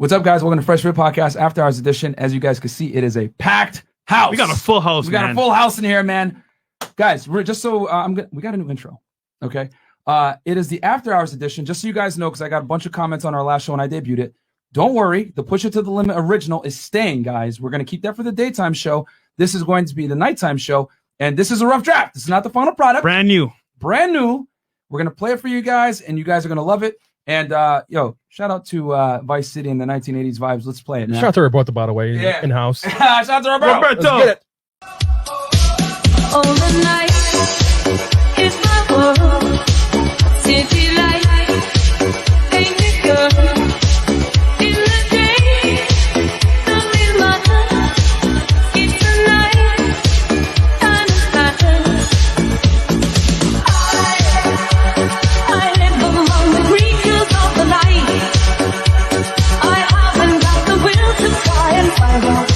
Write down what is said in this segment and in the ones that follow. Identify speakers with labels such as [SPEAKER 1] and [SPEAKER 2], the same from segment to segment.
[SPEAKER 1] What's up, guys? Welcome to Fresh Fit Podcast After Hours Edition. As you guys can see, it is a packed house.
[SPEAKER 2] We got a full house.
[SPEAKER 1] We got a full house in here, man. Guys, we're just so we got a new intro. Okay, it is the After Hours Edition. Just so you guys know, because I got a bunch of comments on our last show when I debuted it. Don't worry, the Push It to the Limit original is staying, guys. We're gonna keep that for the daytime show. This is going to be the nighttime show, and this is a rough draft. This is not the final product.
[SPEAKER 2] Brand new.
[SPEAKER 1] We're gonna play it for you guys, and you guys are gonna love it. And shout out to Vice City and the 1980s vibes. Let's play it now.
[SPEAKER 3] Shout out to Roberto, by the way, in house.
[SPEAKER 1] Shout out to Roberto.
[SPEAKER 3] Let's get it.
[SPEAKER 4] All the night is my world. City light, painted girl. In the day, love is my love. It's the night, time is passion. I live among the creatures of the night. I haven't got the will to try and find out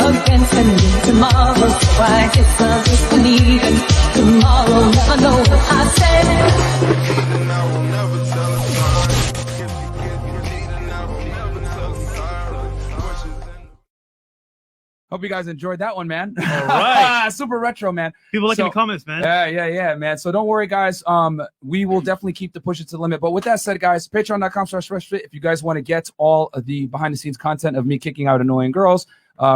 [SPEAKER 4] against the need tomorrow. So I guess I'll just believe in tomorrow. Never know what I said.
[SPEAKER 1] Hope you guys enjoyed that one, man.
[SPEAKER 2] All right.
[SPEAKER 1] Super retro, man.
[SPEAKER 2] People liking the comments, man.
[SPEAKER 1] Yeah, man. So don't worry, guys. We will definitely keep the push it to the limit. But with that said, guys, patreon.com/freshfit. If you guys want to get all of the behind the scenes content of me kicking out annoying girls,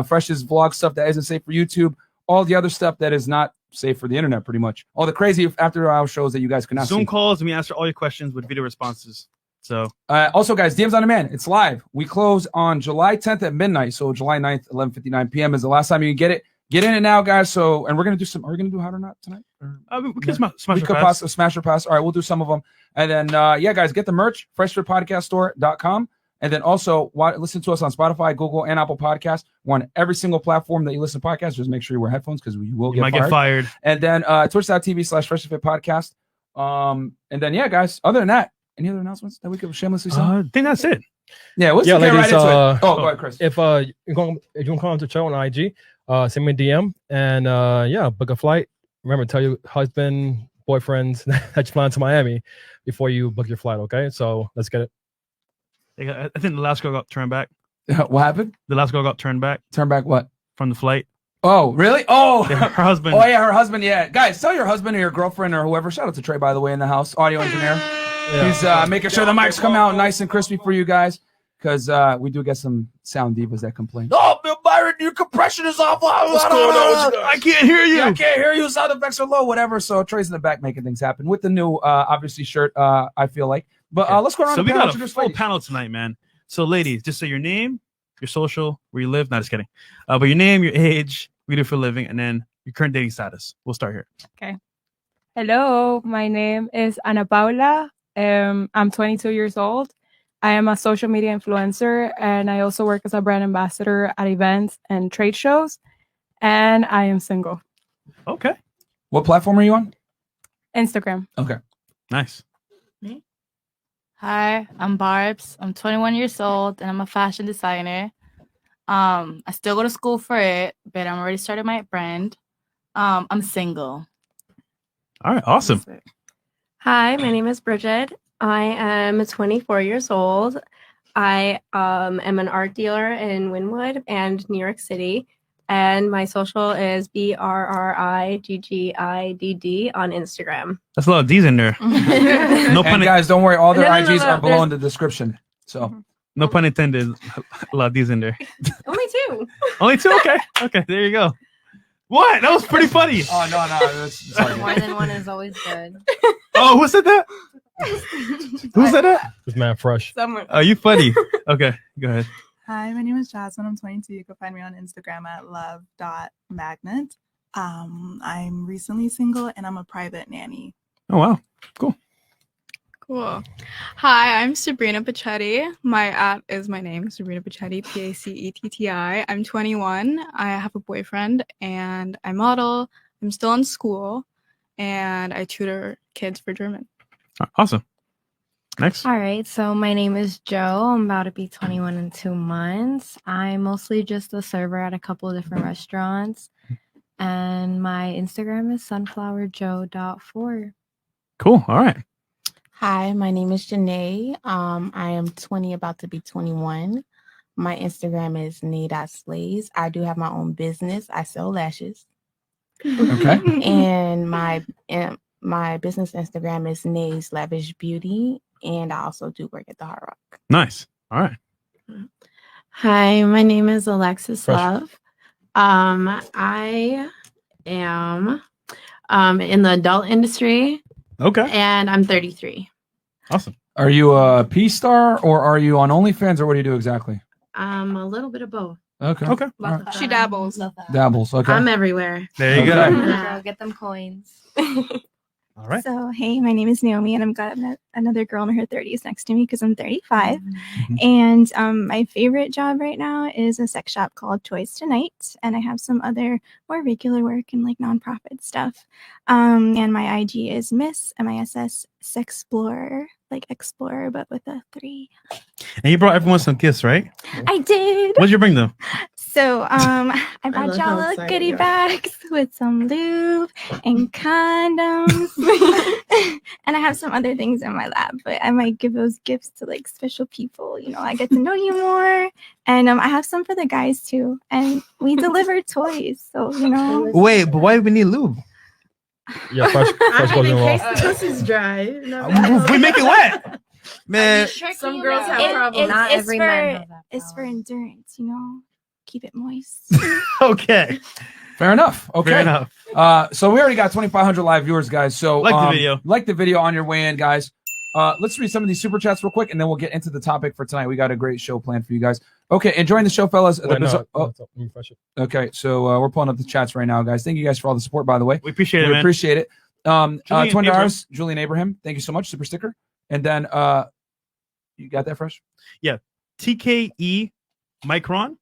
[SPEAKER 1] Fresh's vlog stuff that isn't safe for YouTube, all the other stuff that is not safe for the internet, pretty much. All the crazy after hour shows that you guys cannot see.
[SPEAKER 2] Zoom calls, and we answer all your questions with video responses. So
[SPEAKER 1] also, guys, DMs on demand. It's live. We close on July 10th at midnight. So July 9th, 11:59 p.m. is the last time you can get it. Get in it now, guys. So, and we're gonna do some. Are we gonna do hot or not tonight?
[SPEAKER 2] we could smash
[SPEAKER 1] a smash or pass. All right, we'll do some of them. And then, guys, get the merch. freshfitpodcaststore.com. And then also listen to us on Spotify, Google, and Apple Podcasts. We're on every single platform that you listen to podcasts. Just make sure you wear headphones because we will get fired. And then twitch.tv/freshfitpodcast. And then, guys, other than that, any other announcements that we could shamelessly say?
[SPEAKER 2] I think that's it.
[SPEAKER 1] Yeah, let's get right into it. Go ahead, Chris.
[SPEAKER 3] If you want to come on to the show on IG, send me a DM and book a flight. Remember, tell your husband, boyfriends that you're flying to Miami before you book your flight. Okay, so let's get it.
[SPEAKER 2] I think the last girl got turned back.
[SPEAKER 1] What happened?
[SPEAKER 2] The last girl got turned back.
[SPEAKER 1] Turn back what?
[SPEAKER 2] From the flight.
[SPEAKER 1] Oh, really? Oh,
[SPEAKER 2] yeah, her husband.
[SPEAKER 1] Oh, yeah, her husband. Yeah, guys, tell your husband or your girlfriend or whoever. Shout out to Trey, by the way, in the house, audio engineer. Yeah. He's making sure the mics come out nice and crispy for you guys, because we do get some sound divas that complain. Oh, Bill Byron, your compression is off. What's going on?
[SPEAKER 2] I can't hear you.
[SPEAKER 1] I can't hear you. Sound effects are low, whatever. So Trey's in the back making things happen with the new, obviously, shirt. I feel like, but let's go around.
[SPEAKER 2] So
[SPEAKER 1] we
[SPEAKER 2] got a full panel tonight, man. So, ladies, just say your name, your social, where you live. Not just kidding. But your name, your age, what you do for a living, and then your current dating status. We'll start here.
[SPEAKER 5] Okay. Hello, my name is Ana Paula. I'm 22 years old. I am a social media influencer, and I also work as a brand ambassador at events and trade shows. And I am single.
[SPEAKER 2] Okay.
[SPEAKER 1] What platform are you on?
[SPEAKER 5] Instagram.
[SPEAKER 1] Okay.
[SPEAKER 2] Nice.
[SPEAKER 6] Hi, I'm Barbs. I'm 21 years old, and I'm a fashion designer. I still go to school for it, but I'm already started my brand. I'm single.
[SPEAKER 2] All right, awesome.
[SPEAKER 7] Hi, my name is Bridget. I am 24 years old. I am an art dealer in Wynwood and New York City. And my social is BRRIGGIDD on Instagram.
[SPEAKER 2] That's a lot of D's in there.
[SPEAKER 1] No pun. And guys, don't worry. All their IGs are below in the description. So
[SPEAKER 2] no pun intended. A lot of D's in there.
[SPEAKER 7] Only two.
[SPEAKER 2] Only two? Okay, there you go. What? That was pretty funny.
[SPEAKER 1] Oh, no. That's
[SPEAKER 6] more than one is always good.
[SPEAKER 2] Oh, who said that? Who said that?
[SPEAKER 3] It's Matt Fresh.
[SPEAKER 6] Someone.
[SPEAKER 2] Oh, you funny. Okay, go ahead.
[SPEAKER 8] Hi, my name is Jasmine. I'm 22. You can find me on Instagram at love.magnet. I'm recently single and I'm a private nanny.
[SPEAKER 2] Oh, wow. Cool.
[SPEAKER 9] Hi, I'm Sabrina Pachetti. My @ is my name, Sabrina Pachetti, Pacetti. I'm 21. I have a boyfriend and I model. I'm still in school and I tutor kids for German.
[SPEAKER 2] Awesome. Next.
[SPEAKER 10] All right. So my name is Joe. I'm about to be 21 in 2 months. I'm mostly just a server at a couple of different restaurants. And my Instagram is sunflowerjoe.4.
[SPEAKER 2] Cool. All right.
[SPEAKER 11] Hi, my name is Janae. I am 20, about to be 21. My Instagram is nay.slays. I do have my own business. I sell lashes.
[SPEAKER 1] Okay.
[SPEAKER 11] And my business Instagram is Nay's Lavish Beauty. And I also do work at the Hard Rock.
[SPEAKER 2] Nice. All right.
[SPEAKER 7] Hi, my name is Alexis
[SPEAKER 3] Fresh.
[SPEAKER 7] Love. I am in the adult industry
[SPEAKER 2] Okay.
[SPEAKER 7] and I'm 33.
[SPEAKER 2] Awesome.
[SPEAKER 1] Are you a P star or are you on OnlyFans or what do you do exactly?
[SPEAKER 7] A little bit of both.
[SPEAKER 1] Okay.
[SPEAKER 2] Okay.
[SPEAKER 1] All right.
[SPEAKER 9] She dabbles.
[SPEAKER 1] Dabbles. Okay.
[SPEAKER 7] I'm everywhere.
[SPEAKER 2] There you
[SPEAKER 1] Okay.
[SPEAKER 2] go.
[SPEAKER 10] Girl, get them coins.
[SPEAKER 2] All right.
[SPEAKER 12] So, hey, my name is Naomi, and I've got another girl in her 30s next to me because I'm 35.
[SPEAKER 1] Mm-hmm.
[SPEAKER 12] And my favorite job right now is a sex shop called Toys Tonight. And I have some other more regular work and like nonprofit stuff. And my IG is Miss MISS Sexplorer, like Explorer, but with a 3.
[SPEAKER 2] And you brought everyone some gifts, right?
[SPEAKER 12] I did.
[SPEAKER 2] What'd you bring them?
[SPEAKER 12] So I bought
[SPEAKER 11] love
[SPEAKER 12] y'all
[SPEAKER 11] how
[SPEAKER 12] little
[SPEAKER 11] excited
[SPEAKER 12] goodie
[SPEAKER 11] you are.
[SPEAKER 12] bags with some lube and condoms. And I have some other things in my lab, but I might give those gifts to like special people. You know, I get to know you more. And I have some for the guys too. And we deliver toys. So, you know.
[SPEAKER 2] Wait, but why do we need lube?
[SPEAKER 3] Yeah, fresh goes in raw.
[SPEAKER 11] the pussy's dry.
[SPEAKER 2] We make it wet. Man,
[SPEAKER 7] Some girls have
[SPEAKER 12] It-
[SPEAKER 7] problems.
[SPEAKER 10] Not
[SPEAKER 12] it's
[SPEAKER 10] every
[SPEAKER 12] for,
[SPEAKER 10] man has that
[SPEAKER 12] It's for
[SPEAKER 10] problem.
[SPEAKER 12] endurance, you know. Keep it moist.
[SPEAKER 2] okay.
[SPEAKER 1] Fair enough. Okay.
[SPEAKER 2] Fair enough.
[SPEAKER 1] So we already got 2,500 live viewers, guys. So
[SPEAKER 2] Like the video.
[SPEAKER 1] Like the video on your way in, guys. Let's read some of these super chats real quick, and then we'll get into the topic for tonight. We got a great show planned for you guys. Okay, enjoying the show, fellas.
[SPEAKER 3] Wait, no,
[SPEAKER 1] Oh,
[SPEAKER 3] let me refresh it.
[SPEAKER 1] okay. So we're pulling up the chats right now, guys. Thank you guys for all the support, by the way.
[SPEAKER 2] We appreciate it,
[SPEAKER 1] We
[SPEAKER 2] man.
[SPEAKER 1] appreciate it.
[SPEAKER 2] Julian
[SPEAKER 1] $20, Julian Abraham. Thank you so much. Super sticker. And then you got that, Fresh?
[SPEAKER 2] Yeah. TKE Micron.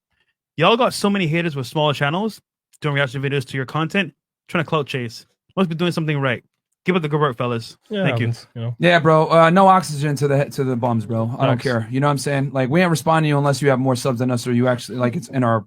[SPEAKER 2] Y'all got so many haters with smaller channels doing reaction videos to your content, trying to clout chase. Must be doing something right. Keep up the good work, fellas.
[SPEAKER 3] Yeah,
[SPEAKER 2] Thank you.
[SPEAKER 3] happens, you know.
[SPEAKER 1] Yeah, bro. No oxygen to the bums, bro. I don't
[SPEAKER 3] Facts.
[SPEAKER 1] care. You know what I'm saying? Like, we ain't responding to you unless you have more subs than us, or you actually like it's in our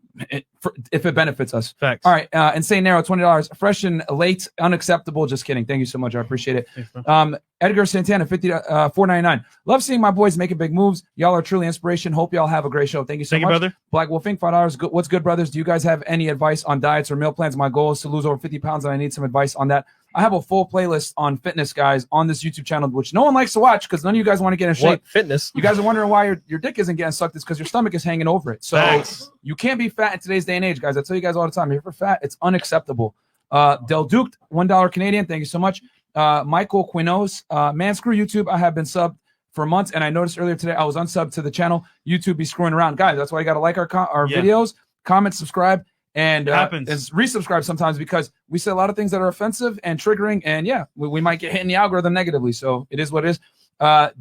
[SPEAKER 1] if it benefits us.
[SPEAKER 2] Facts.
[SPEAKER 1] All right. Insane Narrow, $20. Fresh and late, unacceptable. Just kidding. Thank you so much. I appreciate it.
[SPEAKER 2] Thanks, bro.
[SPEAKER 1] Edgar Santana, $4.99. Love seeing my boys making big moves. Y'all are truly inspiration. Hope y'all have a great show. Thank you so
[SPEAKER 2] Thank you,
[SPEAKER 1] much.
[SPEAKER 2] brother.
[SPEAKER 1] Black Wolf Inc., $5. What's good, brothers? Do you guys have any advice on diets or meal plans? My goal is to lose over 50 pounds, and I need some advice on that. I have a full playlist on fitness, guys, on this YouTube channel, which no one likes to watch because none of you guys want to get in shape.
[SPEAKER 3] What fitness?
[SPEAKER 1] You guys are wondering why your dick isn't getting sucked. It's because your stomach is hanging over it. So
[SPEAKER 2] Facts.
[SPEAKER 1] you can't be fat in today's day and age, guys. I tell you guys all the time. If you're fat, it's unacceptable. Del Duke, $1 Canadian. Thank you so much. Michael Quinos, man, screw YouTube. I have been subbed for months, and I noticed earlier today I was unsubbed to the channel. YouTube be screwing around, guys. That's why you got to like our
[SPEAKER 2] Yeah.
[SPEAKER 1] videos, comment, subscribe, and
[SPEAKER 2] It happens.
[SPEAKER 1] and resubscribe sometimes because we say a lot of things that are offensive and triggering, and yeah, we might get hit in the algorithm negatively. So it is what it is.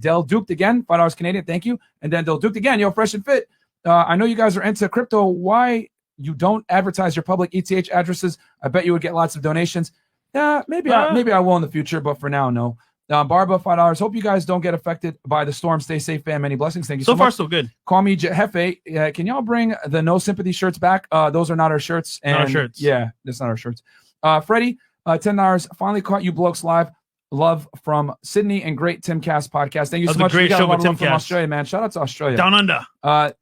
[SPEAKER 1] Del Duke again, $5 Canadian. Thank you. And then Del Duke again, yo, fresh and fit. I know you guys are into crypto. Why you don't advertise your public ETH addresses? I bet you would get lots of donations. Yeah, maybe I will in the future, but for now, no. Barba, $5. Hope you guys don't get affected by the storm. Stay safe, fam. Many blessings. Thank you so
[SPEAKER 2] So far,
[SPEAKER 1] much.
[SPEAKER 2] so good.
[SPEAKER 1] Call me Jefe. Can y'all bring the No Sympathy shirts back? Those are not our shirts.
[SPEAKER 2] Not our shirts.
[SPEAKER 1] Yeah, that's not our shirts. Freddie, $10. Finally caught you blokes live. Love from Sydney and great Timcast podcast. Thank you
[SPEAKER 2] That
[SPEAKER 1] so
[SPEAKER 2] was a
[SPEAKER 1] much.
[SPEAKER 2] great
[SPEAKER 1] We got
[SPEAKER 2] show
[SPEAKER 1] a lot
[SPEAKER 2] with
[SPEAKER 1] of love from
[SPEAKER 2] Timcast.
[SPEAKER 1] Australia, man. Shout out to Australia.
[SPEAKER 2] Down under.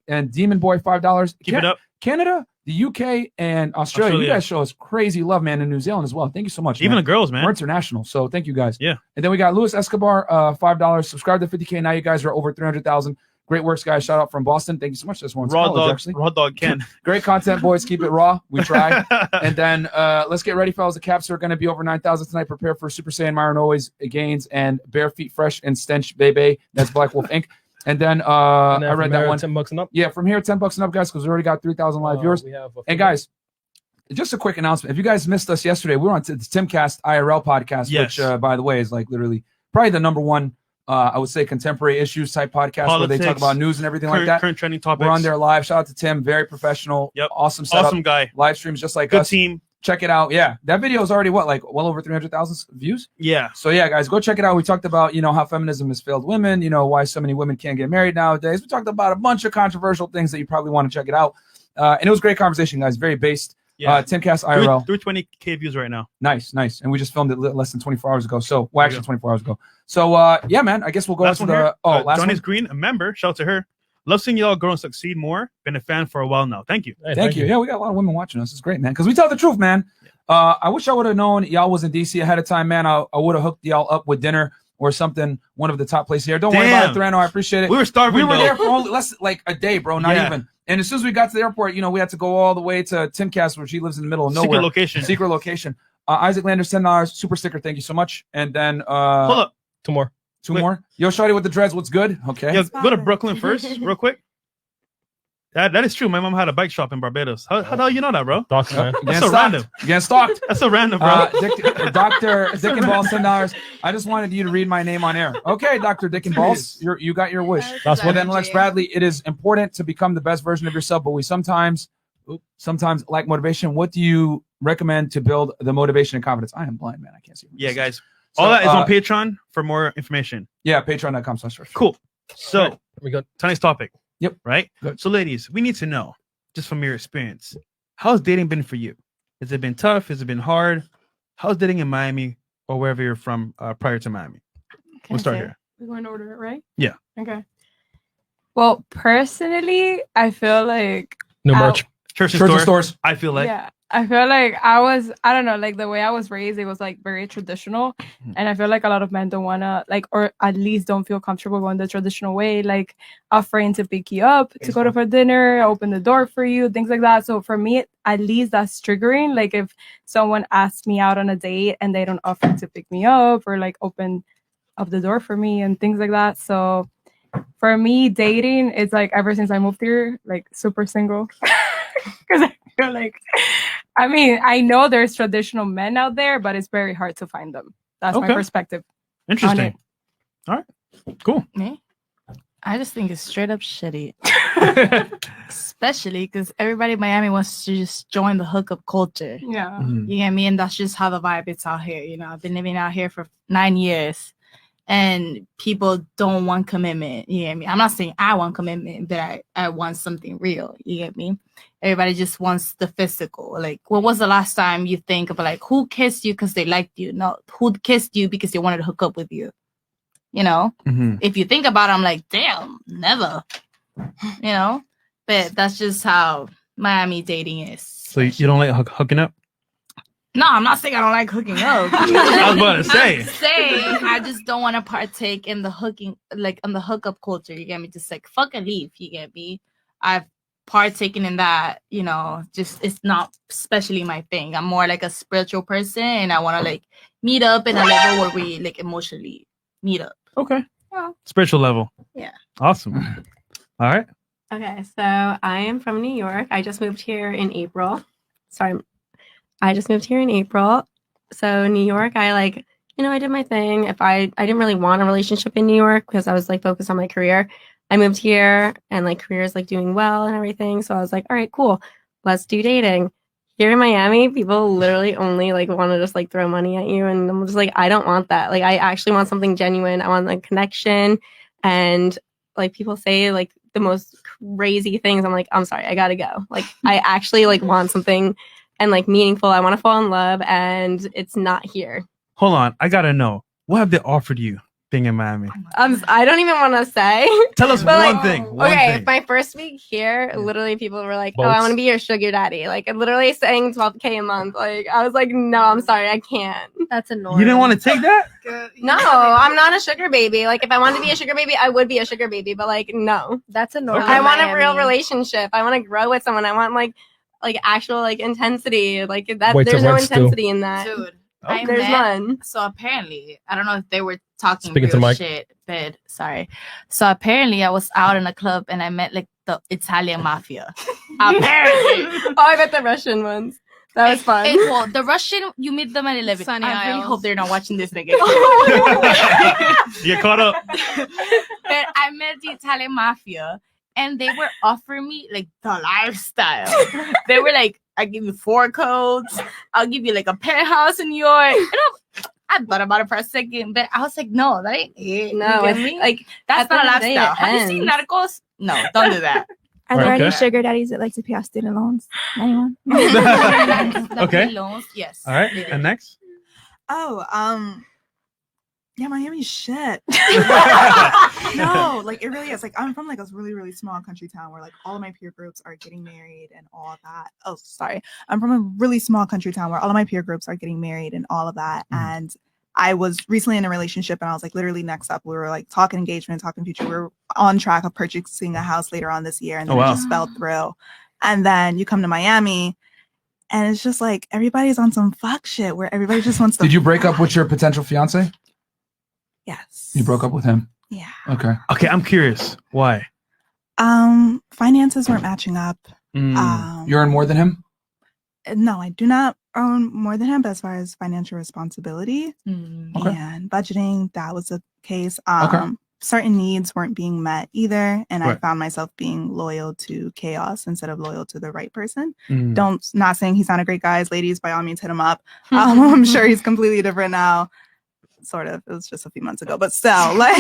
[SPEAKER 1] And Demon Boy, $5.
[SPEAKER 2] Keep it up.
[SPEAKER 1] Canada, the UK, and Australia. You
[SPEAKER 2] Australia.
[SPEAKER 1] guys show us crazy love, man, in New Zealand as well. Thank you so much.
[SPEAKER 2] Even
[SPEAKER 1] man.
[SPEAKER 2] the girls, man.
[SPEAKER 1] We're international, so thank you guys.
[SPEAKER 2] Yeah.
[SPEAKER 1] And then we got Luis Escobar, $5. Subscribe to 50K. Now you guys are over 300,000. Great works, guys. Shout out from Boston. Thank you so much. This one's
[SPEAKER 2] Raw
[SPEAKER 1] college,
[SPEAKER 2] dog.
[SPEAKER 1] actually.
[SPEAKER 2] Raw dog Ken.
[SPEAKER 1] Great content, boys. Keep it raw. We try. And then let's get ready, fellas. The caps are going to be over 9,000 tonight. Prepare for Super Saiyan Myron Always Gains and Bare Feet Fresh and Stench Bebe. That's Black Wolf Inc. And then I read
[SPEAKER 3] from
[SPEAKER 1] that
[SPEAKER 3] there,
[SPEAKER 1] one.
[SPEAKER 3] $10 and up.
[SPEAKER 1] Yeah, from here, $10 and up, guys, because we already got 3,000 live viewers.
[SPEAKER 3] We have
[SPEAKER 1] And guys, just a quick announcement. If you guys missed us yesterday, we were on the Timcast IRL podcast,
[SPEAKER 2] Yes.
[SPEAKER 1] which, by the way, is like literally probably the number one, I would say, contemporary issues type podcast where they talk
[SPEAKER 2] Politics,
[SPEAKER 1] about news and everything like
[SPEAKER 2] Current,
[SPEAKER 1] that.
[SPEAKER 2] current trending topics.
[SPEAKER 1] We're on there live. Shout out to Tim. Very professional.
[SPEAKER 2] Yep.
[SPEAKER 1] Awesome setup.
[SPEAKER 2] Awesome guy.
[SPEAKER 1] Live streams just like
[SPEAKER 2] Good
[SPEAKER 1] us.
[SPEAKER 2] team.
[SPEAKER 1] Check it out. Yeah. That video is already like well over 300,000 views.
[SPEAKER 2] Yeah.
[SPEAKER 1] So yeah, guys, go check it out. We talked about, how feminism has failed women, why so many women can't get married nowadays. We talked about a bunch of controversial things that you probably want to check it out. And it was a great conversation, guys. Very based.
[SPEAKER 2] Yeah.
[SPEAKER 1] Timcast IRL.
[SPEAKER 2] 320K views right now.
[SPEAKER 1] Nice. And we just filmed it less than 24 hours ago. So, well,
[SPEAKER 2] There you
[SPEAKER 1] actually
[SPEAKER 2] go.
[SPEAKER 1] 24 hours ago. So, yeah, man, I guess we'll go
[SPEAKER 2] Last
[SPEAKER 1] into
[SPEAKER 2] one here.
[SPEAKER 1] the last
[SPEAKER 2] Johnny's
[SPEAKER 1] one.
[SPEAKER 2] Green, a member. Shout out to her. Love seeing y'all grow and succeed more. Been a fan for a while now. Thank you.
[SPEAKER 3] Hey,
[SPEAKER 1] Thank you. Yeah, we got a lot of women watching us. It's great, man. Because we tell the truth, man. I wish I would have known y'all was in DC ahead of time, man. I would have hooked y'all up with dinner or something. One of the top places here. Don't worry about it, Thorano. I appreciate it.
[SPEAKER 2] We were starving.
[SPEAKER 1] We were
[SPEAKER 2] though.
[SPEAKER 1] there for only less like a day, bro. Not
[SPEAKER 2] Yeah.
[SPEAKER 1] even. And as soon as we got to the airport, we had to go all the way to Timcast, where she lives in the middle of nowhere.
[SPEAKER 2] Secret location.
[SPEAKER 1] Isaac Landers, $10 super sticker. Thank you so much. And then
[SPEAKER 2] Hold up.
[SPEAKER 3] Two more.
[SPEAKER 1] Two more. Yo, shawty with the dreads. What's good? Okay.
[SPEAKER 2] Yeah, go to Brooklyn first, real quick. That is true. My mom had a bike shop in Barbados. How the hell you know that, bro?
[SPEAKER 3] Docs, man.
[SPEAKER 2] That's so random.
[SPEAKER 1] Getting stalked.
[SPEAKER 2] That's so random, bro.
[SPEAKER 1] Dr. Dick and Balls, $10. I just wanted you to read my name on air. Okay, Dr. Dick and Balls, you got your wish. Well, then, Lex Bradley, it is important to become the best version of yourself, but we sometimes lack motivation. What do you recommend to build the motivation and confidence? I am blind, man. I can't see.
[SPEAKER 2] Yeah, guys.
[SPEAKER 1] So,
[SPEAKER 2] All that is on Patreon for more information.
[SPEAKER 1] Yeah, patreon.com/.
[SPEAKER 2] Cool. So,
[SPEAKER 3] Right, we got
[SPEAKER 2] tonight's topic.
[SPEAKER 1] Yep.
[SPEAKER 2] Right?
[SPEAKER 1] Good.
[SPEAKER 2] So, ladies, we need to know, just from your experience, how's dating been for you? Has it been tough? Has it been hard? How's dating in Miami or wherever you're from prior to Miami? We'll start here.
[SPEAKER 5] We're going to order it, right?
[SPEAKER 2] Yeah.
[SPEAKER 5] Okay. Well, personally, I feel like
[SPEAKER 3] new merch.
[SPEAKER 2] Church and
[SPEAKER 1] Church and
[SPEAKER 2] stores.
[SPEAKER 1] stores.
[SPEAKER 2] I feel like.
[SPEAKER 5] yeah, I feel like I don't know, like the way I was raised, it was like very traditional. And I feel like a lot of men don't want to, like, or at least don't feel comfortable going the traditional way, like a friend to pick you up, to go to for dinner, open the door for you, things like that. So for me, at least that's triggering. Like if someone asks me out on a date and they don't offer to pick me up or like open up the door for me and things like that. So for me, dating, it's like ever since I moved here, like super single. Because I feel like, I mean, I know there's traditional men out there, but it's very hard to find them. That's my
[SPEAKER 2] Okay.
[SPEAKER 5] perspective. on
[SPEAKER 2] Interesting.
[SPEAKER 5] it.
[SPEAKER 2] All right. Cool.
[SPEAKER 6] Me? I just think it's straight up shitty. Especially because everybody in Miami wants to just join the hookup culture.
[SPEAKER 5] Yeah.
[SPEAKER 6] You get me? And that's just how the vibe is out here. You know, I've been living out here for 9 years and people don't want commitment. You get me? I'm not saying I want commitment, but I want something real. You get me? Everybody just wants the physical. Like, when was the last time you think about like who kissed you because they liked you? No, who kissed you because they wanted to hook up with you? You know?
[SPEAKER 2] Mhm.
[SPEAKER 6] If you think about it, I'm like, damn, never. You know? But that's just how Miami dating is.
[SPEAKER 2] So you don't like hooking up?
[SPEAKER 6] No, I'm not saying I don't like hooking up.
[SPEAKER 2] I was about to say.
[SPEAKER 6] I'm saying I just don't want to partake in the hooking, like on the hookup culture. You get me? Just like fuck and leave. You get me? I've partaken in that. You know, just it's not especially my thing. I'm more like a spiritual person, and I want to like meet up in a level where we like emotionally meet up.
[SPEAKER 2] Okay.
[SPEAKER 6] Well,
[SPEAKER 2] Spiritual level.
[SPEAKER 6] yeah.
[SPEAKER 2] Awesome. All right.
[SPEAKER 7] Okay, so I am from New York. I just moved here in April. Sorry, I just moved here in April. So New York, I did my thing. If I didn't really want a relationship in New York because I was like focused on my career. I moved here and like career is like doing well and everything. So I was like, all right, cool. Let's do dating. Here in Miami, people literally only like want to just like throw money at you. And I'm just like, I don't want that. Like, I actually want something genuine. I want like connection. And like people say like the most crazy things. I'm like, I'm sorry, I gotta go. Like, I actually like want something and like meaningful. I want to fall in love and it's not here.
[SPEAKER 2] Hold on. I got to know. What have they offered you being in Miami?
[SPEAKER 7] I don't even want to say.
[SPEAKER 2] Tell us
[SPEAKER 7] But,
[SPEAKER 2] one
[SPEAKER 7] like,
[SPEAKER 2] thing. One
[SPEAKER 7] okay,
[SPEAKER 2] thing.
[SPEAKER 7] my first week here, literally people were like, "Oh,
[SPEAKER 3] Boats.
[SPEAKER 7] I want to be your sugar daddy." Like, literally saying 12K a month. Like, I was like, "No, I'm sorry, I can't."
[SPEAKER 10] That's annoying.
[SPEAKER 2] You didn't want to take that?
[SPEAKER 7] No, I'm not a sugar baby. Like, if I wanted to be a sugar baby, I would be a sugar baby. But like, no,
[SPEAKER 10] That's annoying.
[SPEAKER 7] I want a
[SPEAKER 10] Miami.
[SPEAKER 7] real relationship. I want to grow with someone. I want like actual like intensity. Like that.
[SPEAKER 3] Wait till
[SPEAKER 7] There's no
[SPEAKER 3] rent's due.
[SPEAKER 7] intensity in that.
[SPEAKER 6] Dude,
[SPEAKER 7] There's none.
[SPEAKER 6] So apparently, I don't know if they were talking
[SPEAKER 3] Speaking to
[SPEAKER 6] real
[SPEAKER 3] the mic.
[SPEAKER 6] shit, but sorry. So apparently, I was out in a club and I met like the Italian mafia. Apparently.
[SPEAKER 7] Oh, I bet the Russian ones. That was fun.
[SPEAKER 6] Well, the Russian, you meet them at 11.
[SPEAKER 9] Sunny
[SPEAKER 6] I really
[SPEAKER 9] Isles.
[SPEAKER 6] hope they're not watching this nigga.
[SPEAKER 2] You get caught up.
[SPEAKER 6] But I met the Italian mafia and they were offering me like the lifestyle. They were like, I give you 4 codes, I'll give you like a penthouse in New York. And I thought about it for a second, but I was like, no, that ain't it.
[SPEAKER 7] No,
[SPEAKER 6] You get
[SPEAKER 7] it's
[SPEAKER 6] me?
[SPEAKER 7] like
[SPEAKER 6] That's
[SPEAKER 7] at the
[SPEAKER 6] not a
[SPEAKER 7] end of the day,
[SPEAKER 6] lifestyle.
[SPEAKER 7] it
[SPEAKER 6] Have you seen
[SPEAKER 7] ends.
[SPEAKER 6] Narcos? No, don't do that.
[SPEAKER 12] Are there
[SPEAKER 2] Okay.
[SPEAKER 12] any sugar daddies that like to pay off student loans? Anyone?
[SPEAKER 2] Okay.
[SPEAKER 6] Loans, yes.
[SPEAKER 2] All right. And next.
[SPEAKER 8] Yeah, Miami's shit. No, like it really is. Like I'm from like a really, really small country town where like all of my peer groups are getting married and all of that. Oh, sorry. I'm from a really small country town where all of my peer groups are getting married and all of that. And I was recently in a relationship and I was like literally next up. We were like talking engagement, talking future. We were on track of purchasing a house later on this year. And then it just fell through. And then you come to Miami and it's just like everybody's on some fuck shit where everybody just wants to.
[SPEAKER 1] Did you break up with your potential fiance?
[SPEAKER 8] Yes.
[SPEAKER 1] You broke up with him?
[SPEAKER 8] Yeah.
[SPEAKER 1] Okay.
[SPEAKER 2] Okay, I'm curious. Why?
[SPEAKER 8] Finances weren't matching up.
[SPEAKER 1] You earn more than him?
[SPEAKER 8] No, I do not earn more than him, but as far as financial responsibility
[SPEAKER 1] Okay.
[SPEAKER 8] and budgeting, that was the case.
[SPEAKER 1] Okay.
[SPEAKER 8] Certain needs weren't being met either, and I
[SPEAKER 2] Right.
[SPEAKER 8] found myself being loyal to chaos instead of loyal to the right person.
[SPEAKER 2] Mm.
[SPEAKER 8] Not saying he's not a great guy. Ladies, by all means, hit him up. I'm sure he's completely different now. Sort of. It was just a few months ago, but still, like.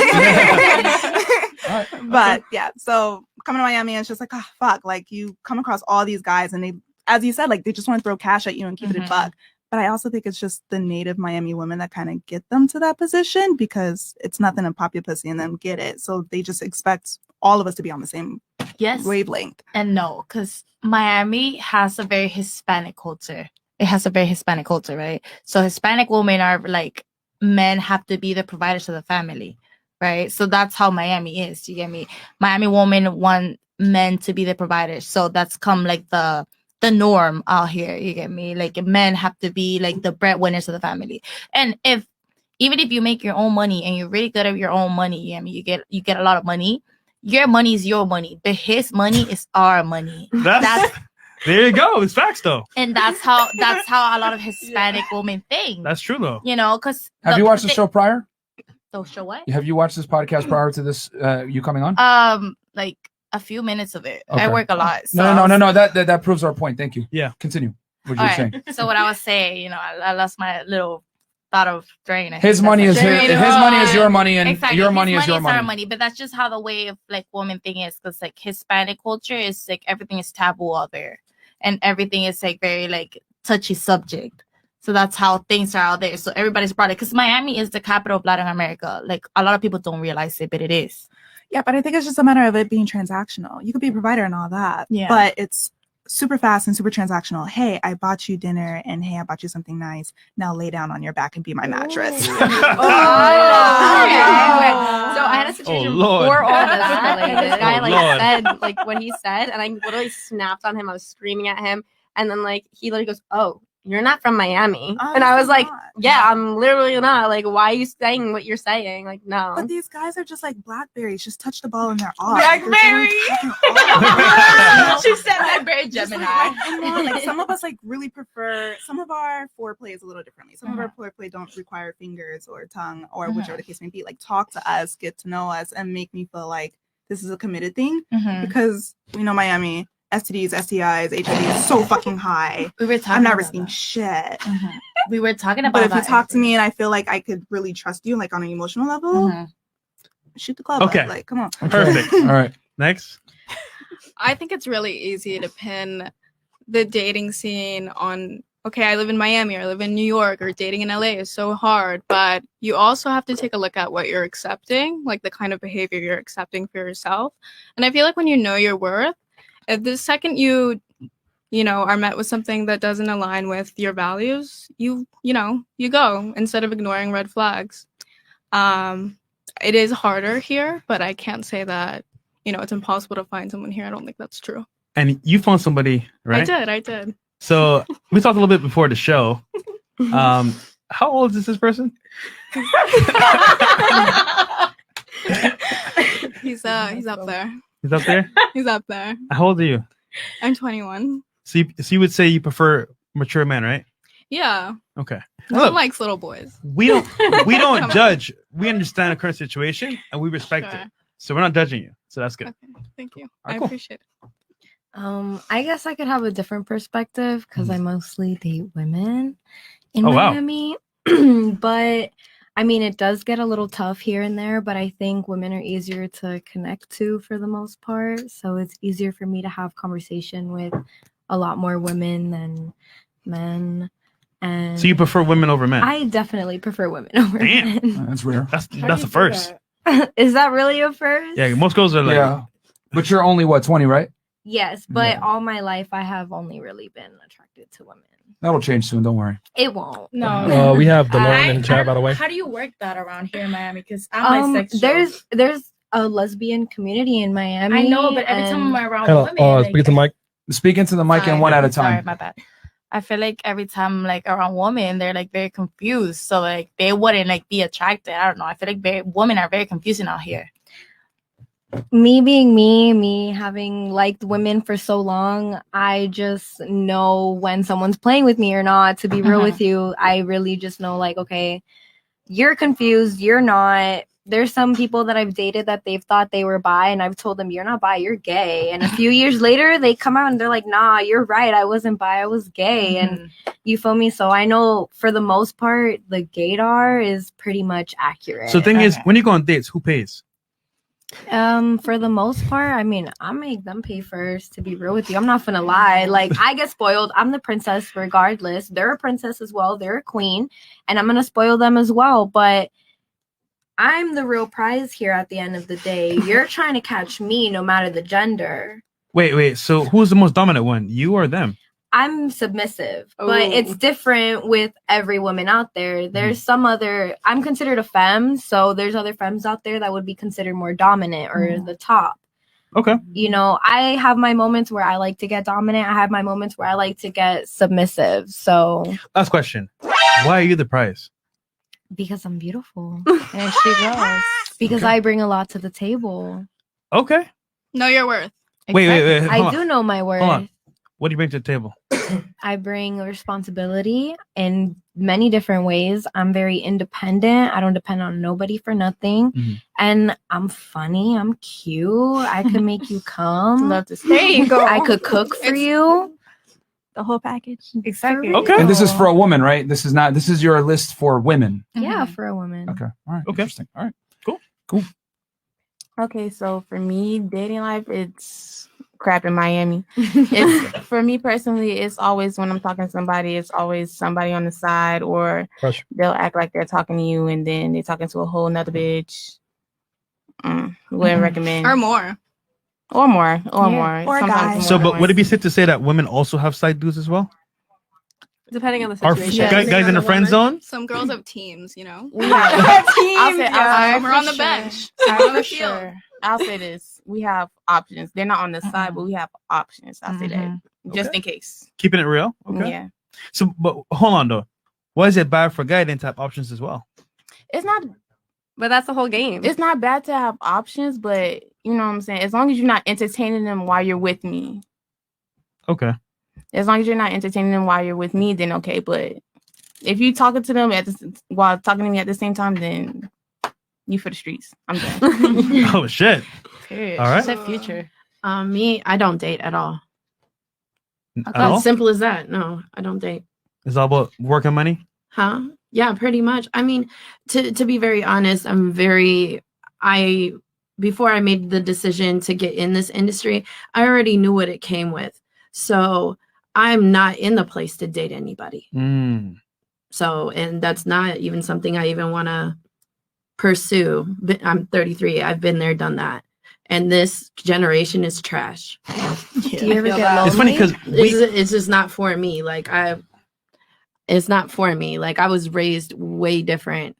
[SPEAKER 8] But yeah, so coming to Miami, it's just like, oh fuck, like you come across all these guys, and they, as you said, like they just want to throw cash at you and keep it a buck. But I also think it's just the native Miami women that kind of get them to that position because it's nothing to pop your pussy and then get it. So they just expect all of us to be on the same wavelength.
[SPEAKER 6] And no, because Miami has a very Hispanic culture. It has a very Hispanic culture, right? So Hispanic women are like, men have to be the providers of the family, right? So that's how Miami is. You get me? Miami women want men to be the providers. So that's come like the norm out here. You get me? Like men have to be like the breadwinners of the family. And even if you make your own money and you're really good at your own money, you get me? You get a lot of money. Your money is your money, but his money is our money. That's
[SPEAKER 2] There you go. It's facts though.
[SPEAKER 6] and that's how a lot of Hispanic women think.
[SPEAKER 2] That's true though.
[SPEAKER 6] You know, because
[SPEAKER 1] Have you watched the show prior?
[SPEAKER 6] The show what?
[SPEAKER 1] Have you watched this podcast prior to this? You coming on?
[SPEAKER 6] Like a few minutes of it.
[SPEAKER 1] Okay.
[SPEAKER 6] I work a lot. So.
[SPEAKER 1] No. That proves our point. Thank you.
[SPEAKER 2] Yeah.
[SPEAKER 1] Continue. What you
[SPEAKER 6] All
[SPEAKER 1] were saying.
[SPEAKER 6] right. So what I was saying, you know, I lost my little thought of drain.
[SPEAKER 1] His money is your money, and
[SPEAKER 6] exactly.
[SPEAKER 1] your
[SPEAKER 6] His
[SPEAKER 1] money is your
[SPEAKER 6] our
[SPEAKER 1] money.
[SPEAKER 6] money. But that's just how the way of like woman thing is, because like Hispanic culture is like everything is taboo out there, and everything is like very like touchy subject. So that's how things are out there. So everybody's brought it because Miami is the capital of Latin America. Like a lot of people don't realize it, but it is.
[SPEAKER 8] Yeah, but I think it's just a matter of it being transactional. You could be a provider and all that.
[SPEAKER 6] Yeah.
[SPEAKER 8] But it's super fast and super transactional. Hey, I bought you dinner, and hey, I bought you something nice. Now lay down on your back and be my mattress.
[SPEAKER 7] So I had a situation before all this. Like, this guy said like what he said, and I literally snapped on him. I was screaming at him, and then like he literally goes, "Oh, you're not from Miami," and I was like, "Yeah, I'm literally not. Like, why are you saying what you're saying? Like, no."
[SPEAKER 8] But these guys are just like blackberries. Just touch the ball and they're off.
[SPEAKER 6] Blackberry.
[SPEAKER 8] She
[SPEAKER 6] said blackberry Gemini.
[SPEAKER 8] Like some of us like really prefer. Some of our foreplay is a little differently. Some of our foreplay don't require fingers or tongue or whichever the case may be. Like talk to us, get to know us, and make me feel like this is a committed thing because we know Miami. STDs, STIs, HIV is so fucking high. I'm not risking shit.
[SPEAKER 6] We were talking about
[SPEAKER 8] But if
[SPEAKER 6] that
[SPEAKER 8] you talk to me and I feel like I could really trust you, like on an emotional level, shoot the club.
[SPEAKER 2] Okay.
[SPEAKER 8] Up. Like, come on.
[SPEAKER 2] Perfect. All right. Next.
[SPEAKER 9] I think it's really easy to pin the dating scene on, okay, I live in Miami or I live in New York, or dating in LA is so hard. But you also have to take a look at what you're accepting, like the kind of behavior you're accepting for yourself. And I feel like when you know your worth, if the second you know, are met with something that doesn't align with your values, you go instead of ignoring red flags. It is harder here, but I can't say that, you know, it's impossible to find someone here. I don't think that's true.
[SPEAKER 2] And you found somebody, right?
[SPEAKER 9] I did.
[SPEAKER 2] So we talked a little bit before the show. How old is this person?
[SPEAKER 9] He's up there.
[SPEAKER 2] He's up there?
[SPEAKER 9] He's up there.
[SPEAKER 2] How old are you?
[SPEAKER 9] I'm 21.
[SPEAKER 2] So you would say you prefer mature men, right?
[SPEAKER 9] Yeah.
[SPEAKER 2] Okay.
[SPEAKER 9] No one
[SPEAKER 2] Look,
[SPEAKER 9] likes little boys.
[SPEAKER 2] we don't
[SPEAKER 9] Come on.
[SPEAKER 2] judge. We understand the current situation and we respect
[SPEAKER 9] Sure.
[SPEAKER 2] it. So we're not judging you. So that's good.
[SPEAKER 9] Thank you.
[SPEAKER 2] Alright,
[SPEAKER 9] I
[SPEAKER 2] cool.
[SPEAKER 9] appreciate it.
[SPEAKER 10] I guess I could have a different perspective because I mostly date women in
[SPEAKER 2] Oh, wow.
[SPEAKER 10] Miami. But I mean, it does get a little tough here and there, but I think women are easier to connect to for the most part. So it's easier for me to have conversation with a lot more women than men. And
[SPEAKER 2] So you prefer women over men?
[SPEAKER 10] I definitely prefer women over
[SPEAKER 2] Damn.
[SPEAKER 10] men.
[SPEAKER 1] That's rare.
[SPEAKER 2] That's a first.
[SPEAKER 10] Is that really a first?
[SPEAKER 2] Yeah, most girls are like,
[SPEAKER 1] Yeah. But you're only, what, 20, right?
[SPEAKER 10] Yes, but
[SPEAKER 1] Yeah.
[SPEAKER 10] all my life I have only really been attracted to women.
[SPEAKER 1] That'll change soon. Don't worry.
[SPEAKER 10] It won't.
[SPEAKER 6] No.
[SPEAKER 3] We have DeLorean in the chat, by the way.
[SPEAKER 6] How do you work that around here in Miami? Because I'm bisexual.
[SPEAKER 10] There's a lesbian community in Miami.
[SPEAKER 6] I know, but every time I'm around
[SPEAKER 3] Hello,
[SPEAKER 6] women,
[SPEAKER 3] speak to the mic.
[SPEAKER 1] Speak into the mic and one at a time.
[SPEAKER 6] Sorry, my bad. I feel like every time like around women, they're like very confused. So like they wouldn't like be attracted. I don't know. I feel like women are very confusing out here.
[SPEAKER 10] Me being me having liked women for so long, I just know when someone's playing with me or not. To be real with you, I really just know like, okay, you're confused, you're not. There's some people that I've dated that they've thought they were bi, and I've told them you're not bi, you're gay. And a few years later, they come out and they're like, nah, you're right, I wasn't bi, I was gay. And you feel me? So I know for the most part, the gaydar is pretty much accurate.
[SPEAKER 2] So the thing is, when you go on dates, who pays?
[SPEAKER 10] For the most part, I mean, I make them pay first, to be real with you. I'm not gonna lie. Like, I get spoiled. I'm the princess regardless. They're a princess as well. They're a queen, and I'm gonna spoil them as well. But I'm the real prize here at the end of the day. You're trying to catch me no matter the gender.
[SPEAKER 2] Wait. So who's the most dominant one? You or them?
[SPEAKER 10] I'm submissive, but it's different with every woman out there. There's some other, I'm considered a femme, so there's other femmes out there that would be considered more dominant or the top.
[SPEAKER 2] Okay.
[SPEAKER 10] You know, I have my moments where I like to get dominant. I have my moments where I like to get submissive. So,
[SPEAKER 2] Last question. Why are you the prize?
[SPEAKER 10] because I'm beautiful.
[SPEAKER 6] And she goes.
[SPEAKER 10] Because I bring a lot to the table.
[SPEAKER 2] Okay.
[SPEAKER 9] Know your worth.
[SPEAKER 2] Wait.
[SPEAKER 10] I
[SPEAKER 2] hold on.
[SPEAKER 10] do know my worth.
[SPEAKER 2] Hold on. What do you bring to the table?
[SPEAKER 10] I bring a responsibility in many different ways. I'm very independent. I don't depend on nobody for nothing. And I'm funny. I'm cute. I could make you come.
[SPEAKER 6] Love to see. There you go.
[SPEAKER 10] I could cook for you.
[SPEAKER 8] The whole package.
[SPEAKER 6] Exactly.
[SPEAKER 2] Okay.
[SPEAKER 1] And this is for a woman, right? This is your list for women.
[SPEAKER 10] Yeah, for a woman.
[SPEAKER 1] Okay. All right.
[SPEAKER 2] Okay.
[SPEAKER 1] Interesting. All right.
[SPEAKER 2] Cool.
[SPEAKER 11] Okay, so for me, dating life, it's crap in Miami. It's for me personally, it's always when I'm talking to somebody, it's always somebody on the side, or
[SPEAKER 3] Pressure.
[SPEAKER 11] they'll act like they're talking to you and then they're talking to a whole nother bitch. Wouldn't recommend.
[SPEAKER 9] Or more.
[SPEAKER 11] Or more.
[SPEAKER 8] Or
[SPEAKER 11] Sometimes
[SPEAKER 8] guys.
[SPEAKER 11] more
[SPEAKER 2] So,
[SPEAKER 11] than
[SPEAKER 2] but would it be
[SPEAKER 11] once.
[SPEAKER 2] safe to say that women also have side dudes as well?
[SPEAKER 7] Depending on the
[SPEAKER 2] Are
[SPEAKER 7] situation.
[SPEAKER 2] guys in the friend zone?
[SPEAKER 9] Some girls have teams, you know.
[SPEAKER 6] I'll
[SPEAKER 9] We're on the bench. We're on the field.
[SPEAKER 11] Sure. I'll say this. We have options. They're not on the side, but we have options. I'll say that. Just in case.
[SPEAKER 2] Keeping it real? Okay.
[SPEAKER 11] Yeah.
[SPEAKER 2] So, but hold on though. Why is it bad for a guy to have options as well?
[SPEAKER 11] It's not
[SPEAKER 7] But that's the whole game.
[SPEAKER 11] it's not bad to have options, but you know what I'm saying? As long as you're not entertaining them while you're with me.
[SPEAKER 2] Okay.
[SPEAKER 11] As long as you're not entertaining them while you're with me, then okay. But if you talking to them while talking to me at the same time, then you for the streets. I'm done.
[SPEAKER 2] Oh shit.
[SPEAKER 13] Period.
[SPEAKER 2] All right.
[SPEAKER 13] She said future. Me, I don't date at all.
[SPEAKER 2] At all?
[SPEAKER 13] As simple as that. No, I don't date.
[SPEAKER 2] It's all about work and money?
[SPEAKER 13] Huh? Yeah, pretty much. I mean, to be very honest, before I made the decision to get in this industry, I already knew what it came with. So I'm not in the place to date anybody. So, and that's not even something I even want to pursue. I'm 33. I've been there, done that. And this generation is trash.
[SPEAKER 10] Do you ever get lonely?
[SPEAKER 2] It's funny because
[SPEAKER 13] it's just not for me. It's not for me. Like, I was raised way different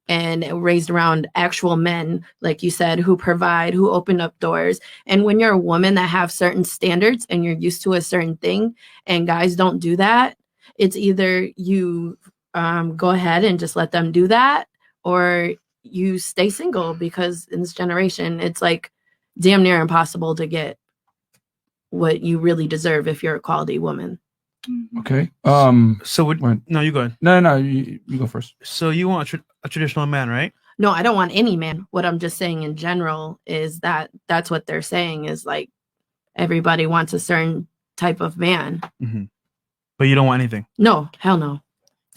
[SPEAKER 13] and raised around actual men, like you said, who provide, who open up doors. And when you're a woman that have certain standards and you're used to a certain thing and guys don't do that, it's either you go ahead and just let them do that, or you stay single, because in this generation, it's like damn near impossible to get what you really deserve if you're a quality woman.
[SPEAKER 1] Okay.
[SPEAKER 2] So no, you go ahead.
[SPEAKER 1] No, you go first.
[SPEAKER 2] So you want a traditional man, right?
[SPEAKER 13] No, I don't want any man. What I'm just saying in general is that's what they're saying is like everybody wants a certain type of man.
[SPEAKER 2] But you don't want anything.
[SPEAKER 13] No, hell no.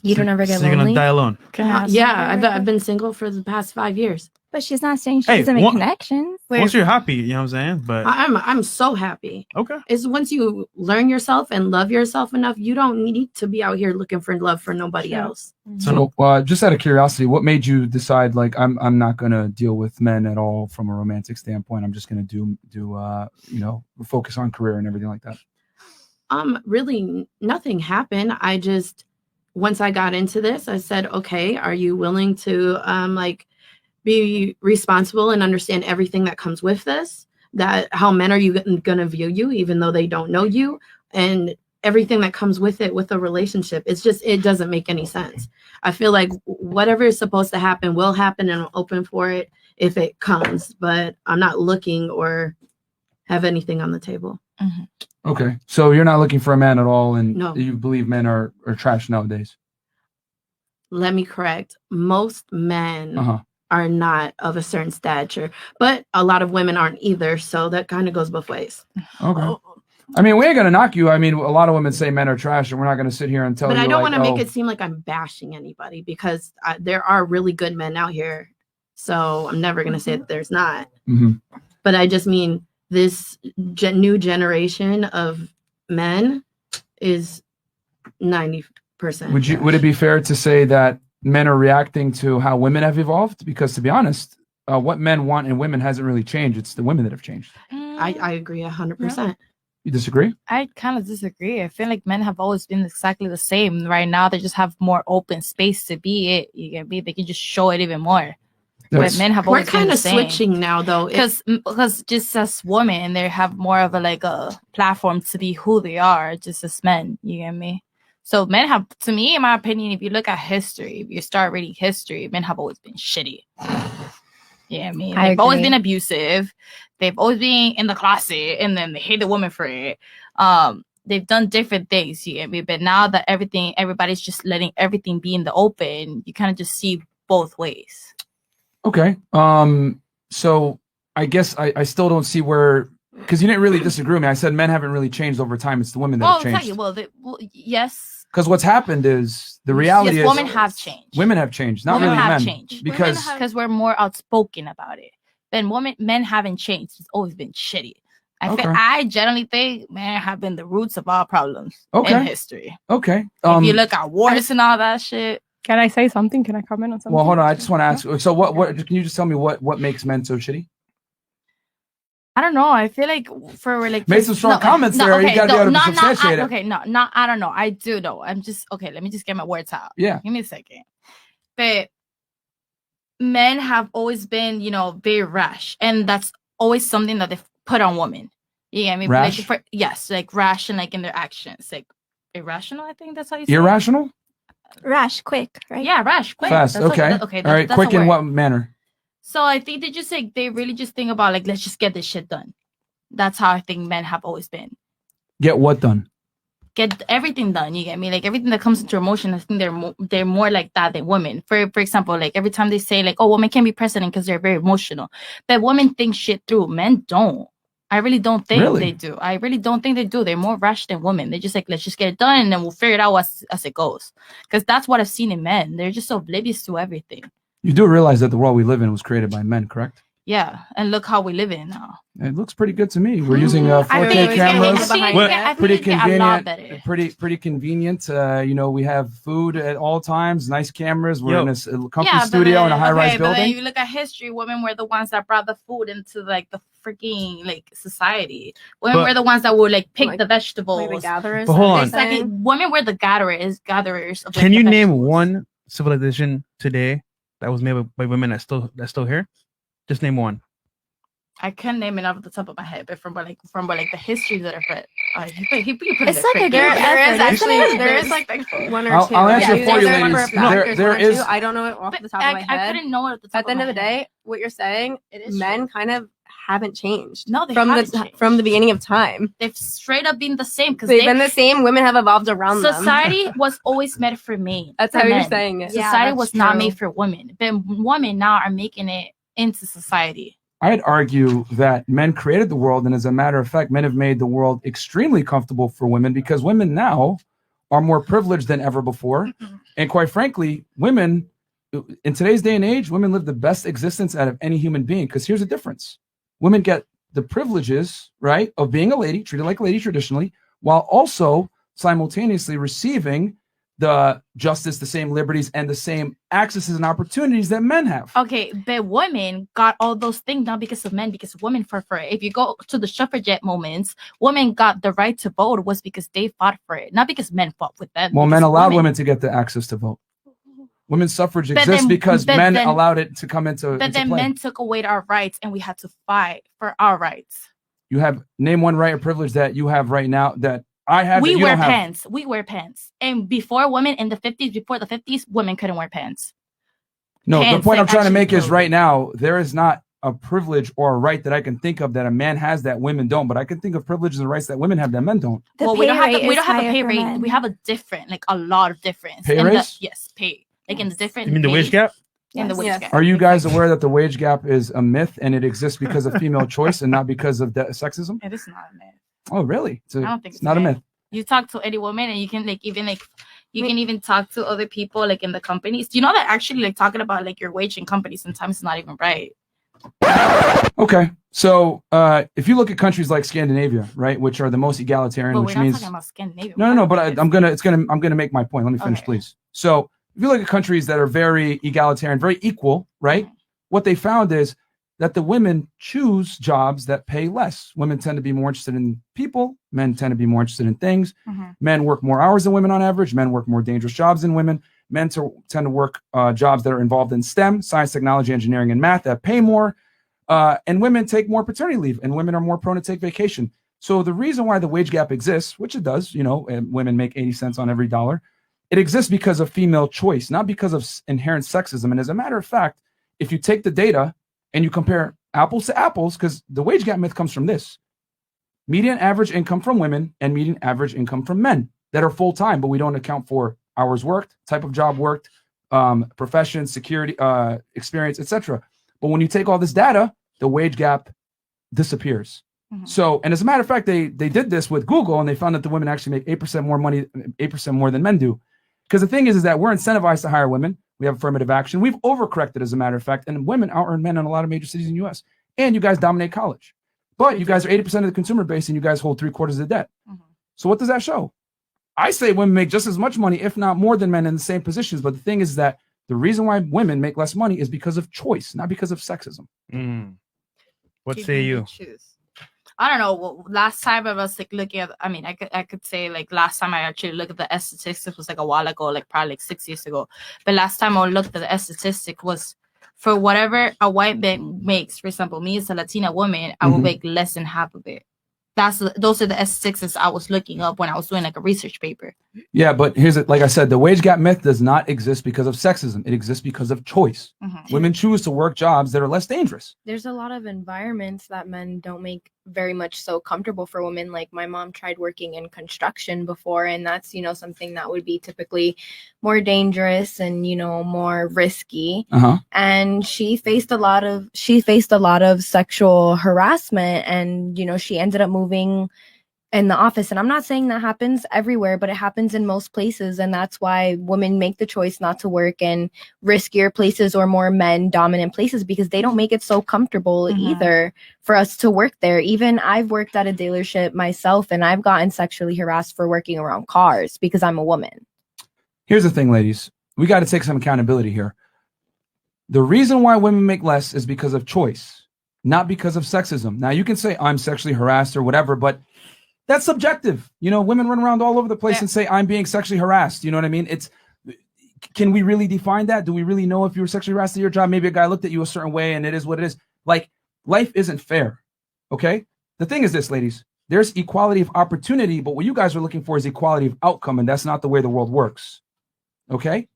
[SPEAKER 10] You don't ever get
[SPEAKER 2] So you're gonna
[SPEAKER 10] lonely?
[SPEAKER 2] die alone.
[SPEAKER 13] I've been single for the past 5 years.
[SPEAKER 12] But she's not saying she
[SPEAKER 2] Hey,
[SPEAKER 12] doesn't make
[SPEAKER 2] one-
[SPEAKER 12] connections.
[SPEAKER 2] Once you're happy, you know what I'm saying? But
[SPEAKER 13] I'm so happy.
[SPEAKER 2] Okay.
[SPEAKER 13] It's once you learn yourself and love yourself enough, you don't need to be out here looking for love for nobody else.
[SPEAKER 1] So, just out of curiosity, what made you decide like I'm not gonna deal with men at all from a romantic standpoint? I'm just gonna do focus on career and everything like that.
[SPEAKER 13] Really nothing happened. I just once I got into this, I said, okay, are you willing to be responsible and understand everything that comes with this? That how men are you going to view you, even though they don't know you, and everything that comes with it with a relationship. It doesn't make any sense. I feel like whatever is supposed to happen will happen, and I'm open for it if it comes, but I'm not looking or have anything on the table.
[SPEAKER 1] Okay, so you're not looking for a man at all, and
[SPEAKER 13] No.
[SPEAKER 1] you believe men are trash nowadays.
[SPEAKER 13] Let me correct. Most men
[SPEAKER 1] Uh-huh.
[SPEAKER 13] are not of a certain stature, but a lot of women aren't either. So that kind of goes both ways.
[SPEAKER 1] Okay. I mean, we ain't gonna knock you. I mean, a lot of women say men are trash, and we're not gonna sit here and tell
[SPEAKER 13] But
[SPEAKER 1] you.
[SPEAKER 13] I don't
[SPEAKER 1] like,
[SPEAKER 13] want to make
[SPEAKER 1] oh,
[SPEAKER 13] it seem like I'm bashing anybody because there are really good men out here. So I'm never going to say that there's not.
[SPEAKER 1] Mhm.
[SPEAKER 13] But I just mean this new generation of men is 90%.
[SPEAKER 1] Would it be fair to say that men are reacting to how women have evolved? Because to be honest, what men want in women hasn't really changed. It's the women that have changed.
[SPEAKER 13] I agree 100%.
[SPEAKER 1] You disagree?
[SPEAKER 6] I kind of disagree. I feel like men have always been exactly the same. Right now, they just have more open space to be it. You get me? They can just show it even more. But men have
[SPEAKER 13] We're
[SPEAKER 6] always been
[SPEAKER 13] kind
[SPEAKER 6] the
[SPEAKER 13] of
[SPEAKER 6] same.
[SPEAKER 13] switching now, though.
[SPEAKER 6] Because just as women, they have more of a platform to be who they are, just as men. You get me? So men have, to me, in my opinion, if you look at history, if you start reading history, men have always been shitty. Yeah, I mean, they've always been abusive. They've always been in the closet, and then they hate the woman for it. They've done different things, you get me? But now that everybody's just letting everything be in the open, you kind of just see both ways.
[SPEAKER 1] Okay. So I guess I still don't see where, because you didn't really disagree with me. I said men haven't really changed over time. It's the women that have changed.
[SPEAKER 6] Yes.
[SPEAKER 1] Because what's happened is the reality is
[SPEAKER 6] women have changed.
[SPEAKER 1] Women have changed, not
[SPEAKER 6] Women
[SPEAKER 1] really
[SPEAKER 6] have
[SPEAKER 1] men.
[SPEAKER 6] changed
[SPEAKER 1] Because
[SPEAKER 6] we're more outspoken about it. But men haven't changed. It's always been shitty. I generally think men have been the roots of all problems in history.
[SPEAKER 1] Okay.
[SPEAKER 6] If you look at wars and all that shit.
[SPEAKER 5] Can I say something? Can I comment on something?
[SPEAKER 1] Well, hold on. I just want to ask. So, what can you just tell me what makes men so shitty?
[SPEAKER 6] I don't know. I feel like
[SPEAKER 1] made some strong comments there. You gotta be able to substantiate it.
[SPEAKER 6] I don't know. I do know. I'm just okay. Let me just get my words out.
[SPEAKER 1] Yeah.
[SPEAKER 6] Give me a second. But men have always been, very rash, and that's always something that they've put on women. You get me?
[SPEAKER 1] Rash?
[SPEAKER 6] Yes, rash and in their actions, irrational. I think that's how you say
[SPEAKER 1] Irrational?
[SPEAKER 12] Rash, quick, right?
[SPEAKER 6] Yeah, rash, quick.
[SPEAKER 1] Fast.
[SPEAKER 6] That's
[SPEAKER 1] Okay.
[SPEAKER 6] All
[SPEAKER 1] right. Quick in what manner?
[SPEAKER 6] So I think they really just think about let's just get this shit done. That's how I think men have always been.
[SPEAKER 1] Get what done?
[SPEAKER 6] Get everything done. You get me? Everything that comes into emotion, I think they're more like that than women. For example, every time they say oh, women can't be president because they're very emotional, but women think shit through. Men don't. I really don't think they do. I really don't think they do. They're more rash than women. They just let's just get it done and then we'll figure it out as it goes. Because that's what I've seen in men. They're just so oblivious to everything.
[SPEAKER 1] You do realize that the world we live in was created by men, correct?
[SPEAKER 6] Yeah, and look how we live in now.
[SPEAKER 1] It looks pretty good to me. We're using 4K cameras. Pretty convenient. Pretty convenient. We have food at all times. Nice cameras. We're in a comfy studio in a high-rise building.
[SPEAKER 6] But then you look at history. Women were the ones that brought the food into the freaking society. Women were the ones that would pick the vegetables.
[SPEAKER 7] The gatherers.
[SPEAKER 2] But hold on.
[SPEAKER 6] Exactly. Women were the gatherers. Of,
[SPEAKER 2] Can you name one civilization today that was made by women that's still here? Just name one.
[SPEAKER 6] I can't name it off the top of my head, but from the history that I've read, he put
[SPEAKER 7] it's like there is one or two.
[SPEAKER 1] I'll answer for you, ladies. There is.
[SPEAKER 7] I don't know it off the top of my head.
[SPEAKER 6] I couldn't know it at the top.
[SPEAKER 7] At the end of the day, what you're saying, men kind of haven't changed.
[SPEAKER 6] No, they
[SPEAKER 7] haven't changed. From the beginning of time.
[SPEAKER 6] They've straight up been the same because
[SPEAKER 7] they've been the same. Women have evolved around them.
[SPEAKER 6] Society was always made for men.
[SPEAKER 7] That's how you're saying it.
[SPEAKER 6] Society was not made for women, but women now are making it into society.
[SPEAKER 1] I'd argue that men created the world, and as a matter of fact, men have made the world extremely comfortable for women because women now are more privileged than ever before. And quite frankly, women in today's day and age, women live the best existence out of any human being. Because here's the difference. Women get the privileges, right, of being a lady, treated like a lady traditionally, while also simultaneously receiving the justice, the same liberties, and the same accesses and opportunities that men have.
[SPEAKER 6] Okay, but women got all those things not because of men, because women fought for it. If you go to the suffragette moments, women got the right to vote was because they fought for it, not because men fought with them.
[SPEAKER 1] Well,
[SPEAKER 6] because
[SPEAKER 1] men allowed women to get the access to vote. Women's suffrage exists because men allowed it to come into
[SPEAKER 6] But then
[SPEAKER 1] play.
[SPEAKER 6] men took away our rights, and we had to fight for our rights.
[SPEAKER 1] You have name one right or privilege that you have right now that I have.
[SPEAKER 6] We
[SPEAKER 1] that you
[SPEAKER 6] wear
[SPEAKER 1] don't have.
[SPEAKER 6] pants. We wear pants. And before women in the 50s, before the 50s, women couldn't wear pants.
[SPEAKER 1] No, the
[SPEAKER 6] Pants,
[SPEAKER 1] point I'm
[SPEAKER 6] like,
[SPEAKER 1] trying to make
[SPEAKER 6] actually
[SPEAKER 1] is right now there is not a privilege or a right that I can think of that a man has that women don't. But I can think of privileges and rights that women have that men don't.
[SPEAKER 6] Well, we don't have a pay rate. We have a different, like a lot of difference.
[SPEAKER 1] Pay
[SPEAKER 6] in
[SPEAKER 1] raise?
[SPEAKER 6] Yes, pay. Like in the different.
[SPEAKER 2] You mean the wage gap?
[SPEAKER 6] In the wage gap.
[SPEAKER 1] Are you guys aware that the wage gap is a myth and it exists because of female choice and not because of sexism?
[SPEAKER 6] It is not a myth.
[SPEAKER 1] Oh, really?
[SPEAKER 6] I don't think
[SPEAKER 1] it's not a myth.
[SPEAKER 6] You talk to any woman, and you can you can even talk to other people like in the companies. Do you know that actually like talking about like your wage in companies sometimes is not even right?
[SPEAKER 1] Okay, so if you look at countries like Scandinavia, right, which are the most egalitarian,
[SPEAKER 6] But
[SPEAKER 1] which
[SPEAKER 6] we're not
[SPEAKER 1] means
[SPEAKER 6] talking about Scandinavia.
[SPEAKER 1] no, but I'm gonna make my point. Let me finish, please. So if you look at countries that are very egalitarian, very equal, right, what they found is that the women choose jobs that pay less. Women tend to be more interested in people. Men tend to be more interested in things. Men work more hours than women on average. Men work more dangerous jobs than women. Men tend to work jobs that are involved in STEM, science, technology, engineering, and math that pay more. And women take more paternity leave, and women are more prone to take vacation. So the reason why the wage gap exists, which it does, and women make 80 cents on every dollar, it exists because of female choice, not because of inherent sexism. And as a matter of fact, if you take the data and you compare apples to apples, because the wage gap myth comes from this: median average income from women and median average income from men that are full-time, but we don't account for hours worked, type of job worked, profession, security, experience, etc. But when you take all this data, the wage gap disappears. So, and as a matter of fact, they did this with Google, and they found that the women actually make 8% more money, 8% more than men do. Because the thing is that we're incentivized to hire women. We have affirmative action. We've overcorrected, as a matter of fact, and women out-earn men in a lot of major cities in the U.S. And you guys dominate college. But you guys are 80% of the consumer base, and you guys hold 3/4 of the debt. So what does that show? I say women make just as much money, if not more than men in the same positions. But the thing is that the reason why women make less money is because of choice, not because of sexism.
[SPEAKER 2] What say you?
[SPEAKER 6] I don't know. Well, last time I was like looking at, I mean, I could say like last time I actually looked at the S statistics was like a while ago, like probably like 6 years ago. But last time I looked at the S statistic was for whatever a white man makes. For example, me as a Latina woman, I will make less than half of it. Those are the S6s I was looking up when I was doing like a research paper.
[SPEAKER 1] Yeah, but here's it. Like I said, the wage gap myth does not exist because of sexism. It exists because of choice. Women choose to work jobs that are less dangerous.
[SPEAKER 10] There's a lot of environments that men don't make very much so comfortable for women. Like my mom tried working in construction before, and that's, something that would be typically more dangerous and, more risky. And she faced a lot of sexual harassment, and, she ended up moving in the office. And I'm not saying that happens everywhere, but it happens in most places. And that's why women make the choice not to work in riskier places or more men dominant places, because they don't make it so comfortable either for us to work there. Even I've worked at a dealership myself, and I've gotten sexually harassed for working around cars because I'm a woman.
[SPEAKER 1] Here's the thing, ladies. We got to take some accountability here. The reason why women make less is because of choice, not because of sexism. Now, you can say I'm sexually harassed or whatever, but that's subjective. Women run around all over the place and say I'm being sexually harassed. You know what I mean? Can we really define that? Do we really know if you were sexually harassed at your job? Maybe a guy looked at you a certain way and it is what it is. Like, life isn't fair. Okay? The thing is this, ladies. There's equality of opportunity, but what you guys are looking for is equality of outcome, and that's not the way the world works. Okay?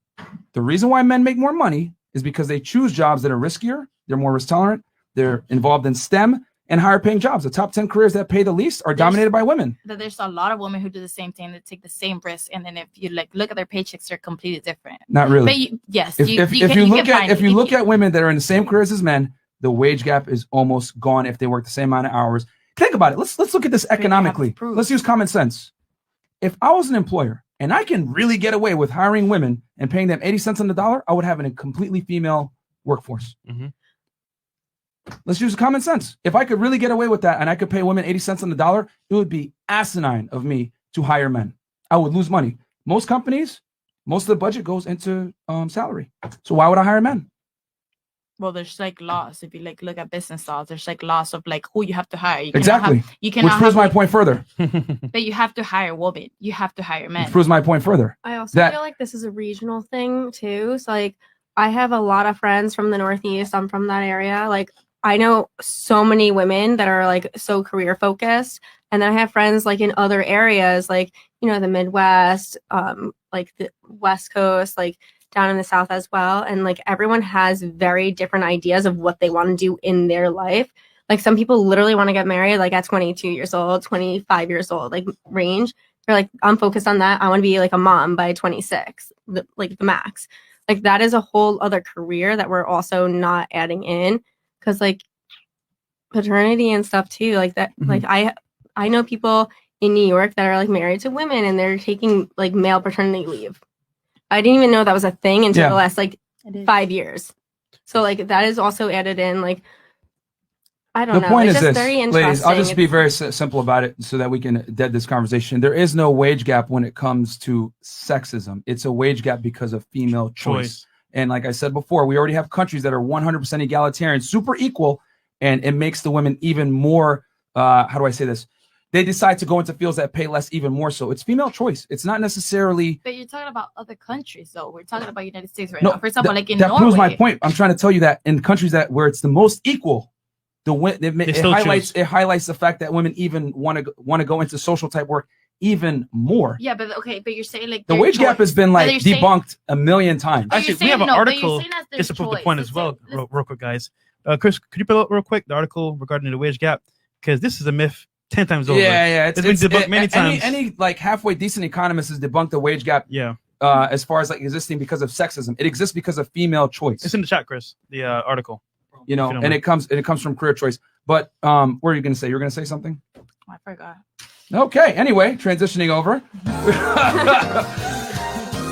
[SPEAKER 1] The reason why men make more money is because they choose jobs that are riskier, they're more risk tolerant, they're involved in STEM, and higher paying jobs. The top 10 careers that pay the least are dominated by women.
[SPEAKER 6] There's a lot of women who do the same thing, that take the same risk, and then if you look at their paychecks, they're completely different.
[SPEAKER 1] Not really.
[SPEAKER 6] But yes,
[SPEAKER 1] If you look at women that are in the same careers as men, the wage gap is almost gone if they work the same amount of hours. Think about it. Let's look at this economically. Let's use common sense. If I was an employer and I can really get away with hiring women and paying them 80 cents on the dollar, I would have a completely female workforce. Let's use common sense. If I could really get away with that and I could pay women 80 cents on the dollar, it would be asinine of me to hire men. I would lose money. Most companies, most of the budget goes into salary. So why would I hire men?
[SPEAKER 6] Well, there's like laws. If you like look at business laws, there's like laws of like who you have to hire. You
[SPEAKER 1] Exactly.
[SPEAKER 6] You cannot
[SPEAKER 1] Which proves
[SPEAKER 6] have,
[SPEAKER 1] my
[SPEAKER 6] like,
[SPEAKER 1] point further.
[SPEAKER 6] that you have to hire women. You have to hire men.
[SPEAKER 1] Which proves my point further.
[SPEAKER 7] I also feel like this is a regional thing too. So like I have a lot of friends from the Northeast. I'm from that area. Like I know so many women that are like so career focused. And then I have friends like in other areas, like, you know, the Midwest, like the West Coast, like down in the South as well. And like everyone has very different ideas of what they want to do in their life. Like some people literally want to get married like at 22 years old, 25 years old, like range. They're like, I'm focused on that. I want to be like a mom by 26, like the max. Like that is a whole other career that we're also not adding in. Cause like paternity and stuff too, like that, like I know people in New York that are like married to women and they're taking like male paternity leave. I didn't even know that was a thing until the last like 5 years. So like that is also added in. Like I don't know.
[SPEAKER 1] The point
[SPEAKER 7] It's
[SPEAKER 1] is
[SPEAKER 7] just
[SPEAKER 1] this,
[SPEAKER 7] very interesting.
[SPEAKER 1] ladies. I'll just be very simple about it so that we can dead this conversation. There is no wage gap when it comes to sexism. It's a wage gap because of female choice. And like I said before, we already have countries that are 100% egalitarian, super equal, and it makes the women even more. How do I say this? They decide to go into fields that pay less, even more so. It's female choice. It's not necessarily.
[SPEAKER 6] But you're talking about other countries, though. We're talking about United States right now. For example, like in
[SPEAKER 1] that
[SPEAKER 6] Norway.
[SPEAKER 1] proves my point. I'm trying to tell you that in countries that where it's the most equal, it highlights the fact that women even want to go into social type work even more.
[SPEAKER 6] Yeah, but okay, but you're saying like
[SPEAKER 1] The wage gap has been like debunked a million times.
[SPEAKER 2] Actually, we have an article just to prove the point as well, real quick, guys. Chris, could you pull up real quick the article regarding the wage gap? Because this is a myth 10 times over.
[SPEAKER 1] Yeah.
[SPEAKER 2] It's been debunked many times.
[SPEAKER 1] Any like halfway decent economist has debunked the wage gap.
[SPEAKER 2] Yeah.
[SPEAKER 1] As far as like existing because of sexism, it exists because of female choice.
[SPEAKER 2] It's in the chat, Chris. The article.
[SPEAKER 1] You know, and it comes from career choice. But what are you going to say? You're going to say something?
[SPEAKER 6] I forgot.
[SPEAKER 1] Okay. Anyway, transitioning over.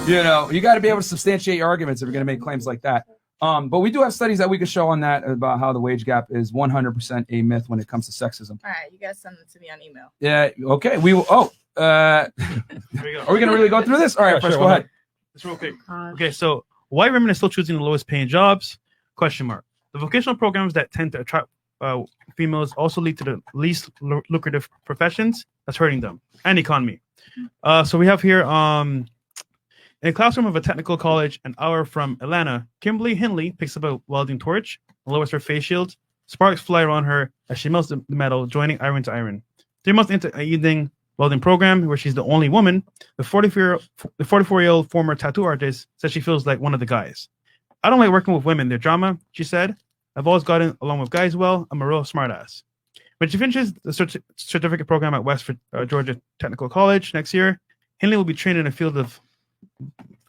[SPEAKER 1] You know, you got to be able to substantiate your arguments if you're going to make claims like that. But we do have studies that we could show on that about how the wage gap is 100% a myth when it comes to sexism.
[SPEAKER 6] All right, you guys send it to me on email.
[SPEAKER 1] Yeah. Okay. We will. Oh. Are we going to really go through this? All right. First, go ahead.
[SPEAKER 2] Just real quick. Okay. So why women are still choosing the lowest paying jobs? Question mark. The vocational programs that tend to attract females also lead to the least lucrative professions. That's hurting them and the economy. So we have here in a classroom of a technical college an hour from Atlanta, Kimberly Hinley picks up a welding torch, lowers her face shield, sparks fly around her as she melts the metal, joining iron to iron. 3 months into an evening welding program where she's the only woman, the 44-year-old former tattoo artist says she feels like one of the guys. I don't like working with women. They're drama, she said. I've always gotten along with guys well. I'm a real smartass. When she finishes the certificate program at West Georgia Technical College next year, Hinley will be trained in the field of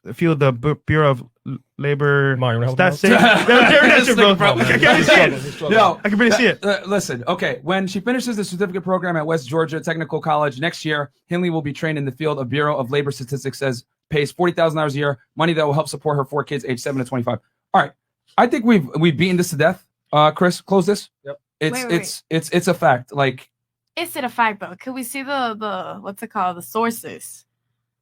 [SPEAKER 2] the Bureau of Labor. That's it. I can't see it.
[SPEAKER 1] No,
[SPEAKER 2] I can barely see it.
[SPEAKER 1] Listen, okay. When she finishes the certificate program at West Georgia Technical College next year, Hinley will be trained in the field of Bureau of Labor Statistics, says pays $40,000 a year, money that will help support her 4 kids aged 7 to 25. All right. I think we've beaten this to death. Chris, close this.
[SPEAKER 3] Yep.
[SPEAKER 1] It's a fact. Like,
[SPEAKER 6] is it a fact though? Could we see the what's it called? The sources.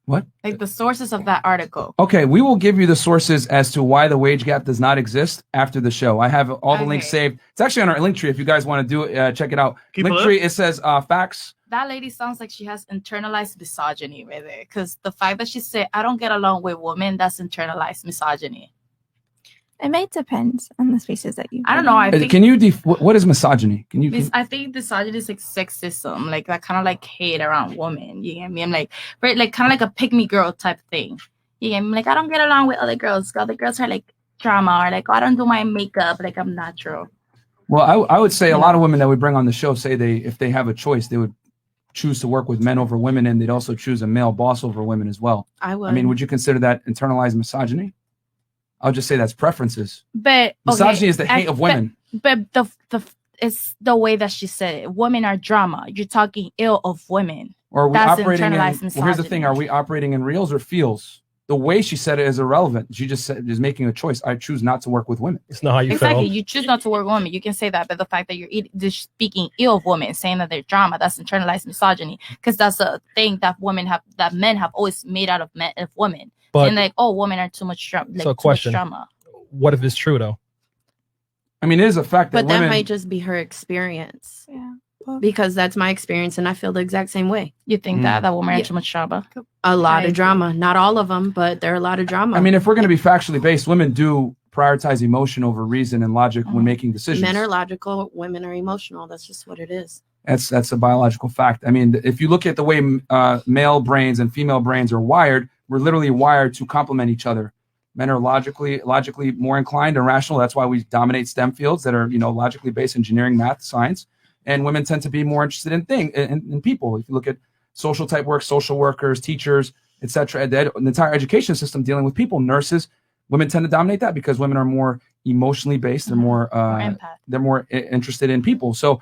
[SPEAKER 1] What?
[SPEAKER 6] Like the sources of that article.
[SPEAKER 1] Okay, we will give you the sources as to why the wage gap does not exist after the show. I have all the links saved. It's actually on our link tree. If you guys want to do it, check it out. Link tree. It says facts.
[SPEAKER 6] That lady sounds like she has internalized misogyny right there. Because the fact that she said, I don't get along with women, that's internalized misogyny.
[SPEAKER 12] It may depend on the spaces that you.
[SPEAKER 6] I don't know. I think,
[SPEAKER 1] can you what is misogyny? Can you?
[SPEAKER 6] I think misogyny is like sexism, like that kind of like hate around women. You get me? I'm like, right, like kind of like a pick me girl type thing. You get me? Like I don't get along with other girls. Other girls are like drama, or like, oh, I don't do my makeup, like I'm natural.
[SPEAKER 1] Well, I would say a lot of women that we bring on the show say if they have a choice, they would choose to work with men over women, and they'd also choose a male boss over women as well.
[SPEAKER 6] I would.
[SPEAKER 1] I mean, would you consider that internalized misogyny? I'll just say that's preferences.
[SPEAKER 6] But
[SPEAKER 1] misogyny is the hate of women.
[SPEAKER 6] But it's the way that she said it. Women are drama. You're talking ill of women.
[SPEAKER 1] Or are we
[SPEAKER 6] That's
[SPEAKER 1] operating in,
[SPEAKER 6] internalized
[SPEAKER 1] well, here's the thing, are we operating in reals or feels? The way she said it is irrelevant. She just said is making a choice. I choose not to work with women.
[SPEAKER 3] It's not how you
[SPEAKER 6] Exactly.
[SPEAKER 3] feel.
[SPEAKER 6] You choose not to work with women. You can say that, but the fact that you're just speaking ill of women, saying that they're drama, that's internalized misogyny. Because that's a thing that men have always made out of women.
[SPEAKER 3] But-
[SPEAKER 6] and like, oh, women are too much drama. Like,
[SPEAKER 3] So,
[SPEAKER 6] too much
[SPEAKER 3] question:
[SPEAKER 6] drama.
[SPEAKER 3] what if it's true though?
[SPEAKER 1] I mean, it is a fact that
[SPEAKER 13] But that
[SPEAKER 1] women.
[SPEAKER 13] might just be her experience.
[SPEAKER 9] Yeah.
[SPEAKER 13] Because that's my experience, and I feel the exact same way.
[SPEAKER 6] You think that women are too much drama?
[SPEAKER 13] A lot of drama. Not all of them, but there are a lot of drama.
[SPEAKER 1] I mean, if we're going to be factually based, women do prioritize emotion over reason and logic when making decisions.
[SPEAKER 13] Men are logical, women are emotional. That's just what it is.
[SPEAKER 1] That's a biological fact. I mean, if you look at the way male brains and female brains are wired, we're literally wired to complement each other. Men are logically more inclined and rational. That's why we dominate STEM fields that are, logically based: engineering, math, science. And women tend to be more interested in people. If you look at social type work, social workers, teachers, etc., the entire education system dealing with people, nurses, women tend to dominate that because women are more emotionally based. They're more interested in people. So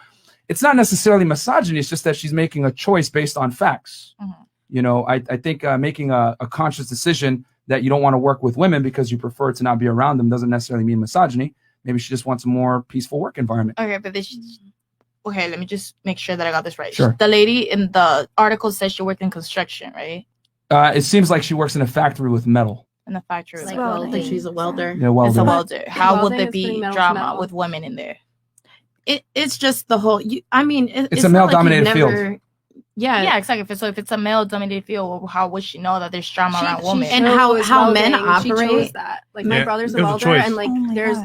[SPEAKER 1] it's not necessarily misogyny. It's just that she's making a choice based on facts. I think making a conscious decision that you don't want to work with women because you prefer to not be around them doesn't necessarily mean misogyny. Maybe she just wants a more peaceful work environment.
[SPEAKER 6] Okay, but okay, let me just make sure that I got this right.
[SPEAKER 1] Sure.
[SPEAKER 6] The lady in the article says she worked in construction, right?
[SPEAKER 1] It seems like she works in a factory with metal.
[SPEAKER 6] In the factory.
[SPEAKER 13] Like welding. She's a welder.
[SPEAKER 1] Yeah, welder.
[SPEAKER 6] It's a welder. How would
[SPEAKER 13] Welding
[SPEAKER 6] there
[SPEAKER 13] is
[SPEAKER 6] be
[SPEAKER 13] putting metal to
[SPEAKER 6] drama
[SPEAKER 13] metal.
[SPEAKER 6] with women in there?
[SPEAKER 13] It's just the whole. It's
[SPEAKER 1] a
[SPEAKER 13] not like
[SPEAKER 1] male-dominated
[SPEAKER 13] you've never- Yeah.
[SPEAKER 6] Yeah, exactly. So if it's a male-dominated field, how would she know that there's drama around women?
[SPEAKER 13] And how men
[SPEAKER 7] She chose
[SPEAKER 13] operate.
[SPEAKER 7] that. Like
[SPEAKER 2] Yeah,
[SPEAKER 7] my brother's
[SPEAKER 2] it
[SPEAKER 7] a
[SPEAKER 2] was a
[SPEAKER 7] welder,
[SPEAKER 2] choice.
[SPEAKER 7] and like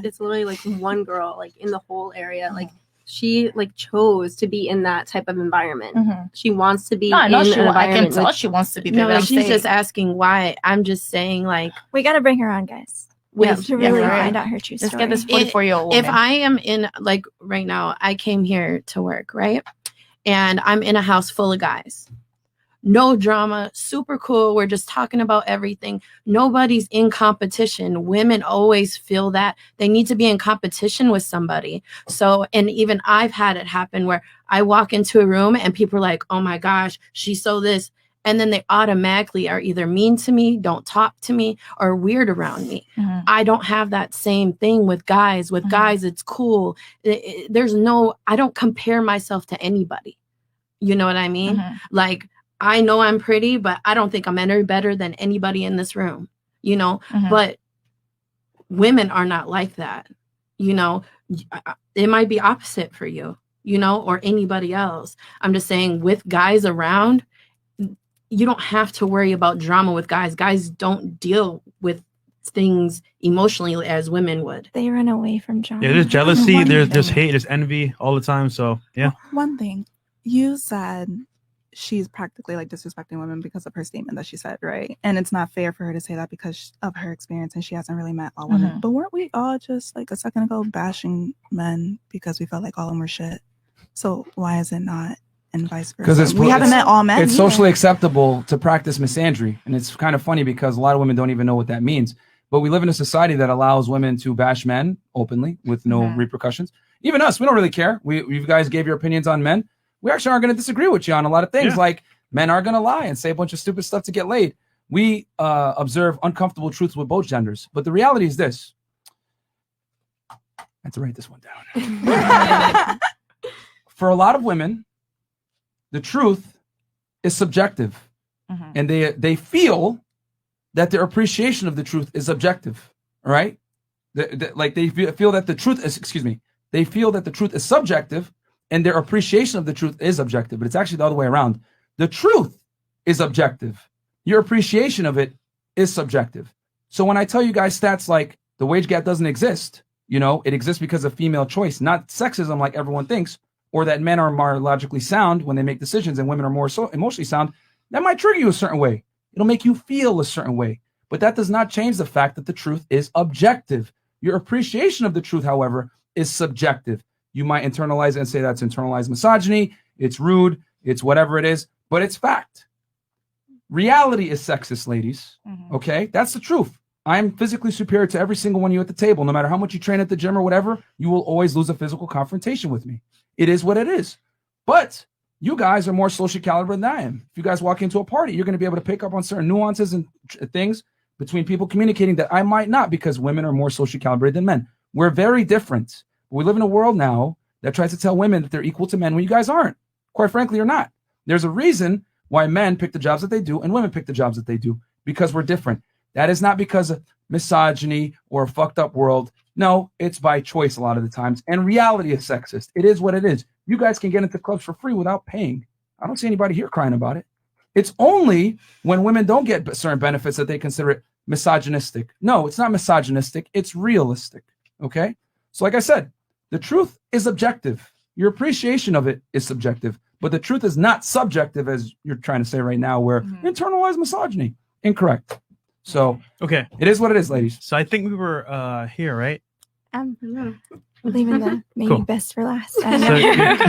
[SPEAKER 7] it's literally like one girl like in the whole area. Like she like chose to be in that type of environment. She wants to be.
[SPEAKER 6] No, I know
[SPEAKER 7] in
[SPEAKER 6] she
[SPEAKER 7] an
[SPEAKER 6] I can
[SPEAKER 7] environment
[SPEAKER 6] tell
[SPEAKER 7] with-
[SPEAKER 6] she wants to be there.
[SPEAKER 13] No,
[SPEAKER 6] but I'm
[SPEAKER 13] she's
[SPEAKER 6] saying-
[SPEAKER 13] just asking why. I'm just saying, like,
[SPEAKER 12] We got to bring her on, guys.
[SPEAKER 13] Yeah,
[SPEAKER 12] to really
[SPEAKER 6] right.
[SPEAKER 12] find out her true
[SPEAKER 6] Let's
[SPEAKER 12] story.
[SPEAKER 6] get this 44-year-old
[SPEAKER 13] if
[SPEAKER 6] woman.
[SPEAKER 13] I am in, like, right now, I came here to work, right? And I'm in a house full of guys. No drama, super cool. We're just talking about everything. Nobody's in competition. Women always feel that they need to be in competition with somebody. So, and even I've had it happen where I walk into a room and people are like, oh my gosh, she's so this. And then they automatically are either mean to me, don't talk to me, or weird around me. I don't have that same thing with guys. With guys, it's cool. There's no, I don't compare myself to anybody. You know what I mean? Like, I know I'm pretty, but I don't think I'm any better than anybody in this room, but women are not like that. It might be opposite for you, or anybody else. I'm just saying with guys around, you don't have to worry about drama with guys. Guys don't deal with things emotionally as women would.
[SPEAKER 12] They run away from drama.
[SPEAKER 2] Yeah, there's jealousy,
[SPEAKER 8] One
[SPEAKER 2] there's
[SPEAKER 8] thing.
[SPEAKER 2] hate, there's envy all the time. So yeah.
[SPEAKER 8] One thing you said, she's practically like disrespecting women because of her statement that she said, right? And it's not fair for her to say that because of her experience and she hasn't really met all women. But weren't we all just like a second ago bashing men because we felt like all of them were shit? So why is it not, and vice versa?
[SPEAKER 1] Because
[SPEAKER 8] we haven't met all men.
[SPEAKER 1] It's
[SPEAKER 8] either.
[SPEAKER 1] socially acceptable to practice misandry, and it's kind of funny because a lot of women don't even know what that means. But we live in a society that allows women to bash men openly with no repercussions. Even us, we don't really care. You guys gave your opinions on men. We actually aren't going to disagree with you on a lot of things.
[SPEAKER 2] Yeah.
[SPEAKER 1] Like men are going to lie and say a bunch of stupid stuff to get laid. We observe uncomfortable truths with both genders. But the reality is this. I have to write this one down. For a lot of women, the truth is subjective. And they feel that their appreciation of the truth is objective. All right? Like they feel that the truth is, they feel that the truth is subjective and their appreciation of the truth is objective, but it's actually the other way around. The truth is objective. Your appreciation of it is subjective. So when I tell you guys stats like the wage gap doesn't exist, it exists because of female choice, not sexism like everyone thinks, or that men are more logically sound when they make decisions and women are more emotionally sound, that might trigger you a certain way. It'll make you feel a certain way. But that does not change the fact that the truth is objective. Your appreciation of the truth, however, is subjective. You might internalize it and say that's internalized misogyny, it's rude, it's whatever it is, but it's fact. Reality is sexist, ladies. Okay? That's the truth. I'm physically superior to every single one of you at the table. No matter how much you train at the gym or whatever, you will always lose a physical confrontation with me. It is what it is. But You guys are more social caliber than I am. If you guys walk into a party, you're going to be able to pick up on certain nuances and things between people communicating that I might not, because women are more social caliber than men. We're very different. We live in a world now that tries to tell women that they're equal to men when you guys aren't. Quite frankly, you're not. There's a reason why men pick the jobs that they do and women pick the jobs that they do, because we're different. That is not because of misogyny or a fucked up world. No, it's by choice a lot of the times. And reality is sexist. It is what it is. You guys can get into clubs for free without paying. I don't see anybody here crying about it. It's only when women don't get certain benefits that they consider it misogynistic. No, it's not misogynistic. It's realistic. Okay? So like I said, the truth is objective. Your appreciation of it is subjective. But the truth is not subjective, as you're trying to say right now, where internalized misogyny. Incorrect. So
[SPEAKER 2] okay,
[SPEAKER 1] it is what it is, ladies.
[SPEAKER 2] So I think we were here, right?
[SPEAKER 12] Leaving the maybe
[SPEAKER 2] Cool.
[SPEAKER 12] best for last.
[SPEAKER 2] So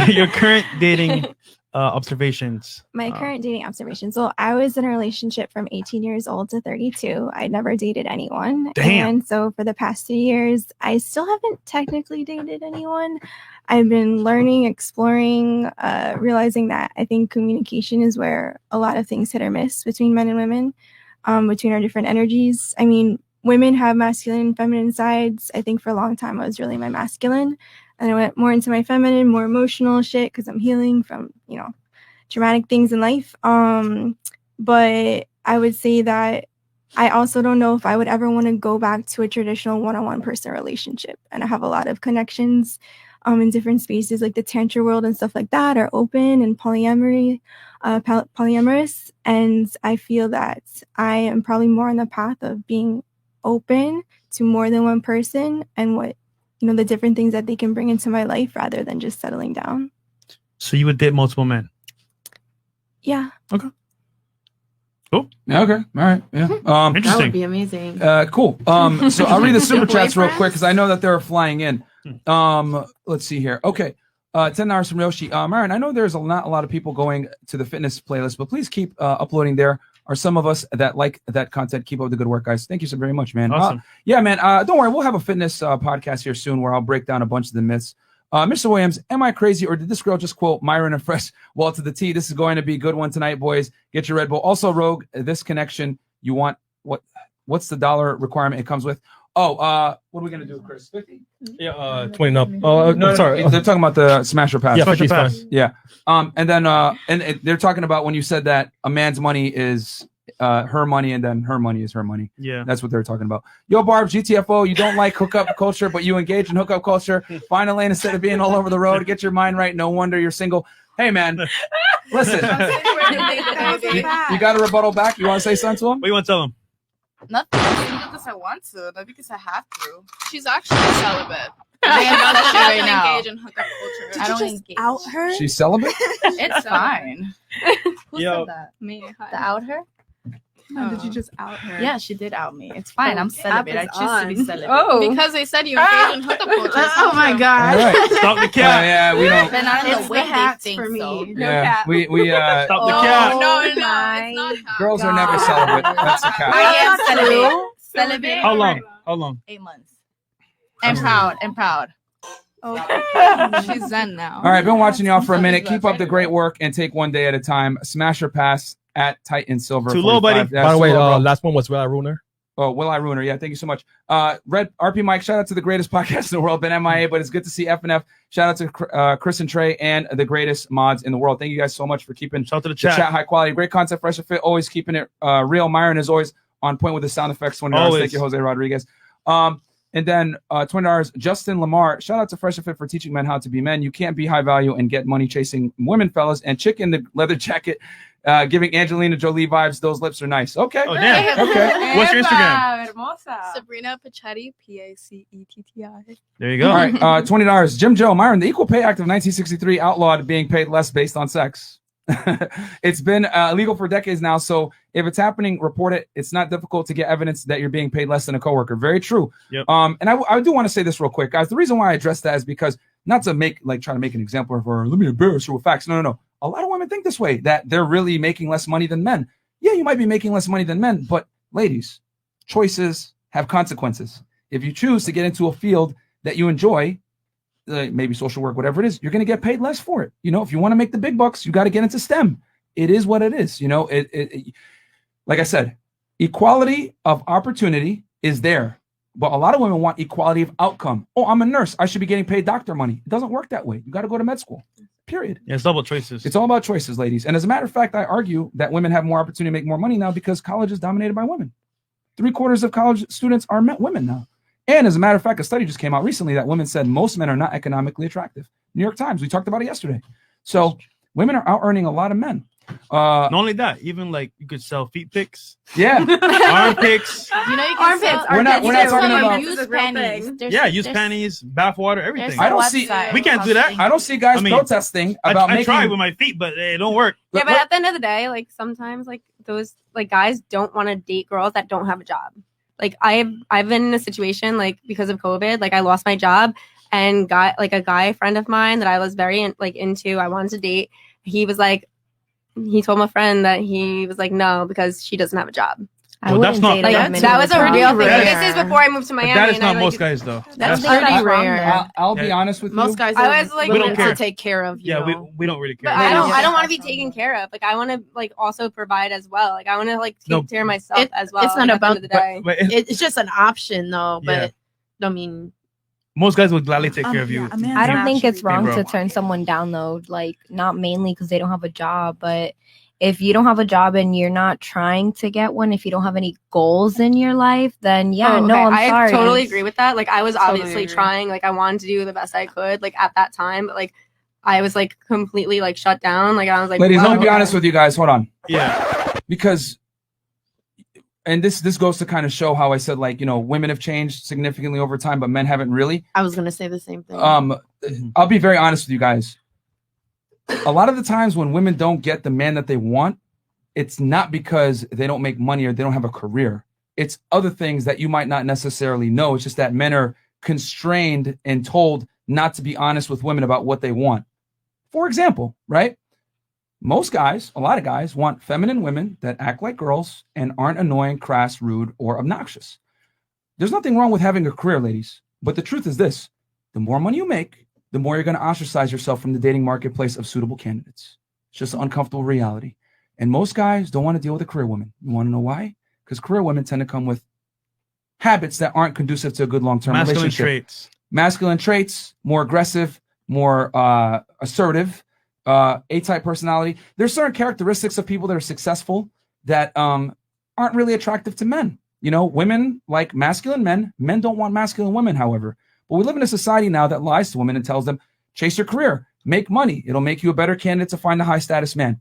[SPEAKER 2] your current dating observations.
[SPEAKER 12] My current dating observations. So I was in a relationship from 18 years old to 32. I never dated anyone.
[SPEAKER 2] Damn.
[SPEAKER 12] And so for the past 3 years, I still haven't technically dated anyone. I've been learning, exploring, realizing that I think communication is where a lot of things hit or miss between men and women, between our different energies. I mean, women have masculine and feminine sides. I think for a long time I was really my masculine. And I went more into my feminine, more emotional shit because I'm healing from, traumatic things in life. But I would say that I also don't know if I would ever want to go back to a traditional one-on-one person relationship. And I have a lot of connections in different spaces, like the tantra world and stuff like that are open and polyamorous. And I feel that I am probably more on the path of being open to more than one person and what, the different things that they can bring into my life rather than just settling down.
[SPEAKER 2] So you would date multiple men?
[SPEAKER 12] Yeah.
[SPEAKER 2] Okay. Cool.
[SPEAKER 1] Yeah, okay. All right. Yeah.
[SPEAKER 13] That would be amazing.
[SPEAKER 1] Cool. So I'll read the super chats real quick because I know that they're flying in. Let's see here. Okay. $10 from Yoshi. Myron, I know there's not a lot of people going to the fitness playlist, but please keep uploading there. Are some of us that like that content. Keep up the good work, guys. Thank you so very much, man.
[SPEAKER 2] Awesome.
[SPEAKER 1] Yeah, man. Don't worry. We'll have a fitness podcast here soon where I'll break down a bunch of the myths. Mr. Williams, am I crazy or did this girl just quote Myron and Fresh Wall to the T? This is going to be a good one tonight, boys. Get your Red Bull. Also, Rogue, this connection, you want what's the dollar requirement it comes with? Oh, what are we going to do, Chris? 50?
[SPEAKER 3] Yeah, 20 up. Oh, no, sorry.
[SPEAKER 1] They're talking about the smasher pass.
[SPEAKER 3] Yeah, 50 is fine.
[SPEAKER 1] Yeah. And then they're talking about when you said that a man's money is her money and then her money is her money.
[SPEAKER 2] Yeah.
[SPEAKER 1] That's what they're talking about. Yo, Barb, GTFO, you don't like hookup culture, but you engage in hookup culture. Find a lane instead of being all over the road. Get your mind right. No wonder you're single. Hey, man. Listen. you got a rebuttal back? You want to say something to him?
[SPEAKER 2] What do you want to tell him?
[SPEAKER 6] Nothing. Not because I want to, not because I have to.
[SPEAKER 9] She's actually celibate.
[SPEAKER 6] I am about that shit right now.
[SPEAKER 9] Engage in hookup culture.
[SPEAKER 6] I don't engage.
[SPEAKER 8] Out her?
[SPEAKER 1] She's celibate?
[SPEAKER 6] It's fine. Who
[SPEAKER 2] Yo.
[SPEAKER 6] said that?
[SPEAKER 9] Me.
[SPEAKER 6] To out her?
[SPEAKER 8] No, did you just out her?
[SPEAKER 6] Yeah, she did out me. It's fine. I'm celibate. I
[SPEAKER 10] app is
[SPEAKER 6] choose to be
[SPEAKER 10] on.
[SPEAKER 6] celibate.
[SPEAKER 10] Oh.
[SPEAKER 9] Because they said you engage in hookup culture.
[SPEAKER 6] Oh my god.
[SPEAKER 1] All right.
[SPEAKER 2] Stop the cap.
[SPEAKER 1] Yeah, we don't.
[SPEAKER 6] Then I don't
[SPEAKER 10] It's
[SPEAKER 6] know
[SPEAKER 10] the
[SPEAKER 6] when they
[SPEAKER 10] hats
[SPEAKER 6] think
[SPEAKER 10] for me.
[SPEAKER 6] so.
[SPEAKER 10] No
[SPEAKER 1] Yeah,
[SPEAKER 10] cap.
[SPEAKER 1] we
[SPEAKER 2] Stop the
[SPEAKER 6] Oh,
[SPEAKER 2] cap.
[SPEAKER 9] No,
[SPEAKER 10] my
[SPEAKER 9] it's not.
[SPEAKER 1] girls are never celibate. That's a cap.
[SPEAKER 6] I am
[SPEAKER 10] That's
[SPEAKER 6] celibate.
[SPEAKER 10] true.
[SPEAKER 6] Celibate.
[SPEAKER 2] How long? How long?
[SPEAKER 6] 8 months. And proud. And proud.
[SPEAKER 9] She's zen now.
[SPEAKER 1] All right, been watching y'all for a minute. Keep up the great work and take one day at a time. Smash or pass at Titan Silver.
[SPEAKER 2] Too low,
[SPEAKER 1] 45.
[SPEAKER 2] buddy.
[SPEAKER 1] Yeah,
[SPEAKER 3] By the
[SPEAKER 1] too
[SPEAKER 3] way,
[SPEAKER 1] low, bro.
[SPEAKER 3] last one was Will I Ruiner.
[SPEAKER 1] Oh, Will I Ruiner? Yeah, thank you so much. Red RP Mike, shout out to the greatest podcast in the world. Been MIA, but it's good to see F&F. Shout out to Chris and Trey and the greatest mods in the world. Thank you guys so much for keeping
[SPEAKER 2] Shout out to the
[SPEAKER 1] the
[SPEAKER 2] chat.
[SPEAKER 1] chat high quality. Great content, fresh and fit. Always keeping it real. Myron is always on point with the sound effects. $20.
[SPEAKER 2] Always.
[SPEAKER 1] Thank you, Jose Rodriguez. And then $20, Justin Lamar. Shout out to Fresh and Fit for teaching men how to be men. You can't be high value and get money chasing women, fellas. And chick in the leather jacket, giving Angelina Jolie vibes. Those lips are nice. Okay.
[SPEAKER 2] Oh, damn.
[SPEAKER 1] Okay.
[SPEAKER 2] What's your Instagram?
[SPEAKER 9] Sabrina Pachetti, Pacetti.
[SPEAKER 2] There you go.
[SPEAKER 1] All right. $20. Jim Joe, Myron, the Equal Pay Act of 1963 outlawed being paid less based on sex. It's been illegal for decades now. So if it's happening, report it. It's not difficult to get evidence that you're being paid less than a coworker. Very true.
[SPEAKER 2] Yep.
[SPEAKER 1] And I do want to say this real quick, guys. The reason why I address that is because not to try to make an example of her. Let me embarrass her with facts. No. A lot of women think this way, that they're really making less money than men. Yeah, you might be making less money than men, but ladies, choices have consequences. If you choose to get into a field that you enjoy, maybe social work, whatever it is, you're going to get paid less for it. You know, if you want to make the big bucks, you got to get into STEM. It is what it is. You know, like I said, equality of opportunity is there, but a lot of women want equality of outcome. Oh, I'm a nurse, I should be getting paid doctor money. It doesn't work that way. You got to go to med school. Period.
[SPEAKER 2] Yeah, it's double choices.
[SPEAKER 1] It's all about choices, ladies. And as a matter of fact, I argue that women have more opportunity to make more money now because college is dominated by women. 3/4 of college students are women now. And as a matter of fact, a study just came out recently that women said most men are not economically attractive. New York Times, we talked about it yesterday. So women are out earning a lot of men.
[SPEAKER 2] Not only that, even like you could sell feet pics.
[SPEAKER 1] Yeah.
[SPEAKER 2] Arm pics.
[SPEAKER 6] You know, you can
[SPEAKER 13] Armpits.
[SPEAKER 6] sell,
[SPEAKER 1] We're not talking about
[SPEAKER 6] used panties.
[SPEAKER 2] Yeah, use panties, bath water, everything.
[SPEAKER 1] I don't see.
[SPEAKER 2] We can't do that.
[SPEAKER 1] I don't see guys protesting about
[SPEAKER 2] I
[SPEAKER 1] making.
[SPEAKER 2] tried with my feet, but it don't work.
[SPEAKER 7] Yeah, but at the end of the day, like sometimes like those like guys don't want to date girls that don't have a job. Like I've been in a situation like because of COVID, like I lost my job and got like a guy friend of mine that I was very into, I wanted to date. He was like, he told my friend that he was like, no, because she doesn't have a job.
[SPEAKER 13] I wouldn't date
[SPEAKER 7] like,
[SPEAKER 13] a
[SPEAKER 7] that was a real thing.
[SPEAKER 13] rare.
[SPEAKER 7] This is before I moved to Miami.
[SPEAKER 2] That is
[SPEAKER 7] and
[SPEAKER 2] not
[SPEAKER 7] I,
[SPEAKER 2] most
[SPEAKER 7] like,
[SPEAKER 2] guys though.
[SPEAKER 13] That's pretty rare.
[SPEAKER 1] I'll be honest with you.
[SPEAKER 11] Most guys
[SPEAKER 7] I was, like,
[SPEAKER 11] willing
[SPEAKER 2] we don't care.
[SPEAKER 11] to take care of you.
[SPEAKER 2] Yeah,
[SPEAKER 11] know.
[SPEAKER 2] we don't really care.
[SPEAKER 7] But I don't want to be taken care of. Like I want to like also provide as well. Like I want to like take care of myself as well.
[SPEAKER 11] It's not
[SPEAKER 7] like,
[SPEAKER 11] about
[SPEAKER 7] at the end of the day.
[SPEAKER 11] it's just an option though. But I mean,
[SPEAKER 2] most guys would gladly take care of you.
[SPEAKER 10] I don't think it's wrong
[SPEAKER 2] bro.
[SPEAKER 10] to turn someone down though, like not mainly because they don't have a job, but if you don't have a job and you're not trying to get one, if you don't have any goals in your life, then I'm
[SPEAKER 7] I
[SPEAKER 10] sorry.
[SPEAKER 7] totally agree with that. Like I was
[SPEAKER 10] Totally
[SPEAKER 7] obviously
[SPEAKER 10] agree.
[SPEAKER 7] trying, like I wanted to do the best I could, like at that time, but like I was like completely like shut down. Like I was like,
[SPEAKER 1] Ladies,
[SPEAKER 7] wow,
[SPEAKER 1] let me be
[SPEAKER 7] okay.
[SPEAKER 1] honest with you guys. Hold on.
[SPEAKER 2] Yeah.
[SPEAKER 1] Because, and this goes to kind of show how I said, like, you know, women have changed significantly over time, but men haven't really.
[SPEAKER 11] I was gonna say the same thing.
[SPEAKER 1] I'll be very honest with you guys. A lot of the times when women don't get the man that they want, it's not because they don't make money or they don't have a career. It's other things that you might not necessarily know. It's just that men are constrained and told not to be honest with women about what they want. For example, right? Most guys, a lot of guys want feminine women that act like girls and aren't annoying, crass, rude, or obnoxious. There's nothing wrong with having a career, ladies. But the truth is this: the more money you make, the more you're going to ostracize yourself from the dating marketplace of suitable candidates. It's just an uncomfortable reality. And most guys don't want to deal with a career woman. You want to know why? Because career women tend to come with habits that aren't conducive to a good long-term
[SPEAKER 2] Masculine
[SPEAKER 1] relationship.
[SPEAKER 2] traits.
[SPEAKER 1] Masculine traits, more aggressive, more assertive, A-type personality. There's certain characteristics of people that are successful that aren't really attractive to men. You know, women like masculine men. Men don't want masculine women, however. But we live in a society now that lies to women and tells them, chase your career, make money. It'll make you a better candidate to find a high-status man.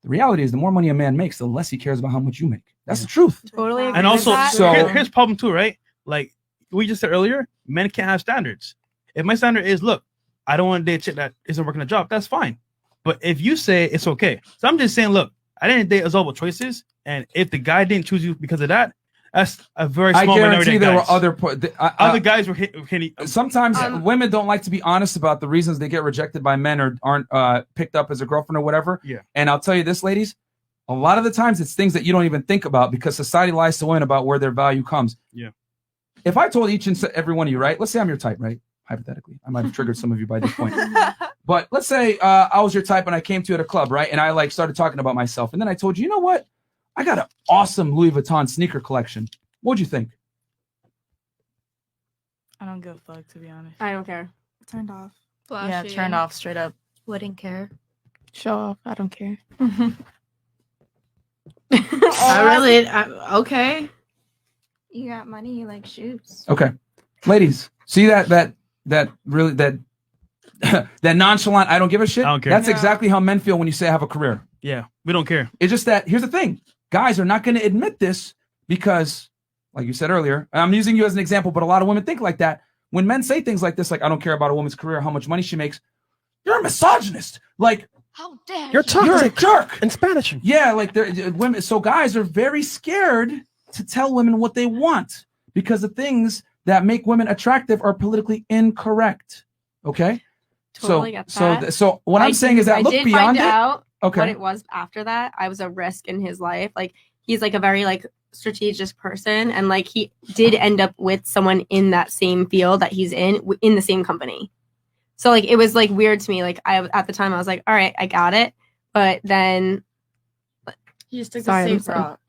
[SPEAKER 1] The reality is the more money a man makes, the less he cares about how much you make. That's the truth.
[SPEAKER 7] Totally agree
[SPEAKER 2] And also,
[SPEAKER 7] with that.
[SPEAKER 1] So-
[SPEAKER 2] here's the problem too, right? Like we just said earlier, men can't have standards. If my standard is, look, I don't want to date a chick that isn't working a job, that's fine. But if you say it's okay, so I'm just saying, look, I didn't date Azul with choices, and if the guy didn't choose you because of that, that's a very
[SPEAKER 1] I
[SPEAKER 2] small minority
[SPEAKER 1] guarantee
[SPEAKER 2] of
[SPEAKER 1] there
[SPEAKER 2] guys.
[SPEAKER 1] were
[SPEAKER 2] Other guys were hitting.
[SPEAKER 1] Sometimes women don't like to be honest about the reasons they get rejected by men or aren't picked up as a girlfriend or whatever.
[SPEAKER 2] Yeah.
[SPEAKER 1] And I'll tell you this, ladies, a lot of the times it's things that you don't even think about because society lies to women about where their value comes.
[SPEAKER 2] Yeah.
[SPEAKER 1] If I told each and every one of you, right? Let's say I'm your type, right? Hypothetically, I might have triggered some of you by this point. But let's say I was your type and I came to you at a club, right? And I like started talking about myself. And then I told you, you know what? I got an awesome Louis Vuitton sneaker collection. What'd you think?
[SPEAKER 6] I don't give a fuck, to be honest.
[SPEAKER 7] I don't care.
[SPEAKER 8] Turned off.
[SPEAKER 6] Yeah, turned off straight up.
[SPEAKER 10] Wouldn't care.
[SPEAKER 11] Show off. I don't care. Okay.
[SPEAKER 12] You got money, you like shoes.
[SPEAKER 1] Okay. Ladies, see that really that nonchalant, I don't give a shit.
[SPEAKER 2] I don't care.
[SPEAKER 1] That's
[SPEAKER 2] Yeah.
[SPEAKER 1] exactly how men feel when you say I have a career.
[SPEAKER 2] Yeah, we don't care.
[SPEAKER 1] It's just that here's the thing. Guys are not going to admit this because, like you said earlier, I'm using you as an example, but a lot of women think like that. When men say things like this, like I don't care about a woman's career, how much money she makes, you're a misogynist. Like,
[SPEAKER 12] how dare
[SPEAKER 3] You're toxic.
[SPEAKER 1] You're a jerk.
[SPEAKER 3] In Spanish.
[SPEAKER 1] Yeah, like women. So guys are very scared to tell women what they want because the things that make women attractive are politically incorrect. Okay.
[SPEAKER 7] Totally get that.
[SPEAKER 1] So what I'm saying is that
[SPEAKER 7] I
[SPEAKER 1] look
[SPEAKER 7] did
[SPEAKER 1] beyond
[SPEAKER 7] find
[SPEAKER 1] it.
[SPEAKER 7] out
[SPEAKER 1] Okay.
[SPEAKER 7] what it was after that. I was a risk in his life. Like he's like a very like strategic person, and like he did end up with someone in that same field that he's in the same company. So like it was like weird to me. Like at the time I was like, all right, I got it. But then
[SPEAKER 6] You just took
[SPEAKER 7] Sorry,
[SPEAKER 6] the
[SPEAKER 7] I'm
[SPEAKER 6] safe
[SPEAKER 7] sorry.
[SPEAKER 6] route.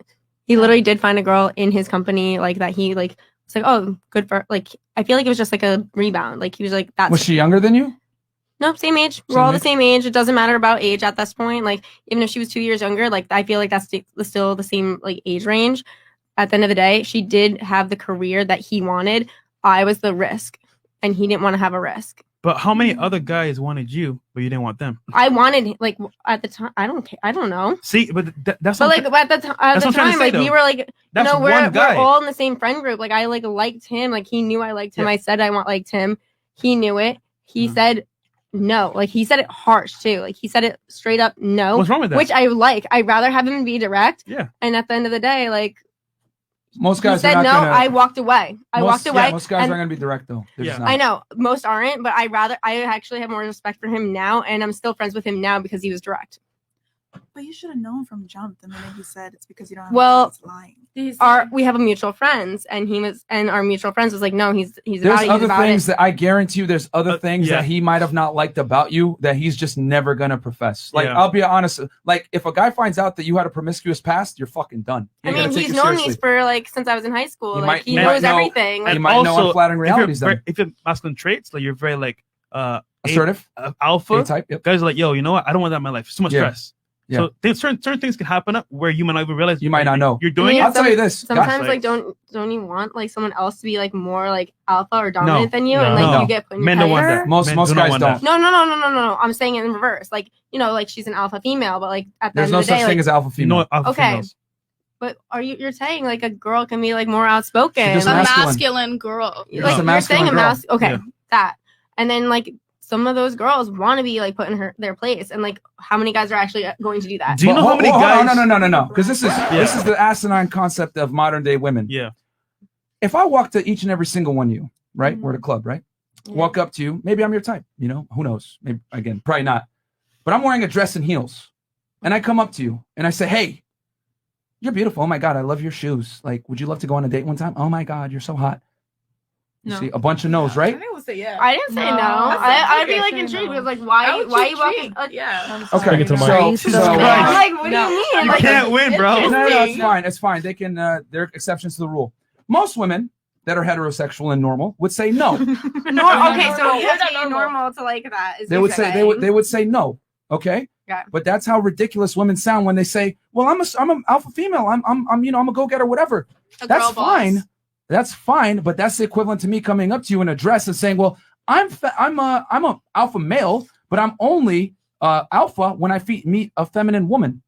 [SPEAKER 7] he literally did find a girl in his company like that he like was like, oh, good for like I feel like it was just like a rebound. Like he was like that's
[SPEAKER 1] Was she younger than you?
[SPEAKER 7] Nope, same age. We're
[SPEAKER 1] Same
[SPEAKER 7] all the
[SPEAKER 1] age?
[SPEAKER 7] same age. It doesn't matter about age at this point. Like even if she was 2 years younger, like I feel like that's still the same like age range. At the end of the day, she did have the career that he wanted. I was the risk, and he didn't want to have a risk.
[SPEAKER 2] But how many other guys wanted you, but you didn't want them?
[SPEAKER 7] I wanted like at the time. I don't care. I don't know.
[SPEAKER 2] See, but that's
[SPEAKER 7] But
[SPEAKER 2] what
[SPEAKER 7] like at the
[SPEAKER 2] that's what I'm trying to
[SPEAKER 7] time,
[SPEAKER 2] say,
[SPEAKER 7] like we
[SPEAKER 2] though.
[SPEAKER 7] were like,
[SPEAKER 2] That's
[SPEAKER 7] no, we're
[SPEAKER 2] one guy.
[SPEAKER 7] all in the same friend group. Like I like liked him. Like he knew I liked him.
[SPEAKER 2] Yeah.
[SPEAKER 7] I said I liked him. He knew it. He
[SPEAKER 2] Mhm.
[SPEAKER 7] said no. Like he said it harsh too. Like he said it straight up no.
[SPEAKER 2] What's wrong with that?
[SPEAKER 7] Which I like. I'd rather have him be direct.
[SPEAKER 2] Yeah.
[SPEAKER 7] And at the end of the day, like
[SPEAKER 1] Most
[SPEAKER 7] he
[SPEAKER 1] guys
[SPEAKER 7] said
[SPEAKER 1] are
[SPEAKER 7] no.
[SPEAKER 1] not gonna.
[SPEAKER 7] I walked away. I walked away.
[SPEAKER 1] Yeah, most guys
[SPEAKER 7] and
[SPEAKER 1] aren't gonna be direct though. They're just
[SPEAKER 2] Yeah.
[SPEAKER 1] not.
[SPEAKER 7] I know most aren't, but I actually have more respect for him now, and I'm still friends with him now because he was direct.
[SPEAKER 8] But you should have known from jump the minute he said it's because you don't have
[SPEAKER 7] Well,
[SPEAKER 8] he's lying.
[SPEAKER 7] we have a mutual friends, and our mutual friends was like, no, he's
[SPEAKER 1] There's
[SPEAKER 7] about it. He's
[SPEAKER 1] other
[SPEAKER 7] about
[SPEAKER 1] things
[SPEAKER 7] it.
[SPEAKER 1] that I guarantee you. There's other things
[SPEAKER 2] yeah.
[SPEAKER 1] that he might have not liked about you that he's just never gonna profess. Like
[SPEAKER 2] Yeah.
[SPEAKER 1] I'll be honest. Like if a guy finds out that you had a promiscuous past, you're fucking done. He
[SPEAKER 7] I
[SPEAKER 1] ain't gonna
[SPEAKER 7] mean,
[SPEAKER 1] take
[SPEAKER 7] he's
[SPEAKER 1] you
[SPEAKER 7] known
[SPEAKER 1] seriously.
[SPEAKER 7] these for like since I was in high school.
[SPEAKER 1] He
[SPEAKER 7] Like
[SPEAKER 1] might-
[SPEAKER 7] he
[SPEAKER 1] he
[SPEAKER 7] knows
[SPEAKER 1] might know-
[SPEAKER 7] everything. Like,
[SPEAKER 1] he might know unflattering realities. Then
[SPEAKER 2] If you're masculine traits, like you're very like
[SPEAKER 1] assertive,
[SPEAKER 2] alpha
[SPEAKER 1] A-type. Yep.
[SPEAKER 2] guys are like, yo, you know what? I don't want that in my life. It's too much
[SPEAKER 1] Yeah.
[SPEAKER 2] stress.
[SPEAKER 1] Yeah.
[SPEAKER 2] So certain things can happen up where you might not even realize
[SPEAKER 1] You might not know.
[SPEAKER 2] you're doing
[SPEAKER 1] I'll
[SPEAKER 2] it.
[SPEAKER 1] tell you this.
[SPEAKER 7] Sometimes
[SPEAKER 2] guys-
[SPEAKER 7] like don't you want like someone else to be like more like alpha or dominant than you, and
[SPEAKER 2] No.
[SPEAKER 7] like
[SPEAKER 2] No.
[SPEAKER 7] you get put in
[SPEAKER 2] Men don't want
[SPEAKER 7] pressure?
[SPEAKER 2] that.
[SPEAKER 1] Most
[SPEAKER 2] Men
[SPEAKER 1] most
[SPEAKER 2] do not
[SPEAKER 1] guys
[SPEAKER 2] want
[SPEAKER 1] don't.
[SPEAKER 2] that.
[SPEAKER 7] No. I'm saying it in reverse. Like like she's an alpha female, but like at the
[SPEAKER 1] There's
[SPEAKER 7] end
[SPEAKER 1] no
[SPEAKER 7] of the
[SPEAKER 1] such
[SPEAKER 7] day,
[SPEAKER 1] thing
[SPEAKER 7] like,
[SPEAKER 1] as alpha
[SPEAKER 2] You know
[SPEAKER 1] female.
[SPEAKER 2] what alpha
[SPEAKER 7] Okay.
[SPEAKER 2] females.
[SPEAKER 7] But you're saying like a girl can be like more outspoken?
[SPEAKER 1] She's just
[SPEAKER 9] A
[SPEAKER 1] masculine.
[SPEAKER 9] masculine girl.
[SPEAKER 1] You're
[SPEAKER 7] Like
[SPEAKER 1] just a
[SPEAKER 7] you're saying
[SPEAKER 1] masculine
[SPEAKER 7] a
[SPEAKER 1] girl.
[SPEAKER 7] okay,
[SPEAKER 2] Yeah.
[SPEAKER 7] that, and then like some of those girls want to be like put in their place, and like how many guys are actually going to do that?
[SPEAKER 2] Do you know how many
[SPEAKER 1] hold on,
[SPEAKER 2] guys?
[SPEAKER 1] No. Because this is the asinine concept of modern day women.
[SPEAKER 2] Yeah.
[SPEAKER 1] If I walk to each and every single one of you, right? We're at a club, right? Walk up to you. Maybe I'm your type. Who knows? Maybe again, probably not. But I'm wearing a dress and heels, and I come up to you and I say, "Hey, you're beautiful. Oh my god, I love your shoes. Like, would you love to go on a date one time? Oh my god, you're so hot." You
[SPEAKER 6] No.
[SPEAKER 1] see a bunch of no's, right?
[SPEAKER 6] I would say yeah.
[SPEAKER 7] I didn't say no. I'd be like intrigued. Because, like, why are you walking?
[SPEAKER 6] Yeah.
[SPEAKER 1] Okay,
[SPEAKER 3] Speaking to the
[SPEAKER 1] so,
[SPEAKER 3] mic.
[SPEAKER 1] so,
[SPEAKER 7] I'm like, what do you mean?
[SPEAKER 2] You
[SPEAKER 7] Like,
[SPEAKER 2] can't win, bro.
[SPEAKER 1] no, it's fine. It's fine. They can. There are exceptions to the rule. Most women that are heterosexual and normal would say no.
[SPEAKER 7] Okay, so what's being normal to like that? Is
[SPEAKER 1] They would say they would say no. Okay.
[SPEAKER 7] Yeah.
[SPEAKER 1] But that's how ridiculous women sound when they say, "Well, I'm an alpha female. I'm a go getter, whatever." That's
[SPEAKER 9] girl boss.
[SPEAKER 1] fine. That's fine. But that's the equivalent to me coming up to you in a dress and saying, "Well, I'm a alpha male, but I'm only alpha when I meet a feminine woman."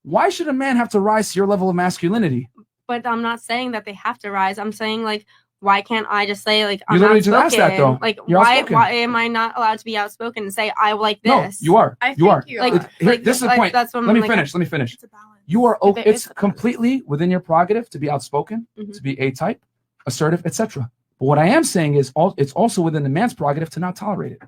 [SPEAKER 1] Why should a man have to rise to your level of masculinity?
[SPEAKER 7] But I'm not saying that they have to rise. I'm saying like, why can't I just say like I'm
[SPEAKER 1] You literally just asked that,
[SPEAKER 7] outspoken?
[SPEAKER 1] though.
[SPEAKER 7] Like
[SPEAKER 1] You're
[SPEAKER 7] why
[SPEAKER 1] outspoken.
[SPEAKER 7] am I not allowed to be outspoken and say I like
[SPEAKER 1] No,
[SPEAKER 7] this?
[SPEAKER 1] you are.
[SPEAKER 6] I
[SPEAKER 1] You
[SPEAKER 6] think
[SPEAKER 1] are.
[SPEAKER 6] you
[SPEAKER 7] Like,
[SPEAKER 6] are.
[SPEAKER 1] Here,
[SPEAKER 7] like,
[SPEAKER 1] this is the
[SPEAKER 7] like,
[SPEAKER 1] point.
[SPEAKER 7] that's what
[SPEAKER 1] Let
[SPEAKER 7] I'm
[SPEAKER 1] me
[SPEAKER 7] like,
[SPEAKER 1] finish. Let me finish.
[SPEAKER 8] It's a balance.
[SPEAKER 1] You are.
[SPEAKER 7] Like, there
[SPEAKER 1] It's
[SPEAKER 7] is a balance.
[SPEAKER 1] completely within your prerogative to be outspoken,
[SPEAKER 7] Mhm.
[SPEAKER 1] to be A-type, assertive, etc. But what I am saying is, it's also within the man's prerogative to not tolerate it.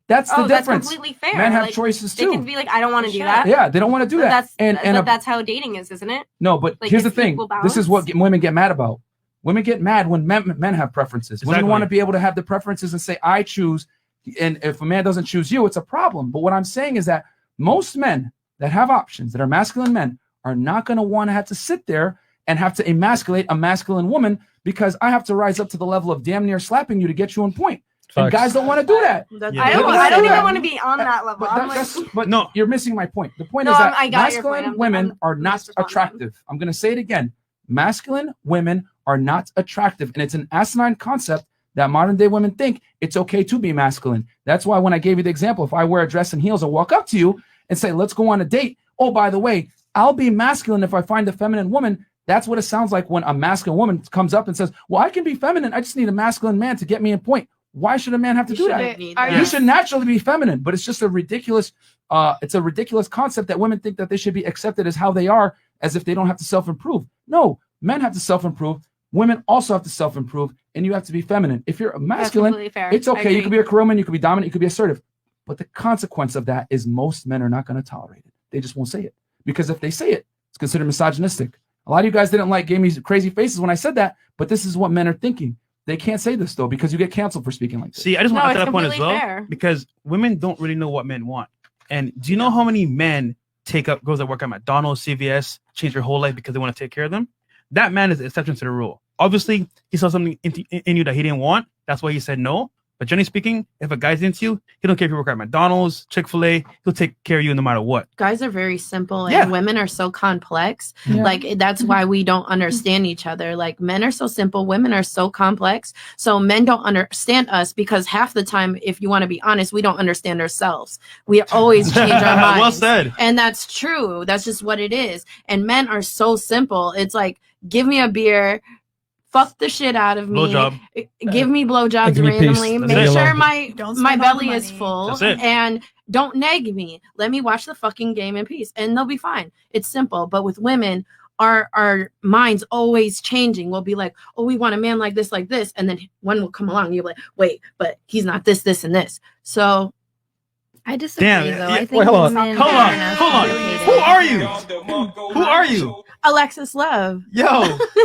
[SPEAKER 1] That's the
[SPEAKER 7] Oh, that's
[SPEAKER 1] difference.
[SPEAKER 7] completely fair.
[SPEAKER 1] Men have
[SPEAKER 7] Like,
[SPEAKER 1] choices
[SPEAKER 7] They can
[SPEAKER 1] too.
[SPEAKER 7] be like, I don't want to do
[SPEAKER 6] Sure.
[SPEAKER 7] that.
[SPEAKER 1] Yeah, they don't want to do
[SPEAKER 7] But
[SPEAKER 1] that.
[SPEAKER 7] But that's how dating is, isn't it?
[SPEAKER 1] No, but
[SPEAKER 7] like,
[SPEAKER 1] here's the
[SPEAKER 7] it's
[SPEAKER 1] thing.
[SPEAKER 7] equal
[SPEAKER 1] This is what
[SPEAKER 7] balance.
[SPEAKER 1] women get mad about. Women get mad when men have preferences. Women
[SPEAKER 2] Exactly.
[SPEAKER 1] want to be able to have the preferences and say, I choose. And if a man doesn't choose you, it's a problem. But what I'm saying is that most men that have options, that are masculine men, are not going to want to have to sit there and have to emasculate a masculine woman because I have to rise up to the level of damn near slapping you to get you on point. And
[SPEAKER 3] Facts.
[SPEAKER 1] guys don't want to do that.
[SPEAKER 6] That's
[SPEAKER 2] Yeah.
[SPEAKER 7] I don't
[SPEAKER 1] Yeah.
[SPEAKER 7] even want to be on that level.
[SPEAKER 1] But,
[SPEAKER 7] I'm like,
[SPEAKER 1] but
[SPEAKER 2] No.
[SPEAKER 1] you're missing my point. The point
[SPEAKER 7] No,
[SPEAKER 1] is that
[SPEAKER 7] I got your point.
[SPEAKER 1] masculine
[SPEAKER 7] I'm-
[SPEAKER 1] women
[SPEAKER 7] I'm
[SPEAKER 1] are not
[SPEAKER 7] just responding.
[SPEAKER 1] attractive. I'm going to say it again. Masculine women are not attractive. And it's an asinine concept that modern day women think it's okay to be masculine. That's why when I gave you the example, if I wear a dress and heels, I'll walk up to you and say, let's go on a date. Oh, by the way, I'll be masculine if I find a feminine woman. That's what it sounds like when a masculine woman comes up and says, well, I can be feminine. I just need a masculine man to get me in point. Why should a man have to do that?
[SPEAKER 6] Yeah.
[SPEAKER 1] You should naturally be feminine, but it's just a ridiculous concept that women think that they should be accepted as how they are, as if they don't have to self-improve. No, men have to self-improve. Women also have to self-improve, and you have to be feminine. If you're a masculine,
[SPEAKER 7] completely fair.
[SPEAKER 1] it's
[SPEAKER 7] I
[SPEAKER 1] okay. You
[SPEAKER 7] agree.
[SPEAKER 1] can be a career man, you can be dominant, you can be assertive. But the consequence of that is most men are not going to tolerate it. They just won't say it. Because if they say it, it's considered misogynistic. A lot of you guys didn't gave me crazy faces when I said that, but this is what men are thinking. They can't say this though because you get canceled for speaking like this.
[SPEAKER 2] See, I just want to
[SPEAKER 13] No,
[SPEAKER 2] add to
[SPEAKER 13] it's
[SPEAKER 2] that point as
[SPEAKER 13] completely
[SPEAKER 2] well
[SPEAKER 13] fair.
[SPEAKER 2] because women don't really know what men want. And do you know how many men take up girls that work at McDonald's, CVS, change their whole life because they want to take care of them? That man is the exception to the rule. Obviously, he saw something in you that he didn't want. That's why he said no. But generally speaking, if a guy's into you, he don't care if you work at McDonald's, Chick-fil-A. He'll take care of you no matter what.
[SPEAKER 13] Guys are very simple and
[SPEAKER 2] Yeah.
[SPEAKER 13] women are so complex.
[SPEAKER 1] Yeah.
[SPEAKER 13] Like that's why we don't understand each other. Like men are so simple, women are so complex. So men don't understand us because half the time, if you want to be honest, we don't understand ourselves. We always change our minds.
[SPEAKER 2] Well said.
[SPEAKER 13] And that's true. That's just what it is. And men are so simple. It's like, give me a beer, fuck the shit out of me.
[SPEAKER 2] Blowjob.
[SPEAKER 13] Give me blowjobs
[SPEAKER 3] give me peace.
[SPEAKER 13] randomly.
[SPEAKER 3] That's
[SPEAKER 13] Make
[SPEAKER 3] it.
[SPEAKER 13] sure my
[SPEAKER 8] Don't
[SPEAKER 13] my
[SPEAKER 8] spend all the
[SPEAKER 13] belly is
[SPEAKER 8] money.
[SPEAKER 13] full.
[SPEAKER 2] That's it.
[SPEAKER 13] And don't nag me. Let me watch the fucking game in peace. And they'll be fine. It's simple. But with women, our minds always changing. We'll be like, oh, we want a man like this. And then one will come along and you'll be like, wait, but he's not this, this, and this. So
[SPEAKER 10] I disagree,
[SPEAKER 2] Damn,
[SPEAKER 10] though.
[SPEAKER 2] yeah,
[SPEAKER 10] I think
[SPEAKER 3] wait, hold on.
[SPEAKER 10] women
[SPEAKER 2] Hold
[SPEAKER 10] are
[SPEAKER 2] on.
[SPEAKER 10] not
[SPEAKER 2] Hold on.
[SPEAKER 10] educated.
[SPEAKER 2] Who are you? Who are you?
[SPEAKER 13] Alexis Love.
[SPEAKER 2] Yo.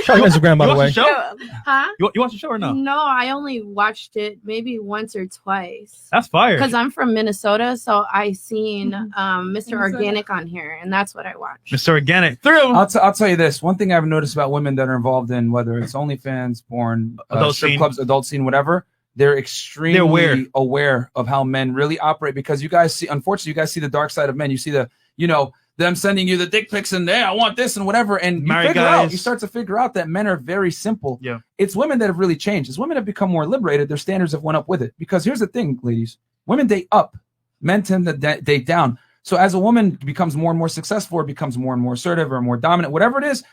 [SPEAKER 3] Shout out Instagram, by
[SPEAKER 2] You
[SPEAKER 3] the
[SPEAKER 2] watch
[SPEAKER 3] way.
[SPEAKER 2] the show?
[SPEAKER 13] Huh?
[SPEAKER 2] You watch the show or no?
[SPEAKER 13] No, I only watched it maybe once or twice.
[SPEAKER 2] That's fire.
[SPEAKER 13] Because I'm from Minnesota, so I seen Mr.
[SPEAKER 5] Minnesota.
[SPEAKER 13] Organic on here, and that's what I watched.
[SPEAKER 2] Mr. Organic. Thrill.
[SPEAKER 1] I'll tell you this. One thing I've noticed about women that are involved in whether it's OnlyFans, porn,
[SPEAKER 2] Adult
[SPEAKER 1] strip
[SPEAKER 2] scene.
[SPEAKER 1] clubs, adult scene, whatever, they're extremely aware of how men really operate because you guys see, unfortunately, you guys see the dark side of men. You see them sending you the dick pics and I want this and whatever. And you start to figure out that men are very simple.
[SPEAKER 2] Yeah.
[SPEAKER 1] It's women that have really changed. As women have become more liberated, their standards have went up with it. Because here's the thing, ladies, women date up, men tend to date down. So as a woman becomes more and more successful or becomes more and more assertive or more dominant, whatever it is,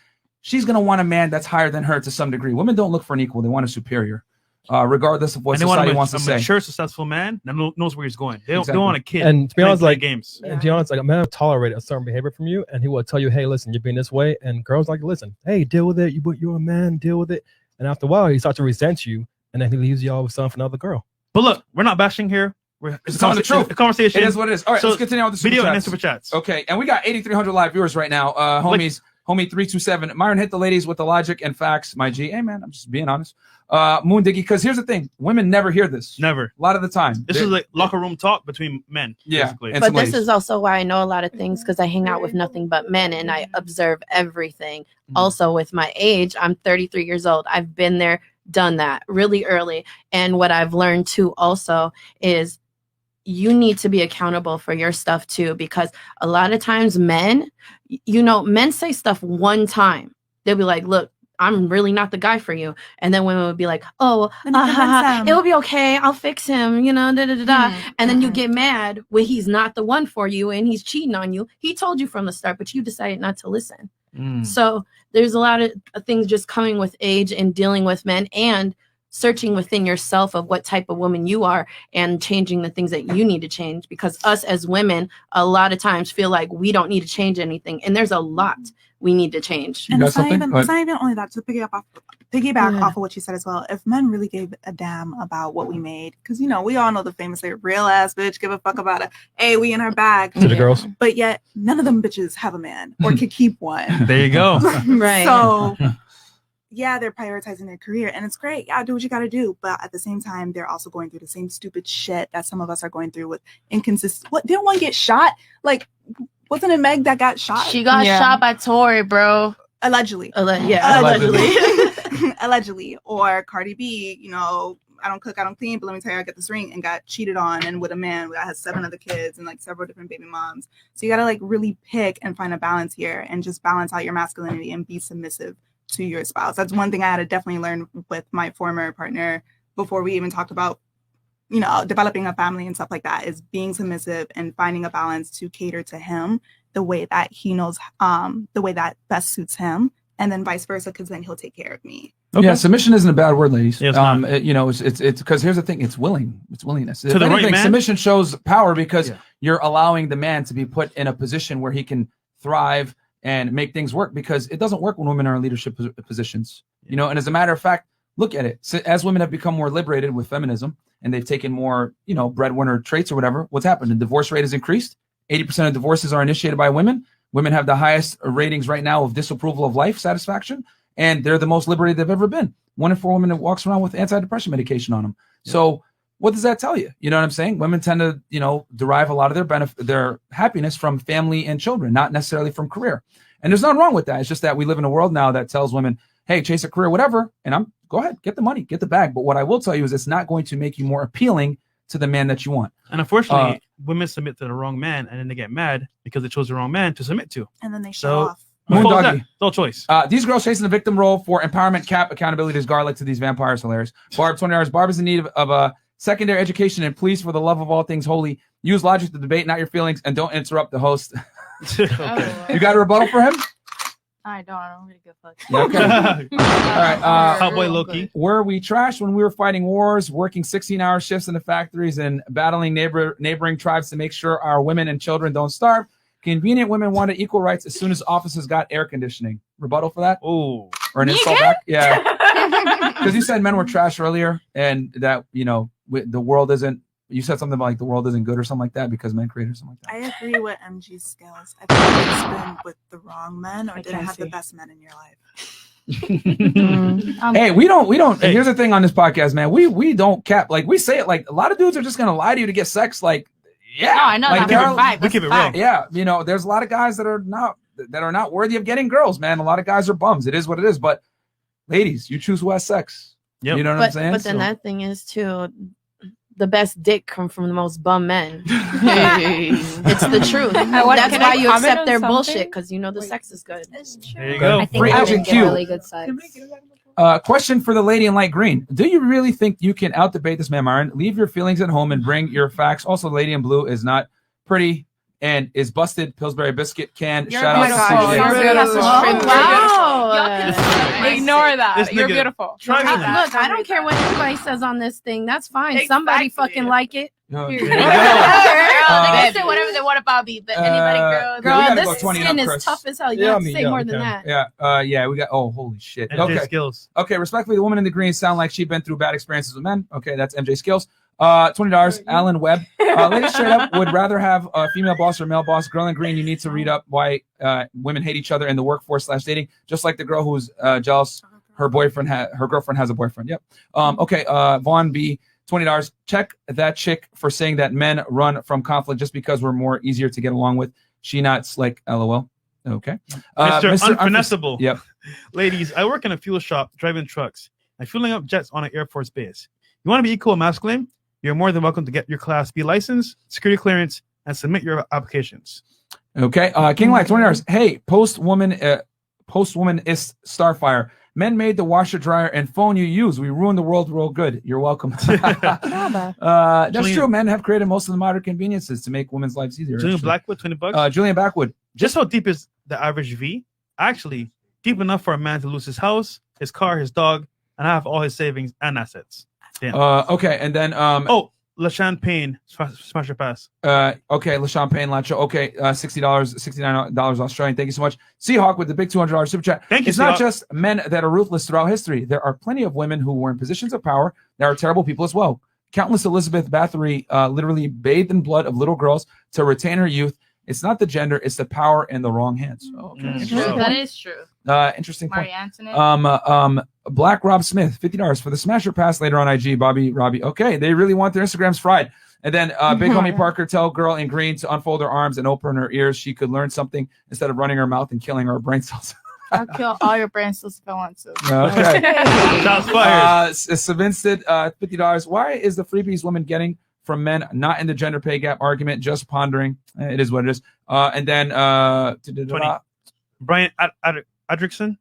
[SPEAKER 1] she's going to want a man that's higher than her to some degree. Women don't look for an equal. They want a superior. Regardless of what
[SPEAKER 2] And they want
[SPEAKER 1] society
[SPEAKER 2] a
[SPEAKER 1] wants to say.
[SPEAKER 2] mature, successful man that knows where he's going. They don't
[SPEAKER 1] Exactly.
[SPEAKER 2] want a kid.
[SPEAKER 3] And to be honest, like
[SPEAKER 2] games.
[SPEAKER 3] and to be honest, like a man will tolerate a certain behavior from you, and he will tell you, "Hey, listen, you're being this way," and girls like, "Listen, hey, deal with it. You're a man, deal with it." And after a while, he starts to resent you, and then he leaves you all with something for another girl.
[SPEAKER 2] But look, we're not bashing here.
[SPEAKER 1] It's telling the truth.
[SPEAKER 2] A conversation.
[SPEAKER 1] It is what it is. All right,
[SPEAKER 2] So,
[SPEAKER 1] let's continue on with the super
[SPEAKER 2] video and
[SPEAKER 1] chats.
[SPEAKER 2] super chats.
[SPEAKER 1] Okay, and we got 8,300 live viewers right now. Homie 327. Myron hit the ladies with the logic and facts. My G. Hey, man, I'm just being honest. Moon Diggy, because here's the thing. Women never hear this.
[SPEAKER 2] Never.
[SPEAKER 1] A lot of the time.
[SPEAKER 2] This is like locker room talk between men.
[SPEAKER 1] Yeah,
[SPEAKER 2] Basically.
[SPEAKER 1] and
[SPEAKER 13] But
[SPEAKER 1] some
[SPEAKER 13] this
[SPEAKER 1] ladies.
[SPEAKER 13] is also why I know a lot of things because I hang out with nothing but men and I observe everything. Also, with my age, I'm 33 years old. I've been there, done that really early. And what I've learned too also is you need to be accountable for your stuff too, because a lot of times men say stuff one time. They'll be like, look, I'm really not the guy for you. And then women would be like, oh, it'll be okay. I'll fix him, da da da da. And then you get mad when he's not the one for you and he's cheating on you. He told you from the start, but you decided not to listen. So there's a lot of things just coming with age and dealing with men and searching within yourself of what type of woman you are and changing the things that you need to change, because us as women a lot of times feel like we don't need to change anything, and there's a lot we need to change.
[SPEAKER 8] And it's not even only that, to piggyback off of what you said as well. If men really gave a damn about what we made, because we all know the famous like, real ass bitch give a fuck about it. Hey, we in our bag.
[SPEAKER 3] To the girls.
[SPEAKER 8] But yet none of them bitches have a man or could keep one.
[SPEAKER 2] There you go.
[SPEAKER 13] Right.
[SPEAKER 8] So yeah, they're prioritizing their career, and it's great. Yeah, do what you got to do. But at the same time, they're also going through the same stupid shit that some of us are going through with inconsistent. What, didn't one get shot? Like, wasn't it Meg that got shot?
[SPEAKER 13] She got shot by Tory, bro.
[SPEAKER 8] Allegedly.
[SPEAKER 13] Allegedly.
[SPEAKER 8] Allegedly. Or Cardi B, I don't cook, I don't clean, but let me tell you, I get this ring and got cheated on and with a man that has 7 other kids and like several different baby moms. So you got to like really pick and find a balance here and just balance out your masculinity and be submissive to your spouse. That's one thing I had to definitely learn with my former partner before we even talked about, developing a family and stuff like that, is being submissive and finding a balance to cater to him the way that he knows, the way that best suits him. And then vice versa, because then he'll take care of me.
[SPEAKER 1] Okay. Yeah, submission isn't a bad word, ladies.
[SPEAKER 2] Yeah,
[SPEAKER 1] it's because here's the thing: it's willingness.
[SPEAKER 2] To the right man?
[SPEAKER 1] Submission shows power because you're allowing the man to be put in a position where he can thrive and make things work. Because it doesn't work when women are in leadership positions, And as a matter of fact, look at it. So as women have become more liberated with feminism and they've taken more, breadwinner traits or whatever, what's happened? The divorce rate has increased. 80% of divorces are initiated by women. Women have the highest ratings right now of disapproval of life satisfaction. and they're the most liberated they've ever been. 1 in 4 women that walks around with antidepressant medication on them. So what does that tell you? You know what I'm saying? Women tend to, derive a lot of their happiness from family and children, not necessarily from career. And there's nothing wrong with that. It's just that we live in a world now that tells women, hey, chase a career, whatever. And go ahead, get the money, get the bag. But what I will tell you is it's not going to make you more appealing to the man that you want.
[SPEAKER 2] And unfortunately, women submit to the wrong man, and then they get mad because they chose the wrong man to submit to.
[SPEAKER 8] And then they show off.
[SPEAKER 1] Moondoggy.
[SPEAKER 2] No choice.
[SPEAKER 1] These girls chasing the victim role for empowerment, cap, accountability is garlic to these vampires. Hilarious. Barb, $20. Barb is in need of a secondary education, and please, for the love of all things holy, use logic to debate, not your feelings, and don't interrupt the host. You got a rebuttal for him?
[SPEAKER 6] I don't really give a fuck.
[SPEAKER 1] Okay. All right.
[SPEAKER 2] Cowboy Loki.
[SPEAKER 1] Were we trashed when we were fighting wars, working 16-hour shifts in the factories, and battling neighboring tribes to make sure our women and children don't starve? Convenient women wanted equal rights as soon as offices got air conditioning. Rebuttal for that?
[SPEAKER 2] Oh.
[SPEAKER 1] Or an insult back? Yeah. Because you said men were trash earlier, and that, the world isn't. You said something about like the world isn't good or something like that because men created something like that.
[SPEAKER 8] I agree with MG's skills. I think it's been with the wrong men or didn't have the best men in your life.
[SPEAKER 1] Hey, we don't. And here's the thing on this podcast, man. We don't cap. Like, we say it like a lot of dudes are just gonna lie to you to get sex. Like, yeah,
[SPEAKER 6] No, I know
[SPEAKER 1] like,
[SPEAKER 6] that.
[SPEAKER 2] We keep it real.
[SPEAKER 1] yeah, there's a lot of guys that are not worthy of getting girls, man. A lot of guys are bums. It is what it is. But ladies, you choose who has sex.
[SPEAKER 2] Yep.
[SPEAKER 1] You know what I'm saying?
[SPEAKER 13] But then that thing is too, the best dick come from the most bum men. It's the truth. That's why you accept their bullshit, because the sex is good.
[SPEAKER 6] It's true.
[SPEAKER 2] There you go.
[SPEAKER 10] I think
[SPEAKER 1] Free
[SPEAKER 10] I
[SPEAKER 1] agent
[SPEAKER 10] would get
[SPEAKER 1] Q.
[SPEAKER 10] really good sex.
[SPEAKER 1] Question for the lady in light green. Do you really think you can out-debate this man, Myron? Leave your feelings at home and bring your facts. Also, the lady in blue is not pretty and is busted. Pillsbury biscuit can.
[SPEAKER 5] You're
[SPEAKER 1] Shout out
[SPEAKER 5] beautiful.
[SPEAKER 1] to
[SPEAKER 5] You're
[SPEAKER 1] CJ.
[SPEAKER 5] beautiful.
[SPEAKER 13] Wow.
[SPEAKER 5] Ignore that.
[SPEAKER 2] This
[SPEAKER 5] You're
[SPEAKER 2] nigga-
[SPEAKER 5] beautiful.
[SPEAKER 2] Try me.
[SPEAKER 13] Look, I don't care what anybody says on this thing. That's fine. Somebody
[SPEAKER 6] Exactly.
[SPEAKER 13] fucking like it.
[SPEAKER 1] No,
[SPEAKER 6] Period.
[SPEAKER 1] there you go.
[SPEAKER 6] They can say whatever they want about me, but anybody,
[SPEAKER 1] we
[SPEAKER 13] Girl,
[SPEAKER 1] gotta
[SPEAKER 13] this
[SPEAKER 1] go 20
[SPEAKER 13] skin
[SPEAKER 1] up,
[SPEAKER 13] is
[SPEAKER 1] Chris.
[SPEAKER 13] tough as hell. You
[SPEAKER 3] Yeah,
[SPEAKER 13] don't
[SPEAKER 3] I
[SPEAKER 13] have to
[SPEAKER 3] mean,
[SPEAKER 13] say
[SPEAKER 3] yeah,
[SPEAKER 13] more
[SPEAKER 3] okay.
[SPEAKER 13] than that.
[SPEAKER 1] Yeah, we got. Oh, holy shit.
[SPEAKER 2] MJ
[SPEAKER 1] Okay.
[SPEAKER 2] Skills.
[SPEAKER 1] Okay, respectfully, the woman in the green sound like she's been through bad experiences with men. Okay, that's MJ Skills. $20. Alan Webb. Ladies straight up would rather have a female boss or male boss. Girl in green, you need to read up why women hate each other in the workforce / dating. Just like the girl who's jealous her girlfriend has a boyfriend. Yep. Okay. Vaughn B. $20. Check that chick for saying that men run from conflict just because we're more easier to get along with. She not slick. LOL. Okay.
[SPEAKER 2] Mr. Unfinessable.
[SPEAKER 1] Yep.
[SPEAKER 2] Ladies, I work in a fuel shop driving trucks and fueling up jets on an Air Force base. You want to be equal and masculine? You're more than welcome to get your Class B license, security clearance, and submit your applications.
[SPEAKER 1] Okay. King Light, $20. Hey, postwoman is Starfire. Men made the washer, dryer, and phone you use. We ruined the world real good. You're welcome. That's
[SPEAKER 2] Julian-
[SPEAKER 1] true. Men have created most of the modern conveniences to make women's lives easier.
[SPEAKER 2] Julian
[SPEAKER 1] It's true.
[SPEAKER 2] Blackwood, $20.
[SPEAKER 1] Julian Blackwood.
[SPEAKER 2] Just how deep is the average V? Actually, deep enough for a man to lose his house, his car, his dog, and have all his savings and assets. Damn.
[SPEAKER 1] Okay, and then
[SPEAKER 2] LaShawn Payne, smash your pass.
[SPEAKER 1] Okay, LaShawn Payne, Lacho. Okay, $60, $69 Australian. Thank you so much. Seahawk with the big $200 super chat.
[SPEAKER 2] Thank you,
[SPEAKER 1] It's not
[SPEAKER 2] Seahawk.
[SPEAKER 1] just men that are ruthless throughout history. There are plenty of women who were in positions of power that are terrible people as well. Countless Elizabeth Bathory literally bathed in blood of little girls to retain her youth. It's not the gender, it's the power in the wrong hands. Okay, interesting
[SPEAKER 6] That
[SPEAKER 1] point.
[SPEAKER 6] is true.
[SPEAKER 1] Interesting
[SPEAKER 6] Marie
[SPEAKER 1] point.
[SPEAKER 6] Antoinette.
[SPEAKER 1] Black Rob Smith, $50 for the smasher pass later on IG. Robbie. Okay, they really want their Instagrams fried. And then Big Homie Parker, tell girl in green to unfold her arms and open her ears. She could learn something instead of running her mouth and killing her brain cells.
[SPEAKER 6] I'll kill all your brain cells if I want to.
[SPEAKER 1] Okay.
[SPEAKER 2] Shots fired.
[SPEAKER 1] Savinsted, $50. Why is the freebies women getting from men not in the gender pay gap argument? Just pondering. It is what it is. And then
[SPEAKER 2] 20. Brian Adrickson,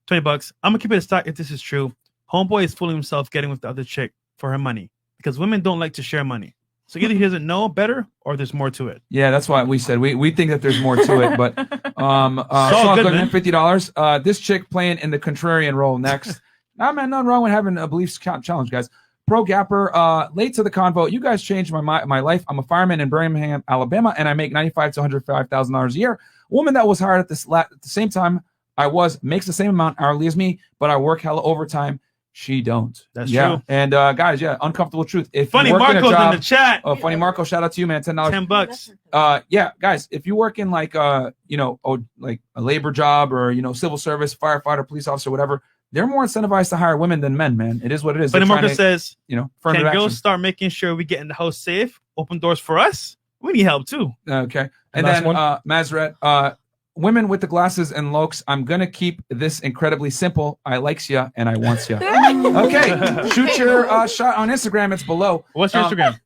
[SPEAKER 2] $20. I'm gonna keep it a stock if this is true. Homeboy is fooling himself getting with the other chick for her money because women don't like to share money. So either he doesn't know better or there's more to it.
[SPEAKER 1] Yeah, that's why we said we think that there's more to it. But
[SPEAKER 2] all
[SPEAKER 1] Sean
[SPEAKER 2] good,
[SPEAKER 1] Goodman,
[SPEAKER 2] man.
[SPEAKER 1] $50. This chick playing in the contrarian role next. Nah, man, nothing wrong with having a beliefs challenge, guys. Pro Gapper, late to the convo. You guys changed my life. I'm a fireman in Birmingham, Alabama, and I make $95,000 to $105,000 a year. A woman that was hired at the same time I was makes the same amount hourly as me, but I work hella overtime. she don't.
[SPEAKER 2] That's
[SPEAKER 1] yeah.
[SPEAKER 2] true.
[SPEAKER 1] And guys, uncomfortable truth. If
[SPEAKER 2] Funny
[SPEAKER 1] you work
[SPEAKER 2] Marco's
[SPEAKER 1] in a job,
[SPEAKER 2] in the chat.
[SPEAKER 1] Funny Marco, shout out to you, man. $10.
[SPEAKER 2] $10.
[SPEAKER 1] Yeah, guys, if you work in like like a labor job or civil service, firefighter, police officer, whatever, they're more incentivized to hire women than men, man. It is what it is.
[SPEAKER 2] Funny
[SPEAKER 1] They're
[SPEAKER 2] Marco
[SPEAKER 1] trying to,
[SPEAKER 2] says,
[SPEAKER 1] affirmative
[SPEAKER 2] can girls
[SPEAKER 1] action.
[SPEAKER 2] start making sure we get in the house safe? Open doors for us? We need help too.
[SPEAKER 1] Okay. And
[SPEAKER 3] Last
[SPEAKER 1] then
[SPEAKER 3] one.
[SPEAKER 1] Mazret, women with the glasses and looks, I'm gonna keep this incredibly simple. I likes ya and I wants ya. Okay. Shoot your shot on Instagram. It's below.
[SPEAKER 2] What's your Instagram?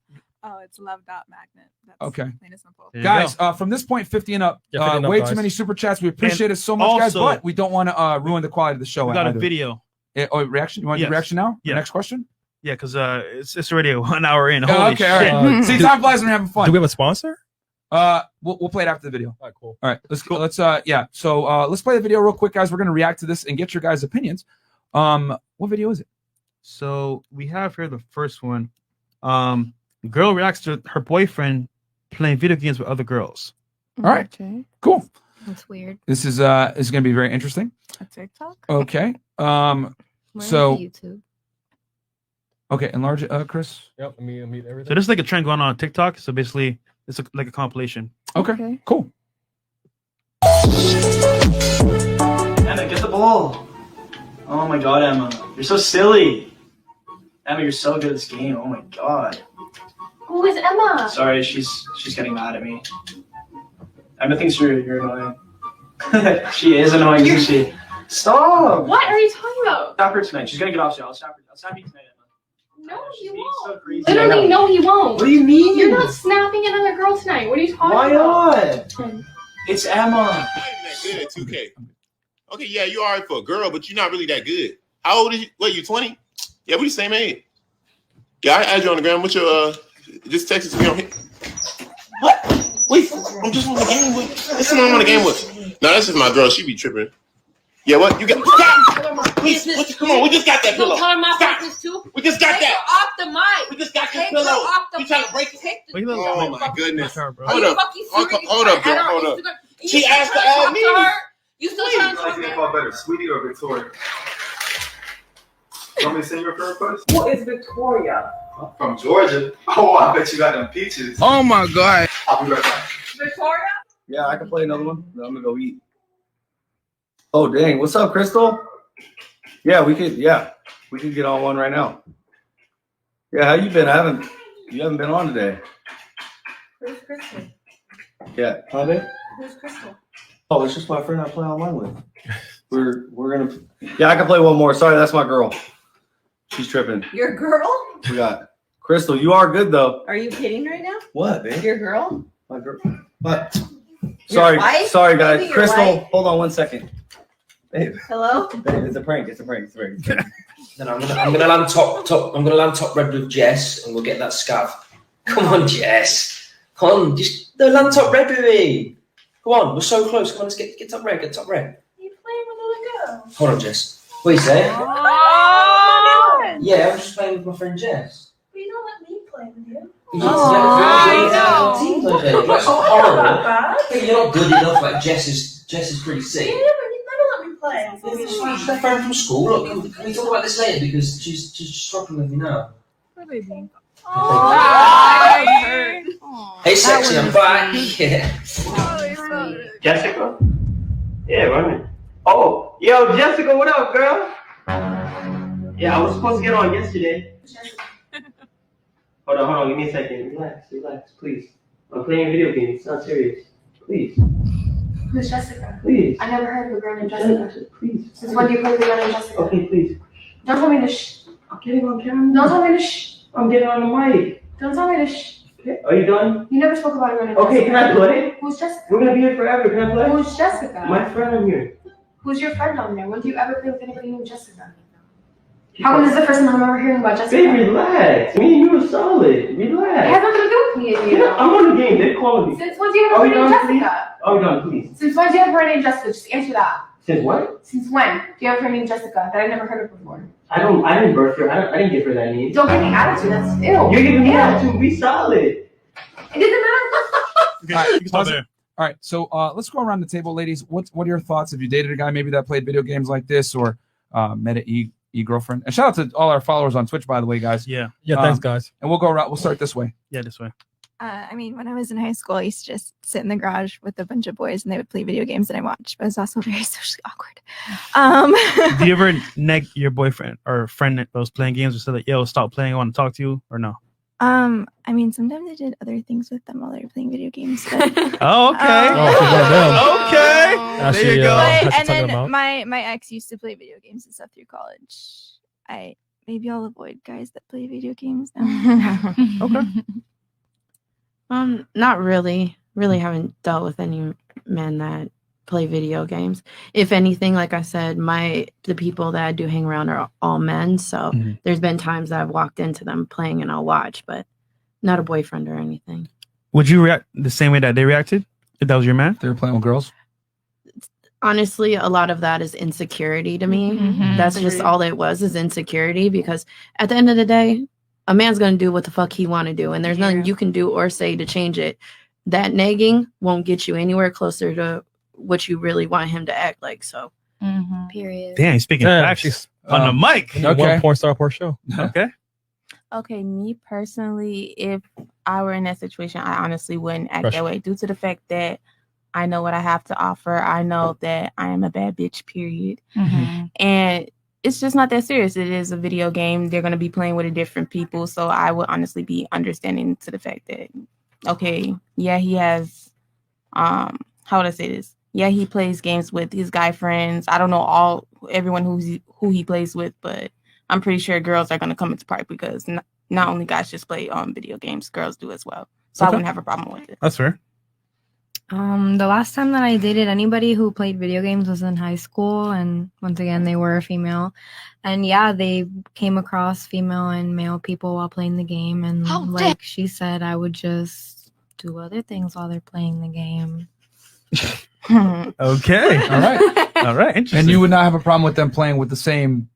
[SPEAKER 8] Oh, it's love.magnet. That's
[SPEAKER 1] Okay.
[SPEAKER 8] plain and simple.
[SPEAKER 1] Guys, from this point, 50 and up.
[SPEAKER 3] Yeah, 50 and up,
[SPEAKER 1] way
[SPEAKER 3] guys.
[SPEAKER 1] too many super chats. We appreciate it so much, guys,
[SPEAKER 2] also-
[SPEAKER 1] but we don't want to ruin the quality of the show.
[SPEAKER 2] We got a
[SPEAKER 1] either.
[SPEAKER 2] video.
[SPEAKER 1] Reaction? You want to do
[SPEAKER 2] Yes.
[SPEAKER 1] reaction now?
[SPEAKER 2] Yeah.
[SPEAKER 1] Next question?
[SPEAKER 2] Yeah, because it's already 1 hour in.
[SPEAKER 1] Oh,
[SPEAKER 2] Holy
[SPEAKER 1] okay, all
[SPEAKER 2] shit.
[SPEAKER 1] right. See, time flies when you're having fun.
[SPEAKER 3] Do we have a sponsor?
[SPEAKER 1] We'll play it after the video.
[SPEAKER 3] All right, cool.
[SPEAKER 1] All right, let's So let's play the video real quick, guys. We're gonna react to this and get your guys' opinions. What video is it?
[SPEAKER 2] So we have here the first one. Girl reacts to her boyfriend playing video games with other girls.
[SPEAKER 1] All right, cool.
[SPEAKER 10] That's weird.
[SPEAKER 1] This is gonna be very interesting.
[SPEAKER 8] A TikTok?
[SPEAKER 1] Okay.
[SPEAKER 10] Where's
[SPEAKER 1] So
[SPEAKER 10] YouTube?
[SPEAKER 1] okay, enlarge it, Chris.
[SPEAKER 3] Yep. Let me meet everything.
[SPEAKER 2] So this is like a trend going on TikTok. So basically, it's like a compilation.
[SPEAKER 1] Okay, cool.
[SPEAKER 14] Emma, get the ball. Oh my god, Emma. You're so silly. Emma, you're so good at this game. Oh my god.
[SPEAKER 10] Who is Emma?
[SPEAKER 14] Sorry, she's getting mad at me. Emma thinks you're annoying. She is annoying, isn't she? Stop!
[SPEAKER 10] What are you talking about?
[SPEAKER 14] Stop her tonight. She's gonna get off. I'll stop her. I'll stop you tonight, Emma.
[SPEAKER 10] No, he
[SPEAKER 14] So
[SPEAKER 10] won't.
[SPEAKER 14] crazy.
[SPEAKER 10] Literally, no, he won't.
[SPEAKER 14] What do you mean?
[SPEAKER 10] You're not snapping another girl tonight. What are you talking
[SPEAKER 14] Why
[SPEAKER 10] about?
[SPEAKER 14] not? It's Emma.
[SPEAKER 15] Not even that good at 2K. Okay, yeah, you alright for a girl, but you're not really that good. How old is you? What, you 20? Yeah, we the same age. Yeah, I add you on the gram. What's your just text it to me on here. What? Wait, I'm just on the game with. This is what I'm on the game with. No, that's just my girl. She be tripping. Yeah, what? You got stop! Please, come on, we just got that pillow.
[SPEAKER 10] Tell her my
[SPEAKER 15] Stop.
[SPEAKER 10] business too.
[SPEAKER 15] We just got
[SPEAKER 10] Take
[SPEAKER 15] that.
[SPEAKER 10] her off the mic.
[SPEAKER 15] We just got this
[SPEAKER 10] Take her
[SPEAKER 15] pillow.
[SPEAKER 10] off the
[SPEAKER 15] You trying to
[SPEAKER 10] mic.
[SPEAKER 15] break it?
[SPEAKER 10] Take the
[SPEAKER 15] Oh my goodness.
[SPEAKER 10] Are
[SPEAKER 15] Hold
[SPEAKER 10] you
[SPEAKER 15] up.
[SPEAKER 10] fucking serious?
[SPEAKER 15] Hold up, girl.
[SPEAKER 10] Add her on
[SPEAKER 15] Hold up.
[SPEAKER 10] Instagram. You
[SPEAKER 15] She
[SPEAKER 10] still
[SPEAKER 15] asked to
[SPEAKER 10] trying
[SPEAKER 15] add
[SPEAKER 10] talk
[SPEAKER 15] me.
[SPEAKER 10] to her? You still trying to talk to her?
[SPEAKER 16] call better, Sweetie or Victoria? You want me to send you a friend request?
[SPEAKER 17] Who is Victoria?
[SPEAKER 16] From Georgia? Oh, I bet you got them peaches.
[SPEAKER 17] Oh my god.
[SPEAKER 16] I'll be right back.
[SPEAKER 17] Victoria?
[SPEAKER 16] Yeah, I can play another one. Then I'm gonna go eat. Oh dang, what's up, Crystal? Yeah, we could get on one right now. Yeah, how you been? You haven't been on today.
[SPEAKER 17] Who's Crystal?
[SPEAKER 16] Yeah, huh, babe?
[SPEAKER 17] Who's Crystal?
[SPEAKER 16] Oh, it's just my friend I play online with. We're gonna. Yeah, I can play one more. Sorry, that's my girl. She's tripping.
[SPEAKER 17] Your girl?
[SPEAKER 16] We got Crystal. You are good though.
[SPEAKER 17] Are you kidding right now?
[SPEAKER 16] What, babe?
[SPEAKER 17] Your girl?
[SPEAKER 16] My girl. What?
[SPEAKER 17] Your wife?
[SPEAKER 16] Sorry, guys.
[SPEAKER 17] Maybe your
[SPEAKER 16] Crystal,
[SPEAKER 17] wife?
[SPEAKER 16] hold on 1 second. Babe,
[SPEAKER 17] Hello?
[SPEAKER 16] babe, it's a prank. It's a prank. It's a prank.
[SPEAKER 18] Then I'm gonna land top red with Jess, and we'll get that scav. Come on, Jess. Come on, just land top red with me. Come on, we're so close. Come on, let's get top red. Get top red.
[SPEAKER 17] You playing with other girls?
[SPEAKER 18] Hold on, Jess. What are you saying?
[SPEAKER 17] Oh!
[SPEAKER 18] Yeah, I'm just playing with my friend Jess.
[SPEAKER 17] But you don't let me play with you.
[SPEAKER 18] I know. That's horrible.
[SPEAKER 17] Not
[SPEAKER 18] Hey, you're not good enough. Like Jess is pretty sick.
[SPEAKER 17] Yeah, but you never let me play.
[SPEAKER 18] She's my friend from school. Look, can we talk about this later because she's struggling with me now. Hey, sexy, I'm back. Yeah.
[SPEAKER 14] Jessica? Yeah, running. Oh, yo, Jessica, what up, girl? Yeah, I was supposed to get on yesterday. Hold on, give me a second. Relax, please. I'm playing a video game. It's not serious. Please.
[SPEAKER 10] Who's Jessica?
[SPEAKER 14] Please.
[SPEAKER 10] I never heard of a girl named Jessica.
[SPEAKER 14] Please.
[SPEAKER 10] Since when do you play with a girl named Jessica?
[SPEAKER 14] Okay, please.
[SPEAKER 10] Don't tell me to shh.
[SPEAKER 14] I'm getting on camera.
[SPEAKER 10] Don't tell me to shh.
[SPEAKER 14] I'm getting on the mic.
[SPEAKER 10] Don't tell me to shh.
[SPEAKER 14] Okay, are you done?
[SPEAKER 10] You never spoke about a girl named
[SPEAKER 14] Okay,
[SPEAKER 10] Jessica.
[SPEAKER 14] can I play?
[SPEAKER 10] Who's Jessica?
[SPEAKER 14] We're gonna be here forever. Can I play?
[SPEAKER 10] Who's Jessica?
[SPEAKER 14] My friend on here.
[SPEAKER 10] Who's your friend on there? When do you ever play with anybody named Jessica? How come this is the first time I'm ever hearing about Jessica?
[SPEAKER 14] Babe, relax. Me and you are solid. Relax.
[SPEAKER 10] It has nothing to do with me and you.
[SPEAKER 14] Yeah, I'm on the game. They're calling me.
[SPEAKER 10] Since when do you have a
[SPEAKER 14] Are we
[SPEAKER 10] friend named
[SPEAKER 14] done, please?
[SPEAKER 10] Jessica?
[SPEAKER 14] Are we done, please?
[SPEAKER 10] Since when do you have a friend named Jessica? Just answer that.
[SPEAKER 14] Since what?
[SPEAKER 10] Since when do you have a friend named Jessica that I never heard of before?
[SPEAKER 14] I didn't birth her. I didn't give her that name.
[SPEAKER 10] Don't give me attitude. That's ew.
[SPEAKER 14] You're giving me
[SPEAKER 10] Ew.
[SPEAKER 14] attitude. Be solid.
[SPEAKER 10] It doesn't matter.
[SPEAKER 1] All right, pause it. All right, so let's go around the table, ladies. What are your thoughts? Have you dated a guy maybe that played video games like this, or met girlfriend. And shout out to all our followers on Twitch, by the way, guys.
[SPEAKER 2] Yeah.
[SPEAKER 3] Yeah, thanks, guys.
[SPEAKER 1] And we'll go around. We'll start this way.
[SPEAKER 2] Yeah, this way.
[SPEAKER 12] I mean, when I was in high school, I used to just sit in the garage with a bunch of boys and they would play video games and I watched, but it was also very socially awkward.
[SPEAKER 2] Do you ever neg your boyfriend or friend that was playing games or say like, yo, stop playing, I want to talk to you, or no?
[SPEAKER 12] I mean, sometimes I did other things with them while they were playing video games. But,
[SPEAKER 2] Oh, okay. Okay. There you go.
[SPEAKER 12] and then my ex used to play video games and stuff through college. Maybe I'll avoid guys that play video games now.
[SPEAKER 2] Okay.
[SPEAKER 13] Not really. Really haven't dealt with any men that play video games. If anything, like I said, the people that I do hang around are all men. So there's been times that I've walked into them playing and I'll watch, but not a boyfriend or anything.
[SPEAKER 2] Would you react the same way that they reacted if that was your man?
[SPEAKER 1] They were playing with girls?
[SPEAKER 13] Honestly, a lot of that is insecurity to me. That's just all it was, is insecurity, because at the end of the day, a man's going to do what the fuck he want to do, and there's nothing you can do or say to change it. That nagging won't get you anywhere closer to what you really want him to act like. So,
[SPEAKER 10] period.
[SPEAKER 2] Damn, speaking of facts on the mic.
[SPEAKER 3] One porn star per show.
[SPEAKER 2] Okay.
[SPEAKER 11] Okay, me personally, if I were in that situation, I honestly wouldn't act
[SPEAKER 3] Pressure.
[SPEAKER 11] that way due to the fact that I know what I have to offer. I know that I am a bad bitch, period. And it's just not that serious. It is a video game. They're going to be playing with different people. So I would honestly be understanding to the fact that, okay, yeah, he has, how would I say this? Yeah, he plays games with his guy friends. I don't know everyone who he plays with, but I'm pretty sure girls are going to come into party because not only guys just play video games, girls do as well. So I wouldn't have a problem with it.
[SPEAKER 2] That's fair.
[SPEAKER 10] The last time that I dated anybody who played video games was in high school, and once again, they were a female. And yeah, they came across female and male people while playing the game, and like she said, I would just do other things while they're playing the game.
[SPEAKER 2] Okay.
[SPEAKER 1] All right.
[SPEAKER 2] All right. Interesting.
[SPEAKER 1] And you would not have a problem with them playing with the same,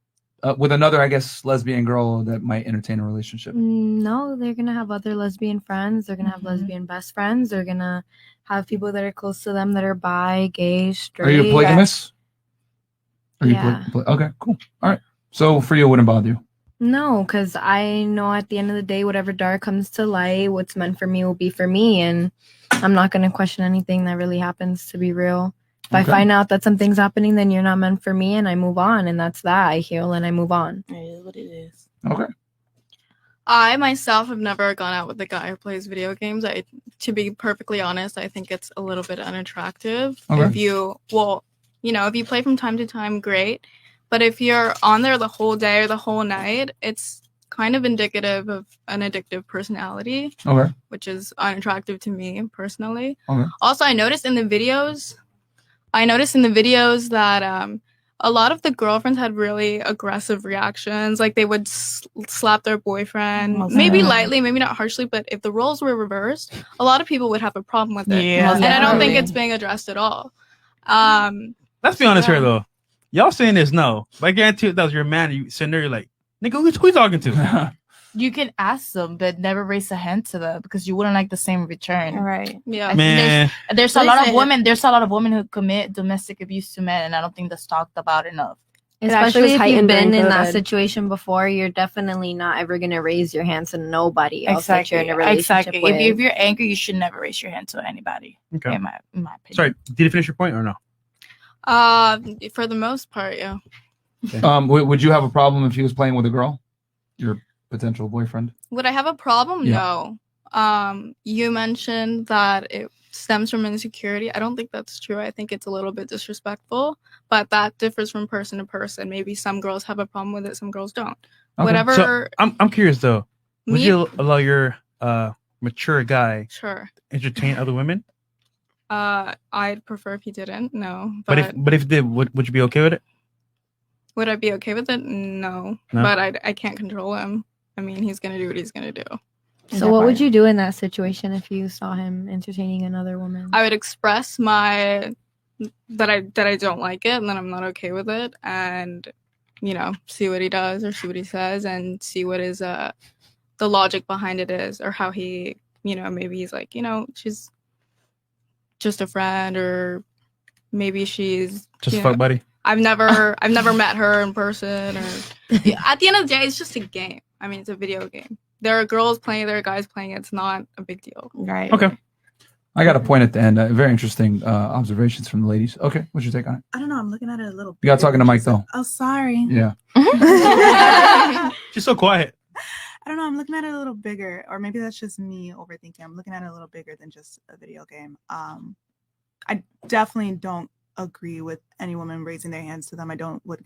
[SPEAKER 1] with another, I guess, lesbian girl that might entertain a relationship?
[SPEAKER 10] No, they're gonna have other lesbian friends. They're gonna have lesbian best friends. They're gonna have people that are close to them that are bi, gay, straight.
[SPEAKER 1] Are you polygamous? Are you
[SPEAKER 10] Yeah.
[SPEAKER 1] okay, cool. All right. So for you, it wouldn't bother you.
[SPEAKER 10] No, because I know at the end of the day, whatever dark comes to light, what's meant for me will be for me, and I'm not gonna question anything that really happens. To be real, if I
[SPEAKER 1] Okay.
[SPEAKER 10] find out that something's happening, then you're not meant for me, and I move on, and that's that. I heal and I move on.
[SPEAKER 11] It is what it is.
[SPEAKER 1] Okay.
[SPEAKER 9] I myself have never gone out with a guy who plays video games. To be perfectly honest, I think it's a little bit unattractive.
[SPEAKER 1] Okay.
[SPEAKER 9] If you play from time to time, great. But if you're on there the whole day or the whole night, it's kind of indicative of an addictive personality.
[SPEAKER 1] Okay.
[SPEAKER 9] Which is unattractive to me personally.
[SPEAKER 1] Okay.
[SPEAKER 9] Also, I noticed in the videos that a lot of the girlfriends had really aggressive reactions. Like they would slap their boyfriend, maybe lightly, maybe not harshly, but if the roles were reversed, a lot of people would have a problem with it.
[SPEAKER 2] Yeah.
[SPEAKER 9] And I don't think
[SPEAKER 2] Definitely.
[SPEAKER 9] it's being addressed at all.
[SPEAKER 2] Let's be honest here, though. Y'all saying this, no. But I guarantee you, if that was your man, you sitting there, you're like, nigga, who you talking to?
[SPEAKER 6] You can ask them, but never raise a hand to them because you wouldn't like the same return.
[SPEAKER 12] Right.
[SPEAKER 9] Yeah.
[SPEAKER 6] I think
[SPEAKER 2] Man.
[SPEAKER 6] there's a lot of
[SPEAKER 12] Listen.
[SPEAKER 6] women. There's a lot of women who commit domestic abuse to men, and I don't think that's talked about enough.
[SPEAKER 10] Especially
[SPEAKER 12] actually was
[SPEAKER 10] if you've
[SPEAKER 12] heightened
[SPEAKER 10] been
[SPEAKER 12] during
[SPEAKER 10] in that
[SPEAKER 12] COVID.
[SPEAKER 10] situation before, you're definitely not ever gonna raise your hands to nobody else that you're in a relationship
[SPEAKER 6] Exactly.
[SPEAKER 10] with.
[SPEAKER 6] If you're angry, you should never raise your hand to anybody.
[SPEAKER 2] Okay.
[SPEAKER 6] In my opinion.
[SPEAKER 2] Sorry, did you finish your point or no?
[SPEAKER 9] For the most part, yeah.
[SPEAKER 1] Would you have a problem if he was playing with a girl, your potential boyfriend?
[SPEAKER 9] Would I have a problem?
[SPEAKER 1] Yeah.
[SPEAKER 9] No. You mentioned that it stems from insecurity. I don't think that's true. I think it's a little bit disrespectful, but that differs from person to person. Maybe some girls have a problem with it, some girls don't.
[SPEAKER 2] Okay.
[SPEAKER 9] Whatever.
[SPEAKER 2] So, I'm curious though. Would
[SPEAKER 9] Me-
[SPEAKER 2] you allow your mature guy
[SPEAKER 9] Sure.
[SPEAKER 2] entertain other women?
[SPEAKER 9] I'd prefer if he didn't. No.
[SPEAKER 2] But if he did, would you be okay with it?
[SPEAKER 9] Would I be okay with it? No.
[SPEAKER 2] No?
[SPEAKER 9] But I can't control him. I mean, he's gonna do what he's gonna do.
[SPEAKER 10] So what would you do in that situation if you saw him entertaining another woman?
[SPEAKER 9] I would express that I don't like it and that I'm not okay with it, and see what he does or see what he says and see what is the logic behind it is, or how he maybe he's like she's just a friend, or maybe she's
[SPEAKER 2] Just a fuck buddy.
[SPEAKER 9] I've never met her in person. Or at the end of the day, it's just a game. I mean, it's a video game. There are girls playing, there are guys playing. It's not a big deal.
[SPEAKER 11] Right.
[SPEAKER 1] Okay. I got a point at the end. Very interesting observations from the ladies. Okay, what's your take on it?
[SPEAKER 8] I don't know. I'm looking at it a little.
[SPEAKER 1] You got talking to Mike though.
[SPEAKER 8] Oh, sorry.
[SPEAKER 1] Yeah.
[SPEAKER 2] She's so quiet.
[SPEAKER 8] I don't know. I'm looking at it a little bigger, or maybe that's just me overthinking. I'm looking at it a little bigger than just a video game. I definitely don't agree with any woman raising their hands to them.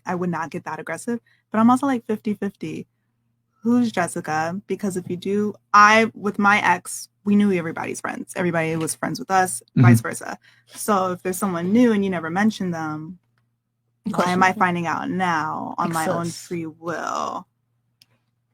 [SPEAKER 8] I would not get that aggressive, but I'm also like 50-50. Who's Jessica? Because if you do, with my ex, we knew everybody's friends. Everybody was friends with us, vice versa. So if there's someone new and you never mention them, why am I finding out now on my own free will?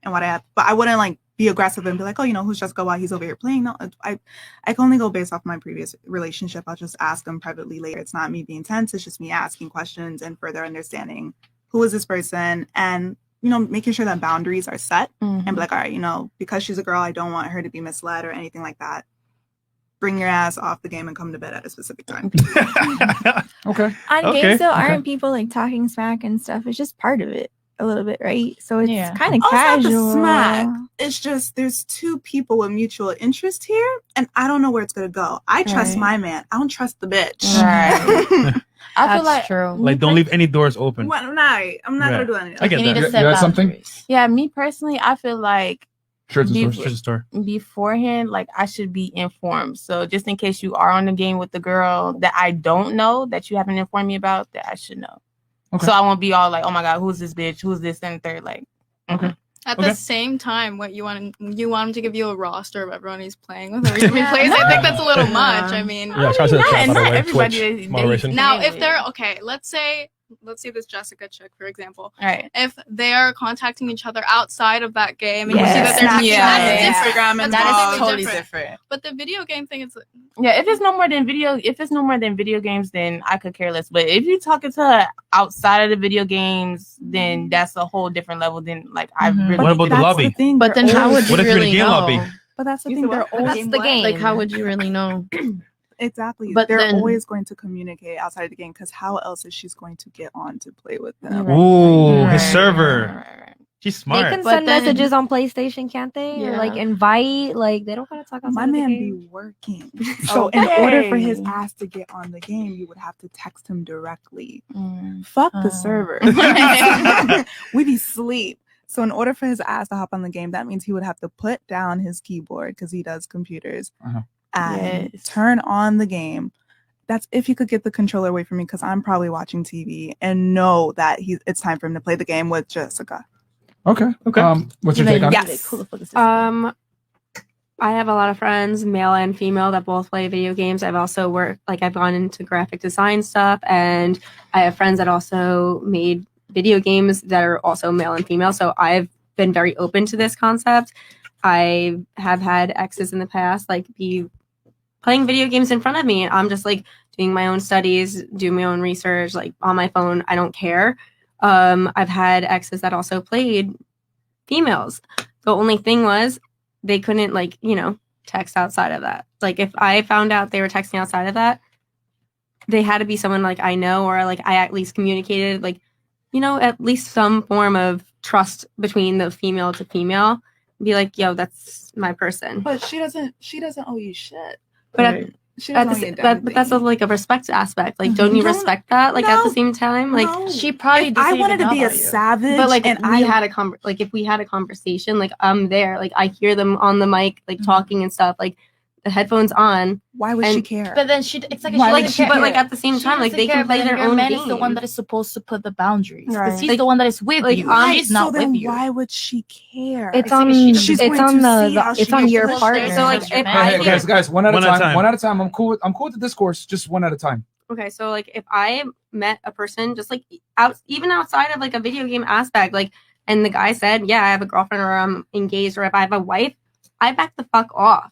[SPEAKER 8] And what I have, but I wouldn't like be aggressive and be like, oh, who's Jessica? Why he's over here playing? No, I can only go based off my previous relationship. I'll just ask them privately later. It's not me being tense. It's just me asking questions and further understanding who is this person, and making sure that boundaries are set and be like, all right, because she's a girl, I don't want her to be misled or anything like that. Bring your ass off the game and come to bed at a specific time.
[SPEAKER 1] Okay.
[SPEAKER 12] On games though, aren't people like talking smack and stuff? It's just part of it a little bit, right? So it's kind of
[SPEAKER 8] Also, not the
[SPEAKER 12] casual.
[SPEAKER 8] smack. It's just there's two people with mutual interest here, and I don't know where it's gonna go. I trust my man. I don't trust the bitch.
[SPEAKER 11] Right. I feel like
[SPEAKER 10] true.
[SPEAKER 2] Like, don't leave any doors open.
[SPEAKER 8] Well, I'm not gonna do anything.
[SPEAKER 2] I get that.
[SPEAKER 11] You had something? Yeah, me personally, I feel like
[SPEAKER 1] Shirts and
[SPEAKER 2] Shirts and store.
[SPEAKER 11] beforehand, like I should be informed. So just in case you are on the game with the girl that I don't know, that you haven't informed me about, that I should know.
[SPEAKER 1] Okay.
[SPEAKER 11] So I won't be all like, oh my god, who's this bitch? Who's this and third? Like,
[SPEAKER 1] okay.
[SPEAKER 9] At the same time, what you want him to give you a roster of everyone he's playing with every time he plays. I think that's a little much. I mean,
[SPEAKER 3] Yeah, shout out to the chat, by the way.
[SPEAKER 11] everybody
[SPEAKER 3] Twitch
[SPEAKER 11] is-
[SPEAKER 3] moderation.
[SPEAKER 9] now if they're okay, let's say this Jessica chick, for example.
[SPEAKER 11] Right.
[SPEAKER 9] If they are contacting each other outside of that game and you see that they're
[SPEAKER 8] Snapchat,
[SPEAKER 9] that's different.
[SPEAKER 8] Instagram, and
[SPEAKER 9] That's
[SPEAKER 8] that is
[SPEAKER 9] completely
[SPEAKER 8] totally different.
[SPEAKER 9] But the video game thing is
[SPEAKER 11] Yeah, if it's no more than video games, then I could care less. But if you're talking to her outside of the video games, then that's a whole different level. Then like I really.
[SPEAKER 2] What about the lobby?
[SPEAKER 13] But then how would you
[SPEAKER 2] What if you're in a
[SPEAKER 13] really
[SPEAKER 2] game
[SPEAKER 13] know?
[SPEAKER 2] lobby?
[SPEAKER 8] But that's the thing. They're always
[SPEAKER 10] That's the game.
[SPEAKER 13] Like, how would you really know?
[SPEAKER 8] Exactly.
[SPEAKER 13] But
[SPEAKER 8] they're
[SPEAKER 13] then-
[SPEAKER 8] always going to communicate outside of the game, because how else is she going to get on to play with them?
[SPEAKER 2] Ooh, his server. She's smart.
[SPEAKER 10] They can
[SPEAKER 13] But
[SPEAKER 10] send
[SPEAKER 13] then-
[SPEAKER 10] messages on PlayStation, can't they? Or like
[SPEAKER 13] Yeah.
[SPEAKER 10] invite. Like they don't gotta talk outside
[SPEAKER 8] My
[SPEAKER 10] of the
[SPEAKER 8] man
[SPEAKER 10] game.
[SPEAKER 8] be working. So in order for his ass to get on the game, you would have to text him directly. Fuck the server. We be sleep. So in order for his ass to hop on the game, that means he would have to put down his keyboard, because he does computers, and turn on the game. That's if he could get the controller away from me, because I'm probably watching TV and know that it's time for him to play the game with Jessica.
[SPEAKER 1] Okay. What's your take on it?
[SPEAKER 8] Yes.
[SPEAKER 7] I have a lot of friends, male and female, that both play video games. I've also I've gone into graphic design stuff, and I have friends that also made video games that are also male and female. So I've been very open to this concept. I have had exes in the past be playing video games in front of me, and I'm just doing my own studies, doing my own research, on my phone. I don't care. I've had exes that also played females. The only thing was they couldn't text outside of that. If I found out they were texting outside of that, they had to be someone I know, or I at least communicated at least some form of trust between the female to female. Be yo, that's my person.
[SPEAKER 8] But she doesn't owe you shit.
[SPEAKER 7] But but that's a respect aspect. Don't you respect that? At the same time,
[SPEAKER 12] she probably.
[SPEAKER 8] If I wanted to be a savage,
[SPEAKER 7] but
[SPEAKER 8] and
[SPEAKER 7] if we had a conversation, I'm there, I hear them on the mic, talking and stuff, the headphones on.
[SPEAKER 8] Why would she care?
[SPEAKER 12] But then it's like
[SPEAKER 8] Why would she
[SPEAKER 7] but
[SPEAKER 8] care?
[SPEAKER 7] at the same time, they can play their own
[SPEAKER 12] man
[SPEAKER 7] game.
[SPEAKER 12] is the one that is supposed to put the boundaries, because
[SPEAKER 8] Right.
[SPEAKER 12] he's the one that is with you. She's not
[SPEAKER 8] so then
[SPEAKER 12] with you.
[SPEAKER 8] why would she care?
[SPEAKER 10] It's on. It's
[SPEAKER 8] going
[SPEAKER 10] on
[SPEAKER 8] to see how
[SPEAKER 10] it's
[SPEAKER 8] she
[SPEAKER 10] on
[SPEAKER 8] gets
[SPEAKER 10] your
[SPEAKER 8] pushed.
[SPEAKER 10] partner.
[SPEAKER 7] So
[SPEAKER 1] Hey, guys, one at a time. One at a time. I'm cool with the discourse. Just one at a time.
[SPEAKER 7] Okay, so if I met a person just even outside of a video game aspect, and the guy said, yeah, I have a girlfriend, or I'm engaged, or if I have a wife, I back the fuck off.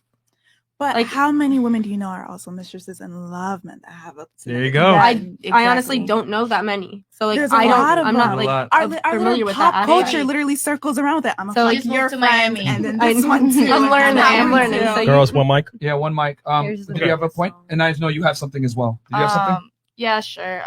[SPEAKER 8] But how many women do you know are also mistresses and love men that have a?
[SPEAKER 2] There you go.
[SPEAKER 7] I honestly don't know that many. So
[SPEAKER 8] There's a
[SPEAKER 7] I
[SPEAKER 8] lot
[SPEAKER 7] don't.
[SPEAKER 8] of
[SPEAKER 7] I'm
[SPEAKER 8] them.
[SPEAKER 7] not
[SPEAKER 8] Our
[SPEAKER 7] familiar
[SPEAKER 8] little
[SPEAKER 7] with
[SPEAKER 8] pop
[SPEAKER 7] that
[SPEAKER 8] culture
[SPEAKER 7] aspect.
[SPEAKER 8] literally circles around with it. I'm
[SPEAKER 7] So,
[SPEAKER 8] like,
[SPEAKER 7] just
[SPEAKER 8] your
[SPEAKER 12] moved to
[SPEAKER 8] friend,
[SPEAKER 12] Miami.
[SPEAKER 8] and then this one too.
[SPEAKER 7] I'm
[SPEAKER 8] and
[SPEAKER 7] learning.
[SPEAKER 8] that
[SPEAKER 7] I'm
[SPEAKER 8] one
[SPEAKER 7] learning.
[SPEAKER 8] too.
[SPEAKER 7] So
[SPEAKER 3] Girls, one mic.
[SPEAKER 1] Yeah, one mic.
[SPEAKER 10] Here's the
[SPEAKER 1] Do you have a point? And I know you have something as well. Do you have something?
[SPEAKER 17] Yeah, sure.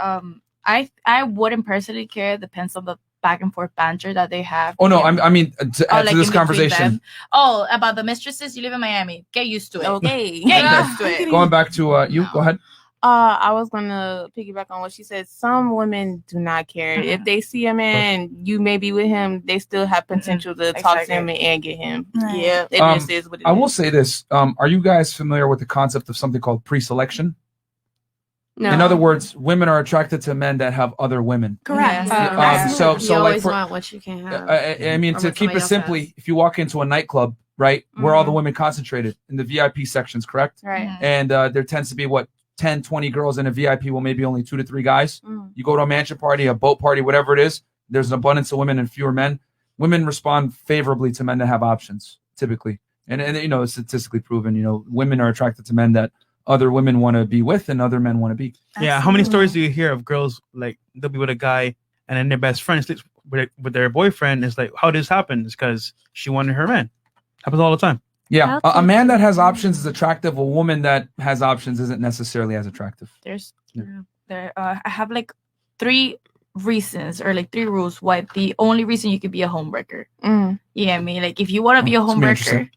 [SPEAKER 6] I wouldn't personally care. It depends on the back and forth banter that they have.
[SPEAKER 1] Oh no, I mean to add to this
[SPEAKER 6] in between
[SPEAKER 1] conversation.
[SPEAKER 6] them. Oh, about the mistresses, you live in Miami. Get used to it.
[SPEAKER 11] Okay.
[SPEAKER 6] Get used to it.
[SPEAKER 1] Going back to you, go ahead.
[SPEAKER 11] I was gonna piggyback on what she said. Some women do not care. If they see a man, you may be with him, they still have potential to talk to him and get him. Yeah, it just is what it
[SPEAKER 1] I
[SPEAKER 11] is.
[SPEAKER 1] will say this. Are you guys familiar with the concept of something called pre-selection?
[SPEAKER 13] No.
[SPEAKER 1] In other words, women are attracted to men that have other women.
[SPEAKER 13] Correct.
[SPEAKER 1] So
[SPEAKER 13] you
[SPEAKER 1] like
[SPEAKER 13] always
[SPEAKER 1] for,
[SPEAKER 13] want what you can have.
[SPEAKER 1] I mean,
[SPEAKER 13] or
[SPEAKER 1] to
[SPEAKER 13] what
[SPEAKER 1] keep
[SPEAKER 13] somebody
[SPEAKER 1] it
[SPEAKER 13] else
[SPEAKER 1] simply,
[SPEAKER 13] has.
[SPEAKER 1] if you walk into a nightclub, right, where all the women concentrated in the VIP sections, correct?
[SPEAKER 6] Right.
[SPEAKER 1] And there tends to be 10, 20 girls in a VIP, well, maybe only 2 to 3 guys. You go to a mansion party, a boat party, whatever it is, there's an abundance of women and fewer men. Women respond favorably to men that have options, typically. And it's statistically proven, women are attracted to men that other women want to be with and other men want to be.
[SPEAKER 2] Yeah, how many stories do you hear of girls like they'll be with a guy and then their best friend sleeps with their boyfriend? It's like, how did this happen? It's because she wanted her man. Happens all the time.
[SPEAKER 1] Yeah, a man that has options is attractive. A woman that has options isn't necessarily as attractive.
[SPEAKER 6] I have like 3 reasons or like 3 rules why the only reason you could be a homewrecker. You get me? Like if you want to be a
[SPEAKER 1] It's gonna be
[SPEAKER 6] homewrecker.
[SPEAKER 1] interesting.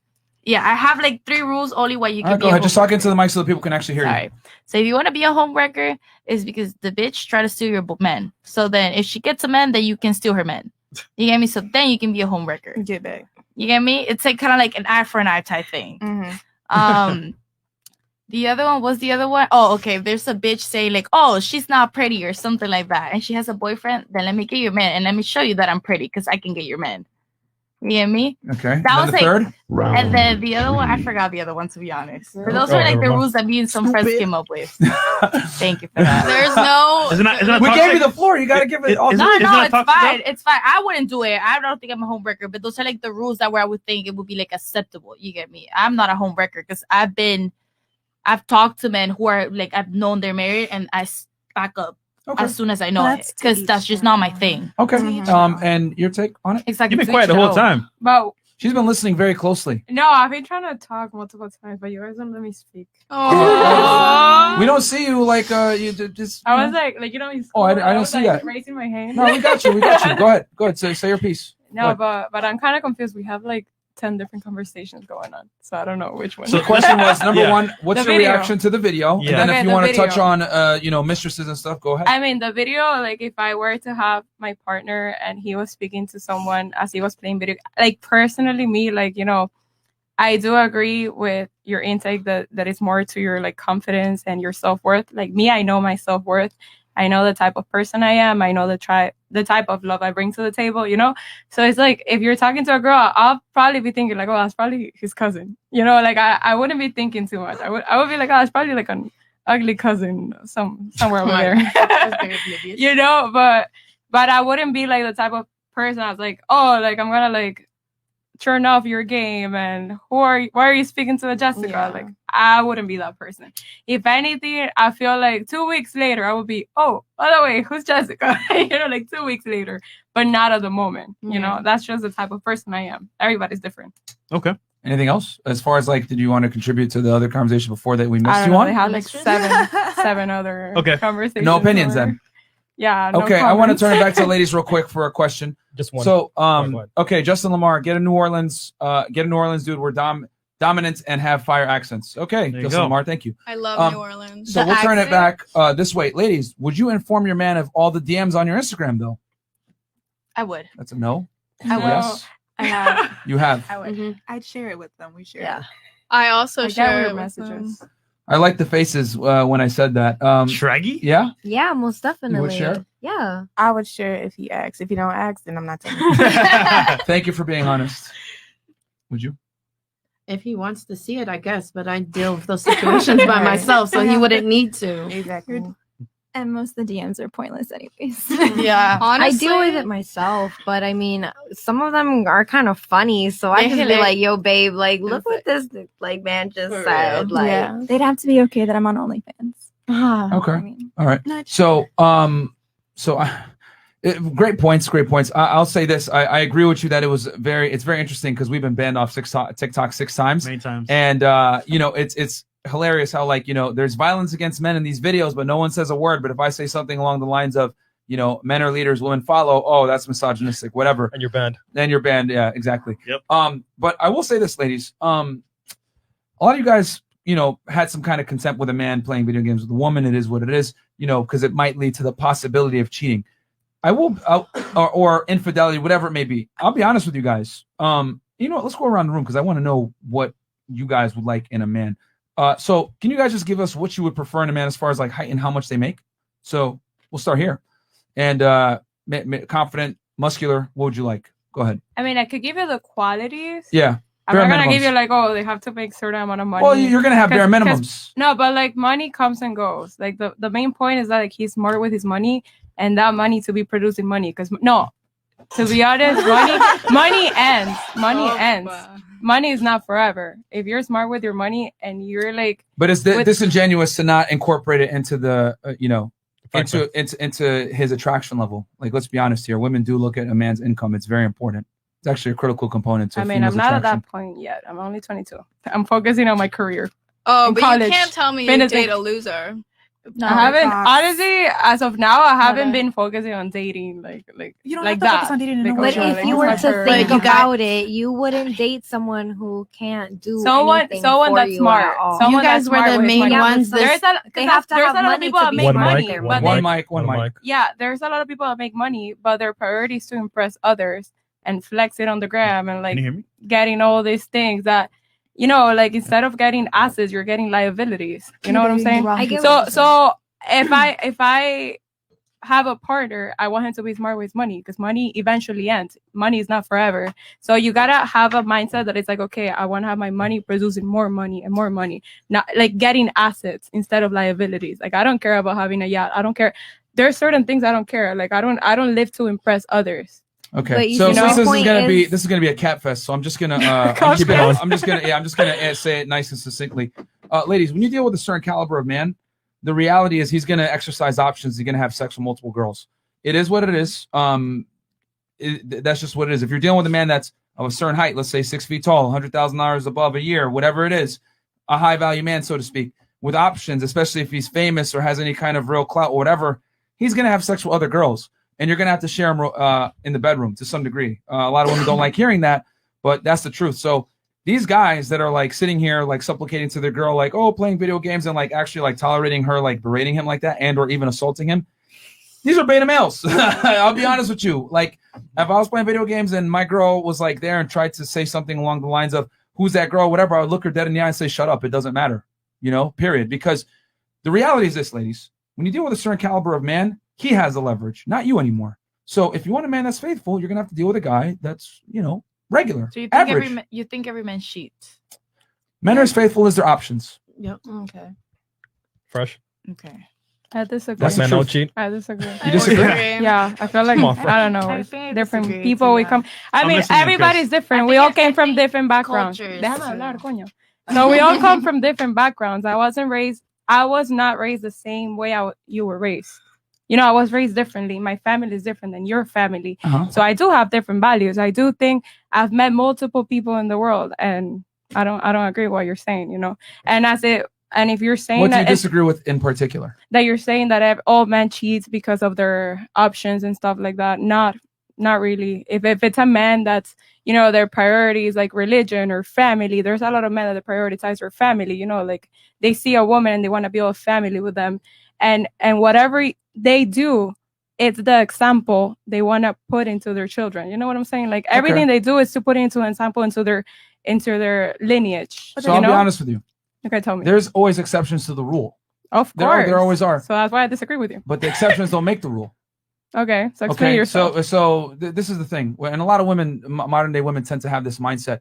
[SPEAKER 6] Yeah, I have like 3 rules only why you
[SPEAKER 1] All
[SPEAKER 6] can
[SPEAKER 1] right,
[SPEAKER 6] be
[SPEAKER 1] go
[SPEAKER 6] a
[SPEAKER 1] ahead. Just talk
[SPEAKER 6] homewrecker.
[SPEAKER 1] into the mic so that people can actually hear
[SPEAKER 6] Sorry.
[SPEAKER 1] you.
[SPEAKER 6] So if you want to be a homewrecker, is because the bitch try to steal your man. So then if she gets a man, then you can steal her man. You get me? So then you can be a homewrecker.
[SPEAKER 8] Get back.
[SPEAKER 6] You get me? It's like kind of like an eye for an eye type thing. The other one was the other one. Oh, okay. If there's a bitch saying like, oh, she's not pretty or something like that, and she has a boyfriend, then let me get your man and let me show you that I'm pretty because I can get your man. You get me?
[SPEAKER 1] Okay.
[SPEAKER 6] That
[SPEAKER 1] And
[SPEAKER 6] was
[SPEAKER 1] then the
[SPEAKER 6] like,
[SPEAKER 1] third?
[SPEAKER 6] and then the other one, I forgot the other one to be honest. But those
[SPEAKER 1] Oh,
[SPEAKER 6] were like
[SPEAKER 1] never
[SPEAKER 6] the
[SPEAKER 1] mind.
[SPEAKER 6] rules that me and some friends came up with. Thank you for that.
[SPEAKER 9] There's no.
[SPEAKER 1] We gave you the floor. You got to give it all.
[SPEAKER 6] No, it's fine. It's fine. I wouldn't do it. I don't think I'm a homewrecker, but those are like the rules that where I would think it would be like acceptable. You get me? I'm not a homewrecker because I've talked to men who are like I've known they're married and I back up as soon as I know it because that's just not my thing.
[SPEAKER 1] Okay. And your take on it?
[SPEAKER 6] Exactly.
[SPEAKER 1] You've been quiet the whole time.
[SPEAKER 5] But
[SPEAKER 1] She's been listening very closely.
[SPEAKER 5] no, I've been trying to talk multiple times, but you guys don't let me speak.
[SPEAKER 1] We don't see you like you just.
[SPEAKER 5] I was like you.
[SPEAKER 1] Oh, I don't
[SPEAKER 5] was,
[SPEAKER 1] see
[SPEAKER 5] like,
[SPEAKER 1] that.
[SPEAKER 5] raising my hand.
[SPEAKER 1] No, we got you. We got you. Go ahead. Go ahead. Say your piece.
[SPEAKER 5] No, but I'm kind of confused. We have like 10 different conversations going on, so I don't know which one.
[SPEAKER 1] So the question was number
[SPEAKER 5] Yeah.
[SPEAKER 1] one, what's
[SPEAKER 5] The
[SPEAKER 1] your
[SPEAKER 5] video.
[SPEAKER 1] reaction to the video?
[SPEAKER 5] Yeah.
[SPEAKER 1] And then
[SPEAKER 5] Okay,
[SPEAKER 1] if you
[SPEAKER 5] the
[SPEAKER 1] want to touch
[SPEAKER 5] video.
[SPEAKER 1] on mistresses and stuff, go ahead.
[SPEAKER 5] I mean, the video, like if I were to have my partner and he was speaking to someone as he was playing video, like personally me, like, I do agree with your intake that it's more to your like confidence and your self-worth. Like me, I know my self-worth. I know the type of person I am. I know the type of love I bring to the table, So it's like if you're talking to a girl, I'll probably be thinking like, oh, that's probably his cousin. Like I wouldn't be thinking too much. I would be like, oh, it's probably like an ugly cousin somewhere over there. But I wouldn't be like the type of person I was like, oh, like I'm gonna like turn off your game and why are you speaking to a Jessica? Like I wouldn't be that person. If anything, I feel like 2 weeks later I would be, oh, by the way, who's Jessica? Like 2 weeks later, but not at the moment. That's just the type of person I am. Everybody's different.
[SPEAKER 1] Okay. Anything else? As far as like, did you want to contribute to the other conversation before that we
[SPEAKER 5] I
[SPEAKER 1] missed
[SPEAKER 5] don't
[SPEAKER 1] you
[SPEAKER 5] know.
[SPEAKER 1] on?
[SPEAKER 5] They had like seven other conversations.
[SPEAKER 1] No opinions
[SPEAKER 5] or-
[SPEAKER 1] then.
[SPEAKER 5] Yeah. No
[SPEAKER 1] Okay, I want to
[SPEAKER 5] comments.
[SPEAKER 1] turn it back to the ladies real quick for a question.
[SPEAKER 3] Just one.
[SPEAKER 1] So,
[SPEAKER 3] Go ahead.
[SPEAKER 1] okay, Justin Lamar, get a New Orleans, dude. We're dominant and have fire accents. Okay,
[SPEAKER 2] you
[SPEAKER 1] Justin
[SPEAKER 2] go.
[SPEAKER 1] Lamar, thank you.
[SPEAKER 9] I love New Orleans.
[SPEAKER 1] So we'll turn it back this way, ladies. Would you inform your man of all the DMs on your Instagram, though?
[SPEAKER 6] I would.
[SPEAKER 1] That's a no.
[SPEAKER 6] I would.
[SPEAKER 1] Yes,
[SPEAKER 6] I have.
[SPEAKER 1] you have.
[SPEAKER 6] I would.
[SPEAKER 8] I'd share it with them. We share.
[SPEAKER 6] Yeah.
[SPEAKER 9] I also
[SPEAKER 5] I get
[SPEAKER 9] share
[SPEAKER 5] weird
[SPEAKER 9] it with
[SPEAKER 5] messages.
[SPEAKER 9] them.
[SPEAKER 1] I like the faces when I said that.
[SPEAKER 2] Shraggy?
[SPEAKER 1] Yeah.
[SPEAKER 10] Yeah, most definitely.
[SPEAKER 1] share?
[SPEAKER 10] Yeah.
[SPEAKER 11] I would share if he asks. If he don't ask, then I'm not telling you.
[SPEAKER 1] Thank you for being honest. Would you?
[SPEAKER 13] If he wants to see it, I guess, but I deal with those situations by myself, so he wouldn't need to.
[SPEAKER 11] Exactly.
[SPEAKER 12] And most of the DMs are pointless, anyways.
[SPEAKER 6] Yeah.
[SPEAKER 12] Honestly,
[SPEAKER 10] I deal with it myself, but I mean, some of them are kind of funny. So I
[SPEAKER 6] They're
[SPEAKER 12] just
[SPEAKER 10] be
[SPEAKER 6] hilarious.
[SPEAKER 10] like, yo, babe, like, look what this like man just said. Like,
[SPEAKER 12] yeah, they'd have to be okay that I'm on OnlyFans.
[SPEAKER 1] Okay. All right. So, great points. Great points. I'll say this. I agree with you that it's very interesting because we've been banned off TikTok 6 times.
[SPEAKER 2] Many times.
[SPEAKER 1] And hilarious how like, there's violence against men in these videos, but no one says a word. But if I say something along the lines of, men are leaders, women follow, oh, that's misogynistic, whatever.
[SPEAKER 3] And you're banned.
[SPEAKER 1] Then you're banned. Yeah, exactly.
[SPEAKER 2] Yep.
[SPEAKER 1] But I will say this, ladies. A lot of you guys, had some kind of contempt with a man playing video games with a woman. It is what it is, because it might lead to the possibility of cheating. Or infidelity, whatever it may be. I'll be honest with you guys. Let's go around the room because I want to know what you guys would like in a man. So can you guys just give us what you would prefer in a man as far as like height and how much they make? So we'll start here. And confident, muscular, what would you like? Go ahead.
[SPEAKER 5] I mean, I could give you the qualities.
[SPEAKER 1] Yeah.
[SPEAKER 5] I'm not gonna
[SPEAKER 1] minimums.
[SPEAKER 5] give you like, oh, they have to make certain amount of money.
[SPEAKER 1] Well, you're gonna have bare minimums.
[SPEAKER 5] No, but like money comes and goes. Like the main point is that like he's smart with his money, and that money to be producing money. Because to be honest, money ends. Money ends. Money is not forever. If you're smart with your money and you're like,
[SPEAKER 1] But it's disingenuous to not incorporate it into the into his attraction level. Like, let's be honest here. Women do look at a man's income. It's very important. It's actually a critical component to
[SPEAKER 5] I mean,
[SPEAKER 1] female's
[SPEAKER 5] I'm not
[SPEAKER 1] attraction.
[SPEAKER 5] at that point yet. I'm only 22. I'm focusing on my career.
[SPEAKER 9] Oh,
[SPEAKER 5] in
[SPEAKER 9] but
[SPEAKER 5] college.
[SPEAKER 9] you can't tell me you
[SPEAKER 5] Fitness
[SPEAKER 9] date
[SPEAKER 5] and-
[SPEAKER 9] a loser.
[SPEAKER 5] I haven't honestly, as of now, I haven't been focusing on dating like
[SPEAKER 8] You don't
[SPEAKER 5] like
[SPEAKER 8] have to
[SPEAKER 5] that.
[SPEAKER 8] focus on dating in a
[SPEAKER 10] But
[SPEAKER 8] way.
[SPEAKER 10] if you were to
[SPEAKER 5] But
[SPEAKER 10] think
[SPEAKER 5] you got-
[SPEAKER 10] about it, you wouldn't date someone who can't do
[SPEAKER 5] someone
[SPEAKER 10] anything
[SPEAKER 5] for
[SPEAKER 10] that's
[SPEAKER 5] you
[SPEAKER 10] smart.
[SPEAKER 5] at all.
[SPEAKER 10] You
[SPEAKER 5] Someone
[SPEAKER 10] guys
[SPEAKER 5] that's
[SPEAKER 10] were
[SPEAKER 5] smart
[SPEAKER 10] the
[SPEAKER 5] with
[SPEAKER 10] main
[SPEAKER 5] money.
[SPEAKER 10] ones that-
[SPEAKER 5] There's
[SPEAKER 10] they have to
[SPEAKER 5] there's
[SPEAKER 10] have
[SPEAKER 5] a lot of
[SPEAKER 10] money
[SPEAKER 5] people
[SPEAKER 10] to
[SPEAKER 5] that
[SPEAKER 10] be
[SPEAKER 5] make
[SPEAKER 10] smart
[SPEAKER 5] money,
[SPEAKER 10] with
[SPEAKER 5] but
[SPEAKER 10] their
[SPEAKER 5] they,
[SPEAKER 1] One mic.
[SPEAKER 5] yeah, there's a lot of people that make money, but their priority is to impress others and flex it on the gram and like
[SPEAKER 2] Can you hear me?
[SPEAKER 5] getting all these things that. Like instead of getting assets, you're getting liabilities. You know what I'm saying?
[SPEAKER 10] I get
[SPEAKER 5] So
[SPEAKER 10] what you're
[SPEAKER 5] so if I have a partner, I want him to be smart with money because money eventually ends. Money is not forever. So you gotta have a mindset that it's like, okay, I want to have my money producing more money and more money, not like getting assets instead of liabilities. Like I don't care about having a yacht. I don't care. There's certain things I don't care. Like I don't live to impress others.
[SPEAKER 1] Okay,
[SPEAKER 5] But
[SPEAKER 1] so
[SPEAKER 5] my
[SPEAKER 1] this is
[SPEAKER 5] point
[SPEAKER 1] gonna be a cat fest. So I'm just gonna
[SPEAKER 3] Keep it on.
[SPEAKER 1] I'm just gonna say it nice and succinctly. Ladies, when you deal with a certain caliber of man, the reality is he's gonna exercise options. He's gonna have sex with multiple girls. It is what it is. That's just what it is. If you're dealing with a man that's of a certain height, let's say 6 feet tall, $100,000 above a year, whatever it is, a high value man, so to speak, with options, especially if he's famous or has any kind of real clout or whatever, he's gonna have sex with other girls. And you're going to have to share them in the bedroom to some degree. A lot of women don't like hearing that, but that's the truth. So these guys that are like sitting here, like supplicating to their girl, like, oh, playing video games and like actually like tolerating her, like berating him like that and or even assaulting him. These are beta males. I'll be honest with you. Like if I was playing video games and my girl was like there and tried to say something along the lines of who's that girl, whatever, I would look her dead in the eye and say, shut up. It doesn't matter, period. Because the reality is this, ladies, when you deal with a certain caliber of man, he has the leverage, not you anymore. So if you want a man that's faithful, you're gonna have to deal with a guy that's, regular,
[SPEAKER 19] So you think
[SPEAKER 1] average.
[SPEAKER 19] every man cheats?
[SPEAKER 1] Men are as faithful as their options.
[SPEAKER 19] Yep. Okay.
[SPEAKER 3] Fresh.
[SPEAKER 19] Okay.
[SPEAKER 5] I disagree.
[SPEAKER 3] Black men don't cheat.
[SPEAKER 5] I disagree.
[SPEAKER 1] You disagree?
[SPEAKER 5] Yeah, I feel like
[SPEAKER 3] Come on, Fred.
[SPEAKER 5] I don't know.
[SPEAKER 19] I
[SPEAKER 5] It's
[SPEAKER 19] think I
[SPEAKER 5] different
[SPEAKER 19] disagree
[SPEAKER 5] people.
[SPEAKER 19] too,
[SPEAKER 5] We
[SPEAKER 19] yeah.
[SPEAKER 5] come. I
[SPEAKER 2] I'm
[SPEAKER 5] mean,
[SPEAKER 2] listening,
[SPEAKER 5] everybody's
[SPEAKER 2] Chris.
[SPEAKER 5] different. We all came from different backgrounds.
[SPEAKER 19] cultures,
[SPEAKER 5] Déjame
[SPEAKER 19] too.
[SPEAKER 5] hablar, coño. So we all come from different backgrounds. I was not raised the same way you were raised. I was raised differently. My family is different than your family.
[SPEAKER 1] Uh-huh.
[SPEAKER 5] So I do have different values. I do think I've met multiple people in the world, and I don't agree with what you're saying. And if you're saying
[SPEAKER 1] What do you
[SPEAKER 5] that
[SPEAKER 1] disagree with in particular?
[SPEAKER 5] that you're saying that all men cheats because of their options and stuff like that, not really. If it's a man that's their priorities like religion or family, there's a lot of men that prioritize their family. Like they see a woman and they want to build a family with them, and whatever they do, it's the example they want to put into their children. You know what I'm saying? Like everything they do is to put into an example into their lineage.
[SPEAKER 1] So I'll be honest with you.
[SPEAKER 5] Okay, tell me.
[SPEAKER 1] There's always exceptions to the rule.
[SPEAKER 5] Of course,
[SPEAKER 1] There always are.
[SPEAKER 5] So that's why I disagree with you.
[SPEAKER 1] But the exceptions don't make the rule.
[SPEAKER 5] Okay, so explain yourself.
[SPEAKER 1] So this is the thing, and a lot of women, modern day women, tend to have this mindset.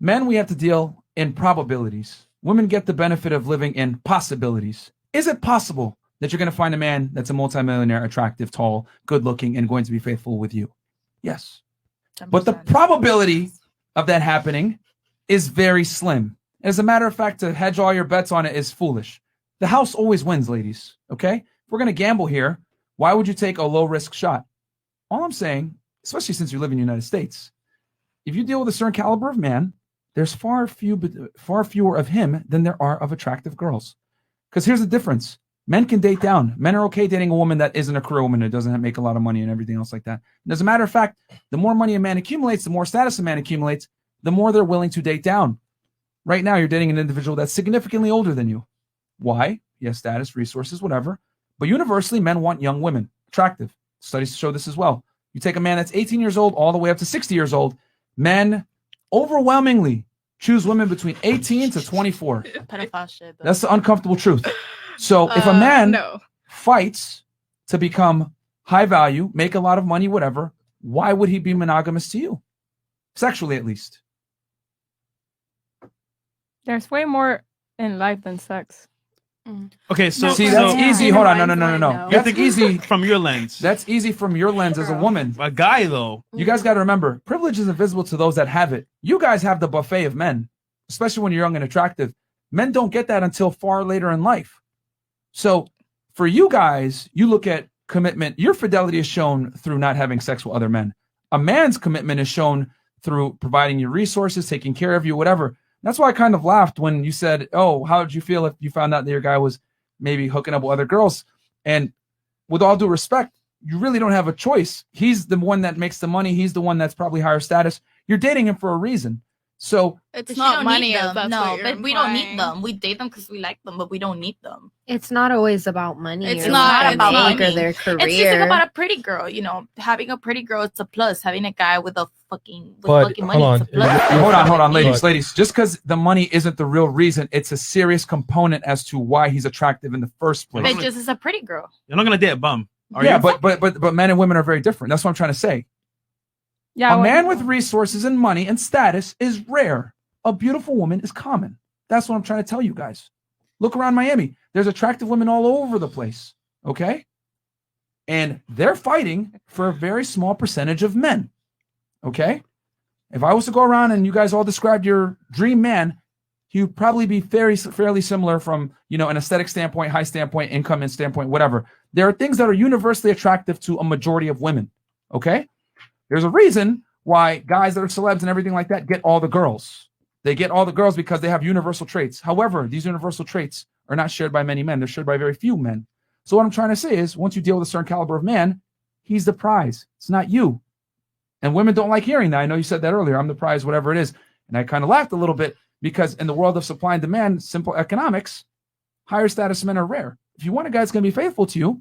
[SPEAKER 1] Men, we have to deal in probabilities. Women get the benefit of living in possibilities. Is it possible that you're going to find a man that's a multimillionaire, attractive, tall, good-looking, and going to be faithful with you? Yes. But the probability of that happening is very slim. As a matter of fact, to hedge all your bets on it is foolish. The house always wins, ladies. Okay? If we're going to gamble here, why would you take a low-risk shot? All I'm saying, especially since you live in the United States, if you deal with a certain caliber of man there's far fewer of him than there are of attractive girls. Because here's the difference. Men can date down. Men are okay dating a woman that isn't a career woman, who doesn't make a lot of money and everything else like that. And as a matter of fact, the more money a man accumulates, the more status a man accumulates, the more they're willing to date down. Right now, you're dating an individual that's significantly older than you. Why? He has status, resources, whatever. But universally, men want young women, attractive. Studies show this as well. You take a man that's 18 years old all the way up to 60 years old, men overwhelmingly choose women between 18 to 24.
[SPEAKER 6] Pedophile shit.
[SPEAKER 1] That's the uncomfortable truth. So if a man fights to become high value, make a lot of money, whatever, why would he be monogamous to you? Sexually, at least.
[SPEAKER 5] There's way more in life than sex.
[SPEAKER 2] Okay, so
[SPEAKER 1] see, that's easy. Hold on, no.
[SPEAKER 2] You think easy from your lens.
[SPEAKER 1] That's easy from your lens as a woman.
[SPEAKER 2] A guy, though.
[SPEAKER 1] You guys got to remember, privilege is invisible to those that have it. You guys have the buffet of men, especially when you're young and attractive. Men don't get that until far later in life. So for you guys, you look at commitment. Your fidelity is shown through not having sex with other men. A man's commitment is shown through providing you resources, taking care of you, whatever. That's why I kind of laughed when you said, oh, how did you feel if you found out that your guy was maybe hooking up with other girls? And with all due respect, you really don't have a choice. He's the one that makes the money. He's the one that's probably higher status. You're dating him for a reason. So
[SPEAKER 9] it's not money.
[SPEAKER 6] No, but we don't need them. We date them because we like them, but we don't need them.
[SPEAKER 20] It's not always about money.
[SPEAKER 6] It's
[SPEAKER 20] or
[SPEAKER 6] not about
[SPEAKER 20] money
[SPEAKER 6] money.
[SPEAKER 20] or their career.
[SPEAKER 6] It's just like about a pretty girl. You know, having a pretty girl, it's a plus. Having a guy with fucking money, it's a plus.
[SPEAKER 1] Hold on, ladies. Just because the money isn't the real reason, it's a serious component as to why he's attractive in the first place.
[SPEAKER 6] But just as a pretty girl.
[SPEAKER 2] You're not gonna date a bum. Are
[SPEAKER 1] yeah,
[SPEAKER 2] you?
[SPEAKER 1] but men and women are very different. That's what I'm trying to say.
[SPEAKER 5] Yeah,
[SPEAKER 1] a man with resources and money and status is rare. A beautiful woman is common. That's what I'm trying to tell you guys. Look around Miami. There's attractive women all over the place. Okay? And they're fighting for a very small percentage of men. Okay? If I was to go around and you guys all described your dream man, he would probably be fairly similar from, an aesthetic standpoint, high standpoint, income and standpoint, whatever. There are things that are universally attractive to a majority of women. Okay? There's a reason why guys that are celebs and everything like that get all the girls. They get all the girls because they have universal traits. However, these universal traits are not shared by many men. They're shared by very few men. So what I'm trying to say is, once you deal with a certain caliber of man, he's the prize. It's not you. And women don't like hearing that. I know you said that earlier. I'm the prize, whatever it is. And I kind of laughed a little bit because in the world of supply and demand, simple economics, higher status men are rare. If you want a guy that's going to be faithful to you,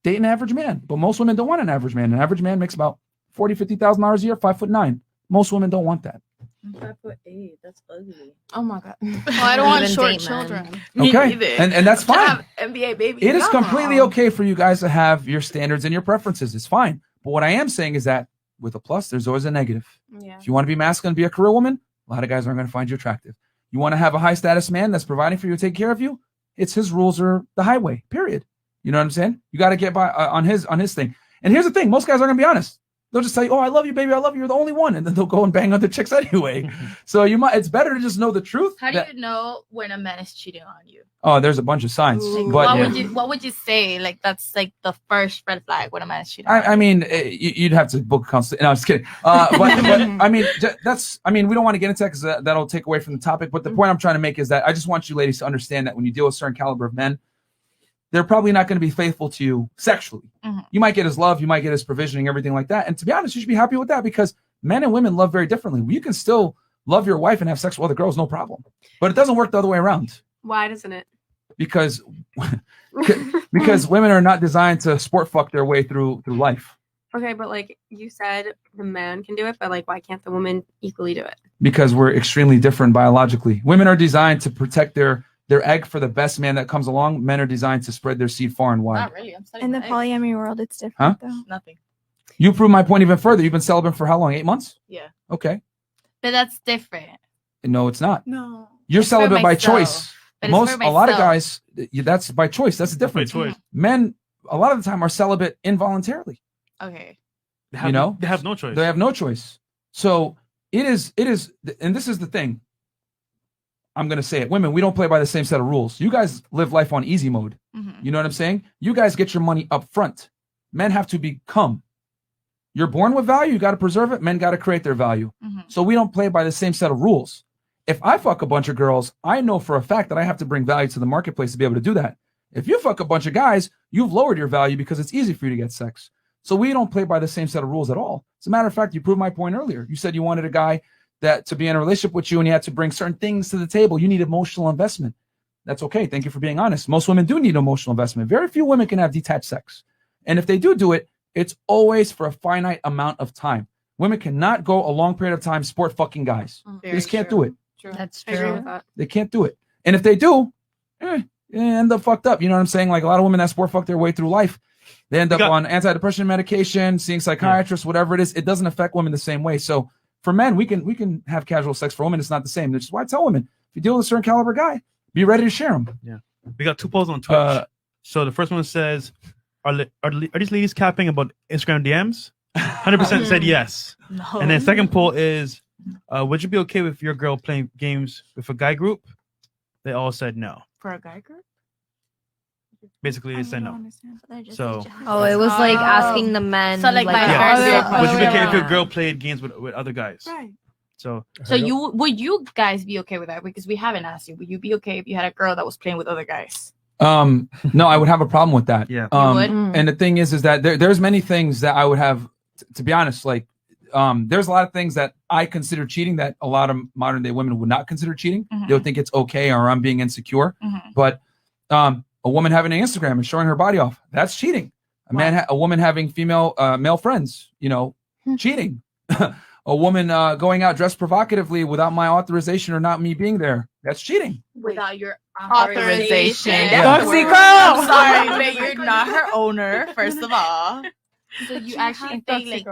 [SPEAKER 1] date an average man. But most women don't want an average man. An average man makes about $40,000, $50,000 a year, 5'9". Most women don't want that.
[SPEAKER 11] I'm 5'8". That's ugly.
[SPEAKER 6] Oh my god.
[SPEAKER 9] Well, I don't want short children.
[SPEAKER 1] Okay, and that's fine.
[SPEAKER 11] NBA baby.
[SPEAKER 1] It is completely okay for you guys to have your standards and your preferences. It's fine. But what I am saying is that with a plus, there's always a negative.
[SPEAKER 6] Yeah.
[SPEAKER 1] If you want to be masculine, be a career woman, a lot of guys aren't going to find you attractive. You want to have a high status man that's providing for you, take care of you, it's his rules or the highway, period. You know what I'm saying? You got to get by on his thing. And here's the thing. Most guys aren't going to be honest. They'll just tell you, oh, I love you, baby. I love you. You're the only one. And then they'll go and bang other chicks anyway. So it's better to just know the truth.
[SPEAKER 6] How do you know when a man is cheating on you?
[SPEAKER 1] Oh, there's a bunch of signs.
[SPEAKER 6] Like, what would you say? Like, that's like the first red flag when a man is cheating on you.
[SPEAKER 1] I mean, you'd have to book a counselor. No, I'm just kidding. But I mean, we don't want to get into that because that'll take away from the topic. But the point I'm trying to make is that I just want you ladies to understand that when you deal with a certain caliber of men, they're probably not going to be faithful to you sexually.
[SPEAKER 6] Mm-hmm.
[SPEAKER 1] You might get his love, you might get his provisioning, everything like that. And to be honest, you should be happy with that because men and women love very differently. You can still love your wife and have sex with other girls, no problem. But it doesn't work the other way around.
[SPEAKER 7] Why doesn't it?
[SPEAKER 1] Because women are not designed to sport fuck their way through life.
[SPEAKER 7] Okay, but like you said, the man can do it, but like, why can't the woman equally do it?
[SPEAKER 1] Because we're extremely different biologically. Women are designed to protect their egg for the best man that comes along. Men are designed to spread their seed far and wide.
[SPEAKER 6] Not really. I'm
[SPEAKER 12] In the polyamory world, it's different
[SPEAKER 1] Huh?
[SPEAKER 12] though.
[SPEAKER 6] Nothing.
[SPEAKER 1] You prove my point even further. You've been celibate for how long? 8 months?
[SPEAKER 6] Yeah.
[SPEAKER 1] Okay.
[SPEAKER 6] But that's different.
[SPEAKER 1] No, it's not.
[SPEAKER 6] No.
[SPEAKER 1] You're
[SPEAKER 6] It's for
[SPEAKER 1] celibate by
[SPEAKER 6] myself.
[SPEAKER 1] choice.
[SPEAKER 6] But it's for
[SPEAKER 1] A lot of
[SPEAKER 6] myself.
[SPEAKER 1] guys, that's by choice. That's the difference.
[SPEAKER 2] choice.
[SPEAKER 1] Men, a lot of the time, are celibate involuntarily.
[SPEAKER 6] Okay.
[SPEAKER 2] They have no choice.
[SPEAKER 1] They have no choice. So it is, and this is the thing. I'm going to say it. Women, we don't play by the same set of rules. You guys live life on easy mode.
[SPEAKER 6] Mm-hmm.
[SPEAKER 1] You know what I'm saying? You guys get your money up front. Men have to become. You're born with value. You got to preserve it. Men got to create their value.
[SPEAKER 6] Mm-hmm.
[SPEAKER 1] So we don't play by the same set of rules. if I fuck a bunch of girls, I know for a fact that I have to bring value to the marketplace to be able to do that. If you fuck a bunch of guys, you've lowered your value because it's easy for you to get sex. So we don't play by the same set of rules at all. As a matter of fact, you proved my point earlier. You said you wanted a guy that to be in a relationship with you and he had to bring certain things to the table. You need emotional investment. That's okay. Thank you for being honest. Most women do need emotional investment. Very few women can have detached sex. And if they do it, it's always for a finite amount of time. Women cannot go a long period of time sport fucking guys. They just can't do it.
[SPEAKER 10] That's
[SPEAKER 7] I agree
[SPEAKER 10] true.
[SPEAKER 7] with that.
[SPEAKER 1] They can't do it. And if they do, they end up fucked up. You know what I'm saying? Like a lot of women that sport fuck their way through life. They end up on antidepressant medication, seeing psychiatrists, whatever it is. It doesn't affect women the same way. So for men, we can have casual sex. For women, it's not the same. That's why I tell women, if you deal with a certain caliber guy, be ready to share them.
[SPEAKER 2] Yeah. We got 2 polls on Twitch. So the first one says, are these ladies capping about Instagram DMs? 100% said yes.
[SPEAKER 6] No.
[SPEAKER 2] And then second poll is, would you be okay with your girl playing games with a guy group? They all said no.
[SPEAKER 6] For a guy group?
[SPEAKER 2] Basically, they said no. So,
[SPEAKER 10] Oh, it was like asking the men.
[SPEAKER 6] So, like, my
[SPEAKER 2] yeah. Would you be okay if your girl played games with other guys?
[SPEAKER 6] Right.
[SPEAKER 2] So
[SPEAKER 6] would you guys be okay with that? Because we haven't asked you. Would you be okay if you had a girl that was playing with other guys?
[SPEAKER 1] No, I would have a problem with that.
[SPEAKER 2] Yeah.
[SPEAKER 6] You would?
[SPEAKER 1] And the thing is that there's many things that I would have, to be honest, like, there's a lot of things that I consider cheating that a lot of modern day women would not consider cheating. They would think it's okay or I'm being insecure. But a woman having an Instagram and showing her body off, that's cheating. A woman having male friends, cheating. A woman going out dressed provocatively without my authorization or not me being there, that's cheating.
[SPEAKER 6] Without your authorization.
[SPEAKER 1] Yeah.
[SPEAKER 6] That's the
[SPEAKER 1] Foxy
[SPEAKER 6] word.
[SPEAKER 1] girl!
[SPEAKER 6] I'm sorry, but you're not her owner, first of all. So you actually think like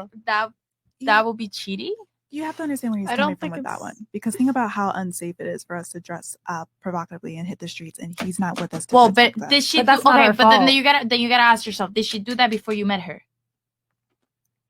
[SPEAKER 6] that will be cheating?
[SPEAKER 8] You have to understand where he's
[SPEAKER 6] I
[SPEAKER 8] coming
[SPEAKER 6] don't
[SPEAKER 8] from
[SPEAKER 6] think
[SPEAKER 8] with that
[SPEAKER 6] it's-
[SPEAKER 8] one. Because think about how unsafe it is for us to dress up provocatively and hit the streets, and he's not with us. To
[SPEAKER 6] Well, but
[SPEAKER 8] protect us.
[SPEAKER 6] did she?
[SPEAKER 10] But that's
[SPEAKER 6] do,
[SPEAKER 10] not
[SPEAKER 6] okay,
[SPEAKER 10] her
[SPEAKER 6] but then
[SPEAKER 10] fault.
[SPEAKER 6] you gotta ask yourself: did she do that before you met her?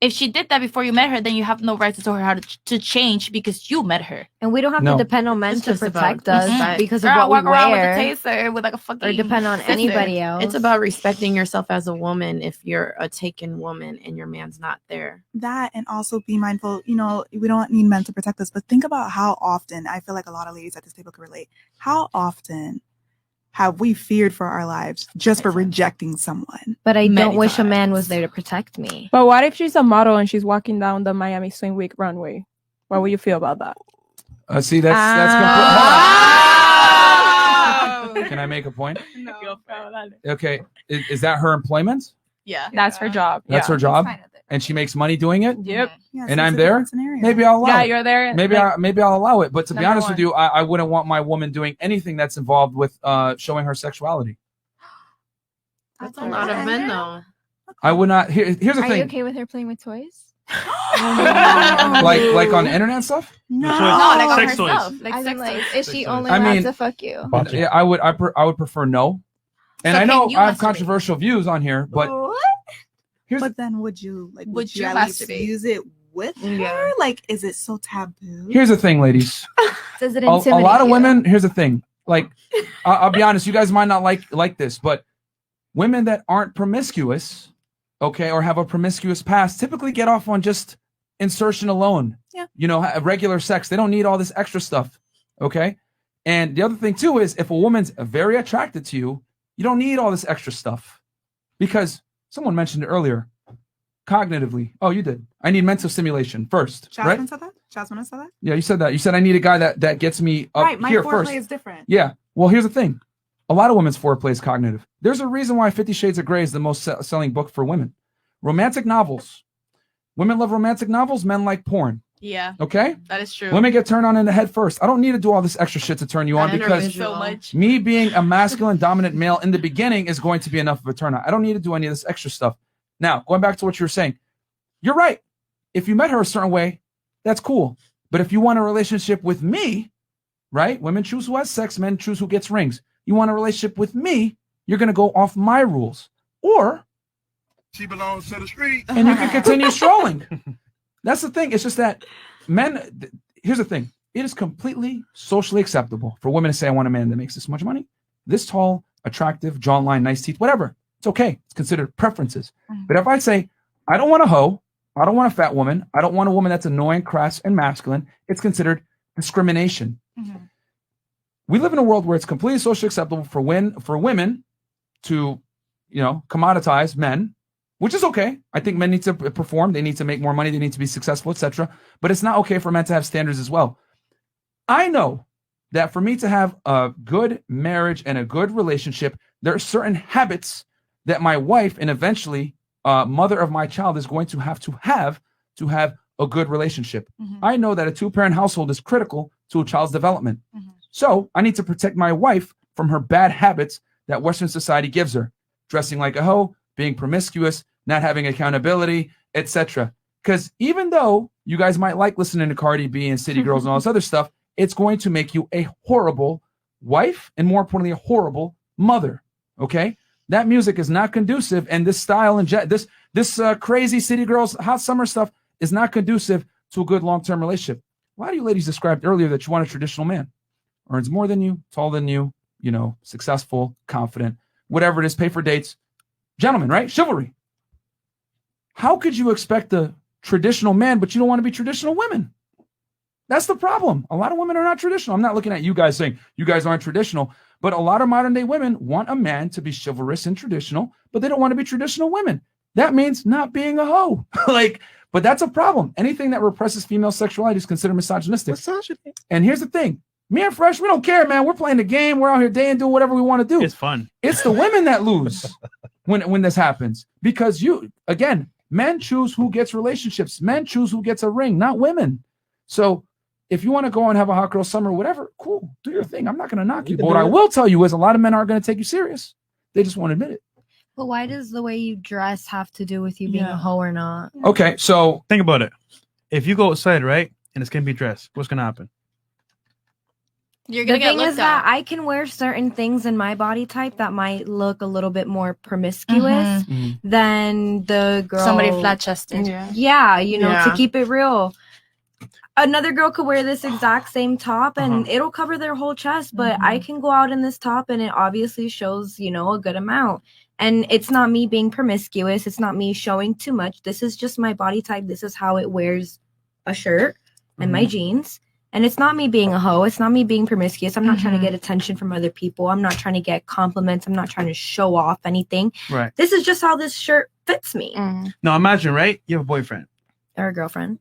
[SPEAKER 6] If she did that before you met her, then you have no right to tell her how to change because you met her.
[SPEAKER 10] And we don't have
[SPEAKER 1] No.
[SPEAKER 10] to depend on men
[SPEAKER 13] It's
[SPEAKER 10] to
[SPEAKER 13] just about
[SPEAKER 10] protect us
[SPEAKER 13] respect.
[SPEAKER 10] because
[SPEAKER 6] Girl,
[SPEAKER 10] of
[SPEAKER 6] I
[SPEAKER 10] what we
[SPEAKER 6] walk around
[SPEAKER 10] wear,
[SPEAKER 6] with a taser with like a fucking
[SPEAKER 10] or depend on
[SPEAKER 6] sister.
[SPEAKER 10] anybody else.
[SPEAKER 13] It's about respecting yourself as a woman if you're a taken woman and your man's not there.
[SPEAKER 8] That, and also be mindful, we don't need men to protect us, but think about how often, I feel like a lot of ladies at this table can relate, how often have we feared for our lives just for rejecting someone?
[SPEAKER 10] But I
[SPEAKER 8] Many
[SPEAKER 10] don't wish a
[SPEAKER 8] times.
[SPEAKER 10] man was there to protect me.
[SPEAKER 5] But what if she's a model and she's walking down the Miami Swing Week runway? What would you feel about that?
[SPEAKER 1] See, that's complete. Can I make a point? Okay, is that her employment?
[SPEAKER 6] Yeah,
[SPEAKER 5] that's her job.
[SPEAKER 1] That's her job, and she makes money doing it.
[SPEAKER 5] Yep.
[SPEAKER 8] Yeah,
[SPEAKER 1] And
[SPEAKER 8] so
[SPEAKER 1] I'm
[SPEAKER 8] it's a
[SPEAKER 1] there.
[SPEAKER 8] different scenario.
[SPEAKER 1] Maybe I'll allow
[SPEAKER 5] Yeah,
[SPEAKER 1] it.
[SPEAKER 5] you're there.
[SPEAKER 1] Maybe
[SPEAKER 5] like,
[SPEAKER 1] I'll allow it. But to be
[SPEAKER 5] Number
[SPEAKER 1] honest with
[SPEAKER 5] one.
[SPEAKER 1] you, I wouldn't want my woman doing anything that's involved with showing her sexuality.
[SPEAKER 13] That's a lot of men, though.
[SPEAKER 1] I would not. Here's the
[SPEAKER 12] Are you
[SPEAKER 1] thing.
[SPEAKER 12] okay with her playing with toys?
[SPEAKER 1] like on the internet stuff.
[SPEAKER 8] No,
[SPEAKER 6] like on
[SPEAKER 2] Sex toys.
[SPEAKER 6] herself. Like
[SPEAKER 12] As in,
[SPEAKER 6] sex
[SPEAKER 12] like,
[SPEAKER 6] toys.
[SPEAKER 12] is she only
[SPEAKER 1] I
[SPEAKER 12] allowed
[SPEAKER 1] mean-
[SPEAKER 12] to fuck you?
[SPEAKER 1] Yeah, I would prefer no. And
[SPEAKER 6] So
[SPEAKER 1] I know
[SPEAKER 6] can you
[SPEAKER 1] I have
[SPEAKER 6] masturbate?
[SPEAKER 1] controversial views on here, but here's
[SPEAKER 8] But then would you
[SPEAKER 6] Would you
[SPEAKER 8] at least
[SPEAKER 6] masturbate?
[SPEAKER 8] use it with her? Like, is it so taboo?
[SPEAKER 1] here's the thing, ladies.
[SPEAKER 12] Does it
[SPEAKER 1] A
[SPEAKER 12] intimidate
[SPEAKER 1] lot of
[SPEAKER 12] you?
[SPEAKER 1] women. Here's the thing. Like, I'll be honest. You guys might not like this, but women that aren't promiscuous, okay, or have a promiscuous past, typically get off on just insertion alone.
[SPEAKER 8] Yeah.
[SPEAKER 1] Regular sex. They don't need all this extra stuff. Okay. And the other thing too is if a woman's very attracted to you, you don't need all this extra stuff because someone mentioned it earlier. Cognitively. Oh, you did. I need mental stimulation first,
[SPEAKER 8] Jasmine
[SPEAKER 1] right?
[SPEAKER 8] said that? Jasmine said that?
[SPEAKER 1] Yeah, you said that. You said I need a guy that gets me up
[SPEAKER 8] Right, my
[SPEAKER 1] here
[SPEAKER 8] foreplay
[SPEAKER 1] first.
[SPEAKER 8] is different.
[SPEAKER 1] Yeah. Well, here's the thing. A lot of women's foreplay is cognitive. There's a reason why 50 Shades of Grey is the most selling book for women. Romantic novels. Women love romantic novels. Men like porn.
[SPEAKER 6] Yeah.
[SPEAKER 1] Okay?
[SPEAKER 6] That is true.
[SPEAKER 1] Women get turned on in the head first. I don't need to do all this extra shit to turn you on because
[SPEAKER 6] so much.
[SPEAKER 1] me being a masculine dominant male in the beginning is going to be enough of a turn on. I don't need to do any of this extra stuff. Now, going back to what you were saying, you're right. If you met her a certain way, that's cool. But if you want a relationship with me, right? Women choose who has sex, men choose who gets rings. You want a relationship with me, you're going to go off my rules. Or
[SPEAKER 15] She belongs to the street.
[SPEAKER 1] and you can continue strolling. That's the thing. It's just that here's the thing. It is completely socially acceptable for women to say, I want a man that makes this much money, this tall, attractive, jawline, nice teeth, whatever. It's okay. It's considered preferences. But if I say, I don't want a hoe, I don't want a fat woman, I don't want a woman that's annoying, crass, and masculine, it's considered discrimination. We live in a world where it's completely socially acceptable for women to, commoditize men, which is okay. I think men need to perform. They need to make more money. They need to be successful, etc. But it's not okay for men to have standards as well. I know that for me to have a good marriage and a good relationship, there are certain habits that my wife and eventually mother of my child is going to have a good relationship. I know that a 2-parent household is critical to a child's development. So I need to protect my wife from her bad habits that Western society gives her. Dressing like a hoe, being promiscuous, not having accountability, etc. Because even though you guys might like listening to Cardi B and City Girls and all this other stuff, it's going to make you a horrible wife and, more importantly, a horrible mother. Okay? That music is not conducive, and this style and this crazy City Girls hot summer stuff is not conducive to a good long-term relationship. A lot of you ladies described earlier that you want a traditional man. Earns more than you, taller than you, successful, confident, whatever it is, pay for dates. Gentlemen, right? Chivalry. How could you expect a traditional man, but you don't want to be traditional women? That's the problem. A lot of women are not traditional. I'm not looking at you guys saying you guys aren't traditional, but a lot of modern day women want a man to be chivalrous and traditional, but they don't want to be traditional women. That means not being a hoe. But that's a problem. Anything that represses female sexuality is considered misogynistic. And here's the thing. Me and Fresh, we don't care, man. We're playing the game. We're out here day and doing whatever we want to do.
[SPEAKER 2] It's fun.
[SPEAKER 1] It's the women that lose when this happens. Because men choose who gets relationships. Men choose who gets a ring, not women. So if you want to go and have a hot girl summer, whatever, cool. Do your thing. I'm not going to knock you. But what I will tell you is a lot of men aren't going to take you serious. They just won't admit it.
[SPEAKER 10] But why does the way you dress have to do with you being a hoe or not?
[SPEAKER 1] Okay, so
[SPEAKER 2] think about it. If you go outside, right, and it's going to be dressed, what's going to happen?
[SPEAKER 9] You're
[SPEAKER 10] The
[SPEAKER 9] gonna get
[SPEAKER 10] thing is
[SPEAKER 9] looked
[SPEAKER 10] that
[SPEAKER 9] at.
[SPEAKER 10] I can wear certain things in my body type that might look a little bit more promiscuous than the girl.
[SPEAKER 6] Somebody flat-chested.
[SPEAKER 10] Yeah, to
[SPEAKER 6] Yeah.
[SPEAKER 10] keep it real. Another girl could wear this exact same top and it'll cover their whole chest, but I can go out in this top and it obviously shows, a good amount. And it's not me being promiscuous. It's not me showing too much. This is just my body type. This is how it wears a shirt and my jeans. And it's not me being a hoe. It's not me being promiscuous. I'm not trying to get attention from other people. I'm not trying to get compliments. I'm not trying to show off anything.
[SPEAKER 2] Right.
[SPEAKER 10] This is just how this shirt fits me.
[SPEAKER 2] Now imagine, right? You have a boyfriend
[SPEAKER 10] Or a girlfriend.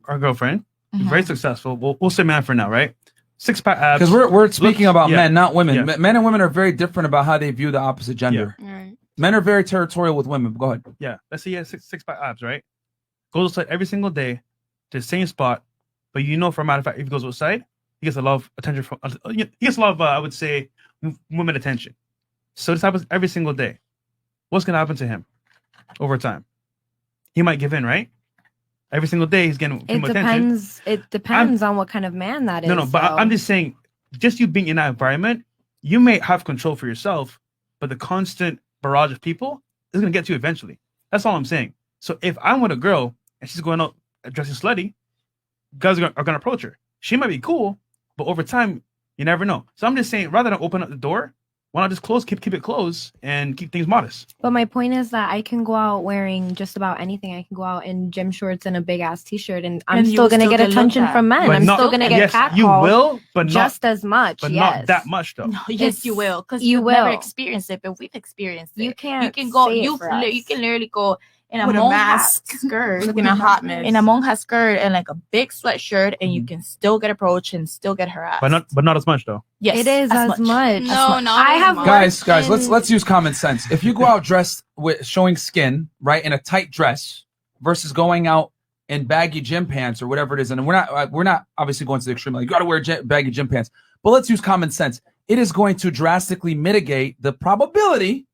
[SPEAKER 2] or a girlfriend, very successful. We'll say man for now, right? 6-pack abs.
[SPEAKER 1] because we're speaking about men, not women.
[SPEAKER 2] Yeah.
[SPEAKER 1] Men and women are very different about how they view the opposite gender. Men are very territorial with women. Go ahead.
[SPEAKER 2] Yeah, let's say he has 6-pack abs, right? Goes outside every single day to the same spot, but for a matter of fact, if he goes outside, he gets a lot of attention from. He gets a lot of, I would say, women attention. So this happens every single day. What's gonna happen to him over time? He might give in, right? Every single day he's getting female attention.
[SPEAKER 10] It depends on what kind of man that is.
[SPEAKER 2] No, but I'm just saying, just you being in that environment, you may have control for yourself, but the constant barrage of people is going to get to you eventually. That's all I'm saying. So if I'm with a girl and she's going out dressing slutty, guys are going to approach her. She might be cool, but over time, you never know. So I'm just saying, rather than open up the door, why not just keep it closed and keep things modest?
[SPEAKER 10] But my point is that I can go out wearing just about anything. I can go out in gym shorts and a big ass t-shirt, and I'm still going to get attention from men.
[SPEAKER 2] But
[SPEAKER 10] I'm still going to get catcalled.
[SPEAKER 2] You will, but not
[SPEAKER 10] just as much.
[SPEAKER 2] But
[SPEAKER 10] yes.
[SPEAKER 2] not that much, though.
[SPEAKER 6] No, yes, you will, because
[SPEAKER 10] you
[SPEAKER 6] you've never
[SPEAKER 10] will.
[SPEAKER 6] experienced it, but we've experienced it.
[SPEAKER 10] You can't.
[SPEAKER 6] You can go.
[SPEAKER 10] say it
[SPEAKER 6] You
[SPEAKER 10] for us.
[SPEAKER 6] you can literally go in a
[SPEAKER 8] With a
[SPEAKER 6] monk
[SPEAKER 8] mask.
[SPEAKER 6] skirt,
[SPEAKER 8] Looking a hot mess.
[SPEAKER 6] in a monk skirt and like a big sweatshirt, and you can still get approached and still get harassed.
[SPEAKER 2] But not as much, though.
[SPEAKER 6] Yes,
[SPEAKER 10] it is as much.
[SPEAKER 9] No, not
[SPEAKER 10] I
[SPEAKER 9] as
[SPEAKER 10] have
[SPEAKER 9] much.
[SPEAKER 1] Guys, let's use common sense. If you go out dressed with showing skin, right, in a tight dress, versus going out in baggy gym pants or whatever it is, and we're not obviously going to the extreme. Like, you got to wear baggy gym pants, but let's use common sense. It is going to drastically mitigate the probability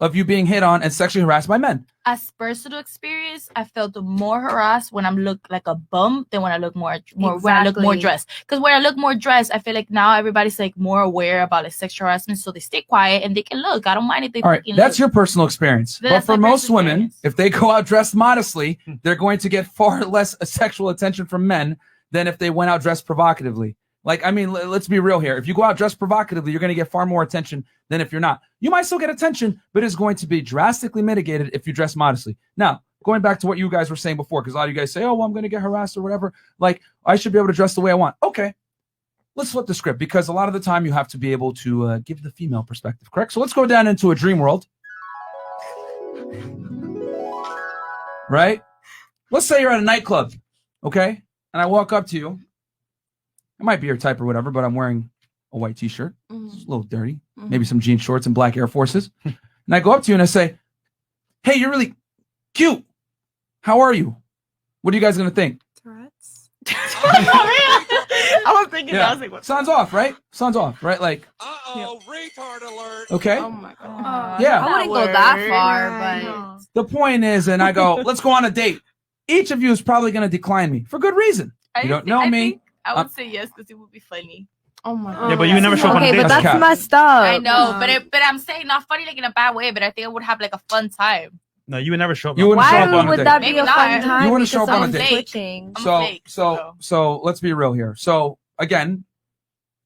[SPEAKER 1] of you being hit on and sexually harassed by men.
[SPEAKER 6] As personal experience, I felt more harassed when I look like a bum than when I look more when I look more
[SPEAKER 10] Exactly.
[SPEAKER 6] dressed. Because when I look more dressed, I feel like now everybody's like more aware about like sexual harassment, so they stay quiet and they can look. I don't mind if they
[SPEAKER 1] All right,
[SPEAKER 6] fucking
[SPEAKER 1] that's
[SPEAKER 6] look.
[SPEAKER 1] your personal experience.
[SPEAKER 6] That's
[SPEAKER 1] but for
[SPEAKER 6] my
[SPEAKER 1] most
[SPEAKER 6] personal
[SPEAKER 1] women, if they go out dressed modestly, they're going to get far less sexual attention from men than if they went out dressed provocatively. Like, I mean, let's be real here. If you go out dressed provocatively, you're going to get far more attention than if you're not. You might still get attention, but it's going to be drastically mitigated if you dress modestly. Now, going back to what you guys were saying before, because a lot of you guys say, oh, well, I'm going to get harassed or whatever. Like, I should be able to dress the way I want. Okay, let's flip the script, because a lot of the time you have to be able to give the female perspective, correct? So let's go down into a dream world. Right? Let's say you're at a nightclub, okay? And I walk up to you. It might be your type or whatever, but I'm wearing a white t-shirt. It's a little dirty. Maybe some jean shorts and black Air Forces. And I go up to you and I say, hey, you're really cute. How are you? What are you guys going to think?
[SPEAKER 6] I was thinking that. I was like, what?
[SPEAKER 1] Sounds off, right? Sounds off, right? Like,
[SPEAKER 6] retard alert.
[SPEAKER 1] okay.
[SPEAKER 6] Oh my god.
[SPEAKER 1] Yeah.
[SPEAKER 10] I wouldn't go that far, but
[SPEAKER 1] The point is, and I go, let's go on a date. Each of you is probably going to decline me for good reason. You don't know me.
[SPEAKER 6] I would say yes because it would be funny. Oh my god.
[SPEAKER 2] Yeah, but you never show up on a
[SPEAKER 10] okay,
[SPEAKER 2] date.
[SPEAKER 10] but that's
[SPEAKER 1] cap.
[SPEAKER 10] messed up.
[SPEAKER 6] I know, but I'm saying not funny like in a bad way, but I think I would have like a fun time.
[SPEAKER 2] No, you would never show up.
[SPEAKER 1] You wouldn't show
[SPEAKER 10] Why
[SPEAKER 1] up on a
[SPEAKER 10] would
[SPEAKER 1] date.
[SPEAKER 10] that be
[SPEAKER 6] Maybe
[SPEAKER 10] a
[SPEAKER 6] not.
[SPEAKER 10] fun time?
[SPEAKER 1] You wouldn't show up
[SPEAKER 10] because
[SPEAKER 1] on a
[SPEAKER 10] someone's
[SPEAKER 1] date.
[SPEAKER 10] switching.
[SPEAKER 1] So let's be real here. So again,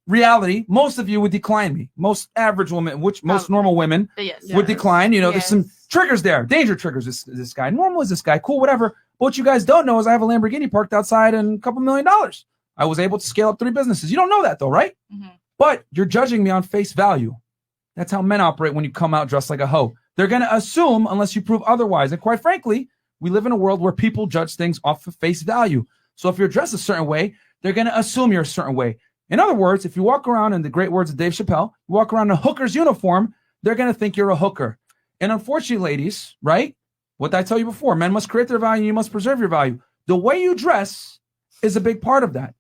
[SPEAKER 1] reality, most of you would decline me. Most average women, most normal women would decline. You know, there's some triggers there, danger triggers. This guy, normal is this guy, cool, whatever. But what you guys don't know is I have a Lamborghini parked outside and a couple $1 million. I was able to scale up 3 businesses. You don't know that though, right? But you're judging me on face value. That's how men operate when you come out dressed like a hoe. They're going to assume unless you prove otherwise. And quite frankly, we live in a world where people judge things off of face value. So if you're dressed a certain way, they're going to assume you're a certain way. In other words, if you walk around, in the great words of Dave Chappelle, you walk around in a hooker's uniform, they're going to think you're a hooker. And unfortunately, ladies, right? What did I tell you before? Men must create their value and you must preserve your value. The way you dress is a big part of that.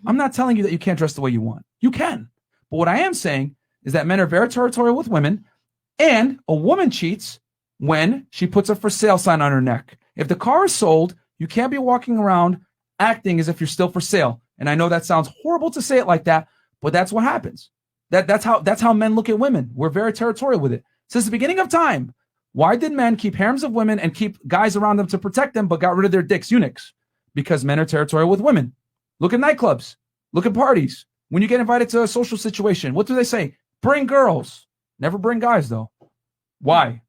[SPEAKER 1] I'm not telling you that you can't dress the way you want. You can. But what I am saying is that men are very territorial with women, and a woman cheats when she puts a for sale sign on her neck. If the car is sold, you can't be walking around acting as if you're still for sale. And I know that sounds horrible to say it like that, but that's what happens. That's how men look at women. We're very territorial with it. Since the beginning of time, why did men keep harems of women and keep guys around them to protect them, but got rid of their dicks, eunuchs? Because men are territorial with women. Look at nightclubs. Look at parties. When you get invited to a social situation, what do they say? Bring girls. Never bring guys, though. Why?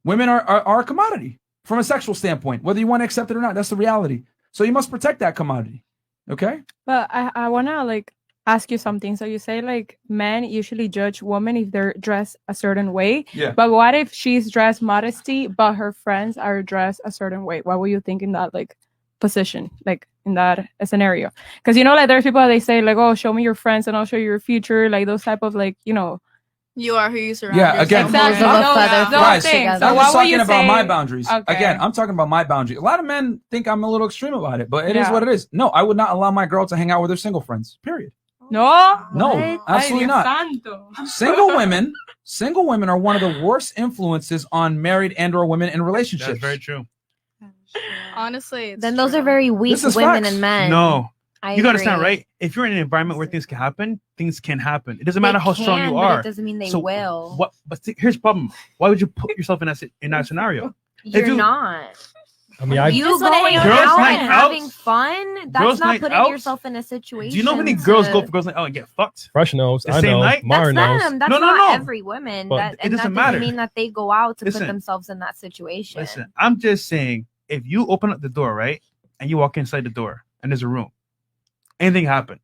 [SPEAKER 1] Women are a commodity from a sexual standpoint, whether you want to accept it or not. That's the reality. So you must protect that commodity. Okay?
[SPEAKER 5] But I want to ask you something. So you say men usually judge women if they're dressed a certain way.
[SPEAKER 1] Yeah.
[SPEAKER 5] But what if she's dressed modesty, but her friends are dressed a certain way? What will you think in that position, in that scenario? Because there's people they say oh, show me your friends and I'll show you your future, those type of
[SPEAKER 9] you are who you surround
[SPEAKER 1] Yeah, again,
[SPEAKER 5] exactly.
[SPEAKER 1] guys,
[SPEAKER 5] things.
[SPEAKER 1] I'm
[SPEAKER 5] So what
[SPEAKER 1] just
[SPEAKER 5] will you
[SPEAKER 1] talking about
[SPEAKER 5] say?
[SPEAKER 1] my boundaries.
[SPEAKER 5] Okay.
[SPEAKER 1] Again, I'm talking about my boundaries. A lot of men think I'm a little extreme about it, but it is
[SPEAKER 5] Yeah.
[SPEAKER 1] what it is. No, I would not allow my girl to hang out with her single friends. Period.
[SPEAKER 5] No,
[SPEAKER 1] No, absolutely not. Single women are one of the worst influences on married and/or women in relationships.
[SPEAKER 2] That's very true.
[SPEAKER 9] Honestly,
[SPEAKER 10] then those are very weak
[SPEAKER 1] This is
[SPEAKER 10] women
[SPEAKER 1] facts.
[SPEAKER 10] and men.
[SPEAKER 2] No.
[SPEAKER 10] I
[SPEAKER 2] You gotta understand,
[SPEAKER 10] agree.
[SPEAKER 2] right? If you're in an environment where things can happen, things can happen. It doesn't matter
[SPEAKER 10] They
[SPEAKER 2] how strong
[SPEAKER 10] can,
[SPEAKER 2] you
[SPEAKER 10] but
[SPEAKER 2] are.
[SPEAKER 10] it doesn't mean they
[SPEAKER 2] So
[SPEAKER 10] will.
[SPEAKER 2] What? But here's the problem. Why would you put yourself in that scenario?
[SPEAKER 10] You're not.
[SPEAKER 3] I mean,
[SPEAKER 10] You
[SPEAKER 3] I
[SPEAKER 10] going
[SPEAKER 2] Girls'
[SPEAKER 10] out
[SPEAKER 2] night
[SPEAKER 10] and
[SPEAKER 2] out?
[SPEAKER 10] having fun, that's
[SPEAKER 2] Girls'
[SPEAKER 10] not
[SPEAKER 2] night
[SPEAKER 10] putting
[SPEAKER 2] out?
[SPEAKER 10] yourself in a situation.
[SPEAKER 2] Do you know how many girls
[SPEAKER 10] to-
[SPEAKER 2] go for girls' night out and get fucked?
[SPEAKER 3] Fresh knows.
[SPEAKER 2] The
[SPEAKER 3] I
[SPEAKER 2] same
[SPEAKER 3] know.
[SPEAKER 2] night?
[SPEAKER 3] Mara knows.
[SPEAKER 10] them. That's
[SPEAKER 2] No,
[SPEAKER 10] not
[SPEAKER 2] no.
[SPEAKER 10] every woman.
[SPEAKER 3] But
[SPEAKER 10] That,
[SPEAKER 2] it
[SPEAKER 10] and that
[SPEAKER 2] doesn't
[SPEAKER 10] doesn't
[SPEAKER 2] matter.
[SPEAKER 10] mean that they go out to
[SPEAKER 2] Listen.
[SPEAKER 10] put themselves in that situation.
[SPEAKER 2] Listen, I'm just saying, if you open up the door, right, and you walk inside the door, and there's a room, anything happen,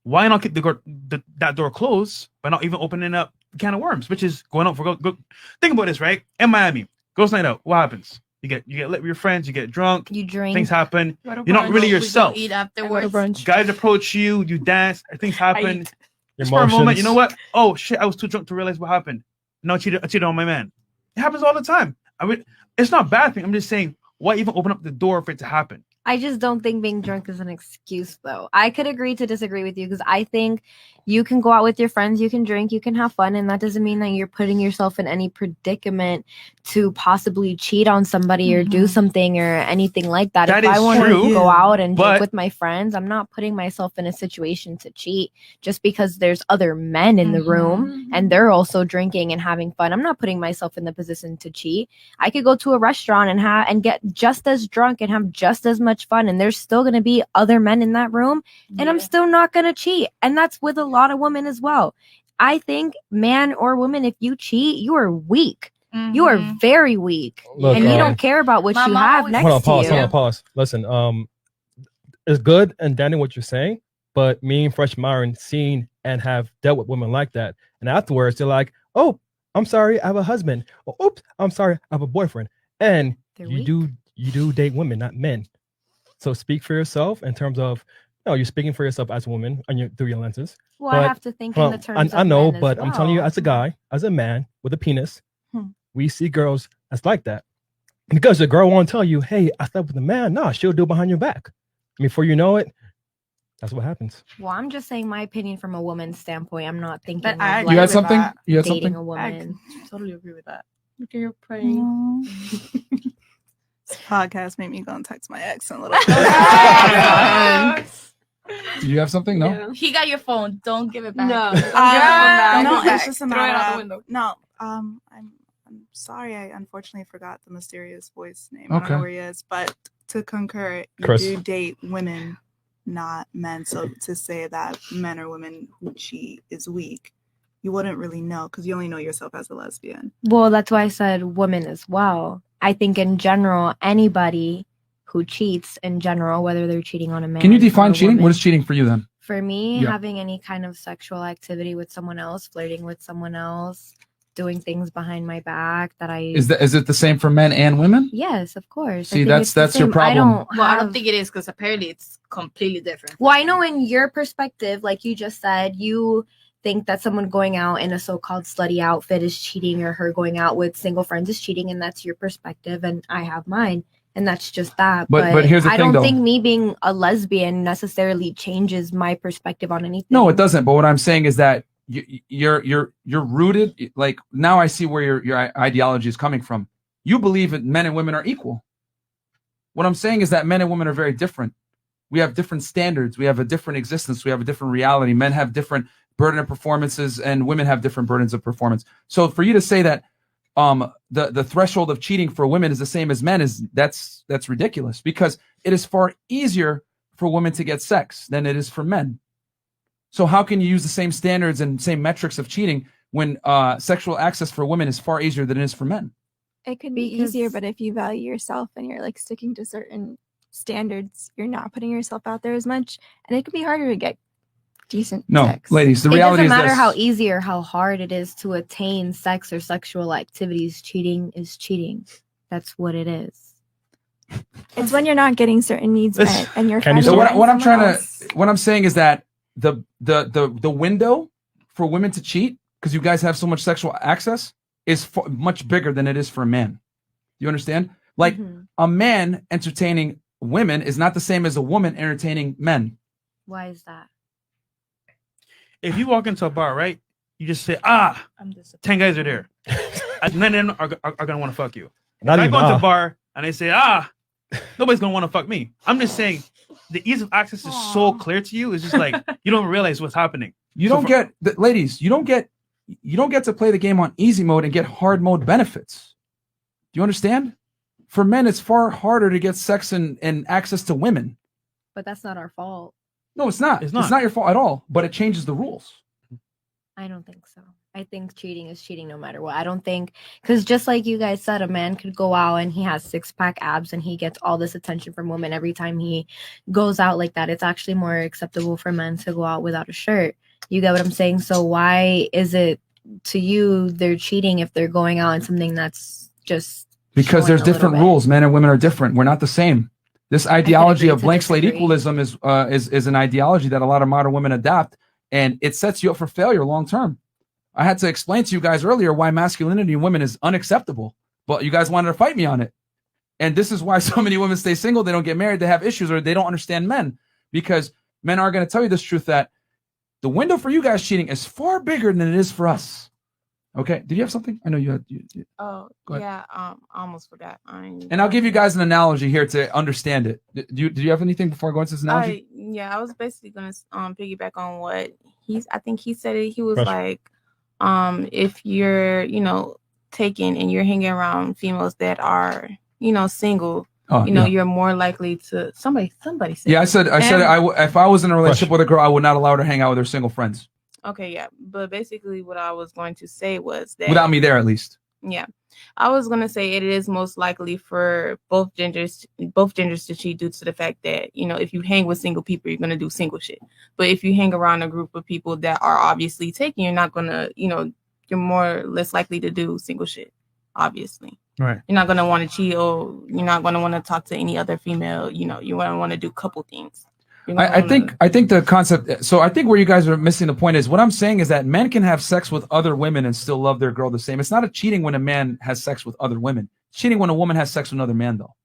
[SPEAKER 2] why not keep that door closed by not even opening up the can of worms, which is going out for go. Think about this, right? In Miami, girls' night out. What happens? You get lit with your friends. You get drunk.
[SPEAKER 10] You drink.
[SPEAKER 2] Things happen.
[SPEAKER 6] Go to
[SPEAKER 2] You're not
[SPEAKER 6] brunch.
[SPEAKER 2] really
[SPEAKER 6] We go
[SPEAKER 2] yourself.
[SPEAKER 6] eat afterwards.
[SPEAKER 2] Guys approach you. You dance. Things happen.
[SPEAKER 3] Your
[SPEAKER 2] Just for a moment,
[SPEAKER 3] emotions.
[SPEAKER 2] you know what? Oh shit! I was too drunk to realize what happened. No, I cheated on my man. It happens all the time. It's not a bad thing. I'm just saying, why even open up the door for it to happen?
[SPEAKER 10] I just don't think being drunk is an excuse, though. I could agree to disagree with you because I think you can go out with your friends, you can drink, you can have fun, and that doesn't mean that you're putting yourself in any predicament to possibly cheat on somebody or do something or anything like that.
[SPEAKER 2] That
[SPEAKER 10] if I
[SPEAKER 2] is
[SPEAKER 10] want to
[SPEAKER 2] true,
[SPEAKER 10] go out and drink
[SPEAKER 2] but-
[SPEAKER 10] with my friends, I'm not putting myself in a situation to cheat just because there's other men in the room and they're also drinking and having fun. I'm not putting myself in the position to cheat. I could go to a restaurant and get just as drunk and have just as much fun, and there's still going to be other men in that room, and I'm still not going to cheat. And that's with a lot of women as well. I think, man or woman, if you cheat, you are weak. You are very weak,
[SPEAKER 3] Look,
[SPEAKER 10] and you don't care about what you have next
[SPEAKER 3] hold on, pause,
[SPEAKER 10] to you.
[SPEAKER 3] hold on, pause. Listen, it's good and Danny what you're saying, but me and Fresh Myron seen and have dealt with women like that, and afterwards they're like, "Oh, I'm sorry, I have a husband." Or, "Oops, I'm sorry, I have a boyfriend." And you do date women, not men. So speak for yourself in terms of, no, you're speaking for yourself as a woman through your lenses.
[SPEAKER 10] Well, I have to think in the terms
[SPEAKER 3] I
[SPEAKER 10] of
[SPEAKER 3] know,
[SPEAKER 10] men as
[SPEAKER 3] but I'm telling you,
[SPEAKER 10] well.
[SPEAKER 3] as a guy, as a man with a penis, we see girls that's like that. Because the girl won't tell you, "Hey, I slept with a man." No, she'll do it behind your back. Before you know it, that's what happens.
[SPEAKER 10] Well, I'm just saying my opinion from a woman's standpoint. I'm not thinking
[SPEAKER 8] But
[SPEAKER 10] of
[SPEAKER 8] I
[SPEAKER 10] like
[SPEAKER 1] You had something? You had
[SPEAKER 10] dating
[SPEAKER 1] something?
[SPEAKER 10] a woman.
[SPEAKER 8] I totally agree with that.
[SPEAKER 10] Okay, you're praying.
[SPEAKER 8] This podcast made me go and text my ex in a little bit.
[SPEAKER 1] Do you have something? No.
[SPEAKER 6] He got your phone. Don't give it back.
[SPEAKER 10] No.
[SPEAKER 8] No,
[SPEAKER 6] Give it
[SPEAKER 8] it's just a
[SPEAKER 6] back. Throw it out the
[SPEAKER 8] matter of
[SPEAKER 6] window.
[SPEAKER 8] no. I'm sorry. I unfortunately forgot the mysterious voice name. I don't
[SPEAKER 1] Okay.
[SPEAKER 8] know where he is, but to concur, you
[SPEAKER 3] Chris.
[SPEAKER 8] do date women, not men. So to say that men or women who cheat is weak, you wouldn't really know because you only know yourself as a lesbian.
[SPEAKER 10] Well, that's why I said women as well. I think in general, anybody who cheats in general, whether they're cheating on a man.
[SPEAKER 1] Can you define
[SPEAKER 10] or a
[SPEAKER 1] cheating?
[SPEAKER 10] woman-
[SPEAKER 1] What is cheating for you then?
[SPEAKER 10] For me,
[SPEAKER 1] Yeah.
[SPEAKER 10] having any kind of sexual activity with someone else, flirting with someone else, doing things behind my back that I
[SPEAKER 1] Is it the same for men and women?
[SPEAKER 10] Yes, of course. I
[SPEAKER 1] See,
[SPEAKER 10] think
[SPEAKER 1] that's
[SPEAKER 10] it's the
[SPEAKER 1] your
[SPEAKER 10] same.
[SPEAKER 1] problem.
[SPEAKER 6] I don't think it is because apparently it's completely different.
[SPEAKER 10] Well, I know in your perspective, like you just said, you think that someone going out in a so-called slutty outfit is cheating, or her going out with single friends is cheating, and that's your perspective, and I have mine, and that's just that.
[SPEAKER 1] But here's the
[SPEAKER 10] I
[SPEAKER 1] thing,
[SPEAKER 10] don't
[SPEAKER 1] though.
[SPEAKER 10] think me being a lesbian necessarily changes my perspective on anything.
[SPEAKER 1] No, it doesn't. But what I'm saying is that you're rooted. Like now, I see where your ideology is coming from. You believe that men and women are equal. What I'm saying is that men and women are very different. We have different standards. We have a different existence. We have a different reality. Men have different burden of performances, and women have different burdens of performance. So for you to say that the threshold of cheating for women is the same as men that's ridiculous, because it is far easier for women to get sex than it is for men. So how can you use the same standards and same metrics of cheating when sexual access for women is far easier than it is for men?
[SPEAKER 9] It could be easier, but if you value yourself and you're like sticking to certain standards, you're not putting yourself out there as much, and it could be harder to get decent
[SPEAKER 1] No,
[SPEAKER 9] sex.
[SPEAKER 1] ladies, the reality
[SPEAKER 10] it
[SPEAKER 1] is
[SPEAKER 10] doesn't matter
[SPEAKER 1] this.
[SPEAKER 10] how easy or how hard it is to attain sex or sexual activities. Cheating is cheating. That's what it is.
[SPEAKER 9] It's when you're not getting certain needs met, and you're
[SPEAKER 1] So what I'm saying is that the window for women to cheat, because you guys have so much sexual access, is much bigger than it is for a man. You understand? Like a man entertaining women is not the same as a woman entertaining men.
[SPEAKER 10] Why is that?
[SPEAKER 2] If you walk into a bar, right, you just say, 10 guys are there. None of them are gonna want to fuck you.
[SPEAKER 3] Not
[SPEAKER 2] if I
[SPEAKER 3] even,
[SPEAKER 2] go into
[SPEAKER 3] ah.
[SPEAKER 2] a bar and they say, nobody's gonna want to fuck me. I'm just saying the ease of access is so clear to you. It's just like you don't realize what's happening.
[SPEAKER 1] You don't get ladies. You don't get to play the game on easy mode and get hard mode benefits. Do you understand? For men, it's far harder to get sex and access to women.
[SPEAKER 10] But that's not our fault.
[SPEAKER 1] No, it's not. It's not your fault at all. But it changes the rules.
[SPEAKER 10] I don't think so. I think cheating is cheating no matter what. I don't think, because just like you guys said, a man could go out and he has 6-pack abs and he gets all this attention from women every time he goes out like that. It's actually more acceptable for men to go out without a shirt. You get what I'm saying? So why is it to you they're cheating if they're going out in something that's just
[SPEAKER 1] Because
[SPEAKER 10] showing
[SPEAKER 1] there's
[SPEAKER 10] a little
[SPEAKER 1] different
[SPEAKER 10] bit?
[SPEAKER 1] rules. Men and women are different. We're not the same. This ideology
[SPEAKER 10] agree
[SPEAKER 1] of
[SPEAKER 10] to
[SPEAKER 1] blank slate
[SPEAKER 10] disagree.
[SPEAKER 1] equalism is an ideology that a lot of modern women adopt, and it sets you up for failure long term. I had to explain to you guys earlier why masculinity in women is unacceptable, but you guys wanted to fight me on it. And this is why so many women stay single. They don't get married. They have issues, or they don't understand men, because men are going to tell you this truth, that the window for you guys cheating is far bigger than it is for us. Okay. Did you have something? I know you had.
[SPEAKER 11] Oh,
[SPEAKER 1] Go ahead.
[SPEAKER 11] yeah. I almost forgot.
[SPEAKER 1] And I'll give you guys an analogy here to understand it. Do you have anything before I go into this analogy?
[SPEAKER 11] I was basically gonna piggyback on what I think he said it. He was
[SPEAKER 1] Pressure.
[SPEAKER 11] like, if you're, taken and you're hanging around females that are, single,
[SPEAKER 1] Oh, yeah.
[SPEAKER 11] you're more likely to somebody said.
[SPEAKER 1] Yeah, I said if I was in a relationship with a girl, I would not allow her to hang out with her single friends
[SPEAKER 11] Okay, yeah. But basically what I was going to say was that
[SPEAKER 1] without me there, at least.
[SPEAKER 11] Yeah. I was gonna say it is most likely for both genders to cheat due to the fact that, you know, if you hang with single people, you're gonna do single shit. But if you hang around a group of people that are obviously taken, you're not gonna, you know, you're more or less likely to do single shit. Obviously,
[SPEAKER 2] Right.
[SPEAKER 11] you're not gonna want to cheat, or you're not gonna want to talk to any other female. You know, you want to do a couple things.
[SPEAKER 1] I think the concept. So I think where you guys are missing the point is what I'm saying is that men can have sex with other women and still love their girl the same. It's not a cheating when a man has sex with other women. It's cheating when a woman has sex with another man, though.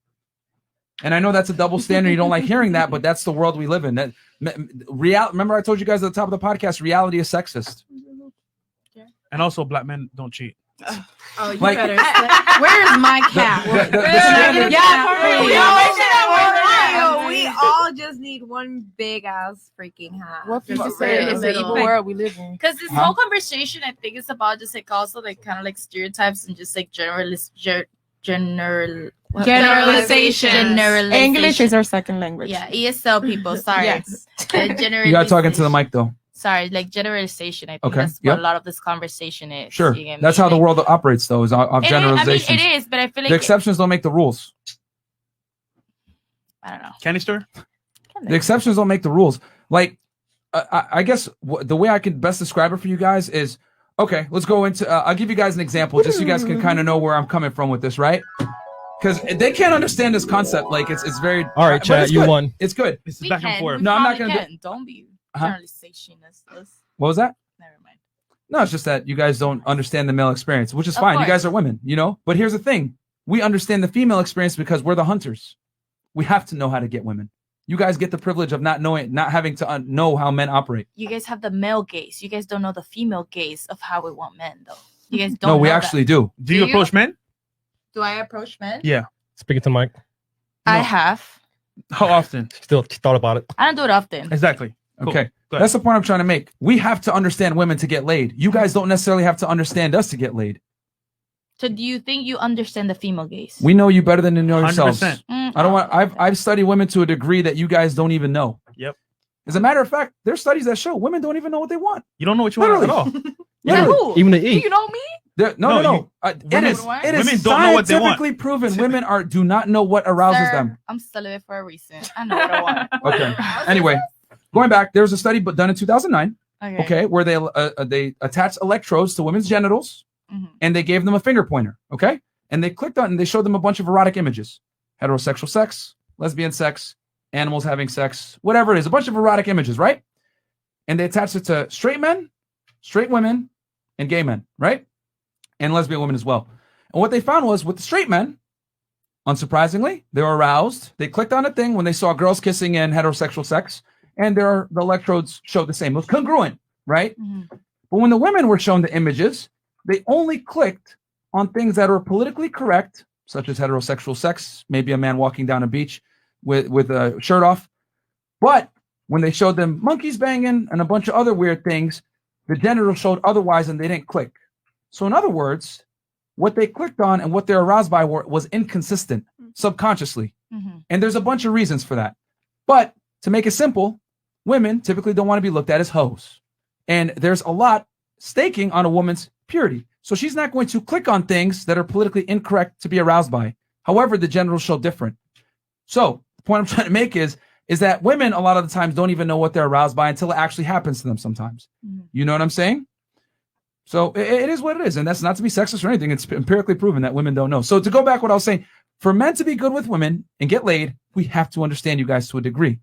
[SPEAKER 1] And I know that's a double standard. You don't like hearing that, but that's the world we live in. That Remember, I told you guys at the top of the podcast, reality is sexist.
[SPEAKER 2] And also, black men don't cheat.
[SPEAKER 6] Oh, you
[SPEAKER 1] Like-
[SPEAKER 6] better. Where's my cat?
[SPEAKER 10] We all just need one big ass freaking hat.
[SPEAKER 11] What
[SPEAKER 10] Just
[SPEAKER 11] people
[SPEAKER 10] to
[SPEAKER 11] say
[SPEAKER 10] put in
[SPEAKER 11] is
[SPEAKER 10] the
[SPEAKER 11] the
[SPEAKER 10] middle.
[SPEAKER 11] evil world we live in.
[SPEAKER 21] Because this whole conversation, I think, is about just like also like kind of like stereotypes and just like generalization.
[SPEAKER 11] English is our second language.
[SPEAKER 21] Yeah, ESL people. Sorry.
[SPEAKER 11] Yes.
[SPEAKER 1] You got talking to the mic, though.
[SPEAKER 21] Sorry, like generalization. I think
[SPEAKER 1] Okay,
[SPEAKER 21] that's
[SPEAKER 1] yep.
[SPEAKER 21] what a lot of this conversation is.
[SPEAKER 1] Sure.
[SPEAKER 21] You get me?
[SPEAKER 1] That's how the world operates, though, is of
[SPEAKER 21] It is-
[SPEAKER 1] generalization.
[SPEAKER 21] I mean, it is, but I feel like
[SPEAKER 1] the exceptions don't make the rules.
[SPEAKER 21] I don't know.
[SPEAKER 2] Candy store?
[SPEAKER 1] The exceptions don't make the rules. Like, I guess the way I can best describe it for you guys is, okay, let's go into, I'll give you guys an example just so you guys can kind of know where I'm coming from with this, right? Because they can't understand this concept. Like, it's very...
[SPEAKER 3] All right,
[SPEAKER 1] but
[SPEAKER 3] Chad,
[SPEAKER 1] it's
[SPEAKER 3] you
[SPEAKER 1] good.
[SPEAKER 3] won.
[SPEAKER 1] It's good.
[SPEAKER 2] This is back and forth.
[SPEAKER 1] No, I'm not going to...
[SPEAKER 21] Don't be
[SPEAKER 1] Huh?
[SPEAKER 21] generalizationist.
[SPEAKER 1] What was that? No, it's just that you guys don't understand the male experience, which is
[SPEAKER 21] Of
[SPEAKER 1] fine. You
[SPEAKER 21] course.
[SPEAKER 1] guys are women, you know? But here's the thing. We understand the female experience because we're the hunters. We have to know how to get women. You guys get the privilege of not having to know how men operate.
[SPEAKER 21] You guys have the male gaze. You guys don't know the female gaze of how we want men, though. You guys don't.
[SPEAKER 1] No, we
[SPEAKER 21] know
[SPEAKER 1] actually
[SPEAKER 21] that.
[SPEAKER 1] do.
[SPEAKER 2] Do you approach men?
[SPEAKER 21] Do I approach men?
[SPEAKER 2] Yeah.
[SPEAKER 3] Speaking to the mic.
[SPEAKER 21] I have.
[SPEAKER 2] How often?
[SPEAKER 3] Still thought about it.
[SPEAKER 21] I don't do it often.
[SPEAKER 2] Exactly.
[SPEAKER 1] Okay. That's the point I'm trying to make. We have to understand women to get laid. You guys don't necessarily have to understand us to get laid.
[SPEAKER 21] So, do you think you understand the female gaze?
[SPEAKER 1] We know you better than you know yourselves.
[SPEAKER 2] 100%.
[SPEAKER 1] I don't want. I've studied women to a degree that you guys don't even know.
[SPEAKER 2] Yep.
[SPEAKER 1] As a matter of fact, there's studies that show women don't even know what they want.
[SPEAKER 2] You don't know what you want at all.
[SPEAKER 1] Literally.
[SPEAKER 3] Even to eat.
[SPEAKER 21] You know me?
[SPEAKER 1] No. It
[SPEAKER 2] women-
[SPEAKER 1] is
[SPEAKER 2] women don't know what they want.
[SPEAKER 1] scientifically proven. Women do not know what arouses
[SPEAKER 21] Sir,
[SPEAKER 1] them.
[SPEAKER 21] I'm celibate for a reason. I know what I want.
[SPEAKER 1] Okay. Anyway, going back, there was a study done in 2009.
[SPEAKER 21] Okay.
[SPEAKER 1] Where they attached electrodes to women's genitals, and they gave them a finger pointer. Okay, and they clicked on and they showed them a bunch of erotic images: heterosexual sex, lesbian sex, animals having sex, whatever it is, a bunch of erotic images, right? And they attached it to straight men, straight women, and gay men, right? And lesbian women as well. And what they found was with the straight men, unsurprisingly, they were aroused. They clicked on a thing when they saw girls kissing in heterosexual sex, and the electrodes showed the same. It was congruent, right? But when the women were shown the images, they only clicked on things that are politically correct, such as heterosexual sex, maybe a man walking down a beach with a shirt off. But when they showed them monkeys banging and a bunch of other weird things, the genitals showed otherwise and they didn't click. So in other words, what they clicked on and what they're aroused by was inconsistent subconsciously. And there's a bunch of reasons for that. But to make it simple, women typically don't want to be looked at as hoes. And there's a lot staking on a woman's purity. So she's not going to click on things that are politically incorrect to be aroused by. However, the genitals show different. So the point I'm trying to make is that women a lot of the times don't even know what they're aroused by until it actually happens to them sometimes. You know what I'm saying? So it is what it is. And that's not to be sexist or anything. It's empirically proven that women don't know. So to go back what I was saying, for men to be good with women and get laid, we have to understand you guys to a degree.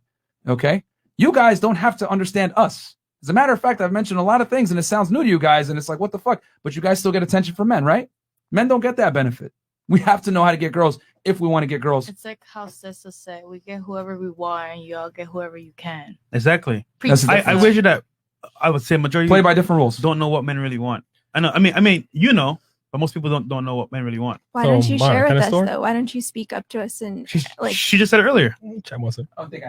[SPEAKER 1] Okay? You guys don't have to understand us. As a matter of fact, I've mentioned a lot of things and it sounds new to you guys and it's like, what the fuck? But you guys still get attention from men, right? Men don't get that benefit. We have to know how to get girls if we want to get girls.
[SPEAKER 21] It's like how Sister said, we get whoever we want and y'all get whoever you can.
[SPEAKER 2] Exactly.
[SPEAKER 1] That's the
[SPEAKER 2] I
[SPEAKER 1] difference.
[SPEAKER 2] wish that I would say majority
[SPEAKER 1] Play by different rules.
[SPEAKER 2] Don't know what men really want. I know. I mean, you know, but most people don't know what men really want.
[SPEAKER 12] Why don't you share with us though? Why don't you speak up to us and like?
[SPEAKER 2] She just said it earlier.
[SPEAKER 3] Chad wants it.
[SPEAKER 1] I don't think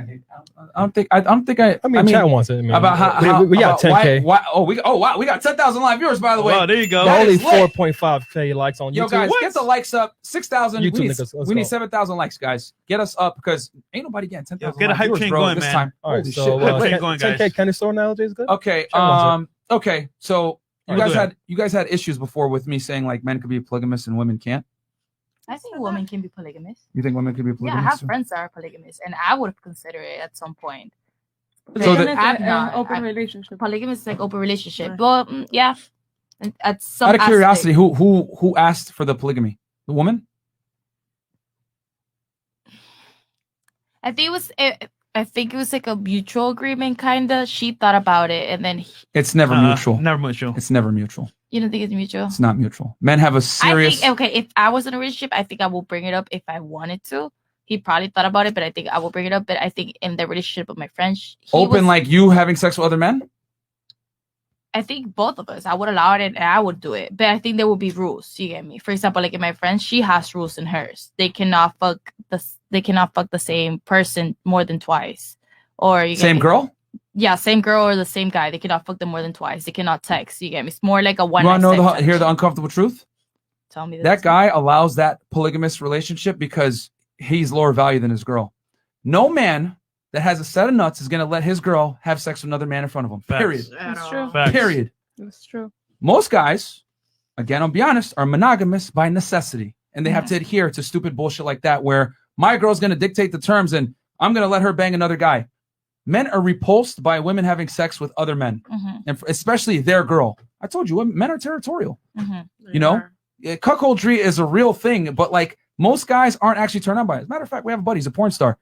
[SPEAKER 1] I
[SPEAKER 3] mean, Chad wants it. I mean,
[SPEAKER 1] about how
[SPEAKER 3] we got
[SPEAKER 1] about
[SPEAKER 3] 10K.
[SPEAKER 1] We got 10,000 live viewers, by the way.
[SPEAKER 2] Wow, there you go.
[SPEAKER 1] That
[SPEAKER 3] Only
[SPEAKER 1] is lit.
[SPEAKER 3] 4.5K likes on YouTube.
[SPEAKER 1] Yo, guys, get the likes up. 6,000.
[SPEAKER 3] YouTube
[SPEAKER 1] We need,
[SPEAKER 3] niggas, let's
[SPEAKER 1] we need
[SPEAKER 3] go.
[SPEAKER 1] 7,000 likes, guys. Get us up because ain't nobody getting 10,000
[SPEAKER 2] get a
[SPEAKER 1] live
[SPEAKER 2] hype
[SPEAKER 1] viewers,
[SPEAKER 2] train
[SPEAKER 1] bro,
[SPEAKER 2] going,
[SPEAKER 1] this
[SPEAKER 2] man.
[SPEAKER 1] time.
[SPEAKER 3] All right,
[SPEAKER 1] Holy
[SPEAKER 3] so
[SPEAKER 1] shit. Wait,
[SPEAKER 3] 10K Kenny store analogy is good.
[SPEAKER 1] Okay.
[SPEAKER 3] Chad wants
[SPEAKER 1] Okay. So You guys had issues before with me saying like men could be polygamous and women can't.
[SPEAKER 6] I think women can be polygamous.
[SPEAKER 1] You think women could be
[SPEAKER 6] Yeah,
[SPEAKER 1] polygamous?
[SPEAKER 6] I have friends that are polygamous, and I would consider it at some point.
[SPEAKER 1] So
[SPEAKER 6] I've not.
[SPEAKER 5] Open relationship.
[SPEAKER 6] Polygamous is like open relationship. Well, yeah. At some
[SPEAKER 1] out of curiosity,
[SPEAKER 6] aspect.
[SPEAKER 1] who asked for the polygamy? The woman?
[SPEAKER 6] I think it was like a mutual agreement, kinda. She thought about it, and then
[SPEAKER 1] It's never mutual.
[SPEAKER 2] Never mutual.
[SPEAKER 1] It's never mutual.
[SPEAKER 6] you don't think it's mutual.
[SPEAKER 1] It's not mutual. Men have a serious.
[SPEAKER 6] I think okay. If I was in a relationship, I think I will bring it up if I wanted to. He probably thought about it, but I think I will bring it up. But I think in the relationship with my friend,
[SPEAKER 1] Open like you having sex with other men?
[SPEAKER 6] I think both of us, I would allow it and I would do it. But I think there will be rules. You get me? For example, like in my friend, she has rules in hers. They cannot fuck the same person more than twice. Or you get
[SPEAKER 1] Same
[SPEAKER 6] me?
[SPEAKER 1] girl?
[SPEAKER 6] Yeah, same girl or the same guy. They cannot fuck them more than twice. They cannot text. You get me? It's more like a one.
[SPEAKER 1] You want to know hear the uncomfortable truth?
[SPEAKER 6] Tell me
[SPEAKER 1] That guy allows that polygamous relationship because he's lower value than his girl. No man that has a set of nuts is going to let his girl have sex with another man in front of him.
[SPEAKER 2] Facts.
[SPEAKER 1] Period.
[SPEAKER 5] That's true.
[SPEAKER 2] Facts.
[SPEAKER 1] Period.
[SPEAKER 5] That's true.
[SPEAKER 1] Most guys, again, I'll be honest, are monogamous by necessity. And they have to adhere to stupid bullshit like that where my girl's going to dictate the terms and I'm going to let her bang another guy. Men are repulsed by women having sex with other men, and especially their girl. I told you, men are territorial. You know, cuckoldry is a real thing, but like most guys aren't actually turned on by it. As a matter of fact, we have a buddy, he's a porn star.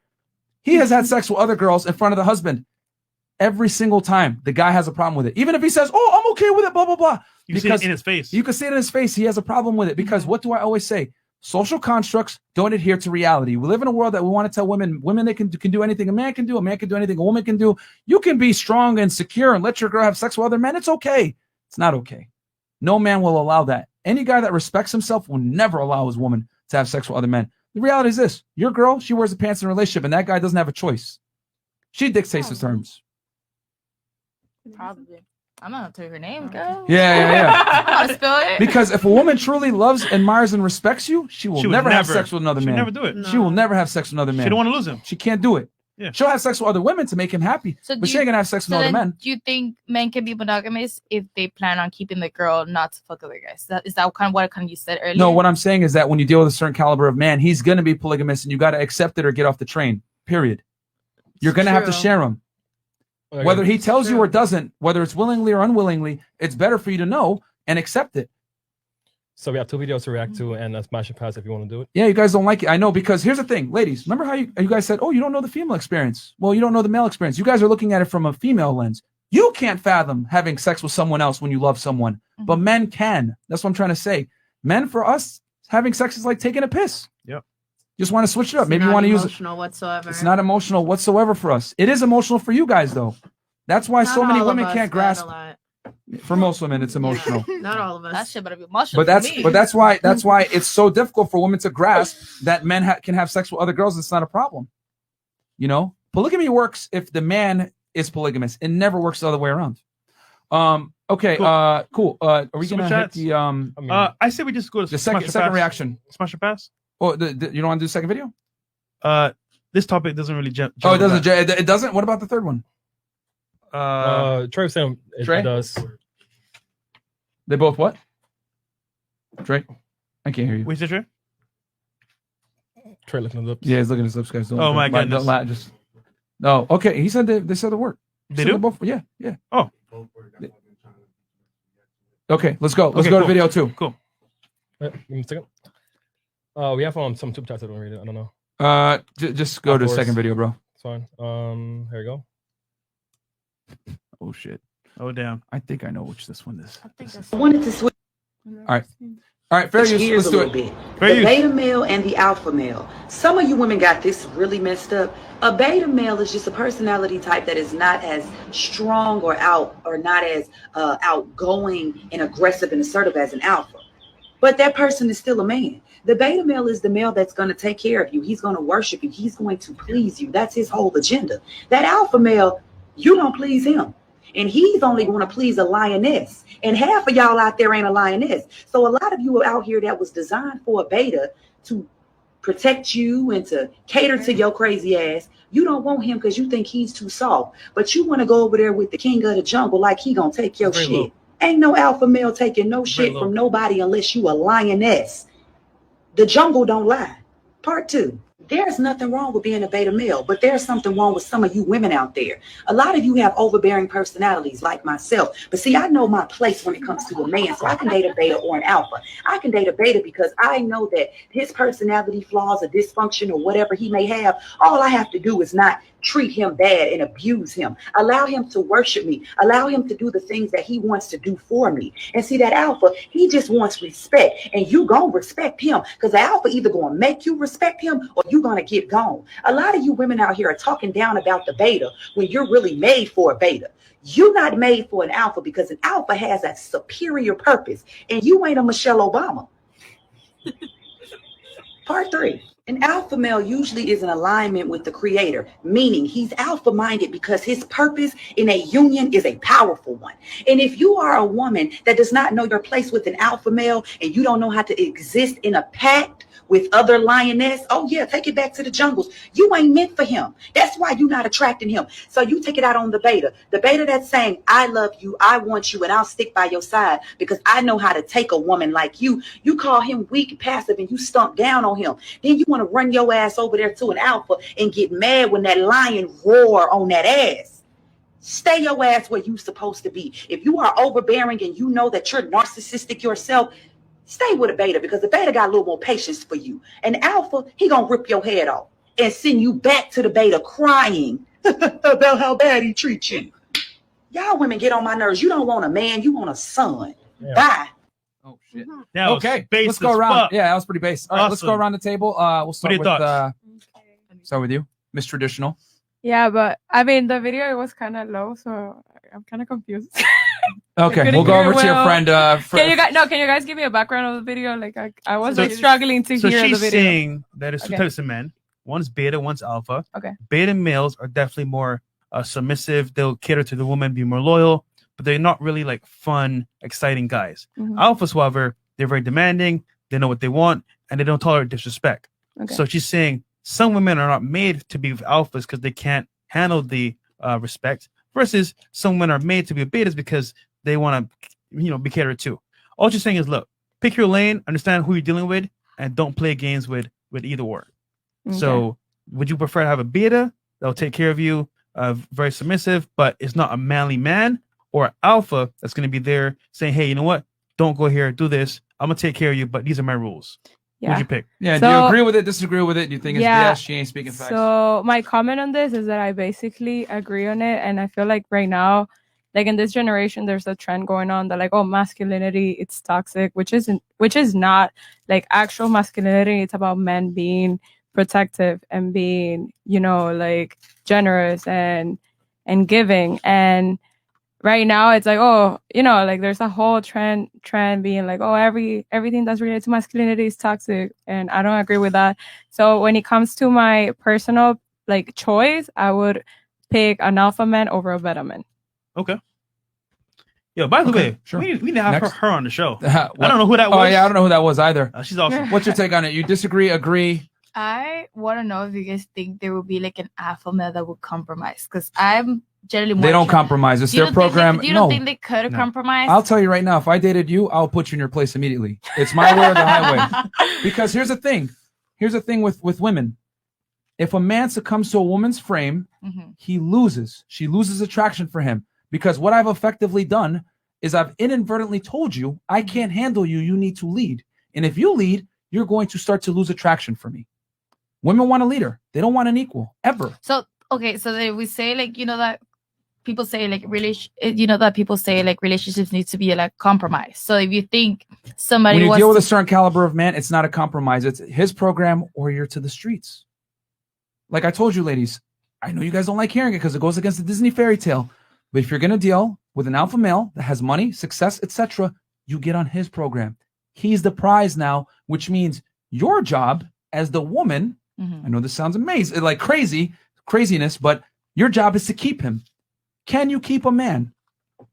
[SPEAKER 1] He has had sex with other girls in front of the husband every single time. The guy has a problem with it. Even if he says, "Oh, I'm okay with it," blah, blah, blah.
[SPEAKER 2] You see it in his face.
[SPEAKER 1] You can see it in his face. He has a problem with it because what do I always say? Social constructs don't adhere to reality. We live in a world that we want to tell women they can do anything a man can do anything a woman can do. You can be strong and secure and let your girl have sex with other men. It's okay. It's not okay. No man will allow that. Any guy that respects himself will never allow his woman to have sex with other men. The reality is this. Your girl, she wears the pants in a relationship, and that guy doesn't have a choice. She dictates the terms.
[SPEAKER 6] Probably. I'm not gonna tell you her name, girl.
[SPEAKER 1] Yeah.
[SPEAKER 6] I'm gonna spill it.
[SPEAKER 1] Because if a woman truly loves, admires, and respects you, she will never have sex with another man.
[SPEAKER 2] She'll never do it.
[SPEAKER 1] She will never have sex with another man.
[SPEAKER 2] She don't want to lose him.
[SPEAKER 1] She can't do it.
[SPEAKER 2] Yeah.
[SPEAKER 1] She'll have sex with other women to make him happy, but she ain't gonna have sex with other
[SPEAKER 6] then
[SPEAKER 1] men.
[SPEAKER 6] Do you think men can be monogamous if they plan on keeping the girl not to fuck other guys? Is that kind of what you said earlier?
[SPEAKER 1] No, what I'm saying is that when you deal with a certain caliber of man, he's gonna be polygamous, and you got to accept it or get off the train. Period. You're gonna have to share him. Whether he tells you or doesn't, whether it's willingly or unwillingly, it's better for you to know and accept it.
[SPEAKER 3] So we have 2 videos to react to and smash and pass if you want to do it.
[SPEAKER 1] Yeah, you guys don't like it. I know, because here's the thing, ladies. Remember how you guys said, "Oh, you don't know the female experience." Well, you don't know the male experience. You guys are looking at it from a female lens. You can't fathom having sex with someone else when you love someone, but men can. That's what I'm trying to say. Men, for us, having sex is like taking a piss.
[SPEAKER 2] Yep.
[SPEAKER 1] Just want to switch it up.
[SPEAKER 13] It's
[SPEAKER 1] Maybe you
[SPEAKER 13] not
[SPEAKER 1] want to use it.
[SPEAKER 13] emotional whatsoever.
[SPEAKER 1] It's not emotional whatsoever for us. It is emotional for you guys, though. That's why so many women can't grasp. For most women, it's emotional.
[SPEAKER 13] Not all of us.
[SPEAKER 6] That shit better be emotional.
[SPEAKER 1] But
[SPEAKER 6] for me.
[SPEAKER 1] that's why it's so difficult for women to grasp that men can have sex with other girls. It's not a problem. You know, polygamy works if the man is polygamous. It never works the other way around. Okay. Cool. Are we
[SPEAKER 2] Super
[SPEAKER 1] gonna
[SPEAKER 2] chats?
[SPEAKER 1] hit the
[SPEAKER 2] I say we just go to
[SPEAKER 1] the
[SPEAKER 2] smash or
[SPEAKER 1] second
[SPEAKER 2] pass.
[SPEAKER 1] reaction?
[SPEAKER 2] Smash or pass?
[SPEAKER 1] Oh, you don't want to do the second video?
[SPEAKER 2] This topic doesn't really jump.
[SPEAKER 1] Oh, it doesn't. It doesn't. What about the third one?
[SPEAKER 3] Trey was saying
[SPEAKER 1] Trey?
[SPEAKER 3] it does.
[SPEAKER 1] They both what? Trey, I can't hear you.
[SPEAKER 2] Wait, is it Trey?
[SPEAKER 3] Trey looking at the lips.
[SPEAKER 1] Yeah, he's looking at his lips, guys.
[SPEAKER 2] Oh my goodness.
[SPEAKER 1] No, okay. He said they said the word.
[SPEAKER 2] They
[SPEAKER 1] said
[SPEAKER 2] do?
[SPEAKER 1] both. Yeah.
[SPEAKER 2] Oh.
[SPEAKER 1] Okay, let's go. Let's
[SPEAKER 2] Okay,
[SPEAKER 1] go to
[SPEAKER 2] cool.
[SPEAKER 1] video 2.
[SPEAKER 2] Cool.
[SPEAKER 3] Give me a second. We have some super chats that don't read it. I don't know.
[SPEAKER 1] Just go to the
[SPEAKER 3] Afterwards.
[SPEAKER 1] second video, bro.
[SPEAKER 3] It's fine. Here we go.
[SPEAKER 1] Oh shit.
[SPEAKER 2] Oh damn.
[SPEAKER 1] I think I know which this one is.
[SPEAKER 4] I wanted to switch
[SPEAKER 1] All right. Fair use.
[SPEAKER 4] gears
[SPEAKER 1] Let's
[SPEAKER 4] a
[SPEAKER 1] do
[SPEAKER 4] little
[SPEAKER 1] it.
[SPEAKER 4] bit.
[SPEAKER 1] Fair
[SPEAKER 4] The
[SPEAKER 1] use.
[SPEAKER 4] beta male and the alpha male. Some of you women got this really messed up. A beta male is just a personality type that is not as strong or not as outgoing and aggressive and assertive as an alpha. But that person is still a man. The beta male is the male that's going to take care of you. He's going to worship you. He's going to please you. That's his whole agenda. That alpha male, you don't please him. And he's only going to please a lioness. And half of y'all out there ain't a lioness. So a lot of you are out here that was designed for a beta to protect you and to cater to your crazy ass. You don't want him because you think he's too soft. But you want to go over there with the king of the jungle like he going to take your shit. Ain't no alpha male taking no shit from nobody unless you a lioness. The jungle don't lie. Part 2. There's nothing wrong with being a beta male, but there's something wrong with some of you women out there. A lot of you have overbearing personalities like myself. But see, I know my place when it comes to a man, so I can date a beta or an alpha. I can date a beta because I know that his personality flaws or dysfunction or whatever he may have, all I have to do is not treat him bad and abuse him. Allow him to worship me. Allow him to do the things that he wants to do for me. And see, that alpha, he just wants respect. And you gonna respect him because the alpha either gonna make you respect him or you gonna get gone. A lot of you women out here are talking down about the beta when you're really made for a beta. You're not made for an alpha because an alpha has a superior purpose. And you ain't a Michelle Obama. Part 3. An alpha male usually is in alignment with the creator, meaning he's alpha minded because his purpose in a union is a powerful one. And if you are a woman that does not know your place with an alpha male and you don't know how to exist in a pact with other lioness, oh yeah, take it back to the jungles. You ain't meant for him. That's why you're not attracting him. So you take it out on the beta. The beta that's saying, I love you, I want you, and I'll stick by your side because I know how to take a woman like you. You call him weak, passive, and you stomp down on him. Then you want to run your ass over there to an alpha and get mad when that lion roar on that ass. Stay your ass where you supposed to be. If you are overbearing and you know that you're narcissistic yourself, stay with a beta because the beta got a little more patience for you. And alpha, he gonna rip your head off and send you back to the beta crying about how bad he treats you. Y'all women get on my nerves. You don't want a man, you want a son.
[SPEAKER 3] Yeah.
[SPEAKER 4] Bye.
[SPEAKER 1] Oh shit.
[SPEAKER 2] That was
[SPEAKER 1] Okay,
[SPEAKER 2] base
[SPEAKER 1] let's go
[SPEAKER 2] as
[SPEAKER 1] around.
[SPEAKER 2] fuck.
[SPEAKER 1] Yeah, that was pretty base. All right, let's go
[SPEAKER 2] Awesome.
[SPEAKER 1] around the table. We'll
[SPEAKER 2] What are
[SPEAKER 1] start
[SPEAKER 2] your
[SPEAKER 1] with
[SPEAKER 2] thoughts?
[SPEAKER 1] start with you, Miss Traditional.
[SPEAKER 5] Yeah, but I mean, the video it was kind of low, so I'm kind of confused.
[SPEAKER 1] Okay, we'll go over to your friend.
[SPEAKER 5] Can you guys give me a background of the video? Like I was like struggling to
[SPEAKER 2] So
[SPEAKER 5] hear the
[SPEAKER 2] she's
[SPEAKER 5] video.
[SPEAKER 2] saying that there's two
[SPEAKER 5] Okay.
[SPEAKER 2] types of men. One's beta, one's alpha.
[SPEAKER 5] Okay.
[SPEAKER 2] Beta males are definitely more submissive. They'll cater to the woman, be more loyal, but they're not really like fun, exciting guys.
[SPEAKER 5] Mhm.
[SPEAKER 2] Alphas, however, they're very demanding. They know what they want, and they don't tolerate disrespect.
[SPEAKER 5] Okay.
[SPEAKER 2] So she's saying some women are not made to be with alphas because they can't handle the respect, versus some women are made to be betas because they want to, be catered to. All she's saying is, look, pick your lane, understand who you're dealing with, and don't play games with either or.
[SPEAKER 5] Okay.
[SPEAKER 2] So, would you prefer to have a beta that'll take care of you, very submissive, but it's not a manly man, or alpha that's going to be there saying, hey, you know what? Don't go here, do this. I'm gonna take care of you, but these are my rules.
[SPEAKER 5] Yeah.
[SPEAKER 2] Who'd you pick?
[SPEAKER 1] Yeah, do you
[SPEAKER 5] So-
[SPEAKER 1] agree with it? Disagree with it? Do you think it's
[SPEAKER 5] Yeah.
[SPEAKER 1] BS? She ain't speaking facts.
[SPEAKER 5] So my comment on this is that I basically agree on it, and I feel like right now, like in this generation, there's a trend going on that like, oh, masculinity, it's toxic, which is not like actual masculinity. It's about men being protective and being, like generous and giving. And right now it's like, oh, like there's a whole trend being like, oh, everything that's related to masculinity is toxic, and I don't agree with that. So when it comes to my personal like choice, I would pick an alpha man over a beta man.
[SPEAKER 2] Okay. Yo, by the
[SPEAKER 1] Okay,
[SPEAKER 2] way,
[SPEAKER 1] sure.
[SPEAKER 2] we need to have
[SPEAKER 1] Next.
[SPEAKER 2] her on the show.
[SPEAKER 1] What?
[SPEAKER 2] I don't know who that was.
[SPEAKER 1] Oh yeah, I don't know who that was either.
[SPEAKER 2] She's awesome.
[SPEAKER 1] What's your take on it? You disagree? Agree?
[SPEAKER 6] I want to know if you guys think there will be like an alpha male that would compromise, because I'm generally more
[SPEAKER 1] They don't
[SPEAKER 6] attracted-
[SPEAKER 1] compromise. It's
[SPEAKER 6] You
[SPEAKER 1] their
[SPEAKER 6] don't think they-
[SPEAKER 1] program.
[SPEAKER 6] you don't
[SPEAKER 1] No.
[SPEAKER 6] think they could
[SPEAKER 1] No.
[SPEAKER 6] compromise?
[SPEAKER 1] I'll tell you right now, if I dated you, I'll put you in your place immediately. It's my way or the highway. Because here's the thing. Here's the thing with women. If a man succumbs to a woman's frame,
[SPEAKER 6] Mhm.
[SPEAKER 1] he loses. She loses attraction for him. Because what I've effectively done is I've inadvertently told you, I can't handle you. You need to lead. And if you lead, you're going to start to lose attraction for me. Women want a leader. They don't want an equal, ever.
[SPEAKER 6] So okay, so then we say like that people say like that people say like relationships need to be like compromise. So if you think somebody
[SPEAKER 1] When you
[SPEAKER 6] wants
[SPEAKER 1] deal with
[SPEAKER 6] to-
[SPEAKER 1] a certain caliber of man, it's not a compromise. It's his program or you're to the streets. Like I told you, ladies, I know you guys don't like hearing it because it goes against the Disney fairy tale. But if you're going to deal with an alpha male that has money, success, etc., you get on his program. He's the prize now, which means your job as the woman, I know this sounds amazing, like craziness, but your job is to keep him. Can you keep a man?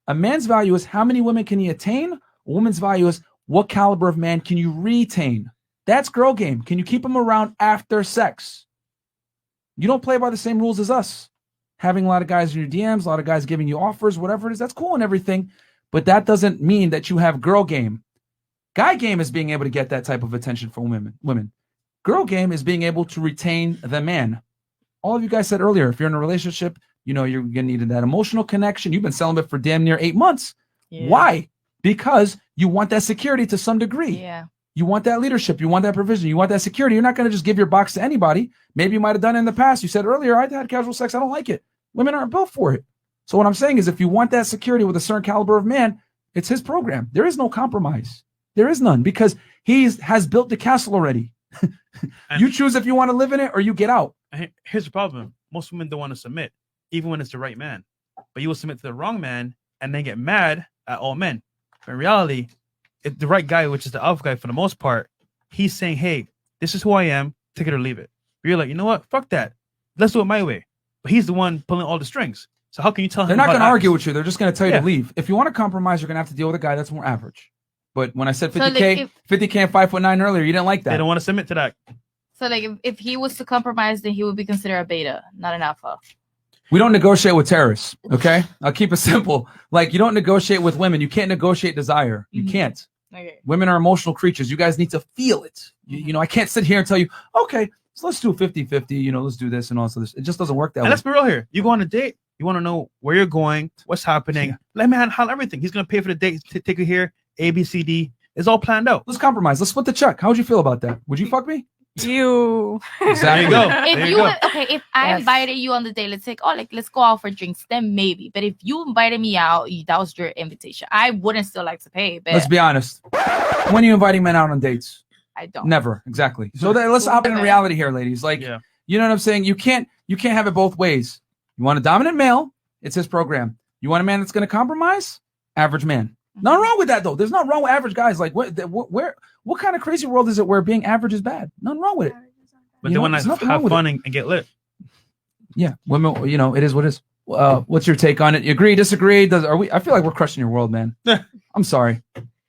[SPEAKER 1] A man's value is how many women can he attain? A woman's value is what caliber of man can you retain? That's girl game. Can you keep him around after sex? You don't play by the same rules as us. Having a lot of guys in your DMs, a lot of guys giving you offers, whatever it is, that's cool and everything. but that doesn't mean that you have girl game. Guy game is being able to get that type of attention from women. Girl game is being able to retain the man. All of you guys said earlier, if you're in a relationship, you know, you're going to need that emotional connection. You've been celibate for damn near 8 months.
[SPEAKER 21] Yeah.
[SPEAKER 1] Why? Because you want that security to some degree.
[SPEAKER 21] Yeah.
[SPEAKER 1] You want that leadership. You want that provision. You want that security. You're not going to just give your box to anybody. Maybe you might have done it in the past. You said earlier, I had casual sex. I don't like it. Women aren't built for it. So what I'm saying is if you want that security with a certain caliber of man, it's his program. There is no compromise. There is none because he has built the castle already. You choose if you want to live in it or you get out.
[SPEAKER 2] Here's the problem. Most women don't want to submit, even when it's the right man. But you will submit to the wrong man and then get mad at all men. But in reality, if the right guy, which is the alpha guy for the most part, he's saying, hey, this is who I am, take it or leave it. But you're like, you know what? Fuck that. Let's do it my way. But he's the one pulling all the strings. So how can you tell him?
[SPEAKER 1] They're not
[SPEAKER 2] how
[SPEAKER 1] going to
[SPEAKER 2] act?
[SPEAKER 1] argue with you. They're just going to tell you
[SPEAKER 2] Yeah.
[SPEAKER 1] to leave. If you want to compromise, you're going to have to deal with a guy that's more average. But when I said
[SPEAKER 6] So,
[SPEAKER 1] 50K,
[SPEAKER 6] like,
[SPEAKER 1] 50K and 5'9" earlier, you didn't like that.
[SPEAKER 2] They don't want to submit to that.
[SPEAKER 6] So like if he was to compromise, then he would be considered a beta, not an alpha.
[SPEAKER 1] We don't negotiate with terrorists, okay? I'll keep it simple. Like, you don't negotiate with women. You can't negotiate desire. You can't.
[SPEAKER 6] Okay.
[SPEAKER 1] Women are emotional creatures. You guys need to feel it. You know, I can't sit here and tell you, okay, so let's do 50-50, you know, let's do this and all this. It just doesn't work that
[SPEAKER 2] And
[SPEAKER 1] way.
[SPEAKER 2] let's be real here. You go on a date, you want to know where you're going, what's happening. Let me handle everything. He's going to pay for the date, take it here, A, B, C, D. It's all planned out.
[SPEAKER 1] Let's compromise. Let's split the check. How would you feel about that? Would you fuck me?
[SPEAKER 9] You.
[SPEAKER 1] Exactly.
[SPEAKER 2] There you go.
[SPEAKER 6] If
[SPEAKER 2] There
[SPEAKER 6] you
[SPEAKER 2] go.
[SPEAKER 6] would, okay, if I
[SPEAKER 9] Yes.
[SPEAKER 6] invited you on the date, let's say, let's go out for drinks, then maybe. But if you invited me out, that was your invitation. I wouldn't still like to pay, but
[SPEAKER 1] Let's be honest. When are you inviting men out on dates?
[SPEAKER 6] I don't.
[SPEAKER 1] Never. Exactly. So let's opt in reality here, ladies. Like, you know what I'm saying? You can't have it both ways. You want a dominant male, it's his program. You want a man that's going to compromise? Average man. Nothing wrong with that, though. There's nothing wrong with average guys. Like, what kind of crazy world is it where being average is bad? Nothing wrong with it.
[SPEAKER 2] But
[SPEAKER 1] You
[SPEAKER 2] they
[SPEAKER 1] know,
[SPEAKER 2] want
[SPEAKER 1] there's
[SPEAKER 2] to
[SPEAKER 1] nothing wrong
[SPEAKER 2] have
[SPEAKER 1] with
[SPEAKER 2] fun and get lit.
[SPEAKER 1] Yeah, women. You know, it is what it is. What's your take on it? You agree? Disagree? I feel like we're crushing your world, man. I'm sorry.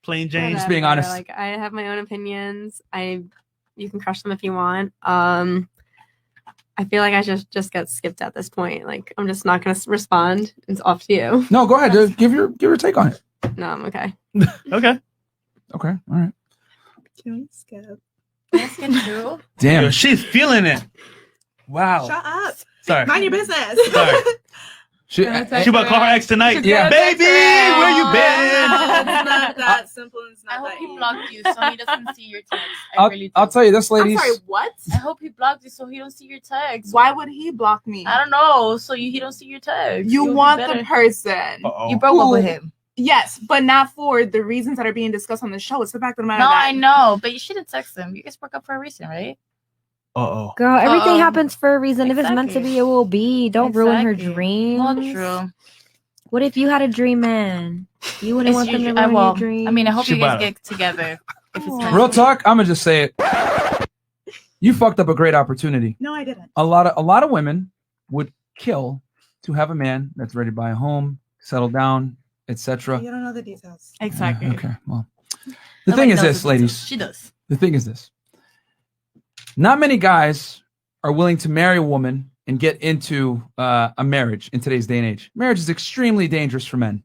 [SPEAKER 2] Plain Jane.
[SPEAKER 1] Just being honest.
[SPEAKER 7] Like I have my own opinions. You can crush them if you want. I feel like I just get skipped at this point. Like I'm just not gonna respond. It's off to you.
[SPEAKER 1] No, go ahead. Dude. Give your take on it.
[SPEAKER 7] No, I'm okay.
[SPEAKER 2] Okay.
[SPEAKER 1] Okay. All right.
[SPEAKER 8] Can we skip?
[SPEAKER 1] Damn.
[SPEAKER 2] Yo, she's feeling it. Wow.
[SPEAKER 8] Shut up.
[SPEAKER 2] Sorry.
[SPEAKER 8] Mind your business.
[SPEAKER 2] Sorry.
[SPEAKER 1] She
[SPEAKER 2] about to call her ex tonight.
[SPEAKER 1] Yeah.
[SPEAKER 2] Baby, where you been?
[SPEAKER 8] It's not that simple. It's
[SPEAKER 6] I
[SPEAKER 8] not
[SPEAKER 6] hope
[SPEAKER 8] that
[SPEAKER 6] he
[SPEAKER 8] easy.
[SPEAKER 6] blocked you so he doesn't see your text. I
[SPEAKER 1] I'll,
[SPEAKER 6] really do.
[SPEAKER 1] I'll tell you this, ladies.
[SPEAKER 8] I'm sorry, what?
[SPEAKER 6] I hope he blocked you so he don't see your text.
[SPEAKER 8] Why would he block me?
[SPEAKER 6] I don't know. So he don't see your text.
[SPEAKER 8] You
[SPEAKER 6] You'll be
[SPEAKER 8] want
[SPEAKER 6] better.
[SPEAKER 8] the person.
[SPEAKER 2] Uh-oh.
[SPEAKER 6] You broke up with him.
[SPEAKER 8] Yes, but not for the reasons that are being discussed on the show. It's the fact of the matter
[SPEAKER 6] No,
[SPEAKER 8] that
[SPEAKER 6] I know, but you shouldn't text him. You guys broke up for a reason, right?
[SPEAKER 2] Uh-oh.
[SPEAKER 10] Girl, everything
[SPEAKER 6] Uh-oh.
[SPEAKER 10] happens for a reason. If it's meant to be, it will be. Don't ruin her
[SPEAKER 6] Exactly.
[SPEAKER 10] dreams.
[SPEAKER 6] Not true.
[SPEAKER 10] What if you had a dream man? You wouldn't want them to ruin your dreams.
[SPEAKER 6] I mean, I hope you guys
[SPEAKER 1] Shibata.
[SPEAKER 6] get together. If it's meant
[SPEAKER 1] Real
[SPEAKER 6] to be.
[SPEAKER 1] talk. I'm gonna just say it. You fucked up a great opportunity.
[SPEAKER 8] No, I didn't.
[SPEAKER 1] A lot of women would kill to have a man that's ready to buy a home, settle down, etc.
[SPEAKER 8] You don't know the details.
[SPEAKER 6] Exactly.
[SPEAKER 1] Okay. Well, the
[SPEAKER 6] Nobody
[SPEAKER 1] thing is
[SPEAKER 6] knows
[SPEAKER 1] this,
[SPEAKER 6] the
[SPEAKER 1] ladies.
[SPEAKER 6] details. She does.
[SPEAKER 1] The thing is this. Not many guys are willing to marry a woman and get into a marriage in today's day and age. Marriage is extremely dangerous for men.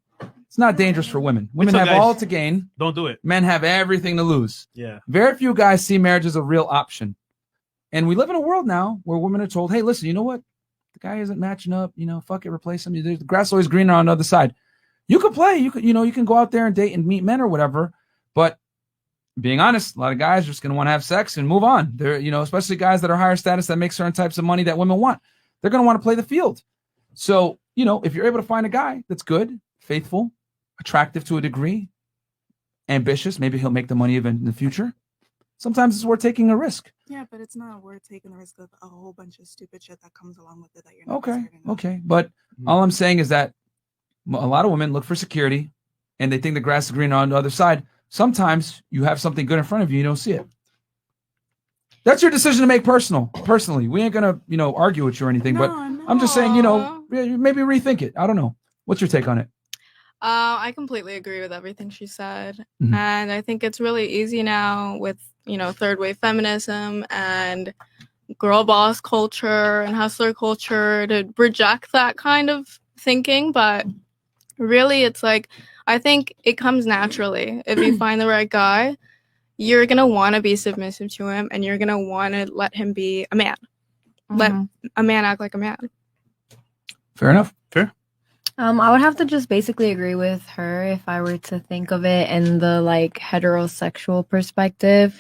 [SPEAKER 1] It's not dangerous for women. Women
[SPEAKER 2] up,
[SPEAKER 1] have
[SPEAKER 2] guys?
[SPEAKER 1] all to gain.
[SPEAKER 2] Don't do it.
[SPEAKER 1] Men have everything to lose.
[SPEAKER 2] Yeah.
[SPEAKER 1] Very few guys see marriage as a real option. And we live in a world now where women are told, hey, listen, you know what? The guy isn't matching up. You know, fuck it, replace him. The grass is always greener on the other side. You can play. You can go out there and date and meet men or whatever. But being honest, a lot of guys are just going to want to have sex and move on. They're, especially guys that are higher status that make certain types of money that women want. They're going to want to play the field. So, if you're able to find a guy that's good, faithful, attractive to a degree, ambitious, maybe he'll make the money even in the future. Sometimes it's worth taking a risk.
[SPEAKER 8] Yeah, but it's not worth taking the risk of a whole bunch of stupid shit that comes along with it that you're not
[SPEAKER 1] Okay.
[SPEAKER 8] deserving of.
[SPEAKER 1] Okay. But all I'm saying is that a lot of women look for security and they think the grass is greener on the other side. Sometimes you have something good in front of you, you don't see it. That's your decision to make personally. We ain't gonna, argue with you or anything, but I'm just saying, maybe rethink it. I don't know. What's your take on it?
[SPEAKER 9] I completely agree with everything she said.
[SPEAKER 1] Mhm.
[SPEAKER 9] And I think it's really easy now with, third wave feminism and girl boss culture and hustler culture to reject that kind of thinking. But really, it's like, I think it comes naturally. If you find the right guy, you're gonna want to be submissive to him, and you're gonna want to let him be a man. Let a man act like a man.
[SPEAKER 1] Fair enough.
[SPEAKER 2] Fair.
[SPEAKER 10] I would have to just basically agree with her if I were to think of it in the like heterosexual perspective.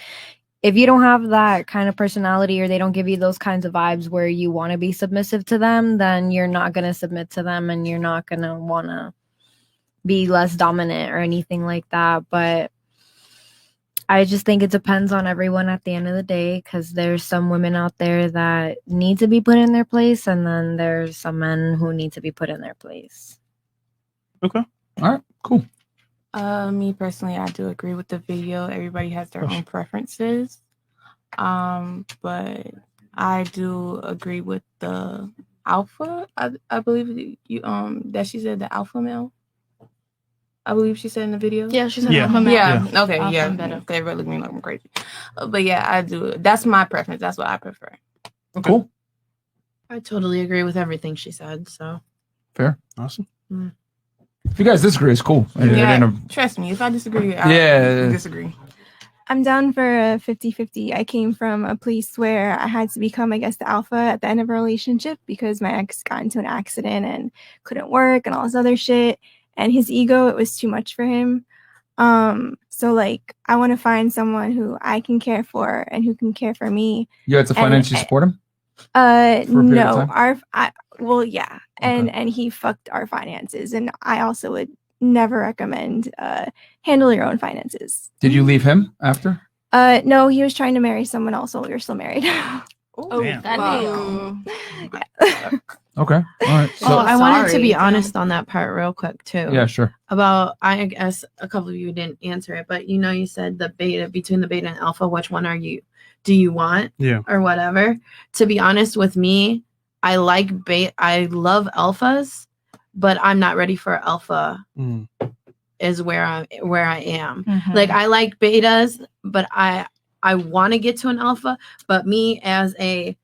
[SPEAKER 10] If you don't have that kind of personality or they don't give you those kinds of vibes where you want to be submissive to them, then you're not going to submit to them and you're not going to want to be less dominant or anything like that. But I just think it depends on everyone at the end of the day, because there's some women out there that need to be put in their place, and then there's some men who need to be put in their place.
[SPEAKER 2] Okay.
[SPEAKER 1] All right. Cool.
[SPEAKER 11] Me personally, I do agree with the video. Everybody has their own preferences. But I do agree with the alpha. I believe you that she said the alpha male. I believe she said in the video.
[SPEAKER 9] Yeah, she said alpha male.
[SPEAKER 11] Yeah. Okay.
[SPEAKER 9] Alpha
[SPEAKER 11] yeah.
[SPEAKER 9] and beta.
[SPEAKER 11] Everybody look at me like I'm crazy. But yeah, I do. That's my preference. That's what I prefer.
[SPEAKER 1] Cool.
[SPEAKER 13] I totally agree with everything she said. So
[SPEAKER 1] Fair.
[SPEAKER 2] Awesome.
[SPEAKER 1] If you guys disagree, it's cool.
[SPEAKER 11] Yeah. Trust me. If I disagree, I disagree.
[SPEAKER 12] I'm down for a 50-50. I came from a place where I had to become, I guess, the alpha at the end of a relationship because my ex got into an accident and couldn't work and all this other shit. And his ego, it was too much for him. So like, I want to find someone who I can care for and who can care for me.
[SPEAKER 1] You had to financially support him?
[SPEAKER 12] No, yeah. And he fucked our finances. And I also would never recommend handle your own finances.
[SPEAKER 1] Did you leave him after?
[SPEAKER 12] No, he was trying to marry someone else, so we were still married.
[SPEAKER 2] Damn.
[SPEAKER 1] Okay. All right. So,
[SPEAKER 13] I wanted to be honest on that part real quick too.
[SPEAKER 1] Yeah, sure.
[SPEAKER 13] About, I guess a couple of you didn't answer it, but you said the beta, between the beta and alpha, which one do you want?
[SPEAKER 2] Yeah.
[SPEAKER 13] Or whatever. To be honest with me, I like beta. I love alphas, but I'm not ready for alpha. Is where I am. Like, I like betas, but I want to get to an alpha, but me as a,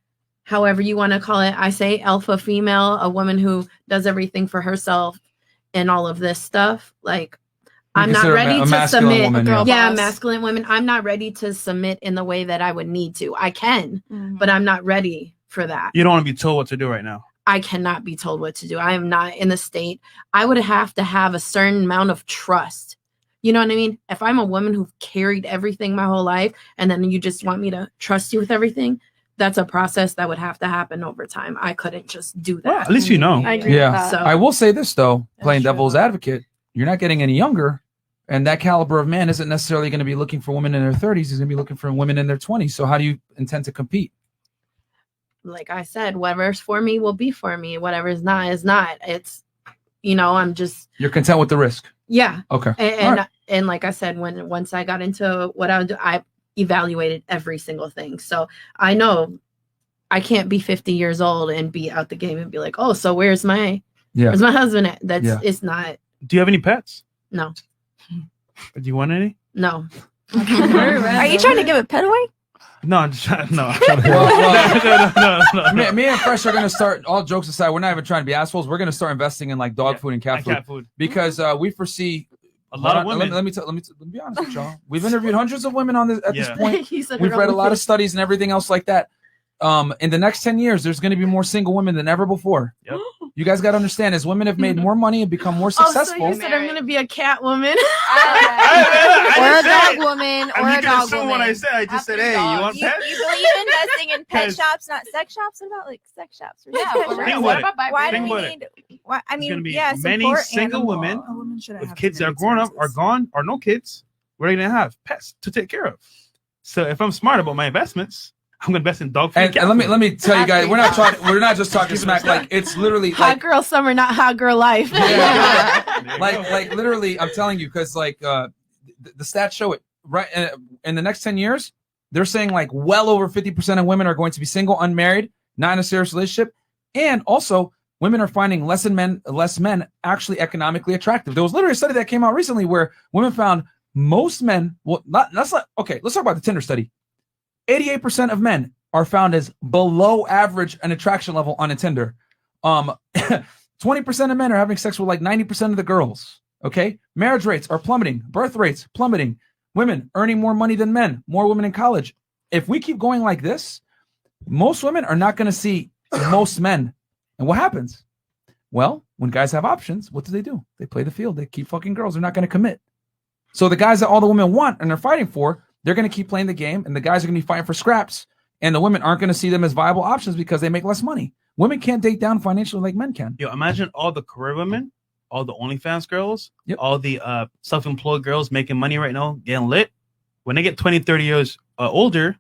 [SPEAKER 13] however you want to call it, I say alpha female, a woman who does everything for herself and all of this stuff. Like, I'm not ready to submit.
[SPEAKER 1] Woman,
[SPEAKER 13] Masculine women. I'm not ready to submit in the way that I would need to. I can, but I'm not ready for that.
[SPEAKER 2] You don't want to be told what to do right now.
[SPEAKER 13] I cannot be told what to do. I am not in the state. I would have to have a certain amount of trust. You know what I mean? If I'm a woman who've carried everything my whole life and then you just want me to trust you with everything, that's a process that would have to happen over time. I couldn't just do that.
[SPEAKER 2] Well, at least you know.
[SPEAKER 13] I agree with that.
[SPEAKER 1] I will say this, though, playing devil's advocate, you're not getting any younger. And that caliber of man isn't necessarily going to be looking for women in their 30s. He's going to be looking for women in their 20s. So how do you intend to compete?
[SPEAKER 13] Like I said, whatever's for me will be for me. Whatever is not is not. It's, I'm just.
[SPEAKER 1] You're content with the risk.
[SPEAKER 13] Yeah.
[SPEAKER 1] Okay.
[SPEAKER 13] And like I said, once I got into what I would do, I evaluated every single thing. So I know I can't be 50 years old and be out the game and be like, oh, so where's my husband at? It's not.
[SPEAKER 2] Do you have any pets?
[SPEAKER 13] No.
[SPEAKER 2] Do you want any?
[SPEAKER 13] No.
[SPEAKER 12] Are you trying to give a pet away?
[SPEAKER 2] No, I'm just trying. No.
[SPEAKER 1] No. Me and Fresh are going to start, all jokes aside, we're not even trying to be assholes. We're going to start investing in like dog food and cat food. Because we foresee
[SPEAKER 2] a lot of women.
[SPEAKER 1] Let me be honest with y'all. We've interviewed hundreds of women on this at this point.
[SPEAKER 13] He said
[SPEAKER 1] We've
[SPEAKER 13] it
[SPEAKER 1] read a
[SPEAKER 13] all
[SPEAKER 1] lot of
[SPEAKER 13] with-
[SPEAKER 1] studies and everything else like that. In the next 10 years, there's going to be more single women than ever before.
[SPEAKER 2] Yep.
[SPEAKER 1] You guys got to understand, as women have made more money and become more successful.
[SPEAKER 13] Oh, so you said I'm going to be a cat woman?
[SPEAKER 10] Or a dog woman. Or a dog woman.
[SPEAKER 2] What I said, I just said, hey, you want
[SPEAKER 12] You
[SPEAKER 2] pets?
[SPEAKER 12] believe in investing in pet shops, not sex shops? What about like sex shops?
[SPEAKER 2] Think about it.
[SPEAKER 12] Why do
[SPEAKER 2] Think
[SPEAKER 12] we
[SPEAKER 2] about it.
[SPEAKER 12] need? Why, I
[SPEAKER 2] There's going to
[SPEAKER 12] mean,
[SPEAKER 2] be
[SPEAKER 12] yeah,
[SPEAKER 2] many
[SPEAKER 12] support
[SPEAKER 2] single
[SPEAKER 12] animal.
[SPEAKER 2] women
[SPEAKER 8] A woman shouldn't
[SPEAKER 2] with
[SPEAKER 8] have
[SPEAKER 2] kids
[SPEAKER 8] to
[SPEAKER 2] that are
[SPEAKER 8] make
[SPEAKER 2] grown up, are
[SPEAKER 8] services.
[SPEAKER 2] gone, or no kids. What are you going to have? Pets to take care of. So if I'm smart about my investments, I'm going to invest in dog food.
[SPEAKER 1] And let me tell you guys, we're not just talking smack. Like, it's literally
[SPEAKER 13] Hot
[SPEAKER 1] like,
[SPEAKER 13] girl summer, not hot girl life.
[SPEAKER 1] like literally, I'm telling you, because like the stats show it. Right in the next 10 years, they're saying like well over 50% of women are going to be single, unmarried, not in a serious relationship, and also women are finding less men actually economically attractive. There was literally a study that came out recently where women found most men. Well, let's talk about the Tinder study. 88% of men are found as below average an attraction level on a Tinder. 20% of men are having sex with like 90% of the girls. Okay, marriage rates are plummeting, birth rates plummeting, women earning more money than men, more women in college. If we keep going like this, most women are not going to see most men. And what happens? Well, when guys have options, what do? They play the field. They keep fucking girls. They're not going to commit. So the guys that all the women want and they're fighting for, they're going to keep playing the game, and the guys are going to be fighting for scraps, and the women aren't going to see them as viable options because they make less money. Women can't date down financially like men can.
[SPEAKER 2] Yo, imagine all the career women, all the OnlyFans girls, all the self-employed girls making money right now, getting lit. When they get 20, 30 years older,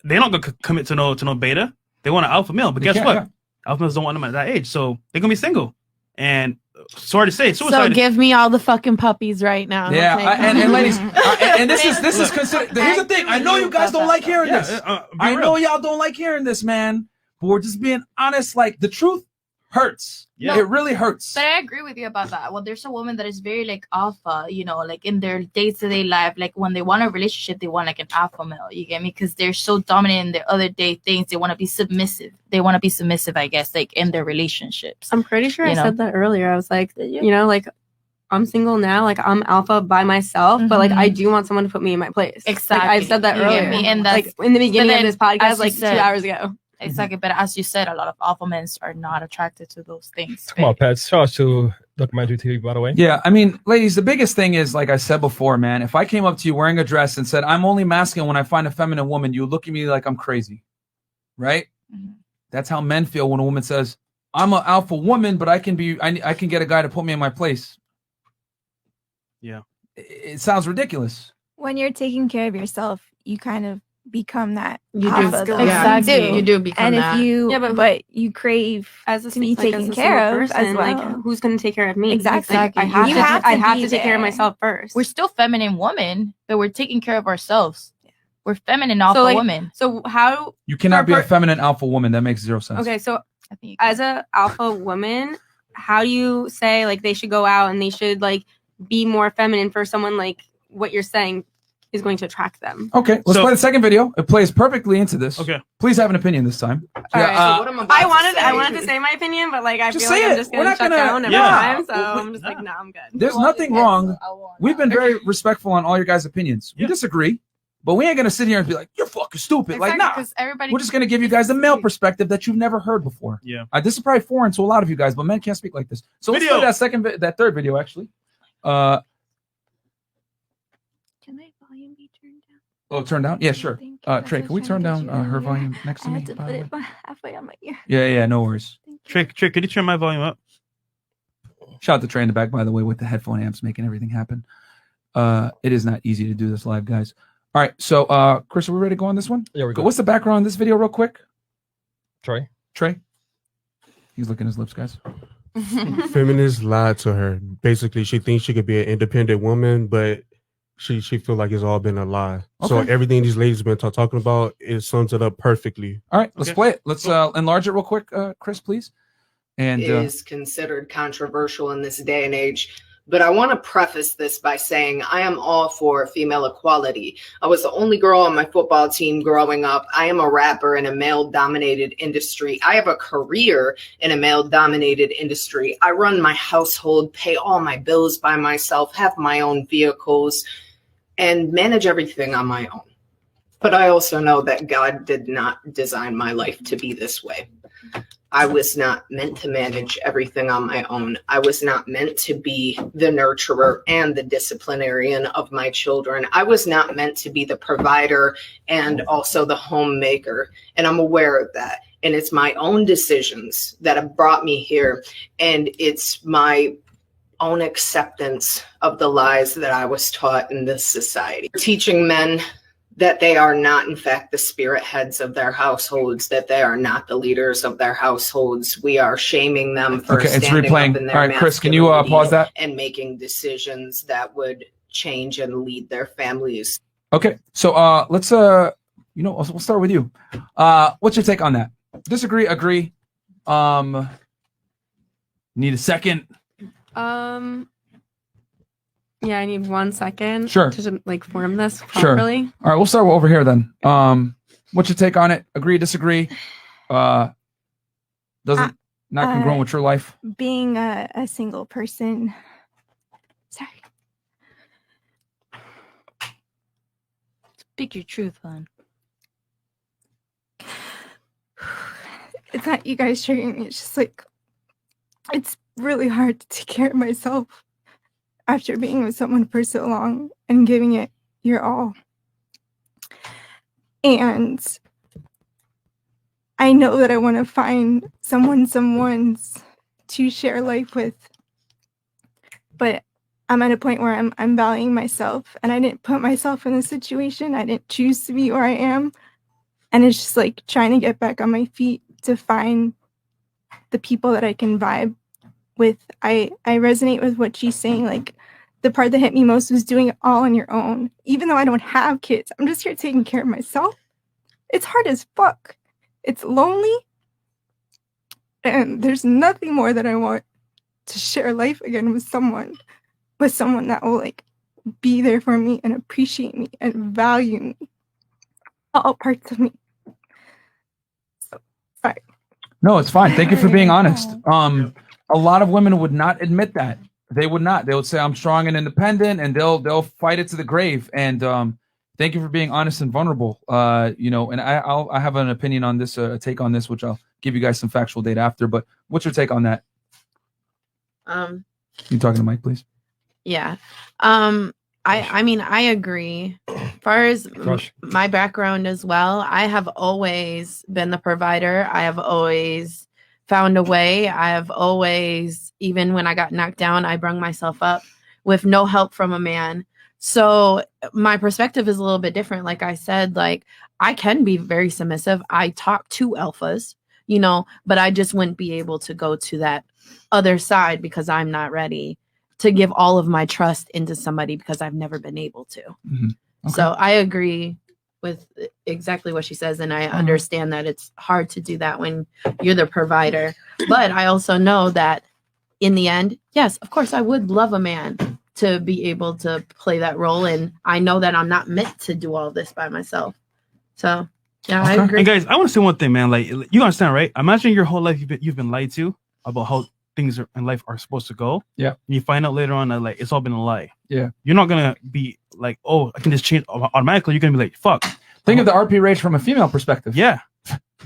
[SPEAKER 2] they're not going to commit to no beta. They want an alpha male. But guess what? Yeah. Alpha males don't want them at that age. So they're going to be single. And sorry to say, suicide.
[SPEAKER 11] So give me all the fucking puppies right now.
[SPEAKER 1] Yeah,
[SPEAKER 11] okay?
[SPEAKER 1] and ladies, and this is considered. Here's the thing. I know you guys don't like hearing this. I know y'all don't like hearing this, man. But we're just being honest. Like, the truth hurts. Yeah. It really hurts.
[SPEAKER 6] But I agree with you about that. Well, there's a woman that is very like alpha, you know, like in their day-to-day life, like when they want a relationship, they want like an alpha male. You get me? Because they're so dominant in their other day things. They want to be submissive. I guess, like in their relationships.
[SPEAKER 7] I'm pretty sure I said that earlier. I was like, you know, like I'm single now, like I'm alpha by myself, but like I do want someone to put me in my place.
[SPEAKER 6] Exactly.
[SPEAKER 7] Like, I've said that earlier.
[SPEAKER 6] And
[SPEAKER 7] that's, like in the beginning of this podcast, like 2 hours ago.
[SPEAKER 6] Exactly, but as you said, a lot of alpha men are not attracted to those things.
[SPEAKER 3] Come on, Pets. Shout out to Documentary TV, by the way.
[SPEAKER 1] Yeah, I mean, ladies, the biggest thing is, like I said before, man, if I came up to you wearing a dress and said, I'm only masculine when I find a feminine woman, you would look at me like I'm crazy, right? Mm-hmm. That's how men feel when a woman says, I'm an alpha woman, but I can get a guy to put me in my place.
[SPEAKER 2] Yeah.
[SPEAKER 1] It sounds ridiculous.
[SPEAKER 12] When you're taking care of yourself, you kind of become that.
[SPEAKER 11] You do.
[SPEAKER 12] alpha, though.
[SPEAKER 11] Exactly. You do become
[SPEAKER 12] and
[SPEAKER 11] that.
[SPEAKER 12] if you,
[SPEAKER 7] but
[SPEAKER 12] you crave
[SPEAKER 7] as a,
[SPEAKER 12] to be
[SPEAKER 7] like,
[SPEAKER 12] taken
[SPEAKER 7] as a
[SPEAKER 12] care
[SPEAKER 7] single
[SPEAKER 12] of
[SPEAKER 7] person,
[SPEAKER 12] as well.
[SPEAKER 7] like who's going to take care of me?
[SPEAKER 12] Exactly.
[SPEAKER 7] Like, I have to take care of myself first.
[SPEAKER 6] We're still feminine women, but we're taking care of ourselves. We're feminine alpha women.
[SPEAKER 7] So how
[SPEAKER 1] You cannot be a feminine alpha woman. That makes zero sense.
[SPEAKER 7] Okay, so as a alpha woman, how do you say like they should go out and they should like be more feminine for someone like what you're saying is going to attract them?
[SPEAKER 1] Okay, let's play the second video. It plays perfectly into this.
[SPEAKER 2] Okay.
[SPEAKER 1] Please have an opinion this time.
[SPEAKER 7] All right, so what I'm I wanted to say my opinion, but like I
[SPEAKER 1] Just
[SPEAKER 7] feel like
[SPEAKER 1] say
[SPEAKER 7] I'm
[SPEAKER 1] it.
[SPEAKER 7] just
[SPEAKER 1] We're
[SPEAKER 7] gonna
[SPEAKER 1] not
[SPEAKER 7] shut
[SPEAKER 1] gonna-
[SPEAKER 7] down every
[SPEAKER 1] Yeah.
[SPEAKER 7] time. So I'm just like, no, I'm good.
[SPEAKER 1] There's nothing wrong. We've been very respectful on all your guys' opinions. We disagree, but we ain't gonna sit here and be like, you're fucking stupid. Like, nah. We're just gonna give you guys the male perspective that you've never heard before.
[SPEAKER 2] Yeah.
[SPEAKER 1] This is probably foreign to a lot of you guys, but men can't speak like this. So let's
[SPEAKER 2] Video.
[SPEAKER 1] play that third video actually.
[SPEAKER 12] Can my volume be turned down?
[SPEAKER 1] Oh, turn down? Yeah, sure. Trey, can we turn down her volume next to
[SPEAKER 12] I
[SPEAKER 1] me?
[SPEAKER 12] had to
[SPEAKER 1] by
[SPEAKER 12] put
[SPEAKER 1] the
[SPEAKER 12] it
[SPEAKER 1] way?
[SPEAKER 12] halfway on my ear.
[SPEAKER 1] Yeah, no worries.
[SPEAKER 2] Trick, could you turn my volume up?
[SPEAKER 1] Shout out to Trey in the back, by the way, with the headphone amps making everything happen. It is not easy to do this live, guys. All right, so Chris, are we ready to go on this one?
[SPEAKER 3] Yeah, we're good.
[SPEAKER 1] What's the background on this video, real quick?
[SPEAKER 3] Trey.
[SPEAKER 1] He's licking his lips, guys.
[SPEAKER 16] Feminists lied to her. Basically, she thinks she could be an independent woman, but she feel like it's all been a lie. So
[SPEAKER 1] Okay.
[SPEAKER 16] everything these ladies have been talking about, it sums it up perfectly.
[SPEAKER 1] All right, let's play it. Let's enlarge it real quick, Chris, please. And
[SPEAKER 22] is considered controversial in this day and age. But I want to preface this by saying I am all for female equality. I was the only girl on my football team growing up. I am a rapper in a male-dominated industry. I have a career in a male-dominated industry. I run my household, pay all my bills by myself, have my own vehicles, and manage everything on my own. But I also know that God did not design my life to be this way. I was not meant to manage everything on my own. I was not meant to be the nurturer and the disciplinarian of my children. I was not meant to be the provider and also the homemaker. And I'm aware of that. And it's my own decisions that have brought me here. And it's my own acceptance of the lies that I was taught in this society. Teaching men that they are not, in fact, the spirit heads of their households, that they are not the leaders of their households. We are shaming them for
[SPEAKER 1] Okay, it's
[SPEAKER 22] standing
[SPEAKER 1] replaying.
[SPEAKER 22] up in their
[SPEAKER 1] All right, Chris, can you
[SPEAKER 22] masculinity
[SPEAKER 1] pause that?
[SPEAKER 22] and making decisions that would change and lead their families.
[SPEAKER 1] Okay, so let's we'll start with you. What's your take on that? Disagree? Agree? Need a second?
[SPEAKER 7] Yeah, I need 1 second.
[SPEAKER 1] Sure.
[SPEAKER 7] To like form this
[SPEAKER 1] Sure.
[SPEAKER 7] properly.
[SPEAKER 1] All right, we'll start over here then. What's your take on it? Agree? Disagree? Not congruent with your life?
[SPEAKER 12] Being a single person,
[SPEAKER 6] Speak your truth, hon.
[SPEAKER 9] It's not you guys triggering me. It's just like, it's really hard to take care of myself after being with someone for so long and giving it your all. And I know that I want to find someone's to share life with, but I'm at a point where I'm valuing myself, and I didn't put myself in this situation. I didn't choose to be where I am. And it's just like trying to get back on my feet to find the people that I can vibe with. I resonate with what she's saying. Like, the part that hit me most was doing it all on your own. Even though I don't have kids, I'm just here taking care of myself. It's hard as fuck. It's lonely. And there's nothing more that I want to share life again with someone that will like be there for me and appreciate me and value me. All parts of me. So, sorry.
[SPEAKER 1] No, it's fine. Thank you for being honest. A lot of women would not admit that. They would not. They would say, I'm strong and independent, and they'll fight it to the grave. And thank you for being honest and vulnerable. And I have an opinion on this, a take on this, which I'll give you guys some factual data after. But what's your take on that? You talking to Mike, please?
[SPEAKER 13] Yeah. I mean, I agree. As far as my background as well, I have always been the provider. I have always found a way. I have always, even when I got knocked down, I brung myself up with no help from a man. So my perspective is a little bit different. Like I said, like I can be very submissive. I talk to alphas, but I just wouldn't be able to go to that other side because I'm not ready to give all of my trust into somebody because I've never been able to.
[SPEAKER 1] Mm-hmm. Okay.
[SPEAKER 13] So I agree with exactly what she says. And I understand that it's hard to do that when you're the provider. But I also know that in the end, yes, of course, I would love a man to be able to play that role. And I know that I'm not meant to do all this by myself. So, yeah, I agree.
[SPEAKER 2] And guys, I want to say one thing, man. Like, you understand, right? Imagine your whole life you've been lied to about how things in life are supposed to go.
[SPEAKER 1] Yeah.
[SPEAKER 2] And you find out later on that like it's all been a lie.
[SPEAKER 1] Yeah.
[SPEAKER 2] You're not gonna be like, oh, I can just change automatically. You're gonna be like, fuck.
[SPEAKER 1] Think of the RP rate from a female perspective.
[SPEAKER 2] Yeah.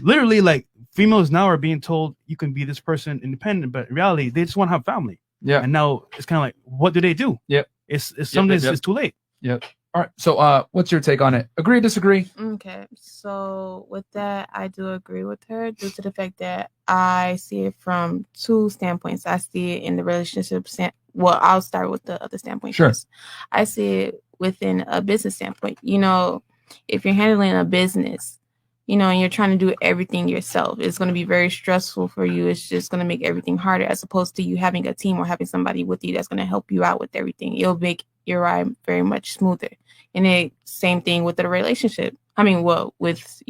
[SPEAKER 2] Literally, like females now are being told you can be this person independent, but in reality, they just want to have family.
[SPEAKER 1] Yeah.
[SPEAKER 2] And now it's kind of like, what do they do?
[SPEAKER 1] Yep.
[SPEAKER 2] It's sometimes it's too late.
[SPEAKER 1] Yep. All right. So what's your take on it? Agree, disagree?
[SPEAKER 11] Okay. So with that, I do agree with her due to the fact that I see it from two standpoints. I see it in the relationship. Well, I'll start with the other standpoint
[SPEAKER 1] Sure.
[SPEAKER 11] first. I see it within a business standpoint. If you're handling a business, and you're trying to do everything yourself, it's going to be very stressful for you. It's just going to make everything harder as opposed to you having a team or having somebody with you that's going to help you out with everything. It'll make your ride very much smoother. And it same thing with the relationship. I mean, with,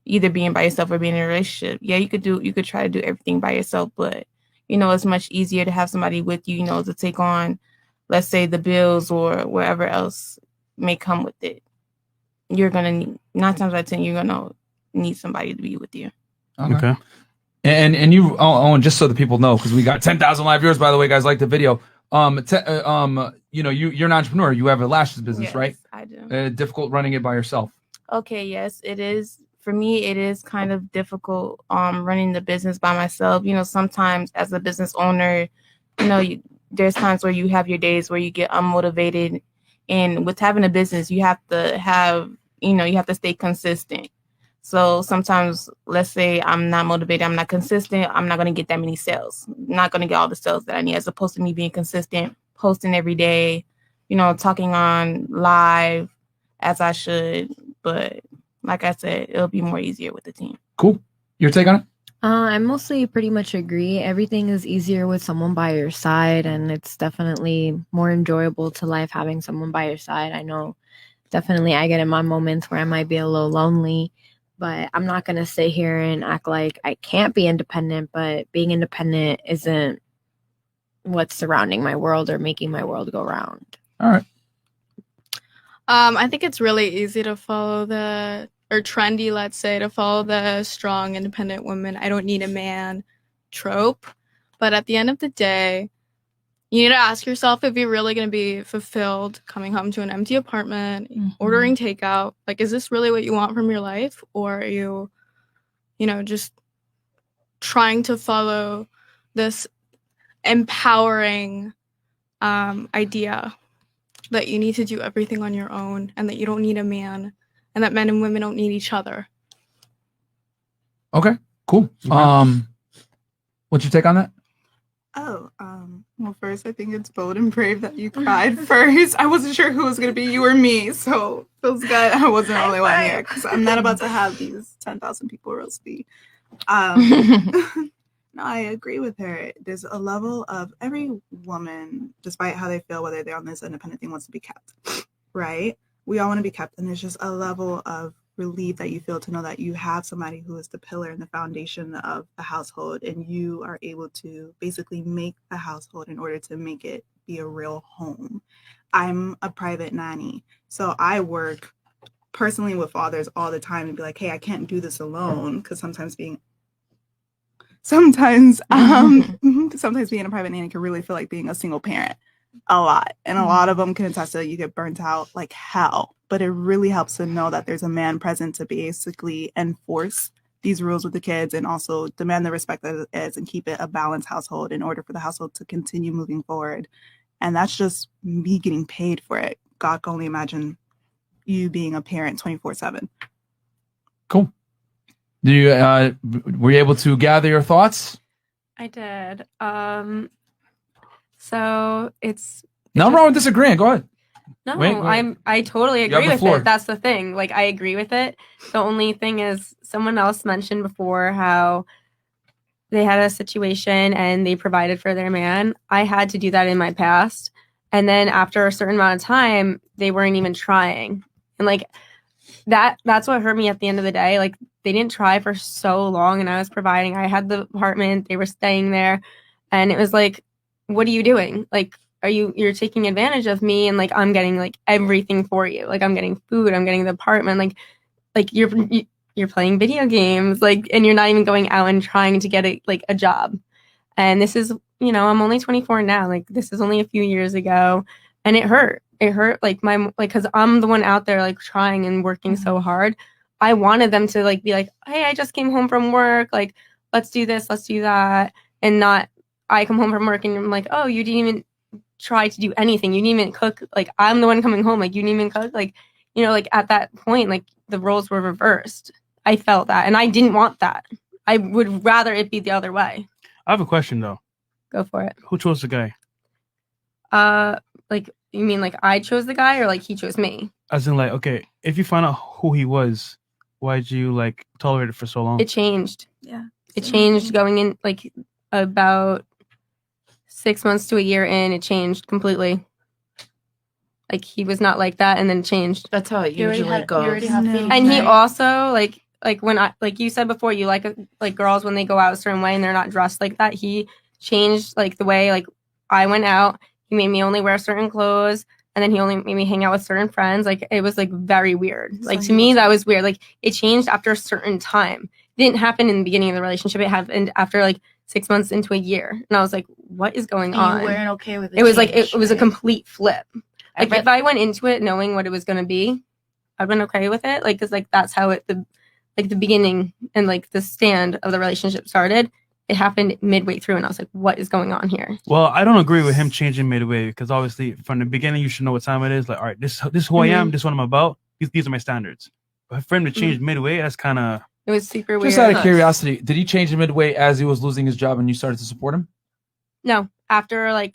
[SPEAKER 11] either being by yourself or being in a relationship. Yeah, you could try to do everything by yourself, but, it's much easier to have somebody with you, to take on, let's say, the bills or whatever else may come with it. You're going to need, 9 times out of 10, you're going to need somebody to be with you.
[SPEAKER 1] Okay. And you, just so the people know, because we got 10,000 live viewers, by the way, guys, like the video. You're an entrepreneur. You have a lashes business,
[SPEAKER 11] Yes,
[SPEAKER 1] right?
[SPEAKER 11] I do.
[SPEAKER 1] Difficult running it by yourself.
[SPEAKER 11] Okay, yes, it is. For me, it is kind of difficult running the business by myself. Sometimes as a business owner, there's times where you have your days where you get unmotivated. And with having a business, you have to stay consistent. So sometimes, let's say I'm not motivated, I'm not consistent, I'm not going to get that many sales. I'm not going to get all the sales that I need, as opposed to me being consistent, posting every day, talking on live as I should. But like I said, it'll be more easier with the team.
[SPEAKER 1] Cool. Your take on it?
[SPEAKER 10] I mostly pretty much agree. Everything is easier with someone by your side, and it's definitely more enjoyable to life having someone by your side. I know definitely I get in my moments where I might be a little lonely, but I'm not going to sit here and act like I can't be independent, but being independent isn't what's surrounding my world or making my world go round.
[SPEAKER 1] All right.
[SPEAKER 9] I think it's really easy to follow or trendy, let's say, to follow the strong, independent woman, I don't need a man trope. But at the end of the day, you need to ask yourself if you're really going to be fulfilled coming home to an empty apartment, ordering takeout. Like, is this really what you want from your life? Or are you, just trying to follow this empowering idea that you need to do everything on your own and that you don't need a man and that men and women don't need each other?
[SPEAKER 1] Okay, cool. What's your take on that?
[SPEAKER 8] Oh, well, first, I think it's bold and brave that you cried first. I wasn't sure who was going to be, you or me, so feels good. I wasn't the only one here because I'm not about to have these 10,000 people roast me. No, I agree with her. There's a level of every woman, despite how they feel, whether they're on this independent thing, wants to be kept, right? We all want to be kept, and there's just a level of relief that you feel to know that you have somebody who is the pillar and the foundation of the household, and you are able to basically make the household in order to make it be a real home. I'm a private nanny, so I work personally with fathers all the time and be like, hey, I can't do this alone, because sometimes being a private nanny can really feel like being a single parent a lot. And a lot of them can attest to you get burnt out like hell. But it really helps to know that there's a man present to basically enforce these rules with the kids and also demand the respect that it is and keep it a balanced household in order for the household to continue moving forward. And that's just me getting paid for it. God can only imagine you being a parent 24/7.
[SPEAKER 1] Cool. Do you were you able to gather your thoughts?
[SPEAKER 7] I did. So it's
[SPEAKER 1] Nothing wrong with disagreeing. Go ahead.
[SPEAKER 7] no,
[SPEAKER 1] Wait, go ahead.
[SPEAKER 7] I totally
[SPEAKER 1] You have
[SPEAKER 7] agree
[SPEAKER 1] the
[SPEAKER 7] with
[SPEAKER 1] floor.
[SPEAKER 7] it. That's the thing. Like, I agree with it. The only thing is, someone else mentioned before how they had a situation and they provided for their man. I had to do that in my past, and then after a certain amount of time, they weren't even trying, and like that's what hurt me at the end of the day. Like, they didn't try for so long, and I was providing. I had the apartment, they were staying there, and it was like, what are you doing? Like, you're taking advantage of me, and like I'm getting like everything for you. Like, I'm getting food, I'm getting the apartment, like you're playing video games, like, and you're not even going out and trying to get a job. And this is, I'm only 24 now. Like, this is only a few years ago, and it hurt. It hurt because I'm the one out there like trying and working so hard. I wanted them to like be like, hey, I just came home from work. Like, let's do this, let's do that. And not, I come home from work and I'm like, oh, you didn't even try to do anything. You didn't even cook. Like, I'm the one coming home. Like, you didn't even cook. Like, like at that point, like the roles were reversed. I felt that. And I didn't want that. I would rather it be the other way.
[SPEAKER 2] I have a question though.
[SPEAKER 7] Go for it.
[SPEAKER 2] Who chose the guy?
[SPEAKER 7] Like, you mean like I chose the guy or like he chose me?
[SPEAKER 2] As in, like, okay, if you find out who he was, why'd you like tolerate it for so long?
[SPEAKER 7] It changed.
[SPEAKER 9] Yeah.
[SPEAKER 7] It changed going in like about 6 months to a year in. It changed completely. Like, he was not like that, and then changed.
[SPEAKER 13] That's how it usually goes.
[SPEAKER 7] And he also like when I, like you said before, you like girls when they go out a certain way and they're not dressed like that. He changed like the way like I went out. He made me only wear certain clothes, and then he only made me hang out with certain friends. Like, it was like very weird. Like, to me, that was weird. Like, it changed after a certain time. It didn't happen in the beginning of the relationship. It happened after like 6 months into a year, and I was like, what is going on?
[SPEAKER 6] You weren't okay with it.
[SPEAKER 7] It was like it was a complete flip. Like, if I went into it knowing what it was going to be, I've been okay with it. Like, because like that's how the beginning and like the stand of the relationship started. It happened midway through, and I was like, what is going on here?
[SPEAKER 2] Well, I don't agree with him changing midway, because obviously from the beginning you should know what time it is. Like, all right, this is who I am. This is what I'm about. These are my standards. But for him to change midway, that's kind of...
[SPEAKER 7] It was super weird.
[SPEAKER 1] Just out of curiosity, did he change midway as he was losing his job and you started to support him?
[SPEAKER 7] No, after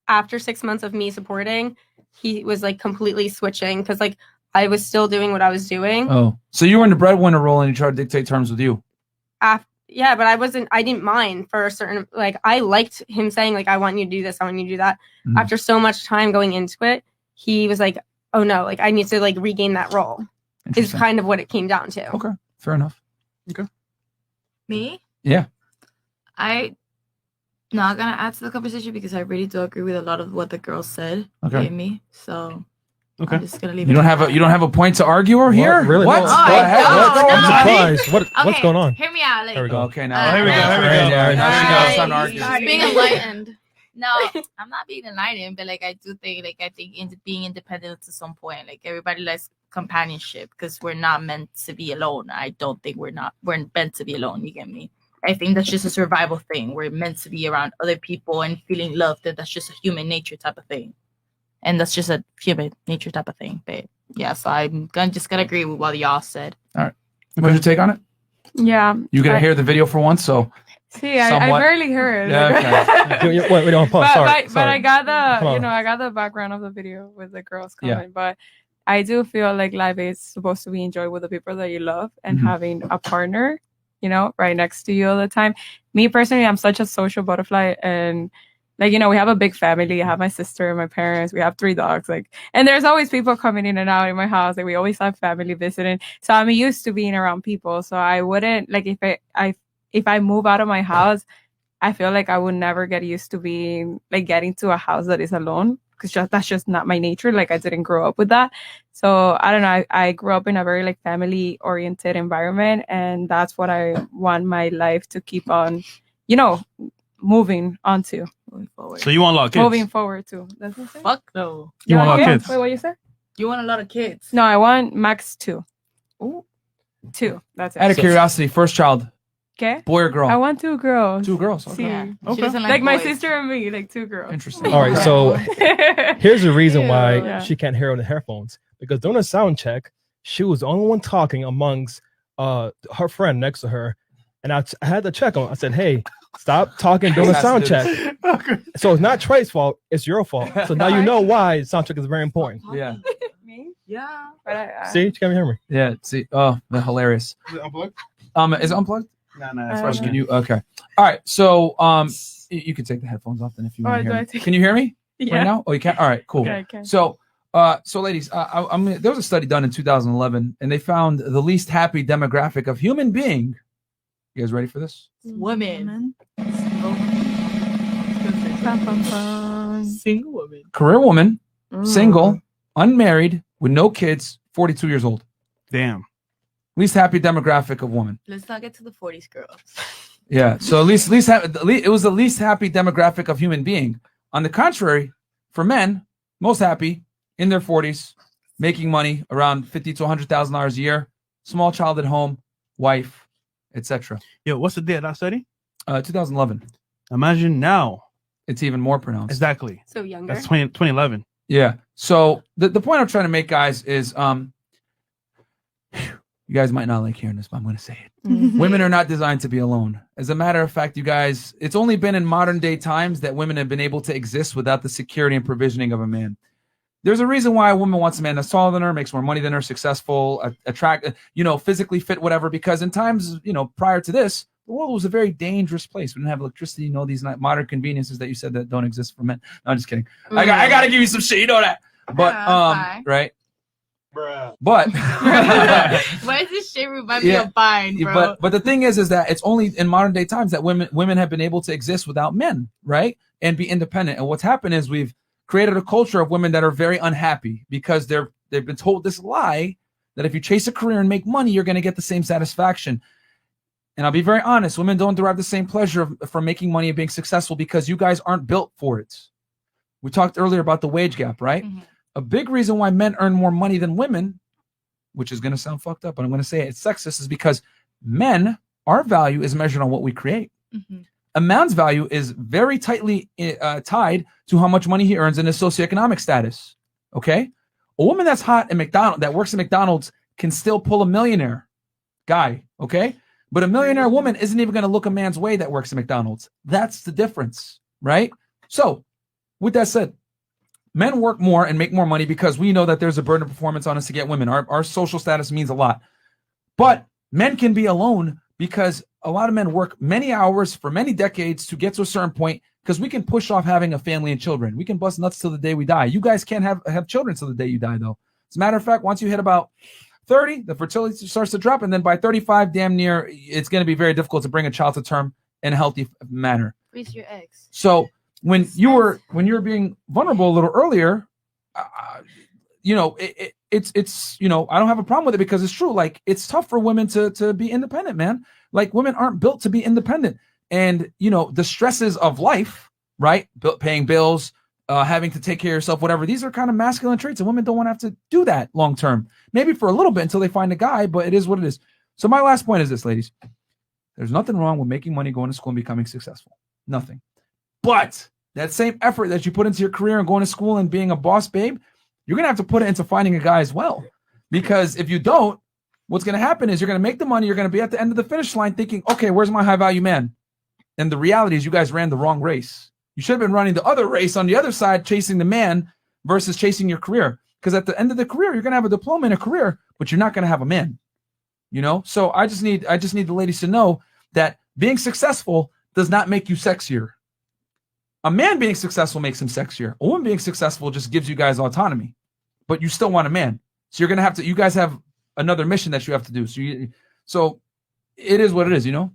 [SPEAKER 7] 6 months of me supporting, he was like completely switching, because like I was still doing what I was doing.
[SPEAKER 1] Oh, so you were in the breadwinner role and he tried to dictate terms with you.
[SPEAKER 7] Yeah, but I didn't mind for a certain, like, I liked him saying like, I want you to do this, I want you to do that.
[SPEAKER 1] Mhm.
[SPEAKER 7] After so much time going into it, he was like, oh no, like I need to like regain that role. Is
[SPEAKER 1] Interesting.
[SPEAKER 7] kind of what it came down to.
[SPEAKER 1] Okay, fair enough.
[SPEAKER 2] Okay.
[SPEAKER 6] Me?
[SPEAKER 1] Yeah.
[SPEAKER 6] I not gonna add to the conversation because I really do agree with a lot of what the girls said.
[SPEAKER 1] Okay.
[SPEAKER 6] Gave me. So
[SPEAKER 2] okay.
[SPEAKER 6] I'm just gonna leave
[SPEAKER 1] You
[SPEAKER 6] it.
[SPEAKER 1] don't have a point to argue or here?
[SPEAKER 3] Really?
[SPEAKER 1] What?
[SPEAKER 3] No.
[SPEAKER 1] Go ahead.
[SPEAKER 3] I'm surprised. What's going on?
[SPEAKER 6] Hear me out. Like,
[SPEAKER 3] There we go.
[SPEAKER 1] Okay, now
[SPEAKER 2] here we go.
[SPEAKER 1] Now we go. It's time to argue.
[SPEAKER 9] Being enlightened.
[SPEAKER 6] No, I'm not being enlightened, but like I do think, being independent to some point, like everybody likes companionship because we're not meant to be alone. I don't think we're meant to be alone. You get me? I think that's just a survival thing. We're meant to be around other people and feeling loved. That's just a human nature type of thing, and that's just a human nature type of thing. But yeah, so I'm just gonna agree with what y'all said.
[SPEAKER 1] All right, what's your take on it?
[SPEAKER 5] Yeah,
[SPEAKER 1] You gonna hear the video for once, so.
[SPEAKER 5] See, I
[SPEAKER 1] somewhat-
[SPEAKER 5] barely heard.
[SPEAKER 1] Yeah, okay.
[SPEAKER 3] Wait, don't pause.
[SPEAKER 5] But I got the,
[SPEAKER 3] Come on.
[SPEAKER 5] I got the background of the video with the girls
[SPEAKER 1] Yeah.
[SPEAKER 5] coming. But I do feel like life is supposed to be enjoyed with the people that you love and
[SPEAKER 1] Mhm.
[SPEAKER 5] having a partner, right next to you all the time. Me personally, I'm such a social butterfly, and we have a big family. I have my sister and my parents. We have 3 dogs. And there's always people coming in and out in my house. Like we always have family visiting. So I'm used to being around people. So I wouldn't if I move out of my house, I feel like I would never get used to being getting to a house that is alone because that's just not my nature. Like I didn't grow up with that. So I don't know. I grew up in a very family oriented environment, and that's what I want my life to keep on, moving onto. Moving forward.
[SPEAKER 2] So you want a lot of kids?
[SPEAKER 5] Moving forward too. That's what I'm saying.
[SPEAKER 6] Fuck no.
[SPEAKER 2] You want a lot of kids?
[SPEAKER 5] Wait, what you said?
[SPEAKER 6] You want a lot of kids?
[SPEAKER 5] No, I want max 2.
[SPEAKER 6] Ooh.
[SPEAKER 5] 2. That's it.
[SPEAKER 1] Out of curiosity, first child,
[SPEAKER 5] Okay.
[SPEAKER 1] boy or girl?
[SPEAKER 5] I want 2 girls.
[SPEAKER 1] 2 girls.
[SPEAKER 5] See,
[SPEAKER 1] Okay.
[SPEAKER 6] She doesn't like
[SPEAKER 5] my
[SPEAKER 6] boys.
[SPEAKER 5] sister and me, 2 girls.
[SPEAKER 1] Interesting.
[SPEAKER 3] All right, so here's the reason why
[SPEAKER 5] Yeah.
[SPEAKER 3] she can't hear on the headphones, because during a sound check, she was the only one talking amongst her friend next to her, and I had to check on. I said, "Hey, stop talking during the sound check." So it's not Trey's fault; it's your fault. So now you know why sound check is very important.
[SPEAKER 1] Yeah.
[SPEAKER 5] Me?
[SPEAKER 6] Yeah.
[SPEAKER 5] But I
[SPEAKER 3] See, she can't hear me.
[SPEAKER 1] Yeah. See. Oh, that's hilarious.
[SPEAKER 2] Is it unplugged?
[SPEAKER 1] Is it unplugged?
[SPEAKER 2] No, no.
[SPEAKER 5] Uh,
[SPEAKER 1] Fresh, can you? Okay. All right. So, you can take the headphones off then if you want to
[SPEAKER 5] do
[SPEAKER 1] hear
[SPEAKER 5] I
[SPEAKER 1] me.
[SPEAKER 5] take-
[SPEAKER 1] Can you hear me
[SPEAKER 5] Yeah.
[SPEAKER 1] right now? Oh, you can. All right. Cool.
[SPEAKER 5] Yeah, I can.
[SPEAKER 1] So, ladies, there was a study done in 2011, and they found the least happy demographic of human being. You guys ready for this?
[SPEAKER 6] Women.
[SPEAKER 5] Single
[SPEAKER 6] woman.
[SPEAKER 1] Career woman,
[SPEAKER 5] Mm.
[SPEAKER 1] single, unmarried, with no kids, 42 years old.
[SPEAKER 2] Damn.
[SPEAKER 1] Least happy demographic of woman.
[SPEAKER 6] Let's not get to the 40s girls.
[SPEAKER 1] Yeah. So at least it was the least happy demographic of human being. On the contrary, for men, most happy in their 40s, making money around $50,000 to $100,000 a year, small child at home, wife, etc.
[SPEAKER 2] Yo, what's the date of that study?
[SPEAKER 1] 2011.
[SPEAKER 2] Imagine now.
[SPEAKER 1] It's even more pronounced.
[SPEAKER 2] Exactly.
[SPEAKER 7] So younger.
[SPEAKER 2] That's 2011.
[SPEAKER 1] Yeah. So the point I'm trying to make, guys, is you guys might not like hearing this, but I'm going to say it.
[SPEAKER 5] Mhm.
[SPEAKER 1] Women are not designed to be alone. As a matter of fact, you guys, it's only been in modern day times that women have been able to exist without the security and provisioning of a man. There's a reason why a woman wants a man that's taller than her, makes more money than her, successful, attract, physically fit, whatever. Because in times, prior to this, the world was a very dangerous place. We didn't have electricity, these modern conveniences that you said that don't exist for men. No, I'm just kidding. I got to give you some shit. You know that. But right. But
[SPEAKER 6] Why does this shit remind me of Vine, bro?
[SPEAKER 1] but the thing is that it's only in modern day times that women have been able to exist without men, right? And be independent. And what's happened is we've created a culture of women that are very unhappy because they've been told this lie that if you chase a career and make money, you're going to get the same satisfaction. And I'll be very honest, women don't derive the same pleasure from making money and being successful because you guys aren't built for it. We talked earlier about the wage gap, right?
[SPEAKER 6] Mm-hmm.
[SPEAKER 1] A big reason why men earn more money than women, which is going to sound fucked up, but I'm going to say it's sexist, is because men, our value is measured on what we create.
[SPEAKER 6] Mm-hmm.
[SPEAKER 1] A man's value is very tightly tied to how much money he earns and his socioeconomic status. Okay? A woman that's hot at McDonald's, that works at McDonald's, can still pull a millionaire guy. Okay? But a millionaire woman isn't even going to look a man's way that works at McDonald's. That's the difference, right? So, with that said, men work more and make more money because we know that there's a burden of performance on us to get women. Our social status means a lot. But men can be alone because a lot of men work many hours for many decades to get to a certain point because we can push off having a family and children. We can bust nuts till the day we die. You guys can't have children till the day you die, though. As a matter of fact, once you hit about 30, the fertility starts to drop. And then by 35, damn near, it's going to be very difficult to bring a child to term in a healthy manner.
[SPEAKER 6] Freeze your eggs.
[SPEAKER 1] So when you were being vulnerable a little earlier, it's I don't have a problem with it because it's true. Like, it's tough for women to be independent, man. Like, women aren't built to be independent. And, the stresses of life right? Paying bills, having to take care of yourself, whatever. These are kind of masculine traits, and women don't want to have to do that long term. Maybe for a little bit until they find a guy, but it is what it is. So my last point is this, ladies. There's nothing wrong with making money, going to school, and becoming successful. Nothing. But that same effort that you put into your career and going to school and being a boss babe, you're going to have to put it into finding a guy as well. Because if you don't, what's going to happen is you're going to make the money. You're going to be at the end of the finish line thinking, okay, where's my high value man? And the reality is you guys ran the wrong race. You should have been running the other race on the other side, chasing the man versus chasing your career. Because at the end of the career, you're going to have a diploma in a career, but you're not going to have a man. You know? So I just need the ladies to know that being successful does not make you sexier. A man being successful makes him sexier. A woman being successful just gives you guys autonomy, but you still want a man. So you're going to have to, you guys have another mission that you have to do. So it is what it is, you know?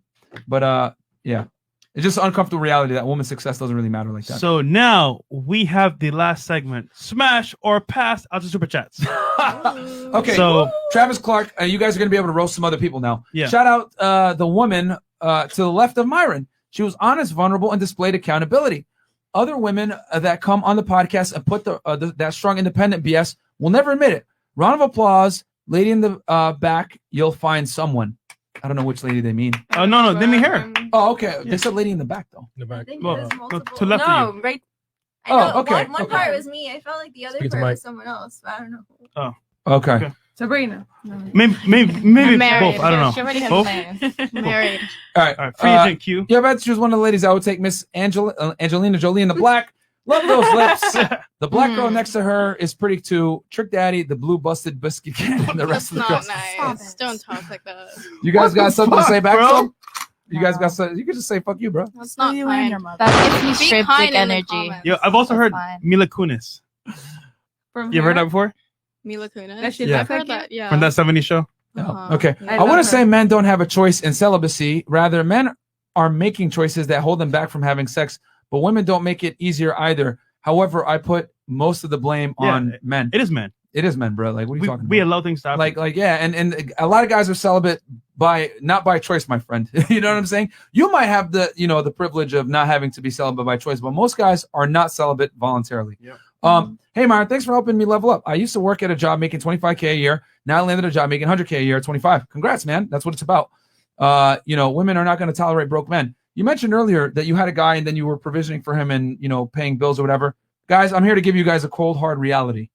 [SPEAKER 1] But yeah, it's just uncomfortable reality that woman's success doesn't really matter like that.
[SPEAKER 2] So now we have the last segment, smash or pass out to super chats.
[SPEAKER 1] Okay, so Travis Clark, you guys are going to be able to roast some other people now.
[SPEAKER 2] Yeah.
[SPEAKER 1] Shout out the woman to the left of Myron. She was honest, vulnerable, and displayed accountability. Other women that come on the podcast and put that strong independent BS will never admit it. Round of applause. Lady in the back, you'll find someone. I don't know which lady they mean.
[SPEAKER 2] Oh, no, they mean her.
[SPEAKER 1] Oh, okay. They said lady in the back, though.
[SPEAKER 3] In the back.
[SPEAKER 2] Well, to left of you.
[SPEAKER 12] right. I
[SPEAKER 1] Oh,
[SPEAKER 12] know,
[SPEAKER 1] okay,
[SPEAKER 12] One
[SPEAKER 1] okay.
[SPEAKER 12] part was me. I felt like the other
[SPEAKER 3] Speak to
[SPEAKER 12] part
[SPEAKER 3] Mike.
[SPEAKER 12] was someone else. I don't know.
[SPEAKER 2] Oh.
[SPEAKER 1] Okay.
[SPEAKER 5] Sabrina.
[SPEAKER 2] Maybe
[SPEAKER 12] I'm married.
[SPEAKER 2] both. I don't
[SPEAKER 12] She
[SPEAKER 2] know.
[SPEAKER 12] already has
[SPEAKER 2] Both?
[SPEAKER 12] plans. Married.
[SPEAKER 1] All right.
[SPEAKER 2] All right. Free agent Q.
[SPEAKER 1] Yeah, but she was one of the ladies. I would take Miss Angelina Jolie in the black. Love those lips. The black girl next to her is pretty too. Trick Daddy, the blue busted biscuit can, and the rest of the
[SPEAKER 9] Not
[SPEAKER 1] girls.
[SPEAKER 9] nice. Don't talk like that.
[SPEAKER 1] You guys got something to say back,
[SPEAKER 2] bro?
[SPEAKER 1] bro? You guys got something? You can just say "fuck you, bro."
[SPEAKER 9] That's not
[SPEAKER 8] You
[SPEAKER 9] fine.
[SPEAKER 8] and your mother.
[SPEAKER 6] That gives me
[SPEAKER 9] Be
[SPEAKER 6] strip
[SPEAKER 9] kind
[SPEAKER 6] dick
[SPEAKER 9] in the
[SPEAKER 6] energy.
[SPEAKER 9] comments.
[SPEAKER 2] Yo, I've also heard
[SPEAKER 6] fine.
[SPEAKER 2] Mila Kunis.
[SPEAKER 5] From
[SPEAKER 2] You ever heard that before?
[SPEAKER 9] Mila Kunis.
[SPEAKER 5] That she
[SPEAKER 2] Yeah.
[SPEAKER 9] I've heard
[SPEAKER 5] looks like
[SPEAKER 9] that. Yeah.
[SPEAKER 2] From that 70s show?
[SPEAKER 9] Uh-huh.
[SPEAKER 1] Okay.
[SPEAKER 5] I
[SPEAKER 1] I
[SPEAKER 5] love
[SPEAKER 1] want
[SPEAKER 5] her.
[SPEAKER 1] to say men don't have a choice in celibacy. Rather, men are making choices that hold them back from having sex, but women don't make it easier either. However, I put most of the blame
[SPEAKER 2] Yeah,
[SPEAKER 1] on men.
[SPEAKER 2] It is men.
[SPEAKER 1] It is men, bro. Like, what are you talking
[SPEAKER 2] We
[SPEAKER 1] about?
[SPEAKER 2] allow things to happen.
[SPEAKER 1] Like, yeah, and a lot of guys are celibate not by choice, my friend. You know what I'm saying? You might have the privilege of not having to be celibate by choice, but most guys are not celibate voluntarily.
[SPEAKER 2] Yep.
[SPEAKER 1] Hey, Myron, thanks for helping me level up. I used to work at a job making $25K a year. Now I landed a job making $100K a year at 25. Congrats, man. That's what it's about. Women are not going to tolerate broke men. You mentioned earlier that you had a guy and then you were provisioning for him and, paying bills or whatever. Guys, I'm here to give you guys a cold, hard reality.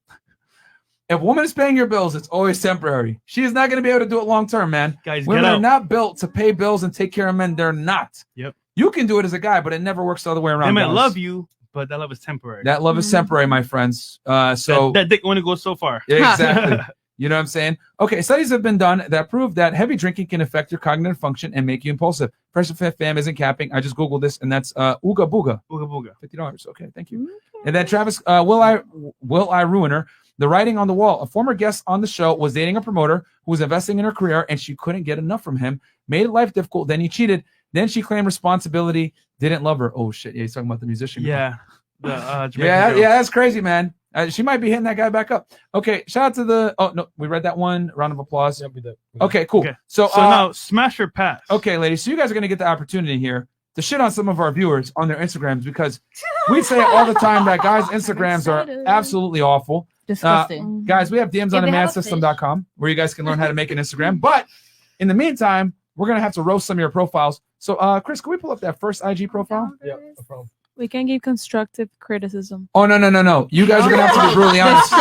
[SPEAKER 1] If a woman is paying your bills, it's always temporary. She is not going to be able to do it long term, man.
[SPEAKER 2] Guys,
[SPEAKER 1] Women
[SPEAKER 2] get
[SPEAKER 1] are
[SPEAKER 2] out.
[SPEAKER 1] not built to pay bills and take care of men. They're not.
[SPEAKER 2] Yep.
[SPEAKER 1] You can do it as a guy, but it never works the other way around.
[SPEAKER 2] They might
[SPEAKER 1] guys.
[SPEAKER 2] love you, but that love is temporary.
[SPEAKER 1] That love is temporary, my friends. So
[SPEAKER 2] that dick only goes so far.
[SPEAKER 1] Yeah, exactly. You know what I'm saying? Okay, studies have been done that prove that heavy drinking can affect your cognitive function and make you impulsive. Fresh Fit Fam isn't capping. I just Googled this, and that's Ooga Booga.
[SPEAKER 2] Ooga Booga.
[SPEAKER 1] $50. Okay, thank you. And then Travis, will I ruin her? The writing on the wall. A former guest on the show was dating a promoter who was investing in her career, and she couldn't get enough from him. Made life difficult. Then he cheated. Then she claimed responsibility. Didn't love her. Oh shit! Yeah, he's talking about the musician.
[SPEAKER 2] Yeah. The Jamaican
[SPEAKER 1] Yeah,
[SPEAKER 2] girl.
[SPEAKER 1] that's crazy, man. She might be hitting that guy back up. Okay, shout out to the. Oh no, we read that one. Round of applause.
[SPEAKER 3] Yeah, we did.
[SPEAKER 1] Okay, cool.
[SPEAKER 2] Okay.
[SPEAKER 1] So
[SPEAKER 2] now smash or pass.
[SPEAKER 1] Okay, ladies. So you guys are gonna get the opportunity here to shit on some of our viewers on their Instagrams because we say all the time that guys' Instagrams are absolutely awful.
[SPEAKER 6] Disgusting.
[SPEAKER 1] Guys, we have DMs on
[SPEAKER 6] If they have a
[SPEAKER 1] themanSystem.com where you guys can learn how to make an Instagram. But in the meantime, we're gonna have to roast some of your profiles. So, Chris, can we pull up that first IG profile?
[SPEAKER 3] Yeah, no problem.
[SPEAKER 5] We can give constructive criticism.
[SPEAKER 1] Oh no! You guys are gonna have to be brutally honest.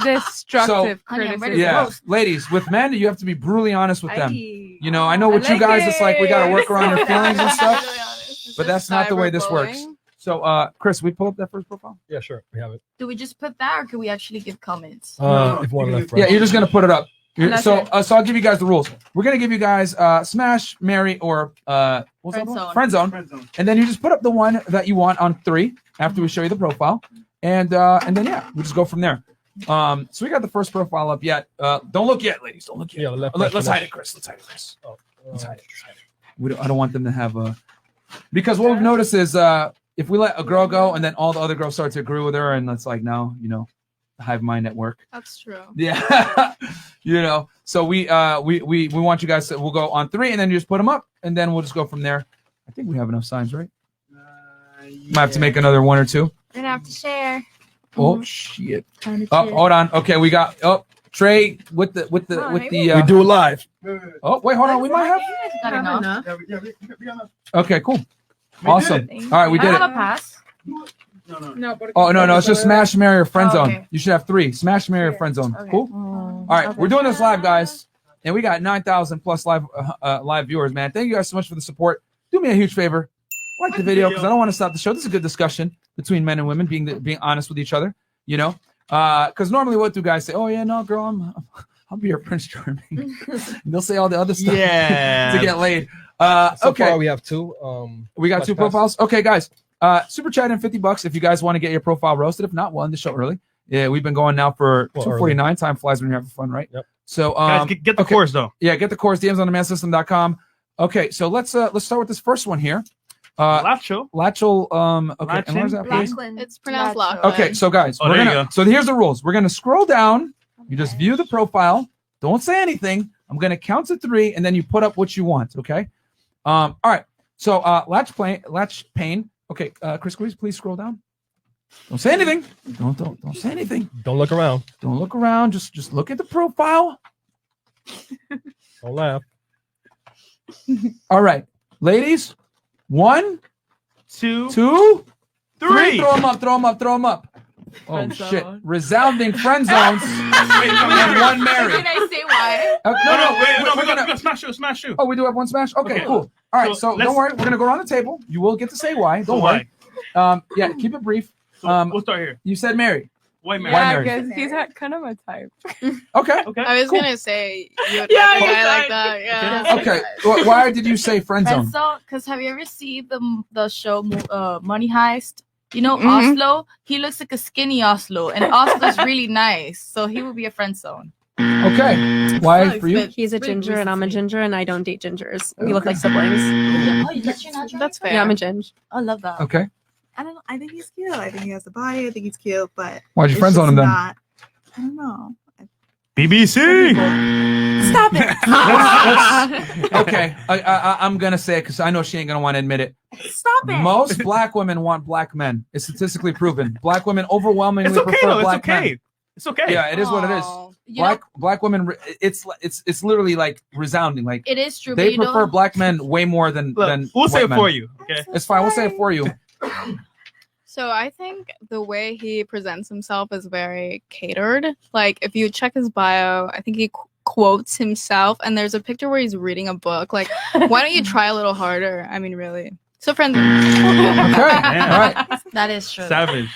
[SPEAKER 5] Destructive criticism.
[SPEAKER 1] Yeah, ladies, with men, you have to be brutally honest with them. I know with you guys, it's like we gotta work around your feelings and stuff, but that's not the way this works. So, Chris, we pull up that first profile.
[SPEAKER 3] Yeah, sure. We have it.
[SPEAKER 6] Do we just put that, or can we actually give comments?
[SPEAKER 3] If you want to left,
[SPEAKER 1] Yeah, you're just gonna put it up.
[SPEAKER 6] And that's
[SPEAKER 1] So,
[SPEAKER 6] it.
[SPEAKER 1] so I'll give you guys the rules. We're gonna give you guys smash, marry, or what's that one? Friend zone, and then you just put up the one that you want on 3 after we show you the profile, and then yeah, we just go from there. So we got the first profile up yet. Don't look yet, ladies. Don't look yet.
[SPEAKER 3] Yeah, the left,
[SPEAKER 1] Let's
[SPEAKER 3] left,
[SPEAKER 1] hide
[SPEAKER 3] left.
[SPEAKER 1] it, Chris. Let's hide it, Chris. Let's hide it. I don't want them to have a because what we've noticed is if we let a girl go and then all the other girls start to agree with her, and it's like now the hive mind at work.
[SPEAKER 9] That's true.
[SPEAKER 1] Yeah, So we want you guys to. We'll go on 3, and then you just put them up, and then we'll just go from there. I think we have enough signs, right? Might have to make another one or two.
[SPEAKER 12] We're gonna have to share.
[SPEAKER 1] Oh shit! Oh, hold on. Okay, we got Trey with the
[SPEAKER 3] we do it live.
[SPEAKER 1] Oh wait, hold on. We might have.
[SPEAKER 11] enough.
[SPEAKER 1] Okay, cool. Awesome. All right, we did it.
[SPEAKER 6] pass.
[SPEAKER 1] Oh no, it's just smash, marry, or friend zone.
[SPEAKER 6] okay.
[SPEAKER 1] You should have 3: smash, marry, or friend zone. Cool. All right, we're doing this live, guys, and we got 9,000 plus live viewers. Man, thank you guys so much for the support. Do me a huge favor, like the video because I don't want to stop the show. This is a good discussion between men and women, being honest with each other. You know, because normally what do guys say? Oh yeah, no, girl, I'll be your Prince Charming. They'll say all the other stuff to get laid.
[SPEAKER 3] So
[SPEAKER 1] Okay,
[SPEAKER 3] far we have 2.
[SPEAKER 1] we got
[SPEAKER 3] Flash
[SPEAKER 1] 2
[SPEAKER 3] pass.
[SPEAKER 1] profiles. Okay, guys. Super chat in $50 if you guys want to get your profile roasted. If not, we'll end the show early. Yeah, we've been going now for 2:49. Time flies when you're having fun, right?
[SPEAKER 3] Yep.
[SPEAKER 1] So
[SPEAKER 2] Guys, get the course though.
[SPEAKER 1] Yeah, get the course. DMs on themansystem.com. Okay, so let's start with this first one here.
[SPEAKER 2] Lacho.
[SPEAKER 1] Okay, and where's that place?
[SPEAKER 9] It's pronounced Lock.
[SPEAKER 1] Okay, so guys,
[SPEAKER 2] Oh,
[SPEAKER 1] we're
[SPEAKER 2] there you
[SPEAKER 1] gonna.
[SPEAKER 2] go.
[SPEAKER 1] So here's the rules. We're gonna scroll down. You just view the profile. Don't say anything. I'm gonna count to 3, and then you put up what you want. Okay. All right. So latch pain. Okay, Chris, please scroll down. Don't say anything. Don't say anything.
[SPEAKER 3] Don't look around.
[SPEAKER 1] Don't look around. Just look at the profile.
[SPEAKER 3] Don't laugh.
[SPEAKER 1] All right, ladies. 1,
[SPEAKER 2] 2,
[SPEAKER 1] 3.
[SPEAKER 2] 3.
[SPEAKER 1] Throw them up. Oh
[SPEAKER 6] Friend
[SPEAKER 1] shit!
[SPEAKER 6] zone.
[SPEAKER 1] Resounding friend zones and 1 marry.
[SPEAKER 6] Can I say why?
[SPEAKER 2] We're gonna smash you.
[SPEAKER 1] Oh, we do have 1 smash. Okay, cool. All right, so don't worry. We're gonna go around the table. You will get to say why. Don't worry. Yeah, keep it brief.
[SPEAKER 2] We'll start here.
[SPEAKER 1] You said Mary.
[SPEAKER 2] White man.
[SPEAKER 5] Yeah, because he's kind of my type.
[SPEAKER 1] Okay.
[SPEAKER 9] I was
[SPEAKER 1] cool.
[SPEAKER 9] gonna say you would
[SPEAKER 5] Yeah,
[SPEAKER 9] like a
[SPEAKER 5] you
[SPEAKER 9] guy like
[SPEAKER 5] tried.
[SPEAKER 9] that. Yeah.
[SPEAKER 1] Okay. Why did you say friend zone?
[SPEAKER 6] Because have you ever seen the show Money Heist? You know
[SPEAKER 9] Mhm.
[SPEAKER 6] Oslo? He looks like a skinny Oslo, and Oslo's really nice, so he would be a friend zone.
[SPEAKER 1] Okay. Why for you?
[SPEAKER 7] He's a ginger and I'm a ginger and I don't date gingers. We look like siblings.
[SPEAKER 9] That's fair.
[SPEAKER 7] Yeah, I'm a ginger.
[SPEAKER 6] I love that.
[SPEAKER 1] Okay.
[SPEAKER 8] I don't know. I think he's cute. I think he has the body. I think he's cute, but
[SPEAKER 1] Why'd you
[SPEAKER 8] it's
[SPEAKER 1] friend zone
[SPEAKER 8] just
[SPEAKER 1] him then?
[SPEAKER 8] not- I don't know.
[SPEAKER 2] BBC.
[SPEAKER 8] Stop it.
[SPEAKER 1] Okay. I'm gonna say it because I know she ain't gonna want to admit it.
[SPEAKER 8] Stop it.
[SPEAKER 1] Most black women want black men. It's statistically proven. Black women overwhelmingly
[SPEAKER 2] It's okay
[SPEAKER 1] prefer
[SPEAKER 2] though. It's
[SPEAKER 1] black
[SPEAKER 2] okay.
[SPEAKER 1] men.
[SPEAKER 2] It's okay.
[SPEAKER 1] Yeah, it is what it is. Black women. It's literally like resounding. Like
[SPEAKER 6] It is true.
[SPEAKER 1] they
[SPEAKER 6] but you
[SPEAKER 1] prefer
[SPEAKER 6] don't-
[SPEAKER 1] black men way more than
[SPEAKER 2] We'll say
[SPEAKER 1] white
[SPEAKER 2] it
[SPEAKER 1] men.
[SPEAKER 2] for you. Okay.
[SPEAKER 1] It's fine. We'll say it for you.
[SPEAKER 9] So I think the way he presents himself is very catered. Like if you check his bio, I think he quotes himself, and there's a picture where he's reading a book. Like, why don't you try a little harder? I mean, really. So friends.
[SPEAKER 6] That is true.
[SPEAKER 2] Savage.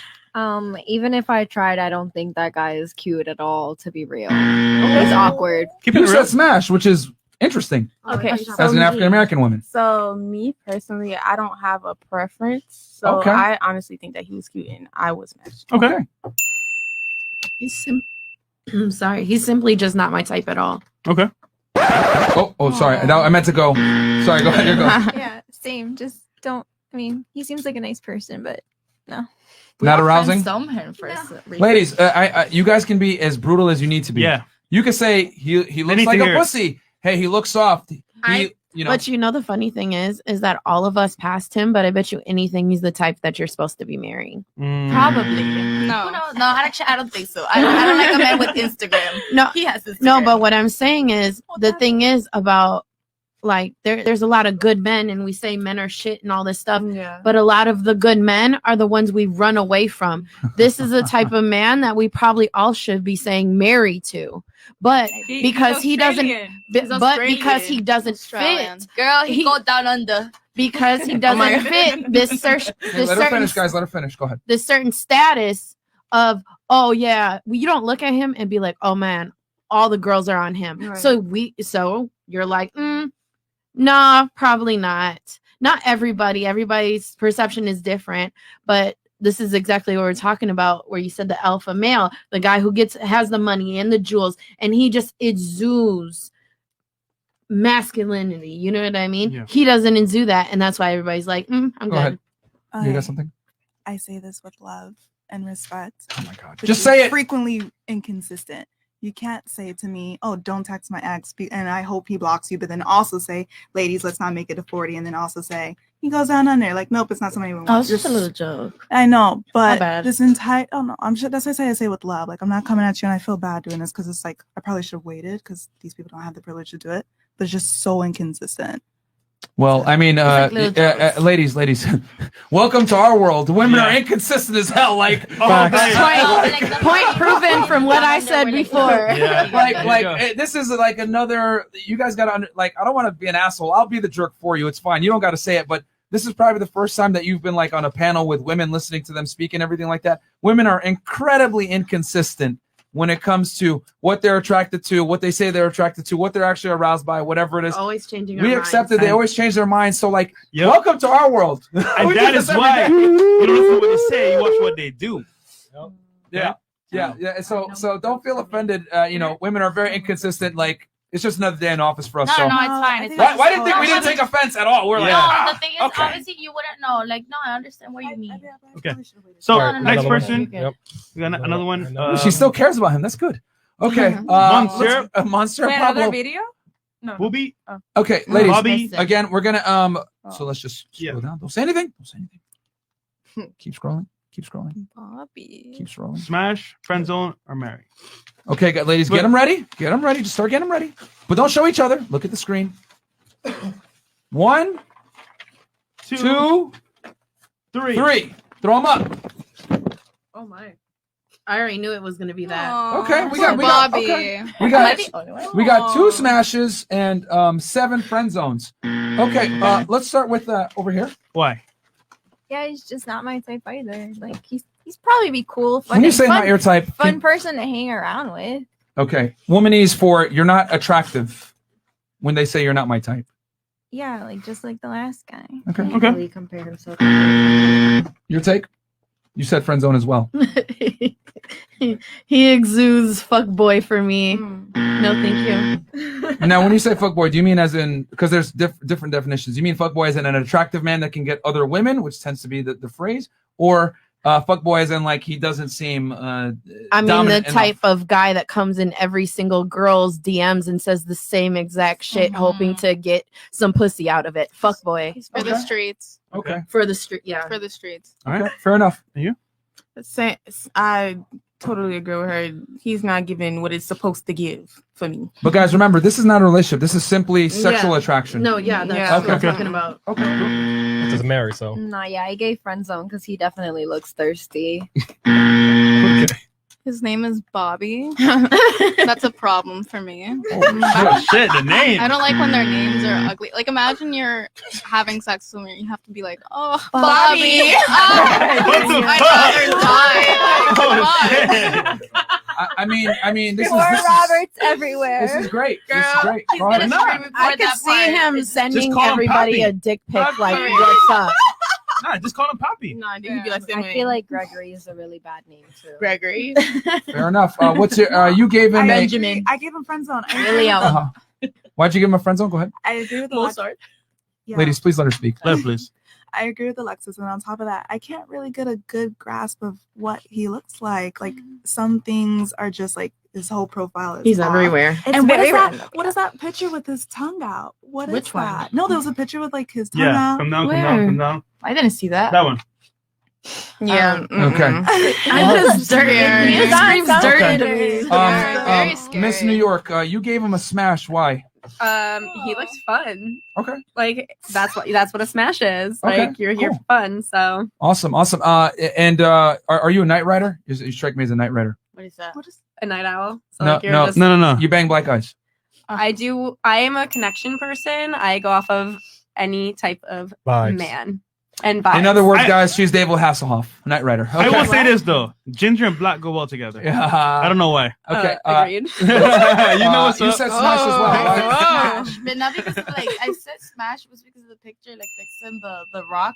[SPEAKER 10] Even if I tried, I don't think that guy is cute at all, to be real. He's awkward.
[SPEAKER 1] You said smash, which is interesting.
[SPEAKER 11] Okay,
[SPEAKER 1] As an African American woman.
[SPEAKER 11] So me personally, I don't have a preference. So
[SPEAKER 1] Okay.
[SPEAKER 11] I honestly think that he was cute and I was smashed.
[SPEAKER 1] Okay.
[SPEAKER 13] I'm sorry. He's simply just not my type at all.
[SPEAKER 2] Okay.
[SPEAKER 1] Oh, sorry. I meant to go. Sorry, go ahead. You go.
[SPEAKER 12] Yeah, same. Just don't. I mean, he seems like a nice person, but no.
[SPEAKER 1] Not arousing. Ladies, you guys can be as brutal as you need to be.
[SPEAKER 2] Yeah.
[SPEAKER 1] You can say he looks
[SPEAKER 2] Anything
[SPEAKER 1] like a
[SPEAKER 2] here.
[SPEAKER 1] pussy. Hey, he looks soft.
[SPEAKER 11] But you know the funny thing is that all of us passed him, but I bet you anything he's the type that you're supposed to be marrying.
[SPEAKER 6] Probably. No, actually, I don't think so. I don't like a man with Instagram.
[SPEAKER 11] No,
[SPEAKER 6] he has Instagram.
[SPEAKER 11] No, but what I'm saying is the thing is about like there's a lot of good men and we say men are shit and all this stuff.
[SPEAKER 6] Yeah.
[SPEAKER 11] But a lot of the good men are the ones we run away from. This is the type of man that we probably all should be saying marry to. But because he doesn't but because he doesn't
[SPEAKER 6] Australian.
[SPEAKER 11] fit.
[SPEAKER 6] Girl, he go down under.
[SPEAKER 11] Because he
[SPEAKER 6] Oh
[SPEAKER 11] doesn't
[SPEAKER 6] my
[SPEAKER 11] fit this
[SPEAKER 1] Hey, let her finish, guys. Let her finish. Go ahead.
[SPEAKER 11] this certain status of oh yeah, you don't look at him and be like, oh man, all the girls are on him.
[SPEAKER 6] Right.
[SPEAKER 11] So you're like, nah, probably not. Not everybody. Everybody's perception is different, but this is exactly what we're talking about. Where you said the alpha male, the guy who has the money and the jewels, and he just exudes masculinity. You know what I mean?
[SPEAKER 1] Yeah.
[SPEAKER 11] He doesn't exude that, and that's why everybody's like, I'm
[SPEAKER 1] Go
[SPEAKER 11] good.
[SPEAKER 1] ahead. You
[SPEAKER 8] Okay.
[SPEAKER 1] got something?
[SPEAKER 8] I say this with love and respect.
[SPEAKER 1] Oh my God.
[SPEAKER 8] but
[SPEAKER 1] Just
[SPEAKER 8] you're
[SPEAKER 1] say it.
[SPEAKER 8] Frequently inconsistent. You can't say to me, "Oh, don't text my ex," and I hope he blocks you. But then also say, "Ladies, let's not make it to 40," and then also say he goes down under. Like, nope, it's not somebody we want.
[SPEAKER 21] Oh, it's just a little joke.
[SPEAKER 8] I know, but
[SPEAKER 21] bad.
[SPEAKER 8] this entire I'm sure that's why I say with love. Like, I'm not coming at you, and I feel bad doing this because it's like I probably should have waited because these people don't have the privilege to do it. But it's just so inconsistent.
[SPEAKER 1] Well, I mean, ladies, welcome to our world. Women are inconsistent as hell. Like,
[SPEAKER 21] Point proven from what I said before.
[SPEAKER 1] This is like another. You guys got to like. I don't want to be an asshole. I'll be the jerk for you. It's fine. You don't got to say it. But this is probably the first time that you've been like on a panel with women, listening to them speak and everything like that. Women are incredibly inconsistent when it comes to what they're attracted to, what they say they're attracted to, what they're actually aroused by, whatever it is.
[SPEAKER 13] Always changing.
[SPEAKER 1] We accept it. They always change their minds. So, like, welcome to our world.
[SPEAKER 2] And that is why you don't listen to what they say. You watch what they do.
[SPEAKER 1] Yeah. So don't feel offended. Women are very inconsistent. Like, it's just another day in office for us.
[SPEAKER 6] No,
[SPEAKER 1] so.
[SPEAKER 6] no, it's fine. It's
[SPEAKER 1] Why
[SPEAKER 6] fine.
[SPEAKER 1] didn't think we didn't take offense at all? We're like,
[SPEAKER 6] no, the thing is, obviously, you wouldn't know. Like, no, I understand what you mean.
[SPEAKER 2] Okay. So
[SPEAKER 6] No.
[SPEAKER 2] next
[SPEAKER 6] Okay.
[SPEAKER 2] person.
[SPEAKER 6] Okay.
[SPEAKER 2] We got another one.
[SPEAKER 1] She still cares about him. That's good. Okay.
[SPEAKER 2] Monster.
[SPEAKER 1] Monster.
[SPEAKER 5] Wait,
[SPEAKER 1] Pablo.
[SPEAKER 5] another video? No.
[SPEAKER 2] Booby.
[SPEAKER 1] Okay, ladies.
[SPEAKER 2] Bobby.
[SPEAKER 1] Again, we're gonna So let's just scroll down. Don't say anything. Keep scrolling.
[SPEAKER 9] Bobby.
[SPEAKER 1] Keep scrolling.
[SPEAKER 2] Smash, friend zone, or marry.
[SPEAKER 1] Okay, ladies, get them ready. Get them ready. Just start getting them ready. But don't show each other. Look at the screen. 1, 2, 3. Throw them up.
[SPEAKER 13] Oh my! I already knew it was gonna be that.
[SPEAKER 1] Okay, we got
[SPEAKER 9] Bobby.
[SPEAKER 1] we got 2 smashes and 7 friend zones. Okay, let's start with over here.
[SPEAKER 2] Why?
[SPEAKER 12] Yeah, he's just not my type either. Like he's probably be cool.
[SPEAKER 1] When you say not your type,
[SPEAKER 12] fun person to hang around with.
[SPEAKER 1] Okay, womanese for you're not attractive. When they say you're not my type.
[SPEAKER 12] Yeah, like just like the last guy.
[SPEAKER 1] Okay.
[SPEAKER 12] Can't
[SPEAKER 1] Okay.
[SPEAKER 12] really compare himself.
[SPEAKER 1] Your take? You said friend zone as well.
[SPEAKER 13] He exudes fuckboy for me. No, thank you.
[SPEAKER 1] Now, when you say fuckboy, do you mean as in because there's different definitions? You mean fuckboy as in an attractive man that can get other women, which tends to be the phrase, or fuckboy as in like he doesn't seem
[SPEAKER 13] I mean, the
[SPEAKER 1] dominant
[SPEAKER 13] type of guy that comes in every single girl's DMs and says the same exact shit, hoping to get some pussy out of it. Fuckboy.
[SPEAKER 9] He's for the streets.
[SPEAKER 1] Okay.
[SPEAKER 13] For the street, yeah.
[SPEAKER 9] For the streets.
[SPEAKER 1] All right, fair enough.
[SPEAKER 2] And you?
[SPEAKER 11] I totally agree with her. He's not giving what it's supposed to give for me.
[SPEAKER 1] But guys, remember, this is not a relationship. This is simply sexual attraction.
[SPEAKER 13] No, yeah, that's what I'm talking about.
[SPEAKER 1] Okay.
[SPEAKER 3] It doesn't marry, so.
[SPEAKER 10] Nah, yeah, I gave friend zone because he definitely looks thirsty.
[SPEAKER 9] His name is Bobby. That's a problem for me.
[SPEAKER 2] Oh, shit, the name.
[SPEAKER 9] I don't like when their names are ugly. Like, imagine you're having sex with me. You have to be like, oh,
[SPEAKER 12] Bobby.
[SPEAKER 9] Bobby.
[SPEAKER 1] I mean, this
[SPEAKER 12] Poor
[SPEAKER 1] is
[SPEAKER 12] Robert's everywhere.
[SPEAKER 1] This is great.
[SPEAKER 9] Girl,
[SPEAKER 1] this is great.
[SPEAKER 9] he's
[SPEAKER 1] Go ahead.
[SPEAKER 9] gonna scream before
[SPEAKER 13] I could
[SPEAKER 9] that
[SPEAKER 13] see
[SPEAKER 9] part.
[SPEAKER 13] him sending
[SPEAKER 2] call him
[SPEAKER 13] everybody
[SPEAKER 2] Poppy.
[SPEAKER 13] a dick pic like,
[SPEAKER 9] Poppy.
[SPEAKER 13] what's up?
[SPEAKER 2] Nah, just call him Poppy.
[SPEAKER 11] No, I think he'd be like,
[SPEAKER 10] I feel like Gregory is a really bad name too.
[SPEAKER 11] Gregory.
[SPEAKER 1] Fair enough. What's your? You gave him
[SPEAKER 11] Benjamin.
[SPEAKER 8] I gave him friend zone.
[SPEAKER 1] Why'd you give him a friend zone? Go ahead,
[SPEAKER 8] I agree with
[SPEAKER 11] Mozart.
[SPEAKER 8] Yeah.
[SPEAKER 1] ladies. Please let her speak.
[SPEAKER 2] Let her, please.
[SPEAKER 8] I agree with Alexis, and on top of that, I can't really get a good grasp of what he looks like. Like some things are just like his whole profile is.
[SPEAKER 13] He's
[SPEAKER 8] off.
[SPEAKER 13] everywhere.
[SPEAKER 8] And
[SPEAKER 12] It's
[SPEAKER 8] what
[SPEAKER 12] very
[SPEAKER 8] is that?
[SPEAKER 12] random.
[SPEAKER 8] What is that picture with his tongue out? What is
[SPEAKER 13] Which one?
[SPEAKER 8] that? No, there was a picture with like his tongue
[SPEAKER 2] Yeah,
[SPEAKER 8] out.
[SPEAKER 2] come down,
[SPEAKER 13] Where?
[SPEAKER 2] come down.
[SPEAKER 11] I didn't see that.
[SPEAKER 2] That one.
[SPEAKER 11] Yeah.
[SPEAKER 1] Okay.
[SPEAKER 13] I'm just dirty.
[SPEAKER 9] scared.
[SPEAKER 13] He screams dirty
[SPEAKER 1] Okay.
[SPEAKER 13] to me.
[SPEAKER 9] Very scary.
[SPEAKER 1] Miss New York, you gave him a smash. Why?
[SPEAKER 7] He looks fun.
[SPEAKER 1] Okay.
[SPEAKER 7] Like that's what a smash is.
[SPEAKER 1] Okay,
[SPEAKER 7] Like you're here
[SPEAKER 1] cool.
[SPEAKER 7] for fun. So
[SPEAKER 1] Awesome. And are you a night rider? You strike me as a night rider.
[SPEAKER 11] What is that?
[SPEAKER 7] a night owl. So
[SPEAKER 1] No,
[SPEAKER 7] like you're
[SPEAKER 1] no,
[SPEAKER 7] just,
[SPEAKER 2] No.
[SPEAKER 1] You bang black guys.
[SPEAKER 7] I do. I am a connection person. I go off of any type of
[SPEAKER 3] Vibes.
[SPEAKER 7] man and vibes.
[SPEAKER 1] In other words, guys, she's David Hasselhoff, night rider.
[SPEAKER 2] I
[SPEAKER 1] Okay.
[SPEAKER 2] will say this though: ginger and black go well together.
[SPEAKER 1] Yeah.
[SPEAKER 2] I don't know why.
[SPEAKER 1] Okay.
[SPEAKER 7] Agreed.
[SPEAKER 2] You know what's
[SPEAKER 1] you
[SPEAKER 2] up?
[SPEAKER 1] said smash as well. right?
[SPEAKER 11] Smash. But not because of, like I said smash was because of the picture, like fixing the rock.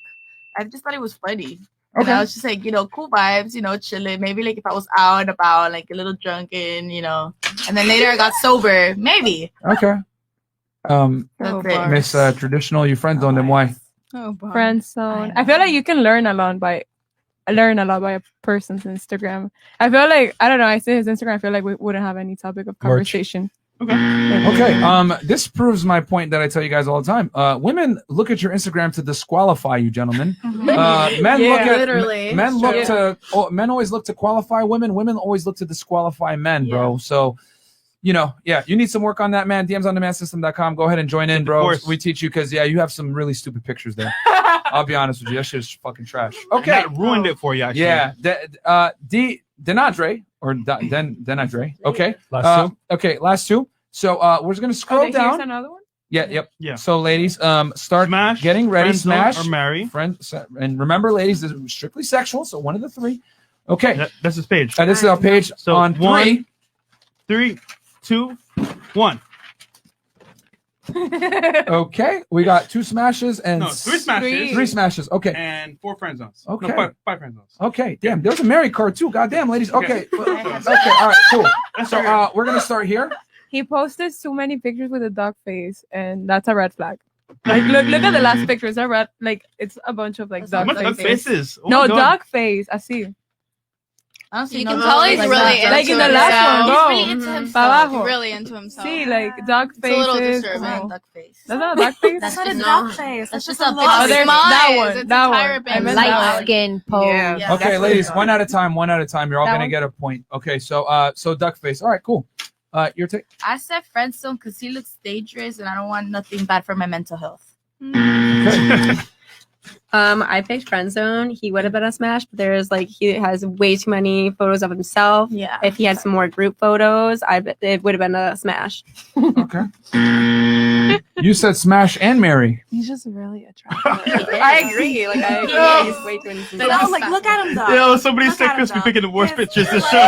[SPEAKER 11] I just thought it was funny. And I was just like, cool vibes, chilling. Maybe like if I was out and about, like a little drunken, and then later I got sober, maybe.
[SPEAKER 1] Okay.
[SPEAKER 11] That's it.
[SPEAKER 1] Miss Traditional, you friend zone, then why?
[SPEAKER 9] Oh, Bobby.
[SPEAKER 5] Friend zone. I feel like you can learn a lot by learn a lot by a person's Instagram. I feel like, I don't know, I see his Instagram, I feel like we wouldn't have any topic of conversation.
[SPEAKER 1] Okay. This proves my point that I tell you guys all the time. Women look at your Instagram to disqualify you, gentlemen. Men
[SPEAKER 6] Yeah,
[SPEAKER 1] look at
[SPEAKER 6] literally.
[SPEAKER 1] men look
[SPEAKER 6] True.
[SPEAKER 1] to men always look to qualify women. Women always look to disqualify men, bro. So, you need some work on that, man. DMs on demandsystem.com. Go ahead and join in, bro. We teach you because you have some really stupid pictures there. I'll be honest with you, that shit is fucking trash. Okay,
[SPEAKER 2] That ruined it for you. Actually.
[SPEAKER 1] yeah, Denadre or Denadre. Okay,
[SPEAKER 3] Last two.
[SPEAKER 1] Okay, last two. So we're just gonna scroll
[SPEAKER 5] Okay, here's
[SPEAKER 1] down.
[SPEAKER 5] another one.
[SPEAKER 1] Yeah. So ladies, start getting ready.
[SPEAKER 2] friend zone,
[SPEAKER 1] Smash
[SPEAKER 2] or marry.
[SPEAKER 1] And remember, ladies, this is strictly sexual. So one of the three. Okay,
[SPEAKER 2] that's his page.
[SPEAKER 1] This is our page
[SPEAKER 2] So
[SPEAKER 1] on
[SPEAKER 2] 1, 3, 2, 1.
[SPEAKER 1] Okay, we got 2 smashes and
[SPEAKER 2] No, 3 smashes.
[SPEAKER 1] 3 smashes. Okay,
[SPEAKER 2] And 4 friend zones.
[SPEAKER 1] Okay.
[SPEAKER 2] No, 5 friend zones.
[SPEAKER 1] okay. Damn, there's a Mary card too. Goddamn, ladies. Okay,
[SPEAKER 2] Okay.
[SPEAKER 1] okay. All right, cool. So we're gonna start here.
[SPEAKER 5] He posted too many pictures with a dog face, and that's a red flag. Like, look at the last picture. It's a red, like, it's a bunch of like dog
[SPEAKER 2] How much dog
[SPEAKER 5] faces.
[SPEAKER 2] faces? Oh
[SPEAKER 5] No,
[SPEAKER 2] my God.
[SPEAKER 5] dog face. I see.
[SPEAKER 6] You
[SPEAKER 9] can tell he's really into
[SPEAKER 5] like in the last one,
[SPEAKER 9] himself.
[SPEAKER 5] bro.
[SPEAKER 9] He's really into
[SPEAKER 5] Pa
[SPEAKER 9] himself.
[SPEAKER 5] abajo.
[SPEAKER 9] He's really into himself.
[SPEAKER 5] See, like dog
[SPEAKER 9] It's a little
[SPEAKER 5] faces.
[SPEAKER 9] disturbing.
[SPEAKER 5] Duck face. That's not a dog face.
[SPEAKER 6] That's
[SPEAKER 8] not a
[SPEAKER 6] no.
[SPEAKER 8] dog face.
[SPEAKER 6] That's just
[SPEAKER 8] a
[SPEAKER 6] a
[SPEAKER 8] look.
[SPEAKER 6] big
[SPEAKER 5] Oh, there's that
[SPEAKER 9] Smize.
[SPEAKER 5] one.
[SPEAKER 9] It's
[SPEAKER 5] That
[SPEAKER 9] a
[SPEAKER 5] one.
[SPEAKER 9] tyrant
[SPEAKER 5] I meant
[SPEAKER 9] band.
[SPEAKER 5] that
[SPEAKER 10] Light
[SPEAKER 5] one.
[SPEAKER 10] skin pose.
[SPEAKER 5] Yeah.
[SPEAKER 1] Okay, ladies, one at a time. One at a time. You're all
[SPEAKER 5] That
[SPEAKER 1] gonna
[SPEAKER 5] one?
[SPEAKER 1] get a point. Okay, so duck face. All right, cool. Your take.
[SPEAKER 6] I said friend zone because he looks dangerous, and I don't want nothing bad for my mental health.
[SPEAKER 7] I picked friend zone. He would have been a smash, but there's like he has way too many photos of himself.
[SPEAKER 6] Yeah.
[SPEAKER 7] If he had some more group photos, it would have been a smash.
[SPEAKER 1] Okay. You said smash and marry.
[SPEAKER 9] He's just really attractive.
[SPEAKER 7] I agree. Like I agree.
[SPEAKER 2] Yeah.
[SPEAKER 7] He's way too innocent.
[SPEAKER 8] No, like look at him though.
[SPEAKER 2] Yo, somebody
[SPEAKER 8] Look
[SPEAKER 2] said
[SPEAKER 8] at him,
[SPEAKER 2] Crispy
[SPEAKER 8] though.
[SPEAKER 2] picking the worst
[SPEAKER 8] His-
[SPEAKER 2] pictures to
[SPEAKER 8] like-
[SPEAKER 2] show.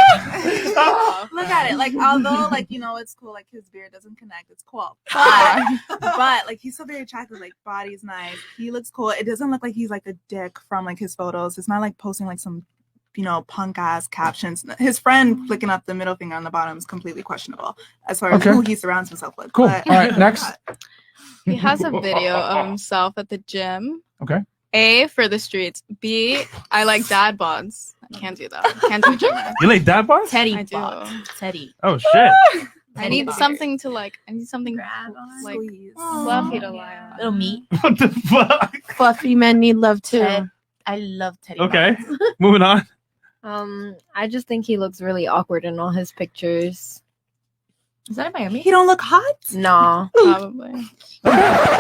[SPEAKER 8] Look at it. Like although like it's cool. Like his beard doesn't connect. It's cool. But like he's still very attractive. Like body's nice. He looks cool. It doesn't look like he's like a dick from like his photos. It's not like posting like some punk ass captions. His friend flicking up the middle finger on the bottom is completely questionable as far as
[SPEAKER 1] Okay.
[SPEAKER 8] who he surrounds himself with.
[SPEAKER 1] Cool.
[SPEAKER 8] But-
[SPEAKER 1] All right, next.
[SPEAKER 9] He has a video of himself at the gym.
[SPEAKER 1] Okay.
[SPEAKER 9] A, for the streets. B, I like dad bods. I can't do that. Can't do gym.
[SPEAKER 2] You like dad bars?
[SPEAKER 6] Teddy
[SPEAKER 9] I do.
[SPEAKER 6] bods. Teddy.
[SPEAKER 2] Oh shit.
[SPEAKER 9] I need something to like. I need something like fluffy to lie on.
[SPEAKER 6] Little meat.
[SPEAKER 2] What the fuck?
[SPEAKER 13] Fluffy men need love too.
[SPEAKER 6] I love Teddy.
[SPEAKER 2] Okay. Moving on.
[SPEAKER 10] I just think he looks really awkward in all his pictures.
[SPEAKER 6] Is that in Miami?
[SPEAKER 8] He don't look hot.
[SPEAKER 10] Nah.
[SPEAKER 9] Probably.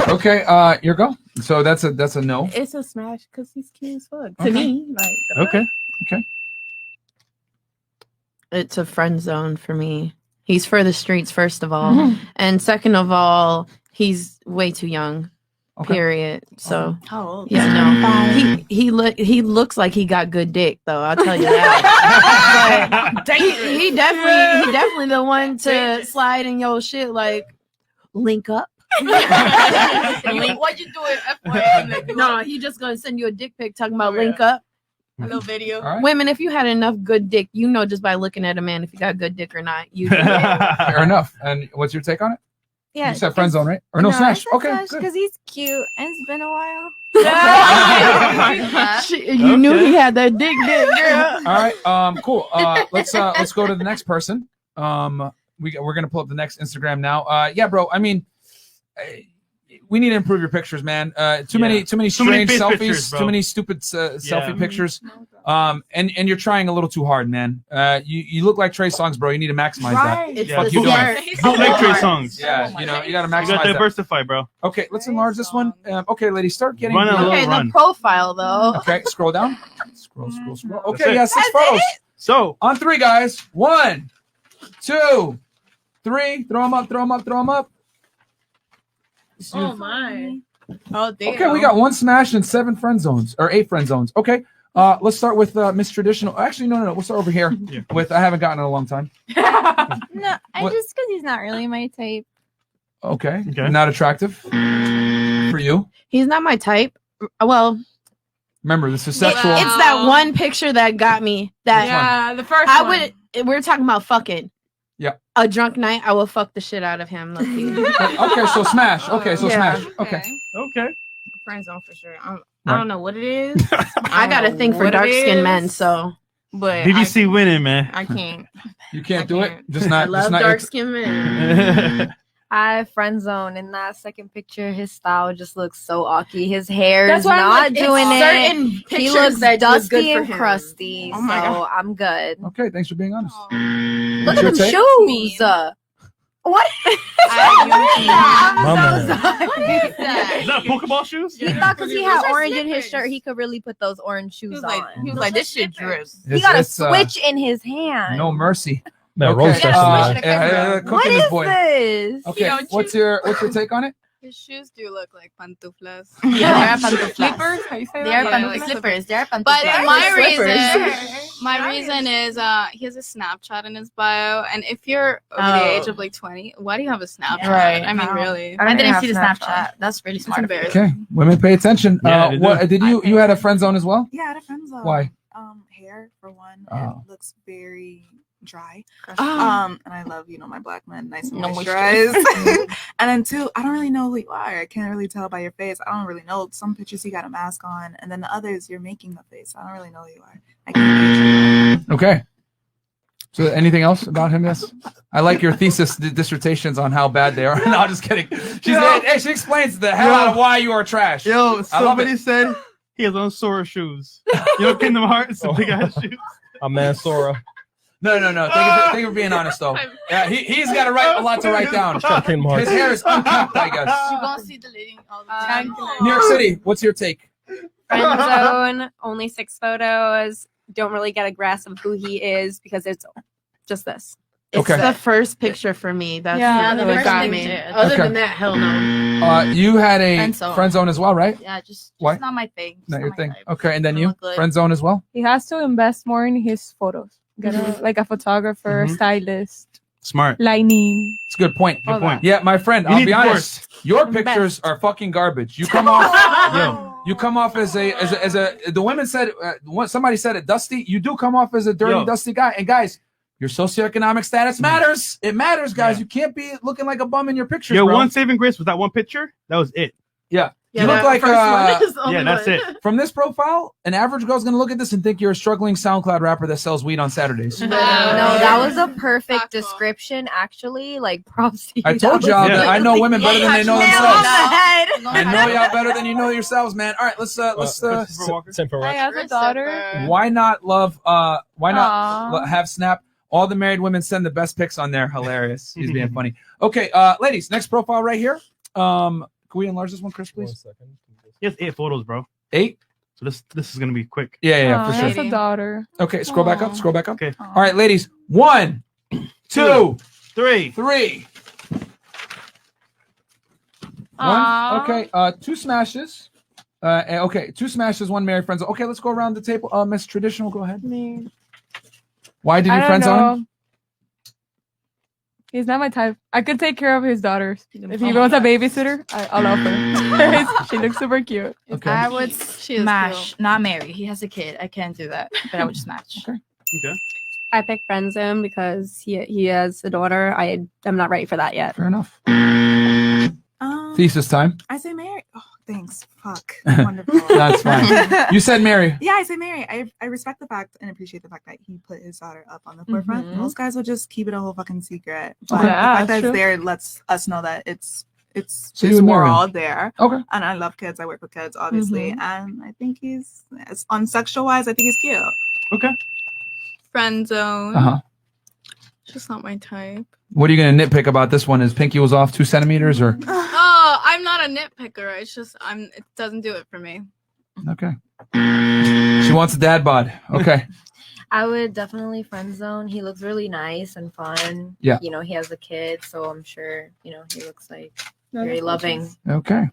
[SPEAKER 1] Okay, your go. So that's a no.
[SPEAKER 6] It's a smash because he's cute as fuck.
[SPEAKER 1] Okay.
[SPEAKER 6] To me, like
[SPEAKER 1] Okay.
[SPEAKER 13] It's a friend zone for me. He's for the streets, first of all. And second of all, he's way too young.
[SPEAKER 1] Okay.
[SPEAKER 13] Period. So
[SPEAKER 6] how old?
[SPEAKER 13] yeah, no. He looks like he got good dick though, I'll tell you that. But he definitely the one to slide in your shit like link up.
[SPEAKER 6] What you doing? FYI,
[SPEAKER 13] No, he just gonna send you a dick pic talking about link up.
[SPEAKER 6] a little video.
[SPEAKER 1] All right.
[SPEAKER 13] Women, if you had enough good dick, you know just by looking at a man if he got good dick or not. You
[SPEAKER 1] Fair enough. And what's your take on it?
[SPEAKER 12] Yeah.
[SPEAKER 1] You said friend zone, right? Or no, smash. Okay, good.
[SPEAKER 12] Because he's cute and it's been a while.
[SPEAKER 13] You knew he had that dick, girl.
[SPEAKER 1] All right. Cool. Let's go to the next person. We're gonna pull up the next Instagram now. Yeah, bro. I mean, we need to improve your pictures, man. Too many strange
[SPEAKER 2] face
[SPEAKER 1] selfies,
[SPEAKER 2] pictures, bro.
[SPEAKER 1] too many stupid selfie pictures. And you're trying a little too hard, man. You look like Trey Songz, bro. You need to maximize that.
[SPEAKER 13] It's
[SPEAKER 1] Fuck
[SPEAKER 13] the
[SPEAKER 1] you doing?
[SPEAKER 13] start.
[SPEAKER 2] Don't like Trey Songs.
[SPEAKER 1] Yeah, you gotta maximize
[SPEAKER 2] You gotta
[SPEAKER 1] that.
[SPEAKER 2] diversify, bro.
[SPEAKER 1] Okay, let's enlarge this one. Okay, ladies, start getting.
[SPEAKER 2] Run a little
[SPEAKER 13] Okay,
[SPEAKER 2] run.
[SPEAKER 13] the profile though.
[SPEAKER 1] Okay, scroll down. Scroll.
[SPEAKER 2] That's
[SPEAKER 1] Okay,
[SPEAKER 2] it.
[SPEAKER 1] yeah, 6 photos.
[SPEAKER 2] So
[SPEAKER 1] On 3, guys. 1, 2, 3. Throw them up.
[SPEAKER 6] Oh my. Oh damn.
[SPEAKER 1] Okay, we got 1 smash and 7 friend zones, or 8 friend zones. Okay, let's start with Miss Traditional. Actually, no. We'll start over here with I haven't gotten in a long time.
[SPEAKER 12] No,
[SPEAKER 1] What-
[SPEAKER 12] just because he's not really my type.
[SPEAKER 1] Okay, not attractive for you.
[SPEAKER 13] He's not my type. Well,
[SPEAKER 1] Remember, this is sexual.
[SPEAKER 13] it's that one picture that got me. That
[SPEAKER 5] Yeah, the first
[SPEAKER 13] I
[SPEAKER 5] one.
[SPEAKER 13] would. We're talking about fucking.
[SPEAKER 1] Yeah.
[SPEAKER 13] A drunk night, I will fuck the shit out of him. Lucky.
[SPEAKER 1] Okay, so smash. Okay, so
[SPEAKER 13] Yeah.
[SPEAKER 1] smash. Okay.
[SPEAKER 2] okay.
[SPEAKER 6] Friend zone for sure.
[SPEAKER 11] I don't know what it is.
[SPEAKER 13] I got a thing for dark skinned men, so
[SPEAKER 11] but
[SPEAKER 2] BBC winning, man.
[SPEAKER 11] I can't.
[SPEAKER 1] You can't do it. Just not.
[SPEAKER 13] I love
[SPEAKER 1] just not
[SPEAKER 13] dark skinned men.
[SPEAKER 10] I friend zone in that second picture. His style just looks so awky. His hair
[SPEAKER 13] That's
[SPEAKER 10] is
[SPEAKER 13] why I'm
[SPEAKER 10] not
[SPEAKER 13] like, it's
[SPEAKER 10] doing
[SPEAKER 13] certain
[SPEAKER 10] it. He
[SPEAKER 13] pictures
[SPEAKER 10] looks
[SPEAKER 13] that look
[SPEAKER 10] dusty
[SPEAKER 13] good for
[SPEAKER 10] and
[SPEAKER 13] him.
[SPEAKER 10] crusty.
[SPEAKER 11] Oh my
[SPEAKER 10] so
[SPEAKER 11] God.
[SPEAKER 10] I'm good.
[SPEAKER 1] Okay, thanks for being honest.
[SPEAKER 10] Look
[SPEAKER 1] What's
[SPEAKER 10] at
[SPEAKER 1] your
[SPEAKER 10] them
[SPEAKER 1] take?
[SPEAKER 10] shoes. What?
[SPEAKER 3] My man.
[SPEAKER 2] Is that Pokeball shoes?
[SPEAKER 10] He thought because he had
[SPEAKER 11] Those are
[SPEAKER 10] orange in his
[SPEAKER 11] slippers.
[SPEAKER 10] shirt, he could really put those orange shoes on.
[SPEAKER 11] He was like, this shit drips.
[SPEAKER 10] He got a
[SPEAKER 1] It's,
[SPEAKER 10] switch in his hand.
[SPEAKER 1] No mercy.
[SPEAKER 3] Man,
[SPEAKER 1] Okay,
[SPEAKER 3] roast that
[SPEAKER 1] cooking
[SPEAKER 10] What
[SPEAKER 1] this
[SPEAKER 10] is
[SPEAKER 1] boy.
[SPEAKER 10] this?
[SPEAKER 1] Okay, what's your take on it?
[SPEAKER 9] His shoes do look like pantuflas.
[SPEAKER 6] Yeah, they are pantuflas.
[SPEAKER 9] Slippers? How you say
[SPEAKER 6] They
[SPEAKER 9] that?
[SPEAKER 6] are
[SPEAKER 9] Yeah,
[SPEAKER 6] pantuflas.
[SPEAKER 9] like
[SPEAKER 6] Slippers. They are pantuflas.
[SPEAKER 9] But my
[SPEAKER 6] Slippers.
[SPEAKER 9] reason is he has a Snapchat in his bio, and if you're over
[SPEAKER 6] Oh.
[SPEAKER 9] the age of like 20, why do you have a Snapchat?
[SPEAKER 6] Right.
[SPEAKER 9] I mean,
[SPEAKER 6] No.
[SPEAKER 9] really.
[SPEAKER 6] I didn't see the Snapchat. That's really smart.
[SPEAKER 9] embarrassing.
[SPEAKER 1] Okay, women pay attention.
[SPEAKER 2] Yeah, they do.
[SPEAKER 1] What did you had a friend zone as well?
[SPEAKER 8] Yeah, I had a friend zone.
[SPEAKER 1] Why?
[SPEAKER 8] Hair for one.
[SPEAKER 1] Oh.
[SPEAKER 8] It looks very dry.
[SPEAKER 11] Oh.
[SPEAKER 8] And I love, my black men, nice and
[SPEAKER 11] No
[SPEAKER 8] moisturized. And then two, I don't really know who you are. I can't really tell by your face. I don't really know. Some pictures you got a mask on, and then the others you're making the face. I don't really know who you are. I can't
[SPEAKER 1] Okay. So anything else about him? Yes. I like your thesis dissertations on how bad they are. No, I'm just kidding. She explains the hell out of why you are trash.
[SPEAKER 2] Yo,
[SPEAKER 1] I love
[SPEAKER 2] somebody
[SPEAKER 1] it.
[SPEAKER 2] said he has on Sora shoes. You know, Kingdom Hearts, the big ass shoes.
[SPEAKER 3] A man, Sora.
[SPEAKER 1] No. Thank you for being honest, though. Yeah, he's got a lot to write down. His hair is unkept, I guess.
[SPEAKER 6] You gonna see the lady all the time.
[SPEAKER 1] New York City, what's your take?
[SPEAKER 7] Friend zone, only 6 photos. Don't really get a grasp of who he is because it's just this.
[SPEAKER 11] It's
[SPEAKER 1] Okay.
[SPEAKER 11] the first picture for me. That's
[SPEAKER 7] Yeah,
[SPEAKER 11] what
[SPEAKER 7] the first
[SPEAKER 11] got me.
[SPEAKER 7] picture.
[SPEAKER 11] Other
[SPEAKER 1] Okay.
[SPEAKER 11] than that, hell no.
[SPEAKER 1] You had a
[SPEAKER 6] Friend zone.
[SPEAKER 1] friend zone as well, right?
[SPEAKER 6] Yeah, just
[SPEAKER 1] Why?
[SPEAKER 6] not my thing.
[SPEAKER 1] Not
[SPEAKER 6] Just
[SPEAKER 1] your
[SPEAKER 6] my
[SPEAKER 1] thing.
[SPEAKER 6] type.
[SPEAKER 1] Okay, and then
[SPEAKER 6] Don't
[SPEAKER 1] you
[SPEAKER 6] look good.
[SPEAKER 1] friend zone as well.
[SPEAKER 5] He has to invest more in his photos. Get like a photographer,
[SPEAKER 2] Mhm.
[SPEAKER 5] stylist,
[SPEAKER 2] Smart.
[SPEAKER 5] lighting.
[SPEAKER 1] It's a good point.
[SPEAKER 5] Good point.
[SPEAKER 1] Yeah, my friend,
[SPEAKER 2] You
[SPEAKER 1] I'll
[SPEAKER 2] need
[SPEAKER 1] be
[SPEAKER 2] the
[SPEAKER 1] honest. Your
[SPEAKER 5] Invest.
[SPEAKER 1] pictures are fucking garbage. You come off. You come off as a the women said somebody said it, Dusty. You do come off as a dirty,
[SPEAKER 2] Yo.
[SPEAKER 1] dusty guy. And guys, your socioeconomic status matters. It matters, guys.
[SPEAKER 2] Yeah.
[SPEAKER 1] You can't be looking like a bum in your pictures,
[SPEAKER 2] Yo,
[SPEAKER 1] bro.
[SPEAKER 2] one saving grace was that one picture. That was it.
[SPEAKER 1] Yeah.
[SPEAKER 11] Yeah,
[SPEAKER 1] You look
[SPEAKER 11] that
[SPEAKER 1] like
[SPEAKER 11] first one is the only
[SPEAKER 2] yeah, that's
[SPEAKER 11] one.
[SPEAKER 2] it.
[SPEAKER 1] from this profile, an average girl's gonna look at this and think you're a struggling SoundCloud rapper that sells weed on Saturdays.
[SPEAKER 10] No, that was a perfect description, actually. Like, props to you.
[SPEAKER 1] I told
[SPEAKER 10] That
[SPEAKER 1] y'all
[SPEAKER 10] was
[SPEAKER 1] that I know women better than they know
[SPEAKER 10] nail
[SPEAKER 1] themselves.
[SPEAKER 10] on the head.
[SPEAKER 1] I know y'all better than you know yourselves, man. All right, let's
[SPEAKER 3] Simple,
[SPEAKER 5] I
[SPEAKER 3] right?
[SPEAKER 5] have a daughter.
[SPEAKER 1] why not
[SPEAKER 5] Aw.
[SPEAKER 1] have Snap? All the married women send the best pics on there. Hilarious. He's being funny. Okay, ladies, next profile right here. Can we enlarge this one, Chris, please?
[SPEAKER 3] 1 second.
[SPEAKER 2] He has 8 photos, bro.
[SPEAKER 1] 8?
[SPEAKER 2] So this is gonna be quick.
[SPEAKER 1] Yeah,
[SPEAKER 5] Aw,
[SPEAKER 1] for sure.
[SPEAKER 5] that's a daughter.
[SPEAKER 1] Okay, scroll back up.
[SPEAKER 5] Aw.
[SPEAKER 1] Scroll back up.
[SPEAKER 2] Okay.
[SPEAKER 1] All right, ladies. 1, 2,
[SPEAKER 2] 3.
[SPEAKER 1] 3.
[SPEAKER 5] Aw.
[SPEAKER 1] One. Okay. 2 smashes. Okay, 2 smashes, 1 married friends. Okay, let's go around the table. Miss Traditional, go ahead.
[SPEAKER 5] Me.
[SPEAKER 1] Why did
[SPEAKER 5] I
[SPEAKER 1] you
[SPEAKER 5] don't
[SPEAKER 1] friends on?
[SPEAKER 5] know. He's not my type. I could take care of his daughters. If he wants a babysitter, I'll offer. She looks super cute.
[SPEAKER 1] Okay.
[SPEAKER 6] I would
[SPEAKER 9] She is
[SPEAKER 6] smash, not marry. He has a kid. I can't do that, but I would smash.
[SPEAKER 1] Okay.
[SPEAKER 2] Okay.
[SPEAKER 7] I picked friend zone because he has a daughter. I'm not ready for that yet.
[SPEAKER 1] Fair enough. Thesis time.
[SPEAKER 8] I say Mary. Oh, thanks. Fuck. Wonderful.
[SPEAKER 1] That's fine. You said Mary.
[SPEAKER 8] Yeah, I say Mary. I respect the fact and appreciate the fact that he put his daughter up on the forefront.
[SPEAKER 5] Mhm.
[SPEAKER 8] Most guys will just keep it a whole fucking secret. But
[SPEAKER 5] Yeah,
[SPEAKER 8] the fact that
[SPEAKER 5] that's
[SPEAKER 8] it's
[SPEAKER 5] true.
[SPEAKER 8] there lets us know that it's
[SPEAKER 1] So you would marry
[SPEAKER 8] we're
[SPEAKER 1] him?
[SPEAKER 8] all there.
[SPEAKER 1] Okay.
[SPEAKER 8] And I love kids. I work with kids, obviously.
[SPEAKER 5] Mhm.
[SPEAKER 8] And I think he's on sexual wise, I think he's cute.
[SPEAKER 2] Okay.
[SPEAKER 9] Friend zone.
[SPEAKER 1] Uh-huh.
[SPEAKER 9] Just not my type.
[SPEAKER 1] What are you gonna nitpick about this one? Is Pinky was off 2 centimeters or
[SPEAKER 9] Oh, I'm not a nitpicker. It's just it doesn't do it for me.
[SPEAKER 1] okay? She wants a dad bod. Okay.
[SPEAKER 10] I would definitely friend zone. He looks really nice and fun.
[SPEAKER 1] Yeah.
[SPEAKER 10] He has a kid, so I'm sure, he looks like very loving.
[SPEAKER 1] Okay.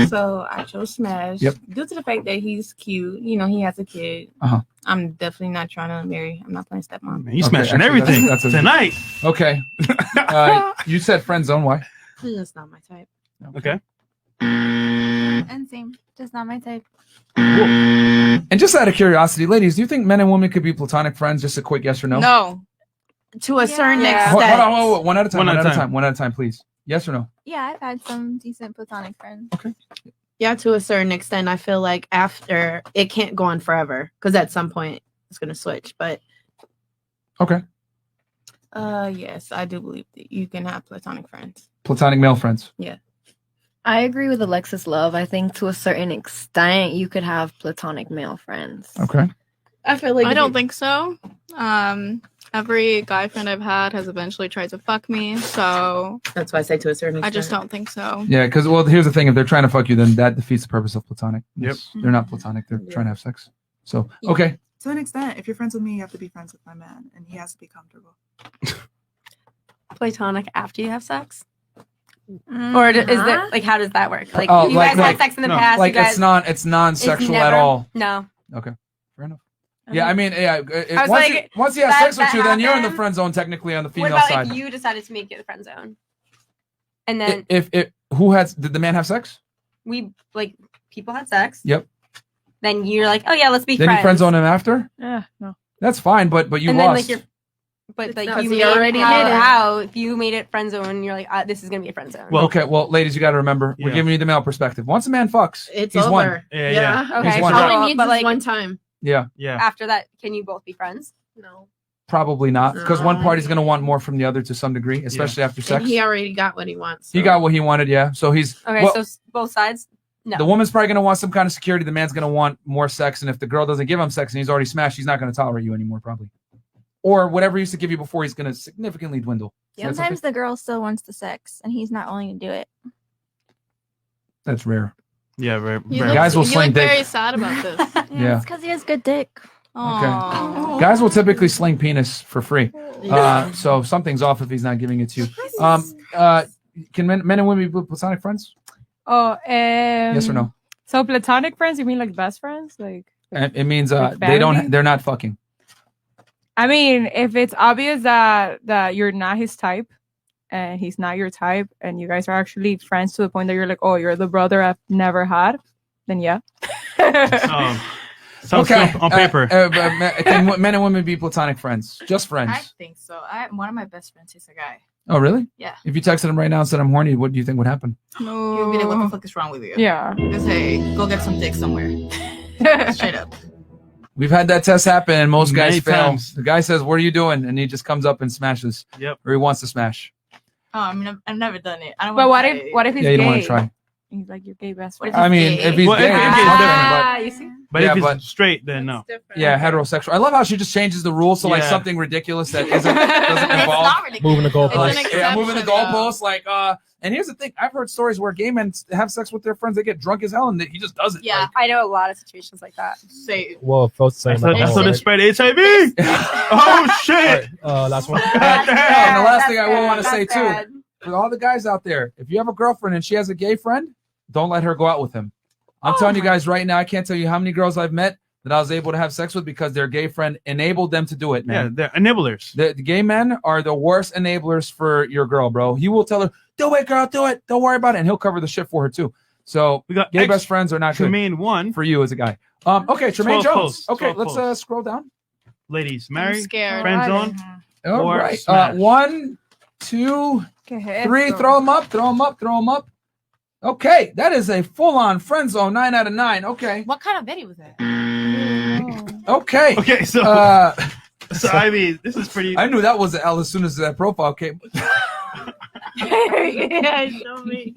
[SPEAKER 11] So I chose Smash.
[SPEAKER 1] Yep.
[SPEAKER 11] Due to the fact that he's cute, he has a kid.
[SPEAKER 1] Uh-huh.
[SPEAKER 11] I'm definitely not trying to marry. I'm not playing stepmom.
[SPEAKER 2] Man, you
[SPEAKER 1] Okay,
[SPEAKER 2] smashing
[SPEAKER 1] actually,
[SPEAKER 2] everything
[SPEAKER 1] that's a-
[SPEAKER 2] tonight.
[SPEAKER 1] Okay. You said friend zone. Why?
[SPEAKER 11] That's not my type.
[SPEAKER 2] Okay.
[SPEAKER 12] And same, just not my type.
[SPEAKER 1] And just out of curiosity, ladies, do you think men and women could be platonic friends? Just a quick yes or no.
[SPEAKER 9] No.
[SPEAKER 11] To a certain
[SPEAKER 12] Yeah.
[SPEAKER 11] extent.
[SPEAKER 1] Hold on, hold on, one at a time.
[SPEAKER 2] One
[SPEAKER 1] One
[SPEAKER 2] at
[SPEAKER 1] at
[SPEAKER 2] a
[SPEAKER 1] a
[SPEAKER 2] time.
[SPEAKER 1] time. One at a time, please. Yes or no?
[SPEAKER 12] Yeah, I've had some decent platonic friends.
[SPEAKER 13] Yeah, to a certain extent, I feel like after it can't go on forever because at some point it's gonna switch. But
[SPEAKER 1] Okay.
[SPEAKER 11] Yes, I do believe that you can have platonic friends.
[SPEAKER 1] Platonic male friends.
[SPEAKER 11] Yeah.
[SPEAKER 10] I agree with Alexis Love. I think to a certain extent you could have platonic male friends.
[SPEAKER 1] Okay.
[SPEAKER 13] I feel like
[SPEAKER 9] I don't think so. Every guy friend I've had has eventually tried to fuck me, so
[SPEAKER 11] that's why I say to a certain
[SPEAKER 9] I
[SPEAKER 11] extent.
[SPEAKER 9] just don't think so.
[SPEAKER 1] Yeah, because well, here's the thing: if they're trying to fuck you, then that defeats the purpose of platonic.
[SPEAKER 2] Yep.
[SPEAKER 1] They're not platonic; they're trying to have sex. So okay.
[SPEAKER 8] To an extent, if you're friends with me, you have to be friends with my man, and he has to be comfortable.
[SPEAKER 7] Platonic after you have sex? Or is there like how does that work? Like you guys had sex in the past.
[SPEAKER 1] Like
[SPEAKER 7] you guys,
[SPEAKER 1] it's non-sexual at
[SPEAKER 7] never-
[SPEAKER 1] all.
[SPEAKER 7] No.
[SPEAKER 1] Okay, fair enough. Yeah, I mean, yeah.
[SPEAKER 7] I was like,
[SPEAKER 1] once he has
[SPEAKER 7] that-
[SPEAKER 1] sex with
[SPEAKER 7] that
[SPEAKER 1] you, then you're in the
[SPEAKER 7] happened.
[SPEAKER 1] friend zone technically on the
[SPEAKER 7] What
[SPEAKER 1] female
[SPEAKER 7] about
[SPEAKER 1] side.
[SPEAKER 7] if you decided to make it the friend zone? And then
[SPEAKER 1] If who has did the man have sex?
[SPEAKER 7] we like people had sex.
[SPEAKER 1] Yep.
[SPEAKER 7] Then you're like, oh yeah, let's be
[SPEAKER 1] Then
[SPEAKER 7] friends.
[SPEAKER 1] you friend zone him after.
[SPEAKER 5] Yeah, no.
[SPEAKER 1] That's fine, but you
[SPEAKER 7] and then
[SPEAKER 1] lost.
[SPEAKER 7] like you're, but like
[SPEAKER 13] not-
[SPEAKER 7] you
[SPEAKER 13] so you
[SPEAKER 7] made
[SPEAKER 13] already
[SPEAKER 7] how,
[SPEAKER 13] made it.
[SPEAKER 7] how if you made it friend zone, you're like, this is gonna be a friend zone.
[SPEAKER 1] Well, okay, well, ladies, you got to remember, we're
[SPEAKER 2] Yeah.
[SPEAKER 1] giving you the male perspective. Once a man fucks,
[SPEAKER 13] it's
[SPEAKER 1] he's
[SPEAKER 13] over.
[SPEAKER 1] won.
[SPEAKER 2] Yeah.
[SPEAKER 7] Okay,
[SPEAKER 1] He's won.
[SPEAKER 7] so-
[SPEAKER 13] All he needs
[SPEAKER 7] but
[SPEAKER 13] is
[SPEAKER 7] like
[SPEAKER 13] one time.
[SPEAKER 1] Yeah,
[SPEAKER 7] after that, can you both be friends?
[SPEAKER 13] No.
[SPEAKER 1] probably not, because one
[SPEAKER 13] No.
[SPEAKER 1] party's going to want more from the other to some degree, especially after sex.
[SPEAKER 13] And he already got what he wants.
[SPEAKER 1] He got what he wanted, yeah. So he's
[SPEAKER 7] Okay,
[SPEAKER 1] well,
[SPEAKER 7] so both sides. No.
[SPEAKER 1] the woman's probably going to want some kind of security. The man's going to want more sex, and if the girl doesn't give him sex and he's already smashed, he's not going to tolerate you anymore, probably. Or whatever he used to give you before, he's going to significantly dwindle. So that's
[SPEAKER 12] Sometimes
[SPEAKER 1] okay.
[SPEAKER 12] the girl still wants the sex, and he's not willing to do it.
[SPEAKER 1] That's rare.
[SPEAKER 2] Yeah, very.
[SPEAKER 9] You
[SPEAKER 2] very-
[SPEAKER 9] look,
[SPEAKER 1] Guys will
[SPEAKER 9] you
[SPEAKER 1] sling
[SPEAKER 9] look very
[SPEAKER 1] dick.
[SPEAKER 9] sad about this.
[SPEAKER 1] Yeah.
[SPEAKER 12] It's because he has good dick.
[SPEAKER 9] Aww.
[SPEAKER 1] Guys will typically sling penis for free. So something's off if he's not giving it to you. Can men and women be platonic friends?
[SPEAKER 5] Oh,
[SPEAKER 1] Yes or no?
[SPEAKER 5] So platonic friends? You mean like best friends? Like,
[SPEAKER 1] It means
[SPEAKER 5] Like
[SPEAKER 1] they don't.
[SPEAKER 5] family?
[SPEAKER 1] They're not fucking.
[SPEAKER 5] I mean, if it's obvious that you're not his type, and he's not your type, and you guys are actually friends to the point that you're like, oh, you're the brother I've never had, then yeah.
[SPEAKER 2] Sounds good on paper.
[SPEAKER 1] Can men and women be platonic friends? Just friends?
[SPEAKER 6] I think so. One of my best friends is a guy.
[SPEAKER 1] Oh, really?
[SPEAKER 6] Yeah.
[SPEAKER 1] If you texted him right now and said I'm horny, what do you think would happen?
[SPEAKER 6] You'd be like, what the fuck is wrong with you?
[SPEAKER 5] Yeah.
[SPEAKER 6] Just say, go get some dick somewhere. Straight up.
[SPEAKER 1] We've had that test happen, and most guys
[SPEAKER 2] Many
[SPEAKER 1] fail.
[SPEAKER 2] times.
[SPEAKER 1] The guy says, "What are you doing?" and he just comes up and smashes.
[SPEAKER 2] Yep.
[SPEAKER 1] Or he wants to smash.
[SPEAKER 6] Oh, I mean, I've never done it. I don't
[SPEAKER 5] But
[SPEAKER 6] wanna
[SPEAKER 5] what
[SPEAKER 6] try
[SPEAKER 5] if he's
[SPEAKER 1] Yeah, you don't
[SPEAKER 5] gay?
[SPEAKER 1] want to try.
[SPEAKER 5] He's like your gay best
[SPEAKER 6] What
[SPEAKER 5] friend.
[SPEAKER 6] if
[SPEAKER 1] I mean, if he's
[SPEAKER 2] Well,
[SPEAKER 1] gay,
[SPEAKER 2] if
[SPEAKER 1] it's
[SPEAKER 2] he's
[SPEAKER 1] different.
[SPEAKER 7] you see?
[SPEAKER 2] But
[SPEAKER 1] Yeah,
[SPEAKER 2] if he's
[SPEAKER 1] but-
[SPEAKER 2] straight, then no.
[SPEAKER 1] Yeah, heterosexual. I love how she just changes the rules to like
[SPEAKER 2] Yeah.
[SPEAKER 1] something ridiculous that doesn't involve.
[SPEAKER 3] Moving the goalpost.
[SPEAKER 1] Like, yeah, moving the goalposts. Like, and here's the thing: I've heard stories where gay men have sex with their friends. They get drunk as hell, and he just does it.
[SPEAKER 7] Yeah, I know a lot of situations like that.
[SPEAKER 6] Say,
[SPEAKER 3] Well, it felt the same.
[SPEAKER 2] So they spread HIV. Oh shit!
[SPEAKER 3] Last one.
[SPEAKER 1] And the last thing I will want to
[SPEAKER 7] That's
[SPEAKER 1] say
[SPEAKER 7] bad.
[SPEAKER 1] too, for all the guys out there, if you have a girlfriend and she has a gay friend, don't let her go out with him. I'm telling you guys right now, I can't tell you how many girls I've met that I was able to have sex with because their gay friend enabled them to do it,
[SPEAKER 2] Yeah,
[SPEAKER 1] man.
[SPEAKER 2] they're enablers.
[SPEAKER 1] The gay men are the worst enablers for your girl, bro. He will tell her, do it, girl, do it. Don't worry about it. And he'll cover the shit for her, too. So
[SPEAKER 2] We got
[SPEAKER 1] gay best friends are not good
[SPEAKER 2] Tremaine one.
[SPEAKER 1] for you as a guy. Okay, Tremaine
[SPEAKER 2] 12
[SPEAKER 1] Jones.
[SPEAKER 2] posts,
[SPEAKER 1] Okay,
[SPEAKER 2] 12
[SPEAKER 1] let's
[SPEAKER 2] posts.
[SPEAKER 1] scroll down.
[SPEAKER 2] Ladies,
[SPEAKER 9] I'm
[SPEAKER 2] married,
[SPEAKER 9] scared.
[SPEAKER 2] friend zone.
[SPEAKER 1] All
[SPEAKER 2] Or
[SPEAKER 1] right.
[SPEAKER 2] smash.
[SPEAKER 1] 1, 2,
[SPEAKER 5] Okay,
[SPEAKER 1] 3.
[SPEAKER 5] so-
[SPEAKER 1] Throw them up, throw them up, throw them up. Okay, that is a full-on friend zone, 9 out of 9. Okay.
[SPEAKER 6] what kind of video was that?
[SPEAKER 1] Okay.
[SPEAKER 2] Okay, so
[SPEAKER 1] So
[SPEAKER 2] I mean, this is pretty.
[SPEAKER 1] I knew that was the L as soon as that profile came.
[SPEAKER 6] Yeah, show me.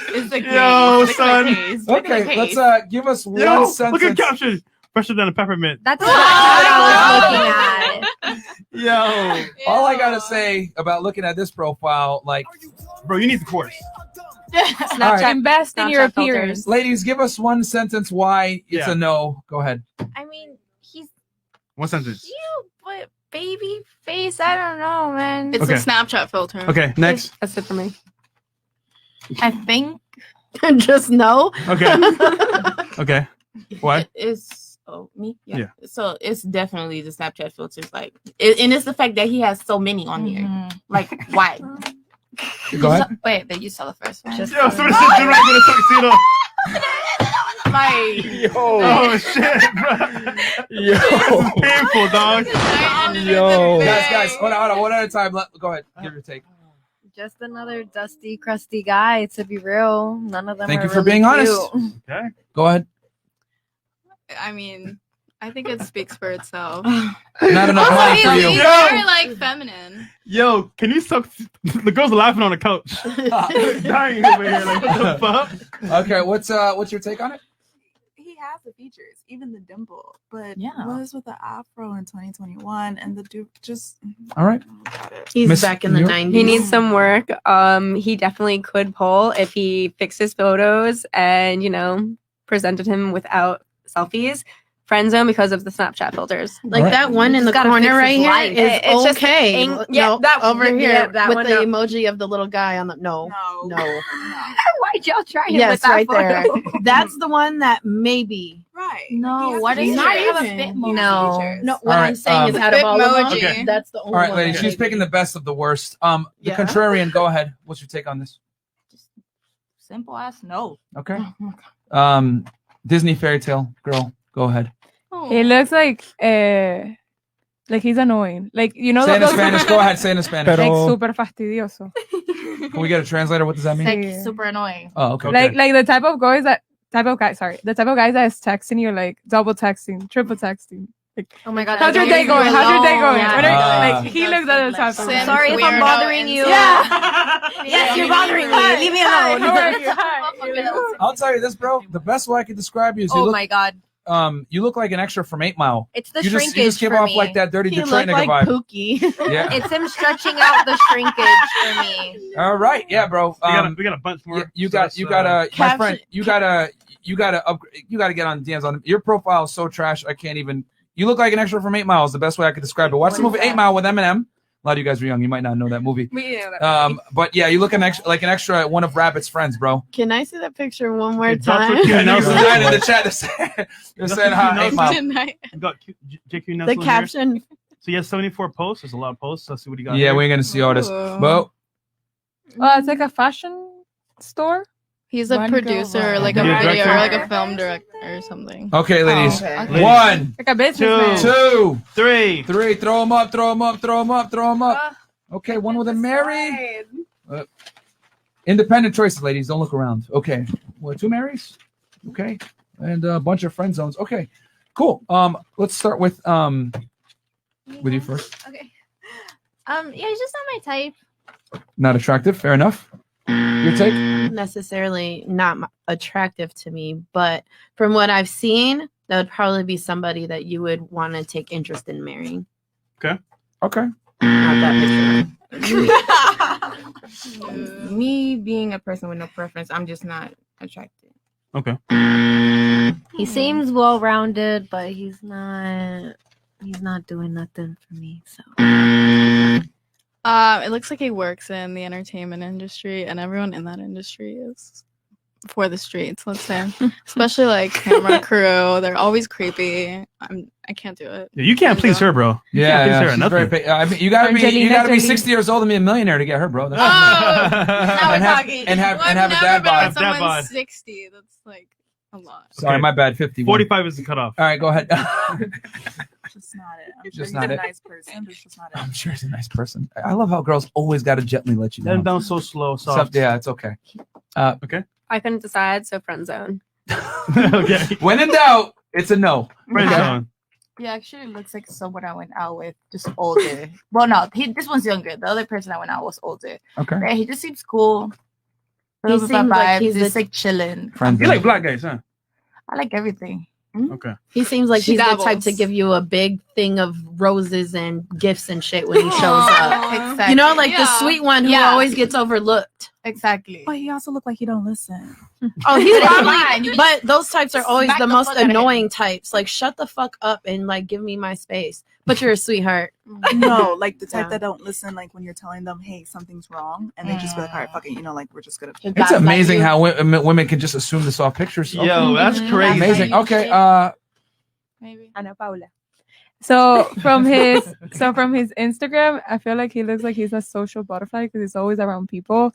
[SPEAKER 6] It's the case.
[SPEAKER 2] Yo,
[SPEAKER 6] It's
[SPEAKER 2] son.
[SPEAKER 6] the case. Look at the
[SPEAKER 1] Okay, let's
[SPEAKER 6] case.
[SPEAKER 1] give us one
[SPEAKER 2] Yo,
[SPEAKER 1] sentence.
[SPEAKER 2] look at caption. Fresher than a peppermint.
[SPEAKER 10] That's what I was looking at.
[SPEAKER 2] Yo,
[SPEAKER 1] All I gotta say about looking at this profile, like,
[SPEAKER 2] bro, you need the course.
[SPEAKER 5] Snapchat.
[SPEAKER 1] right.
[SPEAKER 5] Invest in your
[SPEAKER 7] Snapchat filters.
[SPEAKER 5] appearance.
[SPEAKER 1] ladies, give us one sentence why it's
[SPEAKER 2] Yeah.
[SPEAKER 1] a no. Go ahead.
[SPEAKER 12] I mean, he's
[SPEAKER 2] One sentence.
[SPEAKER 12] cute, but baby face. I don't know, man.
[SPEAKER 9] It's
[SPEAKER 2] Okay.
[SPEAKER 9] a Snapchat filter.
[SPEAKER 2] Okay, next.
[SPEAKER 7] That's it for me.
[SPEAKER 6] I think
[SPEAKER 13] Just no.
[SPEAKER 2] Okay. Okay. What?
[SPEAKER 11] It's me.
[SPEAKER 2] Yeah.
[SPEAKER 11] So it's definitely the Snapchat filters, like, and it's the fact that he has so many on here. Like, why?
[SPEAKER 1] Go ahead.
[SPEAKER 6] Wait, but you saw the first one.
[SPEAKER 10] Just
[SPEAKER 2] Yo, somebody said you're not gonna tuxedo.
[SPEAKER 11] Like,
[SPEAKER 2] Oh shit, bro.
[SPEAKER 3] Yo.
[SPEAKER 2] This is painful, dog.
[SPEAKER 3] Yo.
[SPEAKER 1] Guys, hold on, one at a time. Go ahead. Give your take.
[SPEAKER 10] Just another dusty, crusty guy. To be real, none of them.
[SPEAKER 1] Thank
[SPEAKER 10] are
[SPEAKER 1] you for
[SPEAKER 10] really
[SPEAKER 1] being honest.
[SPEAKER 10] cute.
[SPEAKER 2] Okay.
[SPEAKER 1] Go ahead.
[SPEAKER 9] I mean, I think it speaks for itself.
[SPEAKER 1] Not enough money for you.
[SPEAKER 9] He's very like feminine.
[SPEAKER 2] Yo, can you suck? The girls are laughing on the couch. Dying over here. Like, what the fuck?
[SPEAKER 1] Okay, what's your take on it?
[SPEAKER 8] He has the features, even the dimple, but
[SPEAKER 6] Yeah.
[SPEAKER 8] was with the afro in 2021, and the dude just.
[SPEAKER 1] All right.
[SPEAKER 13] He's
[SPEAKER 1] Miss
[SPEAKER 13] back in the
[SPEAKER 1] New-
[SPEAKER 13] 90s.
[SPEAKER 7] He needs some work. He definitely could pull if he fixed his photos and, presented him without selfies. Friend zone because of the Snapchat filters.
[SPEAKER 13] Like that one in the corner right here is
[SPEAKER 7] It's just
[SPEAKER 13] okay.
[SPEAKER 7] yeah, that
[SPEAKER 13] over
[SPEAKER 7] yeah,
[SPEAKER 13] here
[SPEAKER 7] that
[SPEAKER 13] with
[SPEAKER 7] one,
[SPEAKER 13] the
[SPEAKER 7] no.
[SPEAKER 13] emoji of the little guy on the no.
[SPEAKER 7] Why'd y'all try him
[SPEAKER 13] Yes,
[SPEAKER 7] with that
[SPEAKER 13] right
[SPEAKER 7] photo?
[SPEAKER 13] there. That's the one that maybe.
[SPEAKER 8] Right.
[SPEAKER 6] No, what
[SPEAKER 13] He's
[SPEAKER 6] is
[SPEAKER 13] not
[SPEAKER 6] it?
[SPEAKER 13] even.
[SPEAKER 6] Fit
[SPEAKER 13] No,
[SPEAKER 6] features.
[SPEAKER 13] no. What
[SPEAKER 1] All
[SPEAKER 13] I'm
[SPEAKER 1] right,
[SPEAKER 13] saying is, out of all of them,
[SPEAKER 1] Okay.
[SPEAKER 13] that's the only
[SPEAKER 1] All right,
[SPEAKER 13] one.
[SPEAKER 1] ladies,
[SPEAKER 13] that
[SPEAKER 1] she's
[SPEAKER 13] maybe-
[SPEAKER 1] picking the best of the worst. The
[SPEAKER 6] Yeah.
[SPEAKER 1] contrarian, go ahead. What's your take on this?
[SPEAKER 6] Simple ass no.
[SPEAKER 1] Okay. Disney fairy tale girl, go ahead.
[SPEAKER 5] He looks like he's annoying. Like,
[SPEAKER 1] Say it in
[SPEAKER 5] those-
[SPEAKER 1] Spanish. Go ahead. Say it in Spanish.
[SPEAKER 5] Like super fastidioso.
[SPEAKER 1] Can we get a translator? What does that mean?
[SPEAKER 6] Like super annoying.
[SPEAKER 1] Oh, okay.
[SPEAKER 5] Like the type of guys that is texting you, like double texting, triple texting. Like,
[SPEAKER 10] oh my god,
[SPEAKER 5] how's your day going? How's your day going? Like he looks at the type of guy.
[SPEAKER 10] Sorry if I'm bothering you. Yes, you're bothering me. Leave me alone.
[SPEAKER 5] How are you?
[SPEAKER 1] I'll tell you this, bro. The best way I could describe you is you
[SPEAKER 10] Oh
[SPEAKER 1] look,
[SPEAKER 10] my god.
[SPEAKER 1] you look like an extra from 8 Mile.
[SPEAKER 10] It's the
[SPEAKER 1] you
[SPEAKER 10] shrinkage
[SPEAKER 1] just give
[SPEAKER 10] for
[SPEAKER 1] off
[SPEAKER 10] me.
[SPEAKER 1] like that dirty
[SPEAKER 10] He
[SPEAKER 1] Detroit
[SPEAKER 10] looked
[SPEAKER 1] nigga
[SPEAKER 10] like
[SPEAKER 1] vibe.
[SPEAKER 10] Pookie.
[SPEAKER 1] Yeah.
[SPEAKER 10] It's him stretching out the shrinkage for me.
[SPEAKER 1] All right, yeah, bro.
[SPEAKER 2] We got a bunch more.
[SPEAKER 1] You
[SPEAKER 2] So that's,
[SPEAKER 1] gotta, my
[SPEAKER 2] caption-
[SPEAKER 1] friend. You gotta upgrade. You gotta get on DMs on. Your profile is so trash. I can't even. You look like an extra from 8 Mile. Is the best way I could describe it. Watch the movie 8 Mile with Eminem. A lot of you guys are young. You might not know that movie. But yeah, you look like an extra at one of Rabbit's friends, bro.
[SPEAKER 13] Can I see that picture one more
[SPEAKER 2] Talk
[SPEAKER 13] time?
[SPEAKER 2] with Q Nelson.
[SPEAKER 1] In the chat, they're saying hi, 8 Mile.
[SPEAKER 2] We got JQ Nelson.
[SPEAKER 13] The
[SPEAKER 2] here.
[SPEAKER 13] caption.
[SPEAKER 2] So he has 74 posts. There's a lot of posts. Let's see what he got.
[SPEAKER 1] Yeah,
[SPEAKER 2] here.
[SPEAKER 1] we ain't gonna see all this. But
[SPEAKER 5] It's like a fashion store.
[SPEAKER 9] He's a producer, like a
[SPEAKER 1] Video
[SPEAKER 9] video,
[SPEAKER 1] director?
[SPEAKER 9] or like a film director or something.
[SPEAKER 1] okay, ladies.
[SPEAKER 9] okay.
[SPEAKER 1] One,
[SPEAKER 5] Like a businessman.
[SPEAKER 1] two,
[SPEAKER 2] three.
[SPEAKER 1] Throw them up. Throw them up. Throw them up. Throw them up. Okay, one with a Mary. Independent choices, ladies. Don't look around. Okay, well, 2 Marys. Okay, and a bunch of friend zones. Okay, cool. Let's start with you first.
[SPEAKER 12] Okay. Yeah, he's just not my type.
[SPEAKER 1] Not attractive. Fair enough. Your take?
[SPEAKER 13] Necessarily not attractive to me, but from what I've seen, that would probably be somebody that you would want to take interest in marrying.
[SPEAKER 2] Okay.
[SPEAKER 1] Okay.
[SPEAKER 13] Not that picture.
[SPEAKER 11] Me being a person with no preference, I'm just not attracted.
[SPEAKER 2] Okay.
[SPEAKER 10] He seems well rounded, but he's not doing nothing for me. So
[SPEAKER 9] It looks like he works in the entertainment industry, and everyone in that industry is for the streets. Let's say, especially like camera crew, they're always creepy. I can't do it.
[SPEAKER 2] Yeah, you can't please her, bro. You
[SPEAKER 1] Yeah,
[SPEAKER 2] can't please her.
[SPEAKER 1] she's
[SPEAKER 2] Nothing.
[SPEAKER 1] very I mean, you gotta be
[SPEAKER 9] Angelina Jolie.
[SPEAKER 1] 60 years old and be a millionaire to get her, bro. That's
[SPEAKER 9] Now
[SPEAKER 1] and
[SPEAKER 9] we're
[SPEAKER 1] have,
[SPEAKER 9] talking.
[SPEAKER 1] and have
[SPEAKER 9] Well,
[SPEAKER 1] and have a
[SPEAKER 9] I've
[SPEAKER 1] dad
[SPEAKER 9] never been
[SPEAKER 1] bod.
[SPEAKER 9] with someone 60. That's like a lot.
[SPEAKER 1] Sorry, my bad. 50.
[SPEAKER 2] 45 is the cutoff.
[SPEAKER 1] All right, go ahead.
[SPEAKER 8] Just not it. I'm
[SPEAKER 1] Just
[SPEAKER 8] sure he's
[SPEAKER 1] not
[SPEAKER 8] a
[SPEAKER 1] it.
[SPEAKER 8] nice person, but it's just not it.
[SPEAKER 1] I'm sure he's a nice person. I love how girls always got to gently let you
[SPEAKER 2] Let him
[SPEAKER 1] down.
[SPEAKER 2] down so slow,
[SPEAKER 1] So,
[SPEAKER 2] soft.
[SPEAKER 1] yeah, it's okay.
[SPEAKER 2] Okay.
[SPEAKER 7] I couldn't decide, so friend zone.
[SPEAKER 2] Okay.
[SPEAKER 1] When in doubt, it's a no.
[SPEAKER 2] Friend zone.
[SPEAKER 6] Yeah, actually, it looks like someone I went out with, just older. Well, no, this one's younger. The other person I went out was older.
[SPEAKER 1] Okay.
[SPEAKER 6] Yeah, he just seems cool.
[SPEAKER 13] He
[SPEAKER 6] He seems
[SPEAKER 13] seems like
[SPEAKER 6] like
[SPEAKER 13] he's
[SPEAKER 6] just
[SPEAKER 13] the-
[SPEAKER 6] like chilling.
[SPEAKER 1] Friend
[SPEAKER 2] You
[SPEAKER 1] zone.
[SPEAKER 2] like black guys, huh?
[SPEAKER 6] I like everything.
[SPEAKER 2] Okay.
[SPEAKER 13] He seems like
[SPEAKER 9] She
[SPEAKER 13] he's the type
[SPEAKER 9] dabbles.
[SPEAKER 13] to give you a big thing of roses and gifts and shit when he shows up.
[SPEAKER 6] Exactly.
[SPEAKER 13] You know, like the
[SPEAKER 9] Yeah.
[SPEAKER 13] sweet one who
[SPEAKER 6] Yeah.
[SPEAKER 13] always gets overlooked.
[SPEAKER 6] Exactly.
[SPEAKER 8] But he also looked like he don't listen.
[SPEAKER 13] Oh, he's
[SPEAKER 6] But it's
[SPEAKER 13] probably.
[SPEAKER 6] fine. You
[SPEAKER 13] But those types are always
[SPEAKER 6] smack
[SPEAKER 13] the
[SPEAKER 6] the
[SPEAKER 13] most
[SPEAKER 6] fuck out of him.
[SPEAKER 13] annoying types. Like, shut the fuck up and like give me my space. But you're a sweetheart.
[SPEAKER 8] No, like the type
[SPEAKER 13] Yeah.
[SPEAKER 8] that don't listen, like when you're telling them, hey, something's wrong, and they just be like, all right, fuck it, like we're just gonna.
[SPEAKER 1] It's amazing how women can just assume this off pictures. Okay.
[SPEAKER 2] Yo, that's crazy.
[SPEAKER 1] Amazing. Okay.
[SPEAKER 9] Maybe.
[SPEAKER 5] Ana Paula. So from his Instagram, I feel like he looks like he's a social butterfly because he's always around people,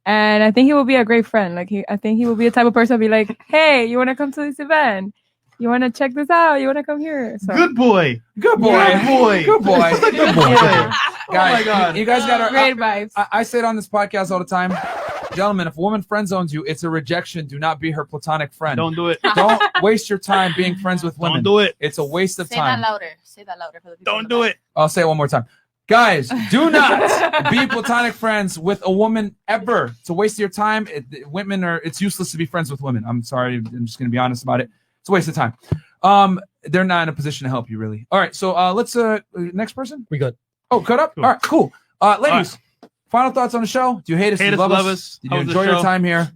[SPEAKER 5] and I think he will be a great friend. I think he will be the type of person to be like, "Hey, you want to come to this event?" You want to check this out? You want to come here? So.
[SPEAKER 2] Good boy.
[SPEAKER 1] Good boy.
[SPEAKER 2] Good boy.
[SPEAKER 1] Good boy. Good boy.
[SPEAKER 2] Yeah.
[SPEAKER 1] Guys,
[SPEAKER 2] Oh my God.
[SPEAKER 1] you guys got to.
[SPEAKER 5] Great vibes.
[SPEAKER 1] I say it on this podcast all the time. Gentlemen, if a woman friend zones you, it's a rejection. Do not be her platonic friend.
[SPEAKER 2] Don't do it.
[SPEAKER 1] Don't waste your time being friends with women.
[SPEAKER 2] Don't do it.
[SPEAKER 1] It's a waste of
[SPEAKER 6] Say
[SPEAKER 1] time.
[SPEAKER 6] that louder. Say that louder for the people.
[SPEAKER 2] Don't do it.
[SPEAKER 1] I'll say it one more time. Guys, do not be platonic friends with a woman ever. It's a waste of your time. It's useless to be friends with women. I'm sorry. I'm just going to be honest about it. It's a waste of time. They're not in a position to help you, really. All right. So let's, next person.
[SPEAKER 3] We good.
[SPEAKER 1] Oh, cut up?
[SPEAKER 2] Cool.
[SPEAKER 1] All right, cool. Ladies, final thoughts on the show. Do you hate us? Do you love us? Did you
[SPEAKER 2] How was the
[SPEAKER 1] enjoy your
[SPEAKER 2] show?
[SPEAKER 1] time here?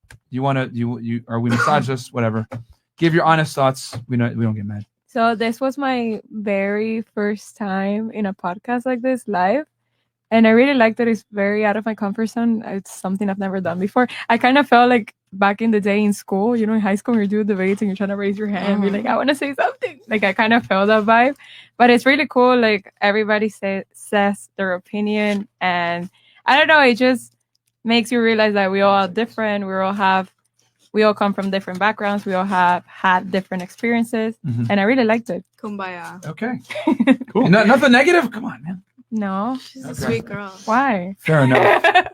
[SPEAKER 1] Do you want to, are we misogynist? Whatever. Give your honest thoughts. We don't get mad.
[SPEAKER 5] So this was my very first time in a podcast like this live. And I really like that it's very out of my comfort zone. It's something I've never done before. I kind of felt like back in the day in school, in high school, when you're doing debates and you're trying to raise your hand and be like, I want to say something. Like, I kind of felt that vibe. But it's really cool. Like, everybody says their opinion. And I don't know, it just makes you realize that we all are different. We all come from different backgrounds. We all have had different experiences.
[SPEAKER 1] Mhm.
[SPEAKER 5] And I really liked it.
[SPEAKER 9] Kumbaya.
[SPEAKER 1] Okay. Cool. Nothing negative? Come on, man.
[SPEAKER 5] No.
[SPEAKER 9] She's a sweet girl.
[SPEAKER 5] Why?
[SPEAKER 1] Fair enough.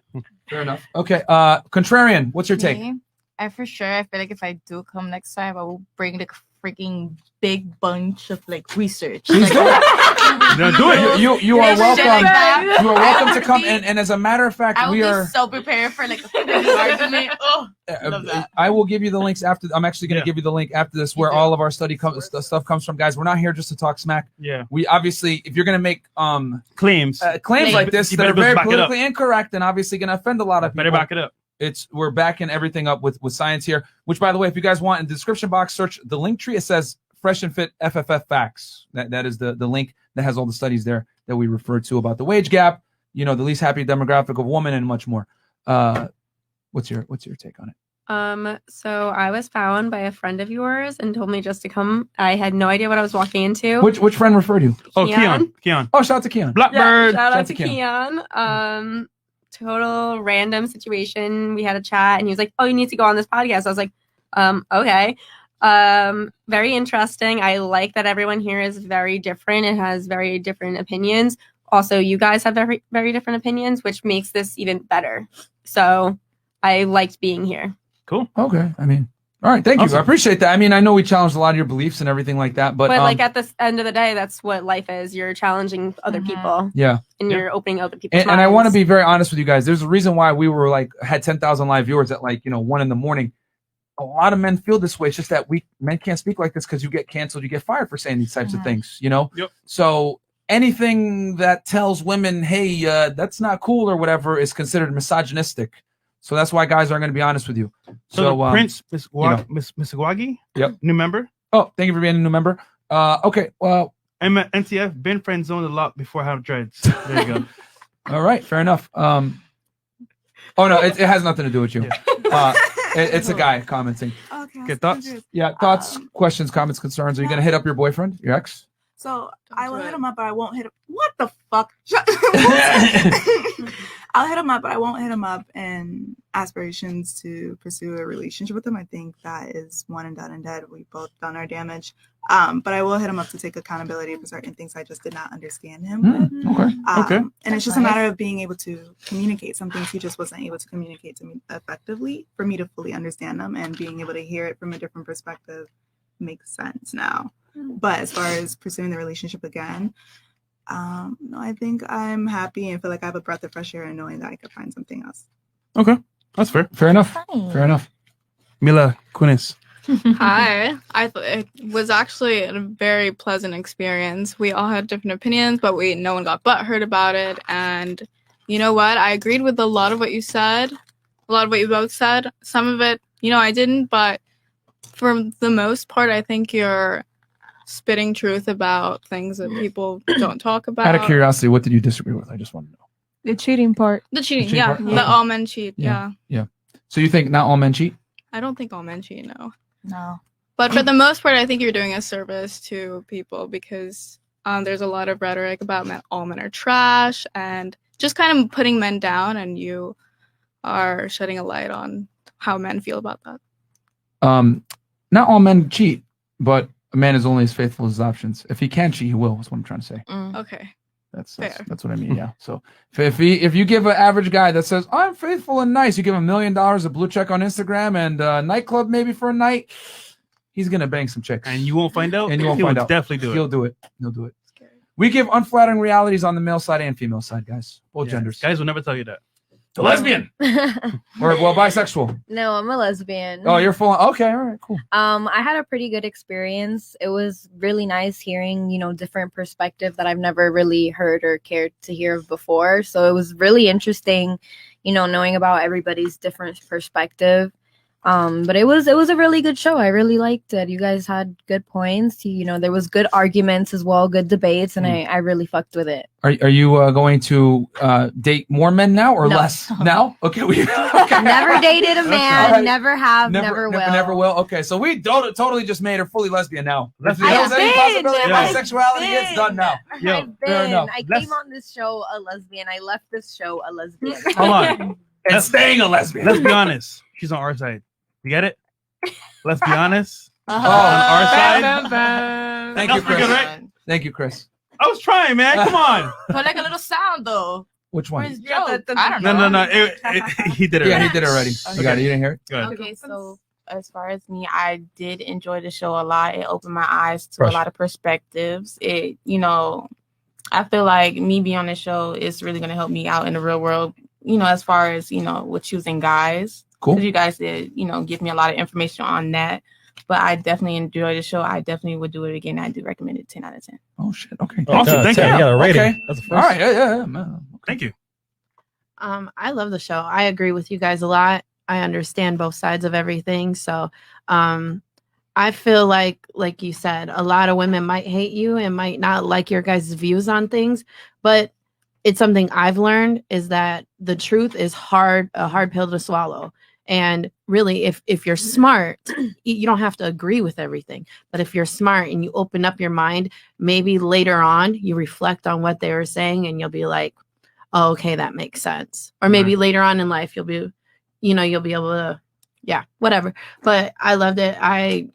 [SPEAKER 1] Fair enough. Okay. Contrarian, what's your take?
[SPEAKER 6] Me? I feel like if I do come next time, I will bring the freaking big bunch of research.
[SPEAKER 1] Please do it.
[SPEAKER 2] No, do it.
[SPEAKER 1] You are welcome.
[SPEAKER 6] Like
[SPEAKER 1] you are welcome to come. And as a matter of fact,
[SPEAKER 6] I will
[SPEAKER 1] we are.
[SPEAKER 6] be so prepared for a freaking argument. Oh, love that.
[SPEAKER 1] I will give you the links after. I'm actually going to give you the link after this, where all of our stuff comes from. Guys, we're not here just to talk smack.
[SPEAKER 2] Yeah.
[SPEAKER 1] We obviously, if you're going to make
[SPEAKER 2] claims
[SPEAKER 1] like this
[SPEAKER 2] you
[SPEAKER 1] that
[SPEAKER 2] better
[SPEAKER 1] are very
[SPEAKER 2] back it up.
[SPEAKER 1] politically incorrect and obviously going to offend a lot of people,
[SPEAKER 2] Better back it up.
[SPEAKER 1] We're backing everything up with science here. Which, by the way, if you guys want, in the description box, search the link tree. It says Fresh and Fit FFF Facts. That is the link that has all the studies there that we referred to about the wage gap, the least happy demographic of women, and much more. What's your take on it?
[SPEAKER 7] So I was found by a friend of yours and told me just to come. I had no idea what I was walking into.
[SPEAKER 1] Which friend referred you?
[SPEAKER 2] Oh,
[SPEAKER 7] Keon.
[SPEAKER 2] Keon.
[SPEAKER 1] Oh, shout out to Keon.
[SPEAKER 2] Blackbird.
[SPEAKER 7] Yeah, shout out to Keon. Total random situation. We had a chat and he was like, oh, you need to go on this podcast. I was like, okay. Very interesting. I like that everyone here is very different. It has very different opinions. Also, you guys have very, very different opinions, which makes this even better. So I liked being here.
[SPEAKER 2] Cool.
[SPEAKER 1] Okay. All right. Thank you. I appreciate that. I know we challenged a lot of your beliefs and everything like that, but
[SPEAKER 7] at the end of the day, that's what life is. You're challenging other people.
[SPEAKER 1] Yeah.
[SPEAKER 7] And you're opening other people's
[SPEAKER 1] and I
[SPEAKER 7] minds.
[SPEAKER 1] want to be very honest with you guys. There's a reason why we were had 10,000 live viewers at 1 a.m. A lot of men feel this way. It's just that men can't speak like this because you get canceled, you get fired for saying these types of things,
[SPEAKER 2] Yep.
[SPEAKER 1] So anything that tells women, hey, that's not cool or whatever is considered misogynistic. So that's why guys aren't going to be honest with you.
[SPEAKER 2] So Prince, Miss Gwagi?
[SPEAKER 1] Yep.
[SPEAKER 2] New member?
[SPEAKER 1] Oh, thank you for being a new member. Okay, well.
[SPEAKER 2] I'm at NTF, been friend zoned a lot before I have dreads. There you go.
[SPEAKER 1] All right, fair enough. Oh, no, it has nothing to do with you. It's a guy commenting.
[SPEAKER 8] Okay.
[SPEAKER 1] Okay, thoughts? Yeah, thoughts, questions, comments, concerns. Are you going to hit up your boyfriend, your ex?
[SPEAKER 8] So I will hit him up, but I won't hit him. What the fuck? I'll hit him up, but I won't hit him up in aspirations to pursue a relationship with him. I think that is one and done and dead. We've both done our damage. But I will hit him up to take accountability for certain things I just did not understand him with.
[SPEAKER 1] Okay.
[SPEAKER 8] And it's just a matter of being able to communicate some things he just wasn't able to communicate to me effectively for me to fully understand them, and being able to hear it from a different perspective makes sense now. But as far as pursuing the relationship again, no, I think I'm happy and feel like I have a breath of fresh air and knowing that I could find something else.
[SPEAKER 2] Okay. That's fair.
[SPEAKER 1] Fair enough. Fair enough.
[SPEAKER 2] Mila Kunis.
[SPEAKER 9] Hi. It was actually a very pleasant experience. We all had different opinions, but no one got butthurt about it. And you know what? I agreed with a lot of what you said, a lot of what you both said. Some of it, I didn't, but for the most part, I think you're spitting truth about things that people don't talk about.
[SPEAKER 1] Out of curiosity, what did you disagree with? I just want to know.
[SPEAKER 5] The cheating part.
[SPEAKER 9] The cheating,
[SPEAKER 1] cheating
[SPEAKER 9] yeah.
[SPEAKER 1] part?
[SPEAKER 9] The all men cheat,
[SPEAKER 1] Yeah.
[SPEAKER 9] yeah.
[SPEAKER 1] So you think not all men cheat?
[SPEAKER 9] I don't think all men cheat, no.
[SPEAKER 6] No.
[SPEAKER 9] But for the most part, I think you're doing a service to people because there's a lot of rhetoric about all men are trash and just kind of putting men down, and you are shedding a light on how men feel about that.
[SPEAKER 1] Not all men cheat. but a man is only as faithful as his options. If he can cheat, he will. That's what I'm trying to say.
[SPEAKER 9] Okay.
[SPEAKER 1] That's
[SPEAKER 9] Fair.
[SPEAKER 1] what I mean. Yeah. So if you give an average guy that says I'm faithful and nice, you give him $1 million, a blue check on Instagram, and a nightclub maybe for a night, he's gonna bang some chicks,
[SPEAKER 2] And you won't find out.
[SPEAKER 1] and you won't
[SPEAKER 2] He will
[SPEAKER 1] find out.
[SPEAKER 2] Definitely do it.
[SPEAKER 1] He'll do it. He'll do it. We give unflattering realities on the male side and female side, guys. Both
[SPEAKER 2] Yes.
[SPEAKER 1] genders.
[SPEAKER 2] Guys will never tell you that.
[SPEAKER 1] A lesbian or bisexual.
[SPEAKER 10] No, I'm a lesbian.
[SPEAKER 1] Oh, you're full. Okay, all right, cool.
[SPEAKER 10] I had a pretty good experience. It was really nice hearing, different perspective that I've never really heard or cared to hear of before. So it was really interesting, knowing about everybody's different perspective. But it was a really good show. I really liked it. You guys had good points. There was good arguments as well, good debates, and I really fucked with it.
[SPEAKER 1] Are you going to date more men now or
[SPEAKER 10] No.
[SPEAKER 1] less now? Okay,
[SPEAKER 10] Never dated a man.
[SPEAKER 1] All right.
[SPEAKER 10] Never have. Never will.
[SPEAKER 1] Never will. Okay, so we totally just made her fully lesbian now. If
[SPEAKER 10] I
[SPEAKER 1] there was any
[SPEAKER 10] have
[SPEAKER 1] possibility of
[SPEAKER 10] been.
[SPEAKER 1] bisexuality, it's done now.
[SPEAKER 10] I've
[SPEAKER 1] fair
[SPEAKER 10] been.
[SPEAKER 1] enough.
[SPEAKER 10] I came on this show a lesbian. I left this show a lesbian.
[SPEAKER 2] Hold on.
[SPEAKER 1] And staying a lesbian.
[SPEAKER 2] Let's be honest. She's on our side. You get it? Let's be honest.
[SPEAKER 1] Uh-huh.
[SPEAKER 2] On our side.
[SPEAKER 1] Thank you,
[SPEAKER 2] That's pretty
[SPEAKER 1] Chris.
[SPEAKER 2] good, right?
[SPEAKER 1] Thank you, Chris.
[SPEAKER 2] I was trying, man. Come on.
[SPEAKER 6] Put like a little sound though.
[SPEAKER 1] Which one?
[SPEAKER 6] Where's Joe? I don't know.
[SPEAKER 2] No. He did it.
[SPEAKER 1] Yeah,
[SPEAKER 2] already.
[SPEAKER 1] he did it already. You got it. You didn't hear it?
[SPEAKER 2] Go ahead.
[SPEAKER 11] Okay, so as far as me, I did enjoy the show a lot. It opened my eyes to
[SPEAKER 1] Fresh.
[SPEAKER 11] a lot of perspectives. I feel like me being on the show is really going to help me out in the real world, as far as, with choosing guys.
[SPEAKER 1] Cool.
[SPEAKER 11] Because you guys did, give me a lot of information on that. But I definitely enjoyed the show. I definitely would do it again. I do recommend it 10 out of 10.
[SPEAKER 1] Oh, shit. Okay.
[SPEAKER 2] Awesome. Thank you.
[SPEAKER 3] You got a rating.
[SPEAKER 1] Okay.
[SPEAKER 3] That's the first.
[SPEAKER 1] All right. Yeah. Man.
[SPEAKER 2] Thank you.
[SPEAKER 13] I love the show. I agree with you guys a lot. I understand both sides of everything. So I feel like you said, a lot of women might hate you and might not like your guys' views on things, but it's something I've learned is that the truth is a hard pill to swallow. And really, if you're smart, you don't have to agree with everything. But if you're smart and you open up your mind, maybe later on you reflect on what they were saying and you'll be like, oh, okay, that makes sense. Or maybe later on in life, you'll be able to, whatever. But I loved it. I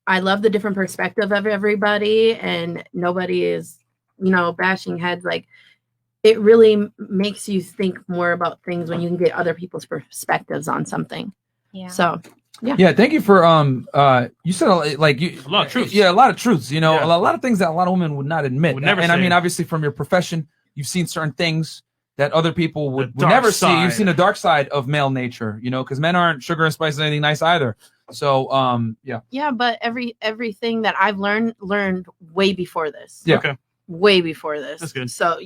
[SPEAKER 13] love the different perspective of everybody, and nobody is, bashing heads. Like, it really makes you think more about things when you can get other people's perspectives on something.
[SPEAKER 10] Yeah.
[SPEAKER 13] So, yeah.
[SPEAKER 1] Yeah. Thank you for you said a
[SPEAKER 2] lot of truths.
[SPEAKER 1] Yeah, a lot of truths. A
[SPEAKER 2] Yeah.
[SPEAKER 1] lot of things that a lot of women would not admit.
[SPEAKER 2] Would never
[SPEAKER 1] and I
[SPEAKER 2] say.
[SPEAKER 1] mean, obviously, from your profession, you've seen certain things that other people would
[SPEAKER 2] dark
[SPEAKER 1] never see. You've
[SPEAKER 2] side.
[SPEAKER 1] seen a dark side of male nature. Because men aren't sugar and spice and anything nice either. So yeah.
[SPEAKER 13] Yeah, but everything that I've learned way before this.
[SPEAKER 1] Yeah.
[SPEAKER 2] Okay.
[SPEAKER 13] Way before this.
[SPEAKER 2] That's good.
[SPEAKER 13] So,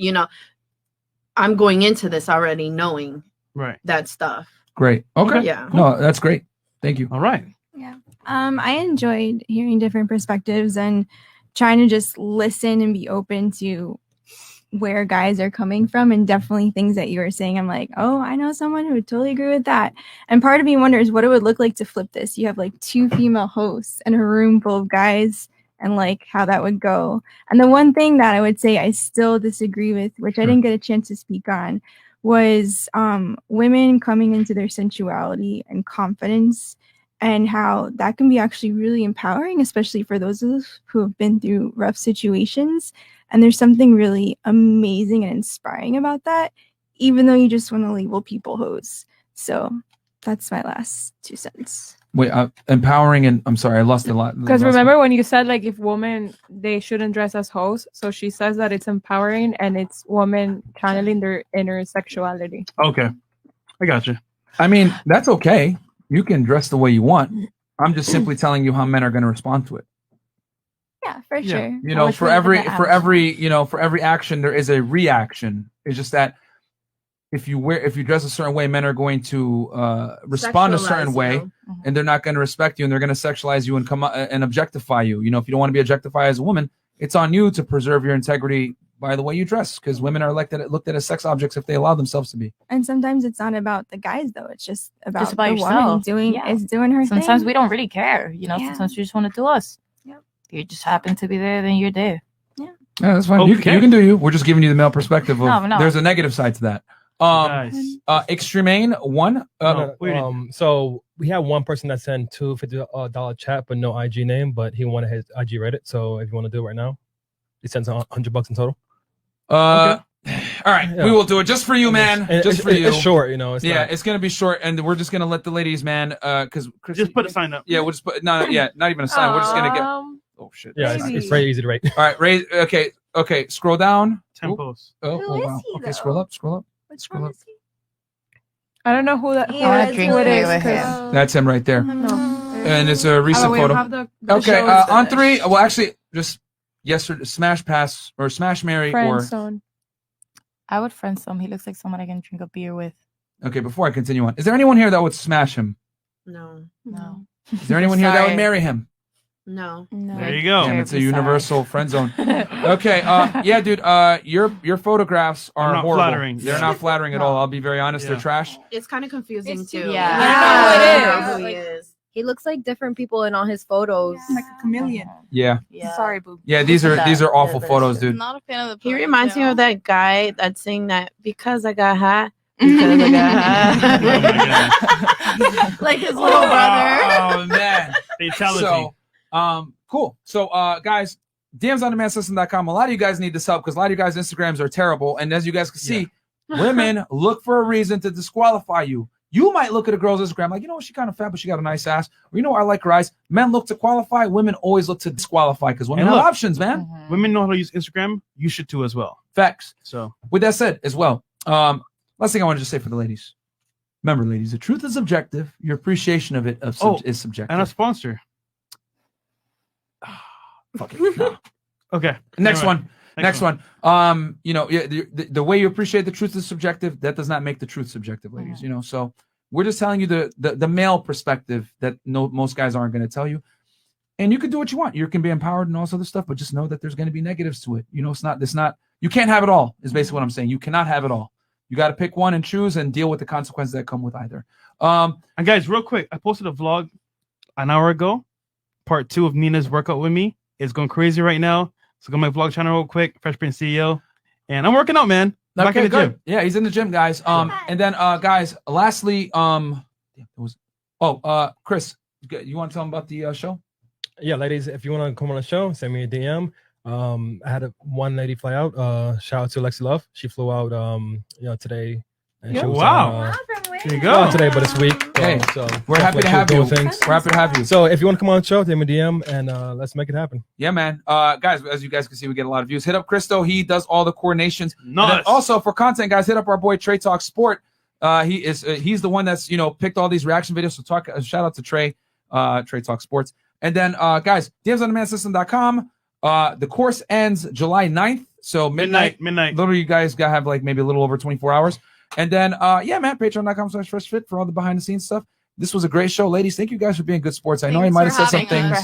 [SPEAKER 13] I'm going into this already knowing
[SPEAKER 2] Right.
[SPEAKER 13] that stuff.
[SPEAKER 1] Great. Okay.
[SPEAKER 13] Yeah.
[SPEAKER 1] No, that's great. Thank you.
[SPEAKER 2] All right.
[SPEAKER 12] I enjoyed hearing different perspectives and trying to just listen and be open to where guys are coming from, and definitely things that you were saying. I'm like, oh, I know someone who would totally agree with that. And part of me wonders what it would look like to flip this. You have like 2 female hosts and a room full of guys, and like how that would go. And the one thing that I would say I still disagree with, which I didn't get a chance to speak on, was women coming into their sensuality and confidence, and how that can be actually really empowering, especially for those of us who have been through rough situations. And there's something really amazing and inspiring about that, even though you just want to label people hoes. So that's my last 2 cents.
[SPEAKER 1] Wait, empowering and I'm sorry, I lost a lot.
[SPEAKER 5] Because remember when you said like if women they shouldn't dress as hoes, so she says that it's empowering and it's women channeling their inner sexuality.
[SPEAKER 2] Okay. I got you.
[SPEAKER 1] I mean, that's okay. You can dress the way you want. I'm just simply telling you how men are going to respond to it.
[SPEAKER 12] Yeah, for sure.
[SPEAKER 1] For every action there is a reaction. It's just that if you dress a certain way, men are going to respond a certain way, and they're not going to respect you, and they're going to sexualize you and come and objectify you. If you don't want to be objectified as a woman, it's on you to preserve your integrity by the way you dress, because women are looked at as sex objects if they allow themselves to be.
[SPEAKER 12] And sometimes it's not about the guys though. It's just about the
[SPEAKER 9] yourself.
[SPEAKER 12] woman doing her thing.
[SPEAKER 9] Sometimes we don't really care.
[SPEAKER 12] Yeah.
[SPEAKER 9] Sometimes we just want to do us.
[SPEAKER 12] Yep.
[SPEAKER 9] If you just happen to be there, then you're there.
[SPEAKER 1] Yeah, that's fine. You can do you. We're just giving you the male perspective of
[SPEAKER 9] No.
[SPEAKER 1] there's a negative side to that. Extremane one.
[SPEAKER 3] So we have one person that sent $250 chat, but no IG name, but he wanted his IG Reddit. So if you want to do it right now, he sends $100 in total.
[SPEAKER 1] All right, we will do it just for you, man. Just for you.
[SPEAKER 3] It's short, you know.
[SPEAKER 1] It's gonna be short, and we're just gonna let the ladies, man. Because
[SPEAKER 2] just put a sign up.
[SPEAKER 1] Yeah, we'll just put not even a sign. We're just gonna get. Oh shit.
[SPEAKER 3] Yeah, it's very easy to rate.
[SPEAKER 1] All right, raise. Okay. Scroll down.
[SPEAKER 2] 10 posts.
[SPEAKER 1] Oh wow. Okay, scroll up. Scroll up.
[SPEAKER 5] I don't know who that. Who it is. 'Cause-
[SPEAKER 1] That's him right there. And it's a recent
[SPEAKER 5] we
[SPEAKER 1] photo.
[SPEAKER 5] have the
[SPEAKER 1] Okay,
[SPEAKER 5] shows
[SPEAKER 1] on
[SPEAKER 5] that-
[SPEAKER 1] 3. Well, actually, just yesterday, smash pass or smash Mary or.
[SPEAKER 5] Friendzone.
[SPEAKER 14] I would friend some. He looks like someone I can drink a beer with.
[SPEAKER 1] Okay, before I continue on, is there anyone here that would smash him?
[SPEAKER 13] No.
[SPEAKER 1] Is there anyone here that would marry him?
[SPEAKER 13] No.
[SPEAKER 2] There you go.
[SPEAKER 1] Damn, it's a universal friend zone. Okay, yeah, dude. Your photographs are
[SPEAKER 2] not
[SPEAKER 1] horrible.
[SPEAKER 2] flattering.
[SPEAKER 1] They're not flattering at all. I'll be very honest. They're trash.
[SPEAKER 13] It's kind of confusing too.
[SPEAKER 10] Yeah.
[SPEAKER 13] I don't know who he is.
[SPEAKER 10] He looks like different people in all his photos.
[SPEAKER 8] Like a chameleon.
[SPEAKER 1] Yeah.
[SPEAKER 8] Sorry, boo.
[SPEAKER 1] Yeah, these are awful photos, dude.
[SPEAKER 9] Not a fan of the.
[SPEAKER 11] He reminds me of that guy that's saying that because I got high. Because I got high. Like his little brother.
[SPEAKER 1] Oh man.
[SPEAKER 2] Fatality.
[SPEAKER 1] So, cool. So, guys, DMsOnDemandSystem.com. A lot of you guys need this help because a lot of you guys' Instagrams are terrible. And as you guys can see, women look for a reason to disqualify you. You might look at a girl's Instagram like, you know, she kind of fat, but she got a nice ass. Or, you know, I like her eyes. Men look to qualify. Women always look to disqualify because women
[SPEAKER 2] And
[SPEAKER 1] have
[SPEAKER 2] look,
[SPEAKER 1] options, man.
[SPEAKER 2] Women know how to use Instagram. You should too as well.
[SPEAKER 1] Facts.
[SPEAKER 2] So
[SPEAKER 1] with that said, as well, last thing I want to just say for the ladies. Remember, ladies, the truth is objective. Your appreciation of it is subjective.
[SPEAKER 2] And a sponsor.
[SPEAKER 1] Fuck it. No.
[SPEAKER 2] Okay.
[SPEAKER 1] Next
[SPEAKER 2] Anyway,
[SPEAKER 1] one. Next one. You know, the way you appreciate the truth is subjective. That does not make the truth subjective, ladies. You know, so we're just telling you the male perspective that most guys aren't going to tell you. And you can do what you want. You can be empowered and all this other stuff, but just know that there's going to be negatives to it. You know, it's not. You can't have it all. Is basically what I'm saying. You cannot have it all. You got to pick one and choose and deal with the consequences that come with either.
[SPEAKER 2] And guys, real quick, I posted a vlog an hour ago. Part 2 of Nina's workout with me. It's going crazy right now. So go to my vlog channel real quick, Fresh Prince CEO. And I'm working out, man. Back in the gym.
[SPEAKER 1] Yeah, he's in the gym, guys. And then guys, lastly, Chris, you want to tell them about the show?
[SPEAKER 3] Yeah, ladies, if you want to come on the show, send me a DM. I had one lady fly out. Shout out to Lexi Love. She flew out today. And she was
[SPEAKER 2] There you go.
[SPEAKER 3] Not today, but this week.
[SPEAKER 1] Hey,
[SPEAKER 3] so
[SPEAKER 1] we're happy to have you. We're happy to have you.
[SPEAKER 3] So if you want to come on the show, send me a DM and let's make it happen.
[SPEAKER 1] Yeah, man. Guys, as you guys can see, we get a lot of views. Hit up Christo. He does all the coordinations.
[SPEAKER 2] Nice.
[SPEAKER 1] And then also for content, guys, hit up our boy Trey Talk Sport. He's the one that's picked all these reaction videos. So shout out to Trey, Trey Talk Sports. And then guys, DMsOnDemandSystem.com. The course ends July 9th. So midnight. Literally, you guys gotta have like maybe a little over 24 hours. And then yeah, man, patreon.com/freshfit for all the behind the scenes stuff. This was a great show, ladies. Thank you guys for being good sports. I know I might have said some things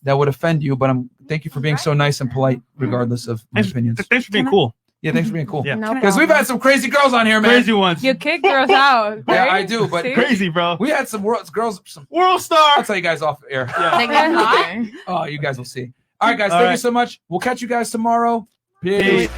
[SPEAKER 1] that would offend you, but thank you for being so nice and polite, regardless of my opinions.
[SPEAKER 2] Thanks for being cool.
[SPEAKER 1] Yeah, thanks for being cool.
[SPEAKER 2] Yeah.
[SPEAKER 1] Because we've had some crazy girls on here, man.
[SPEAKER 2] Crazy ones.
[SPEAKER 5] You kick girls out.
[SPEAKER 1] Yeah,
[SPEAKER 5] right?
[SPEAKER 1] I do, but
[SPEAKER 5] See?
[SPEAKER 2] Crazy, bro.
[SPEAKER 1] We had some girls, some
[SPEAKER 2] world star.
[SPEAKER 1] I'll tell you guys off air.
[SPEAKER 5] Yeah.
[SPEAKER 1] Oh, you guys will see. All right, guys, thank you so much. We'll catch you guys tomorrow. Peace.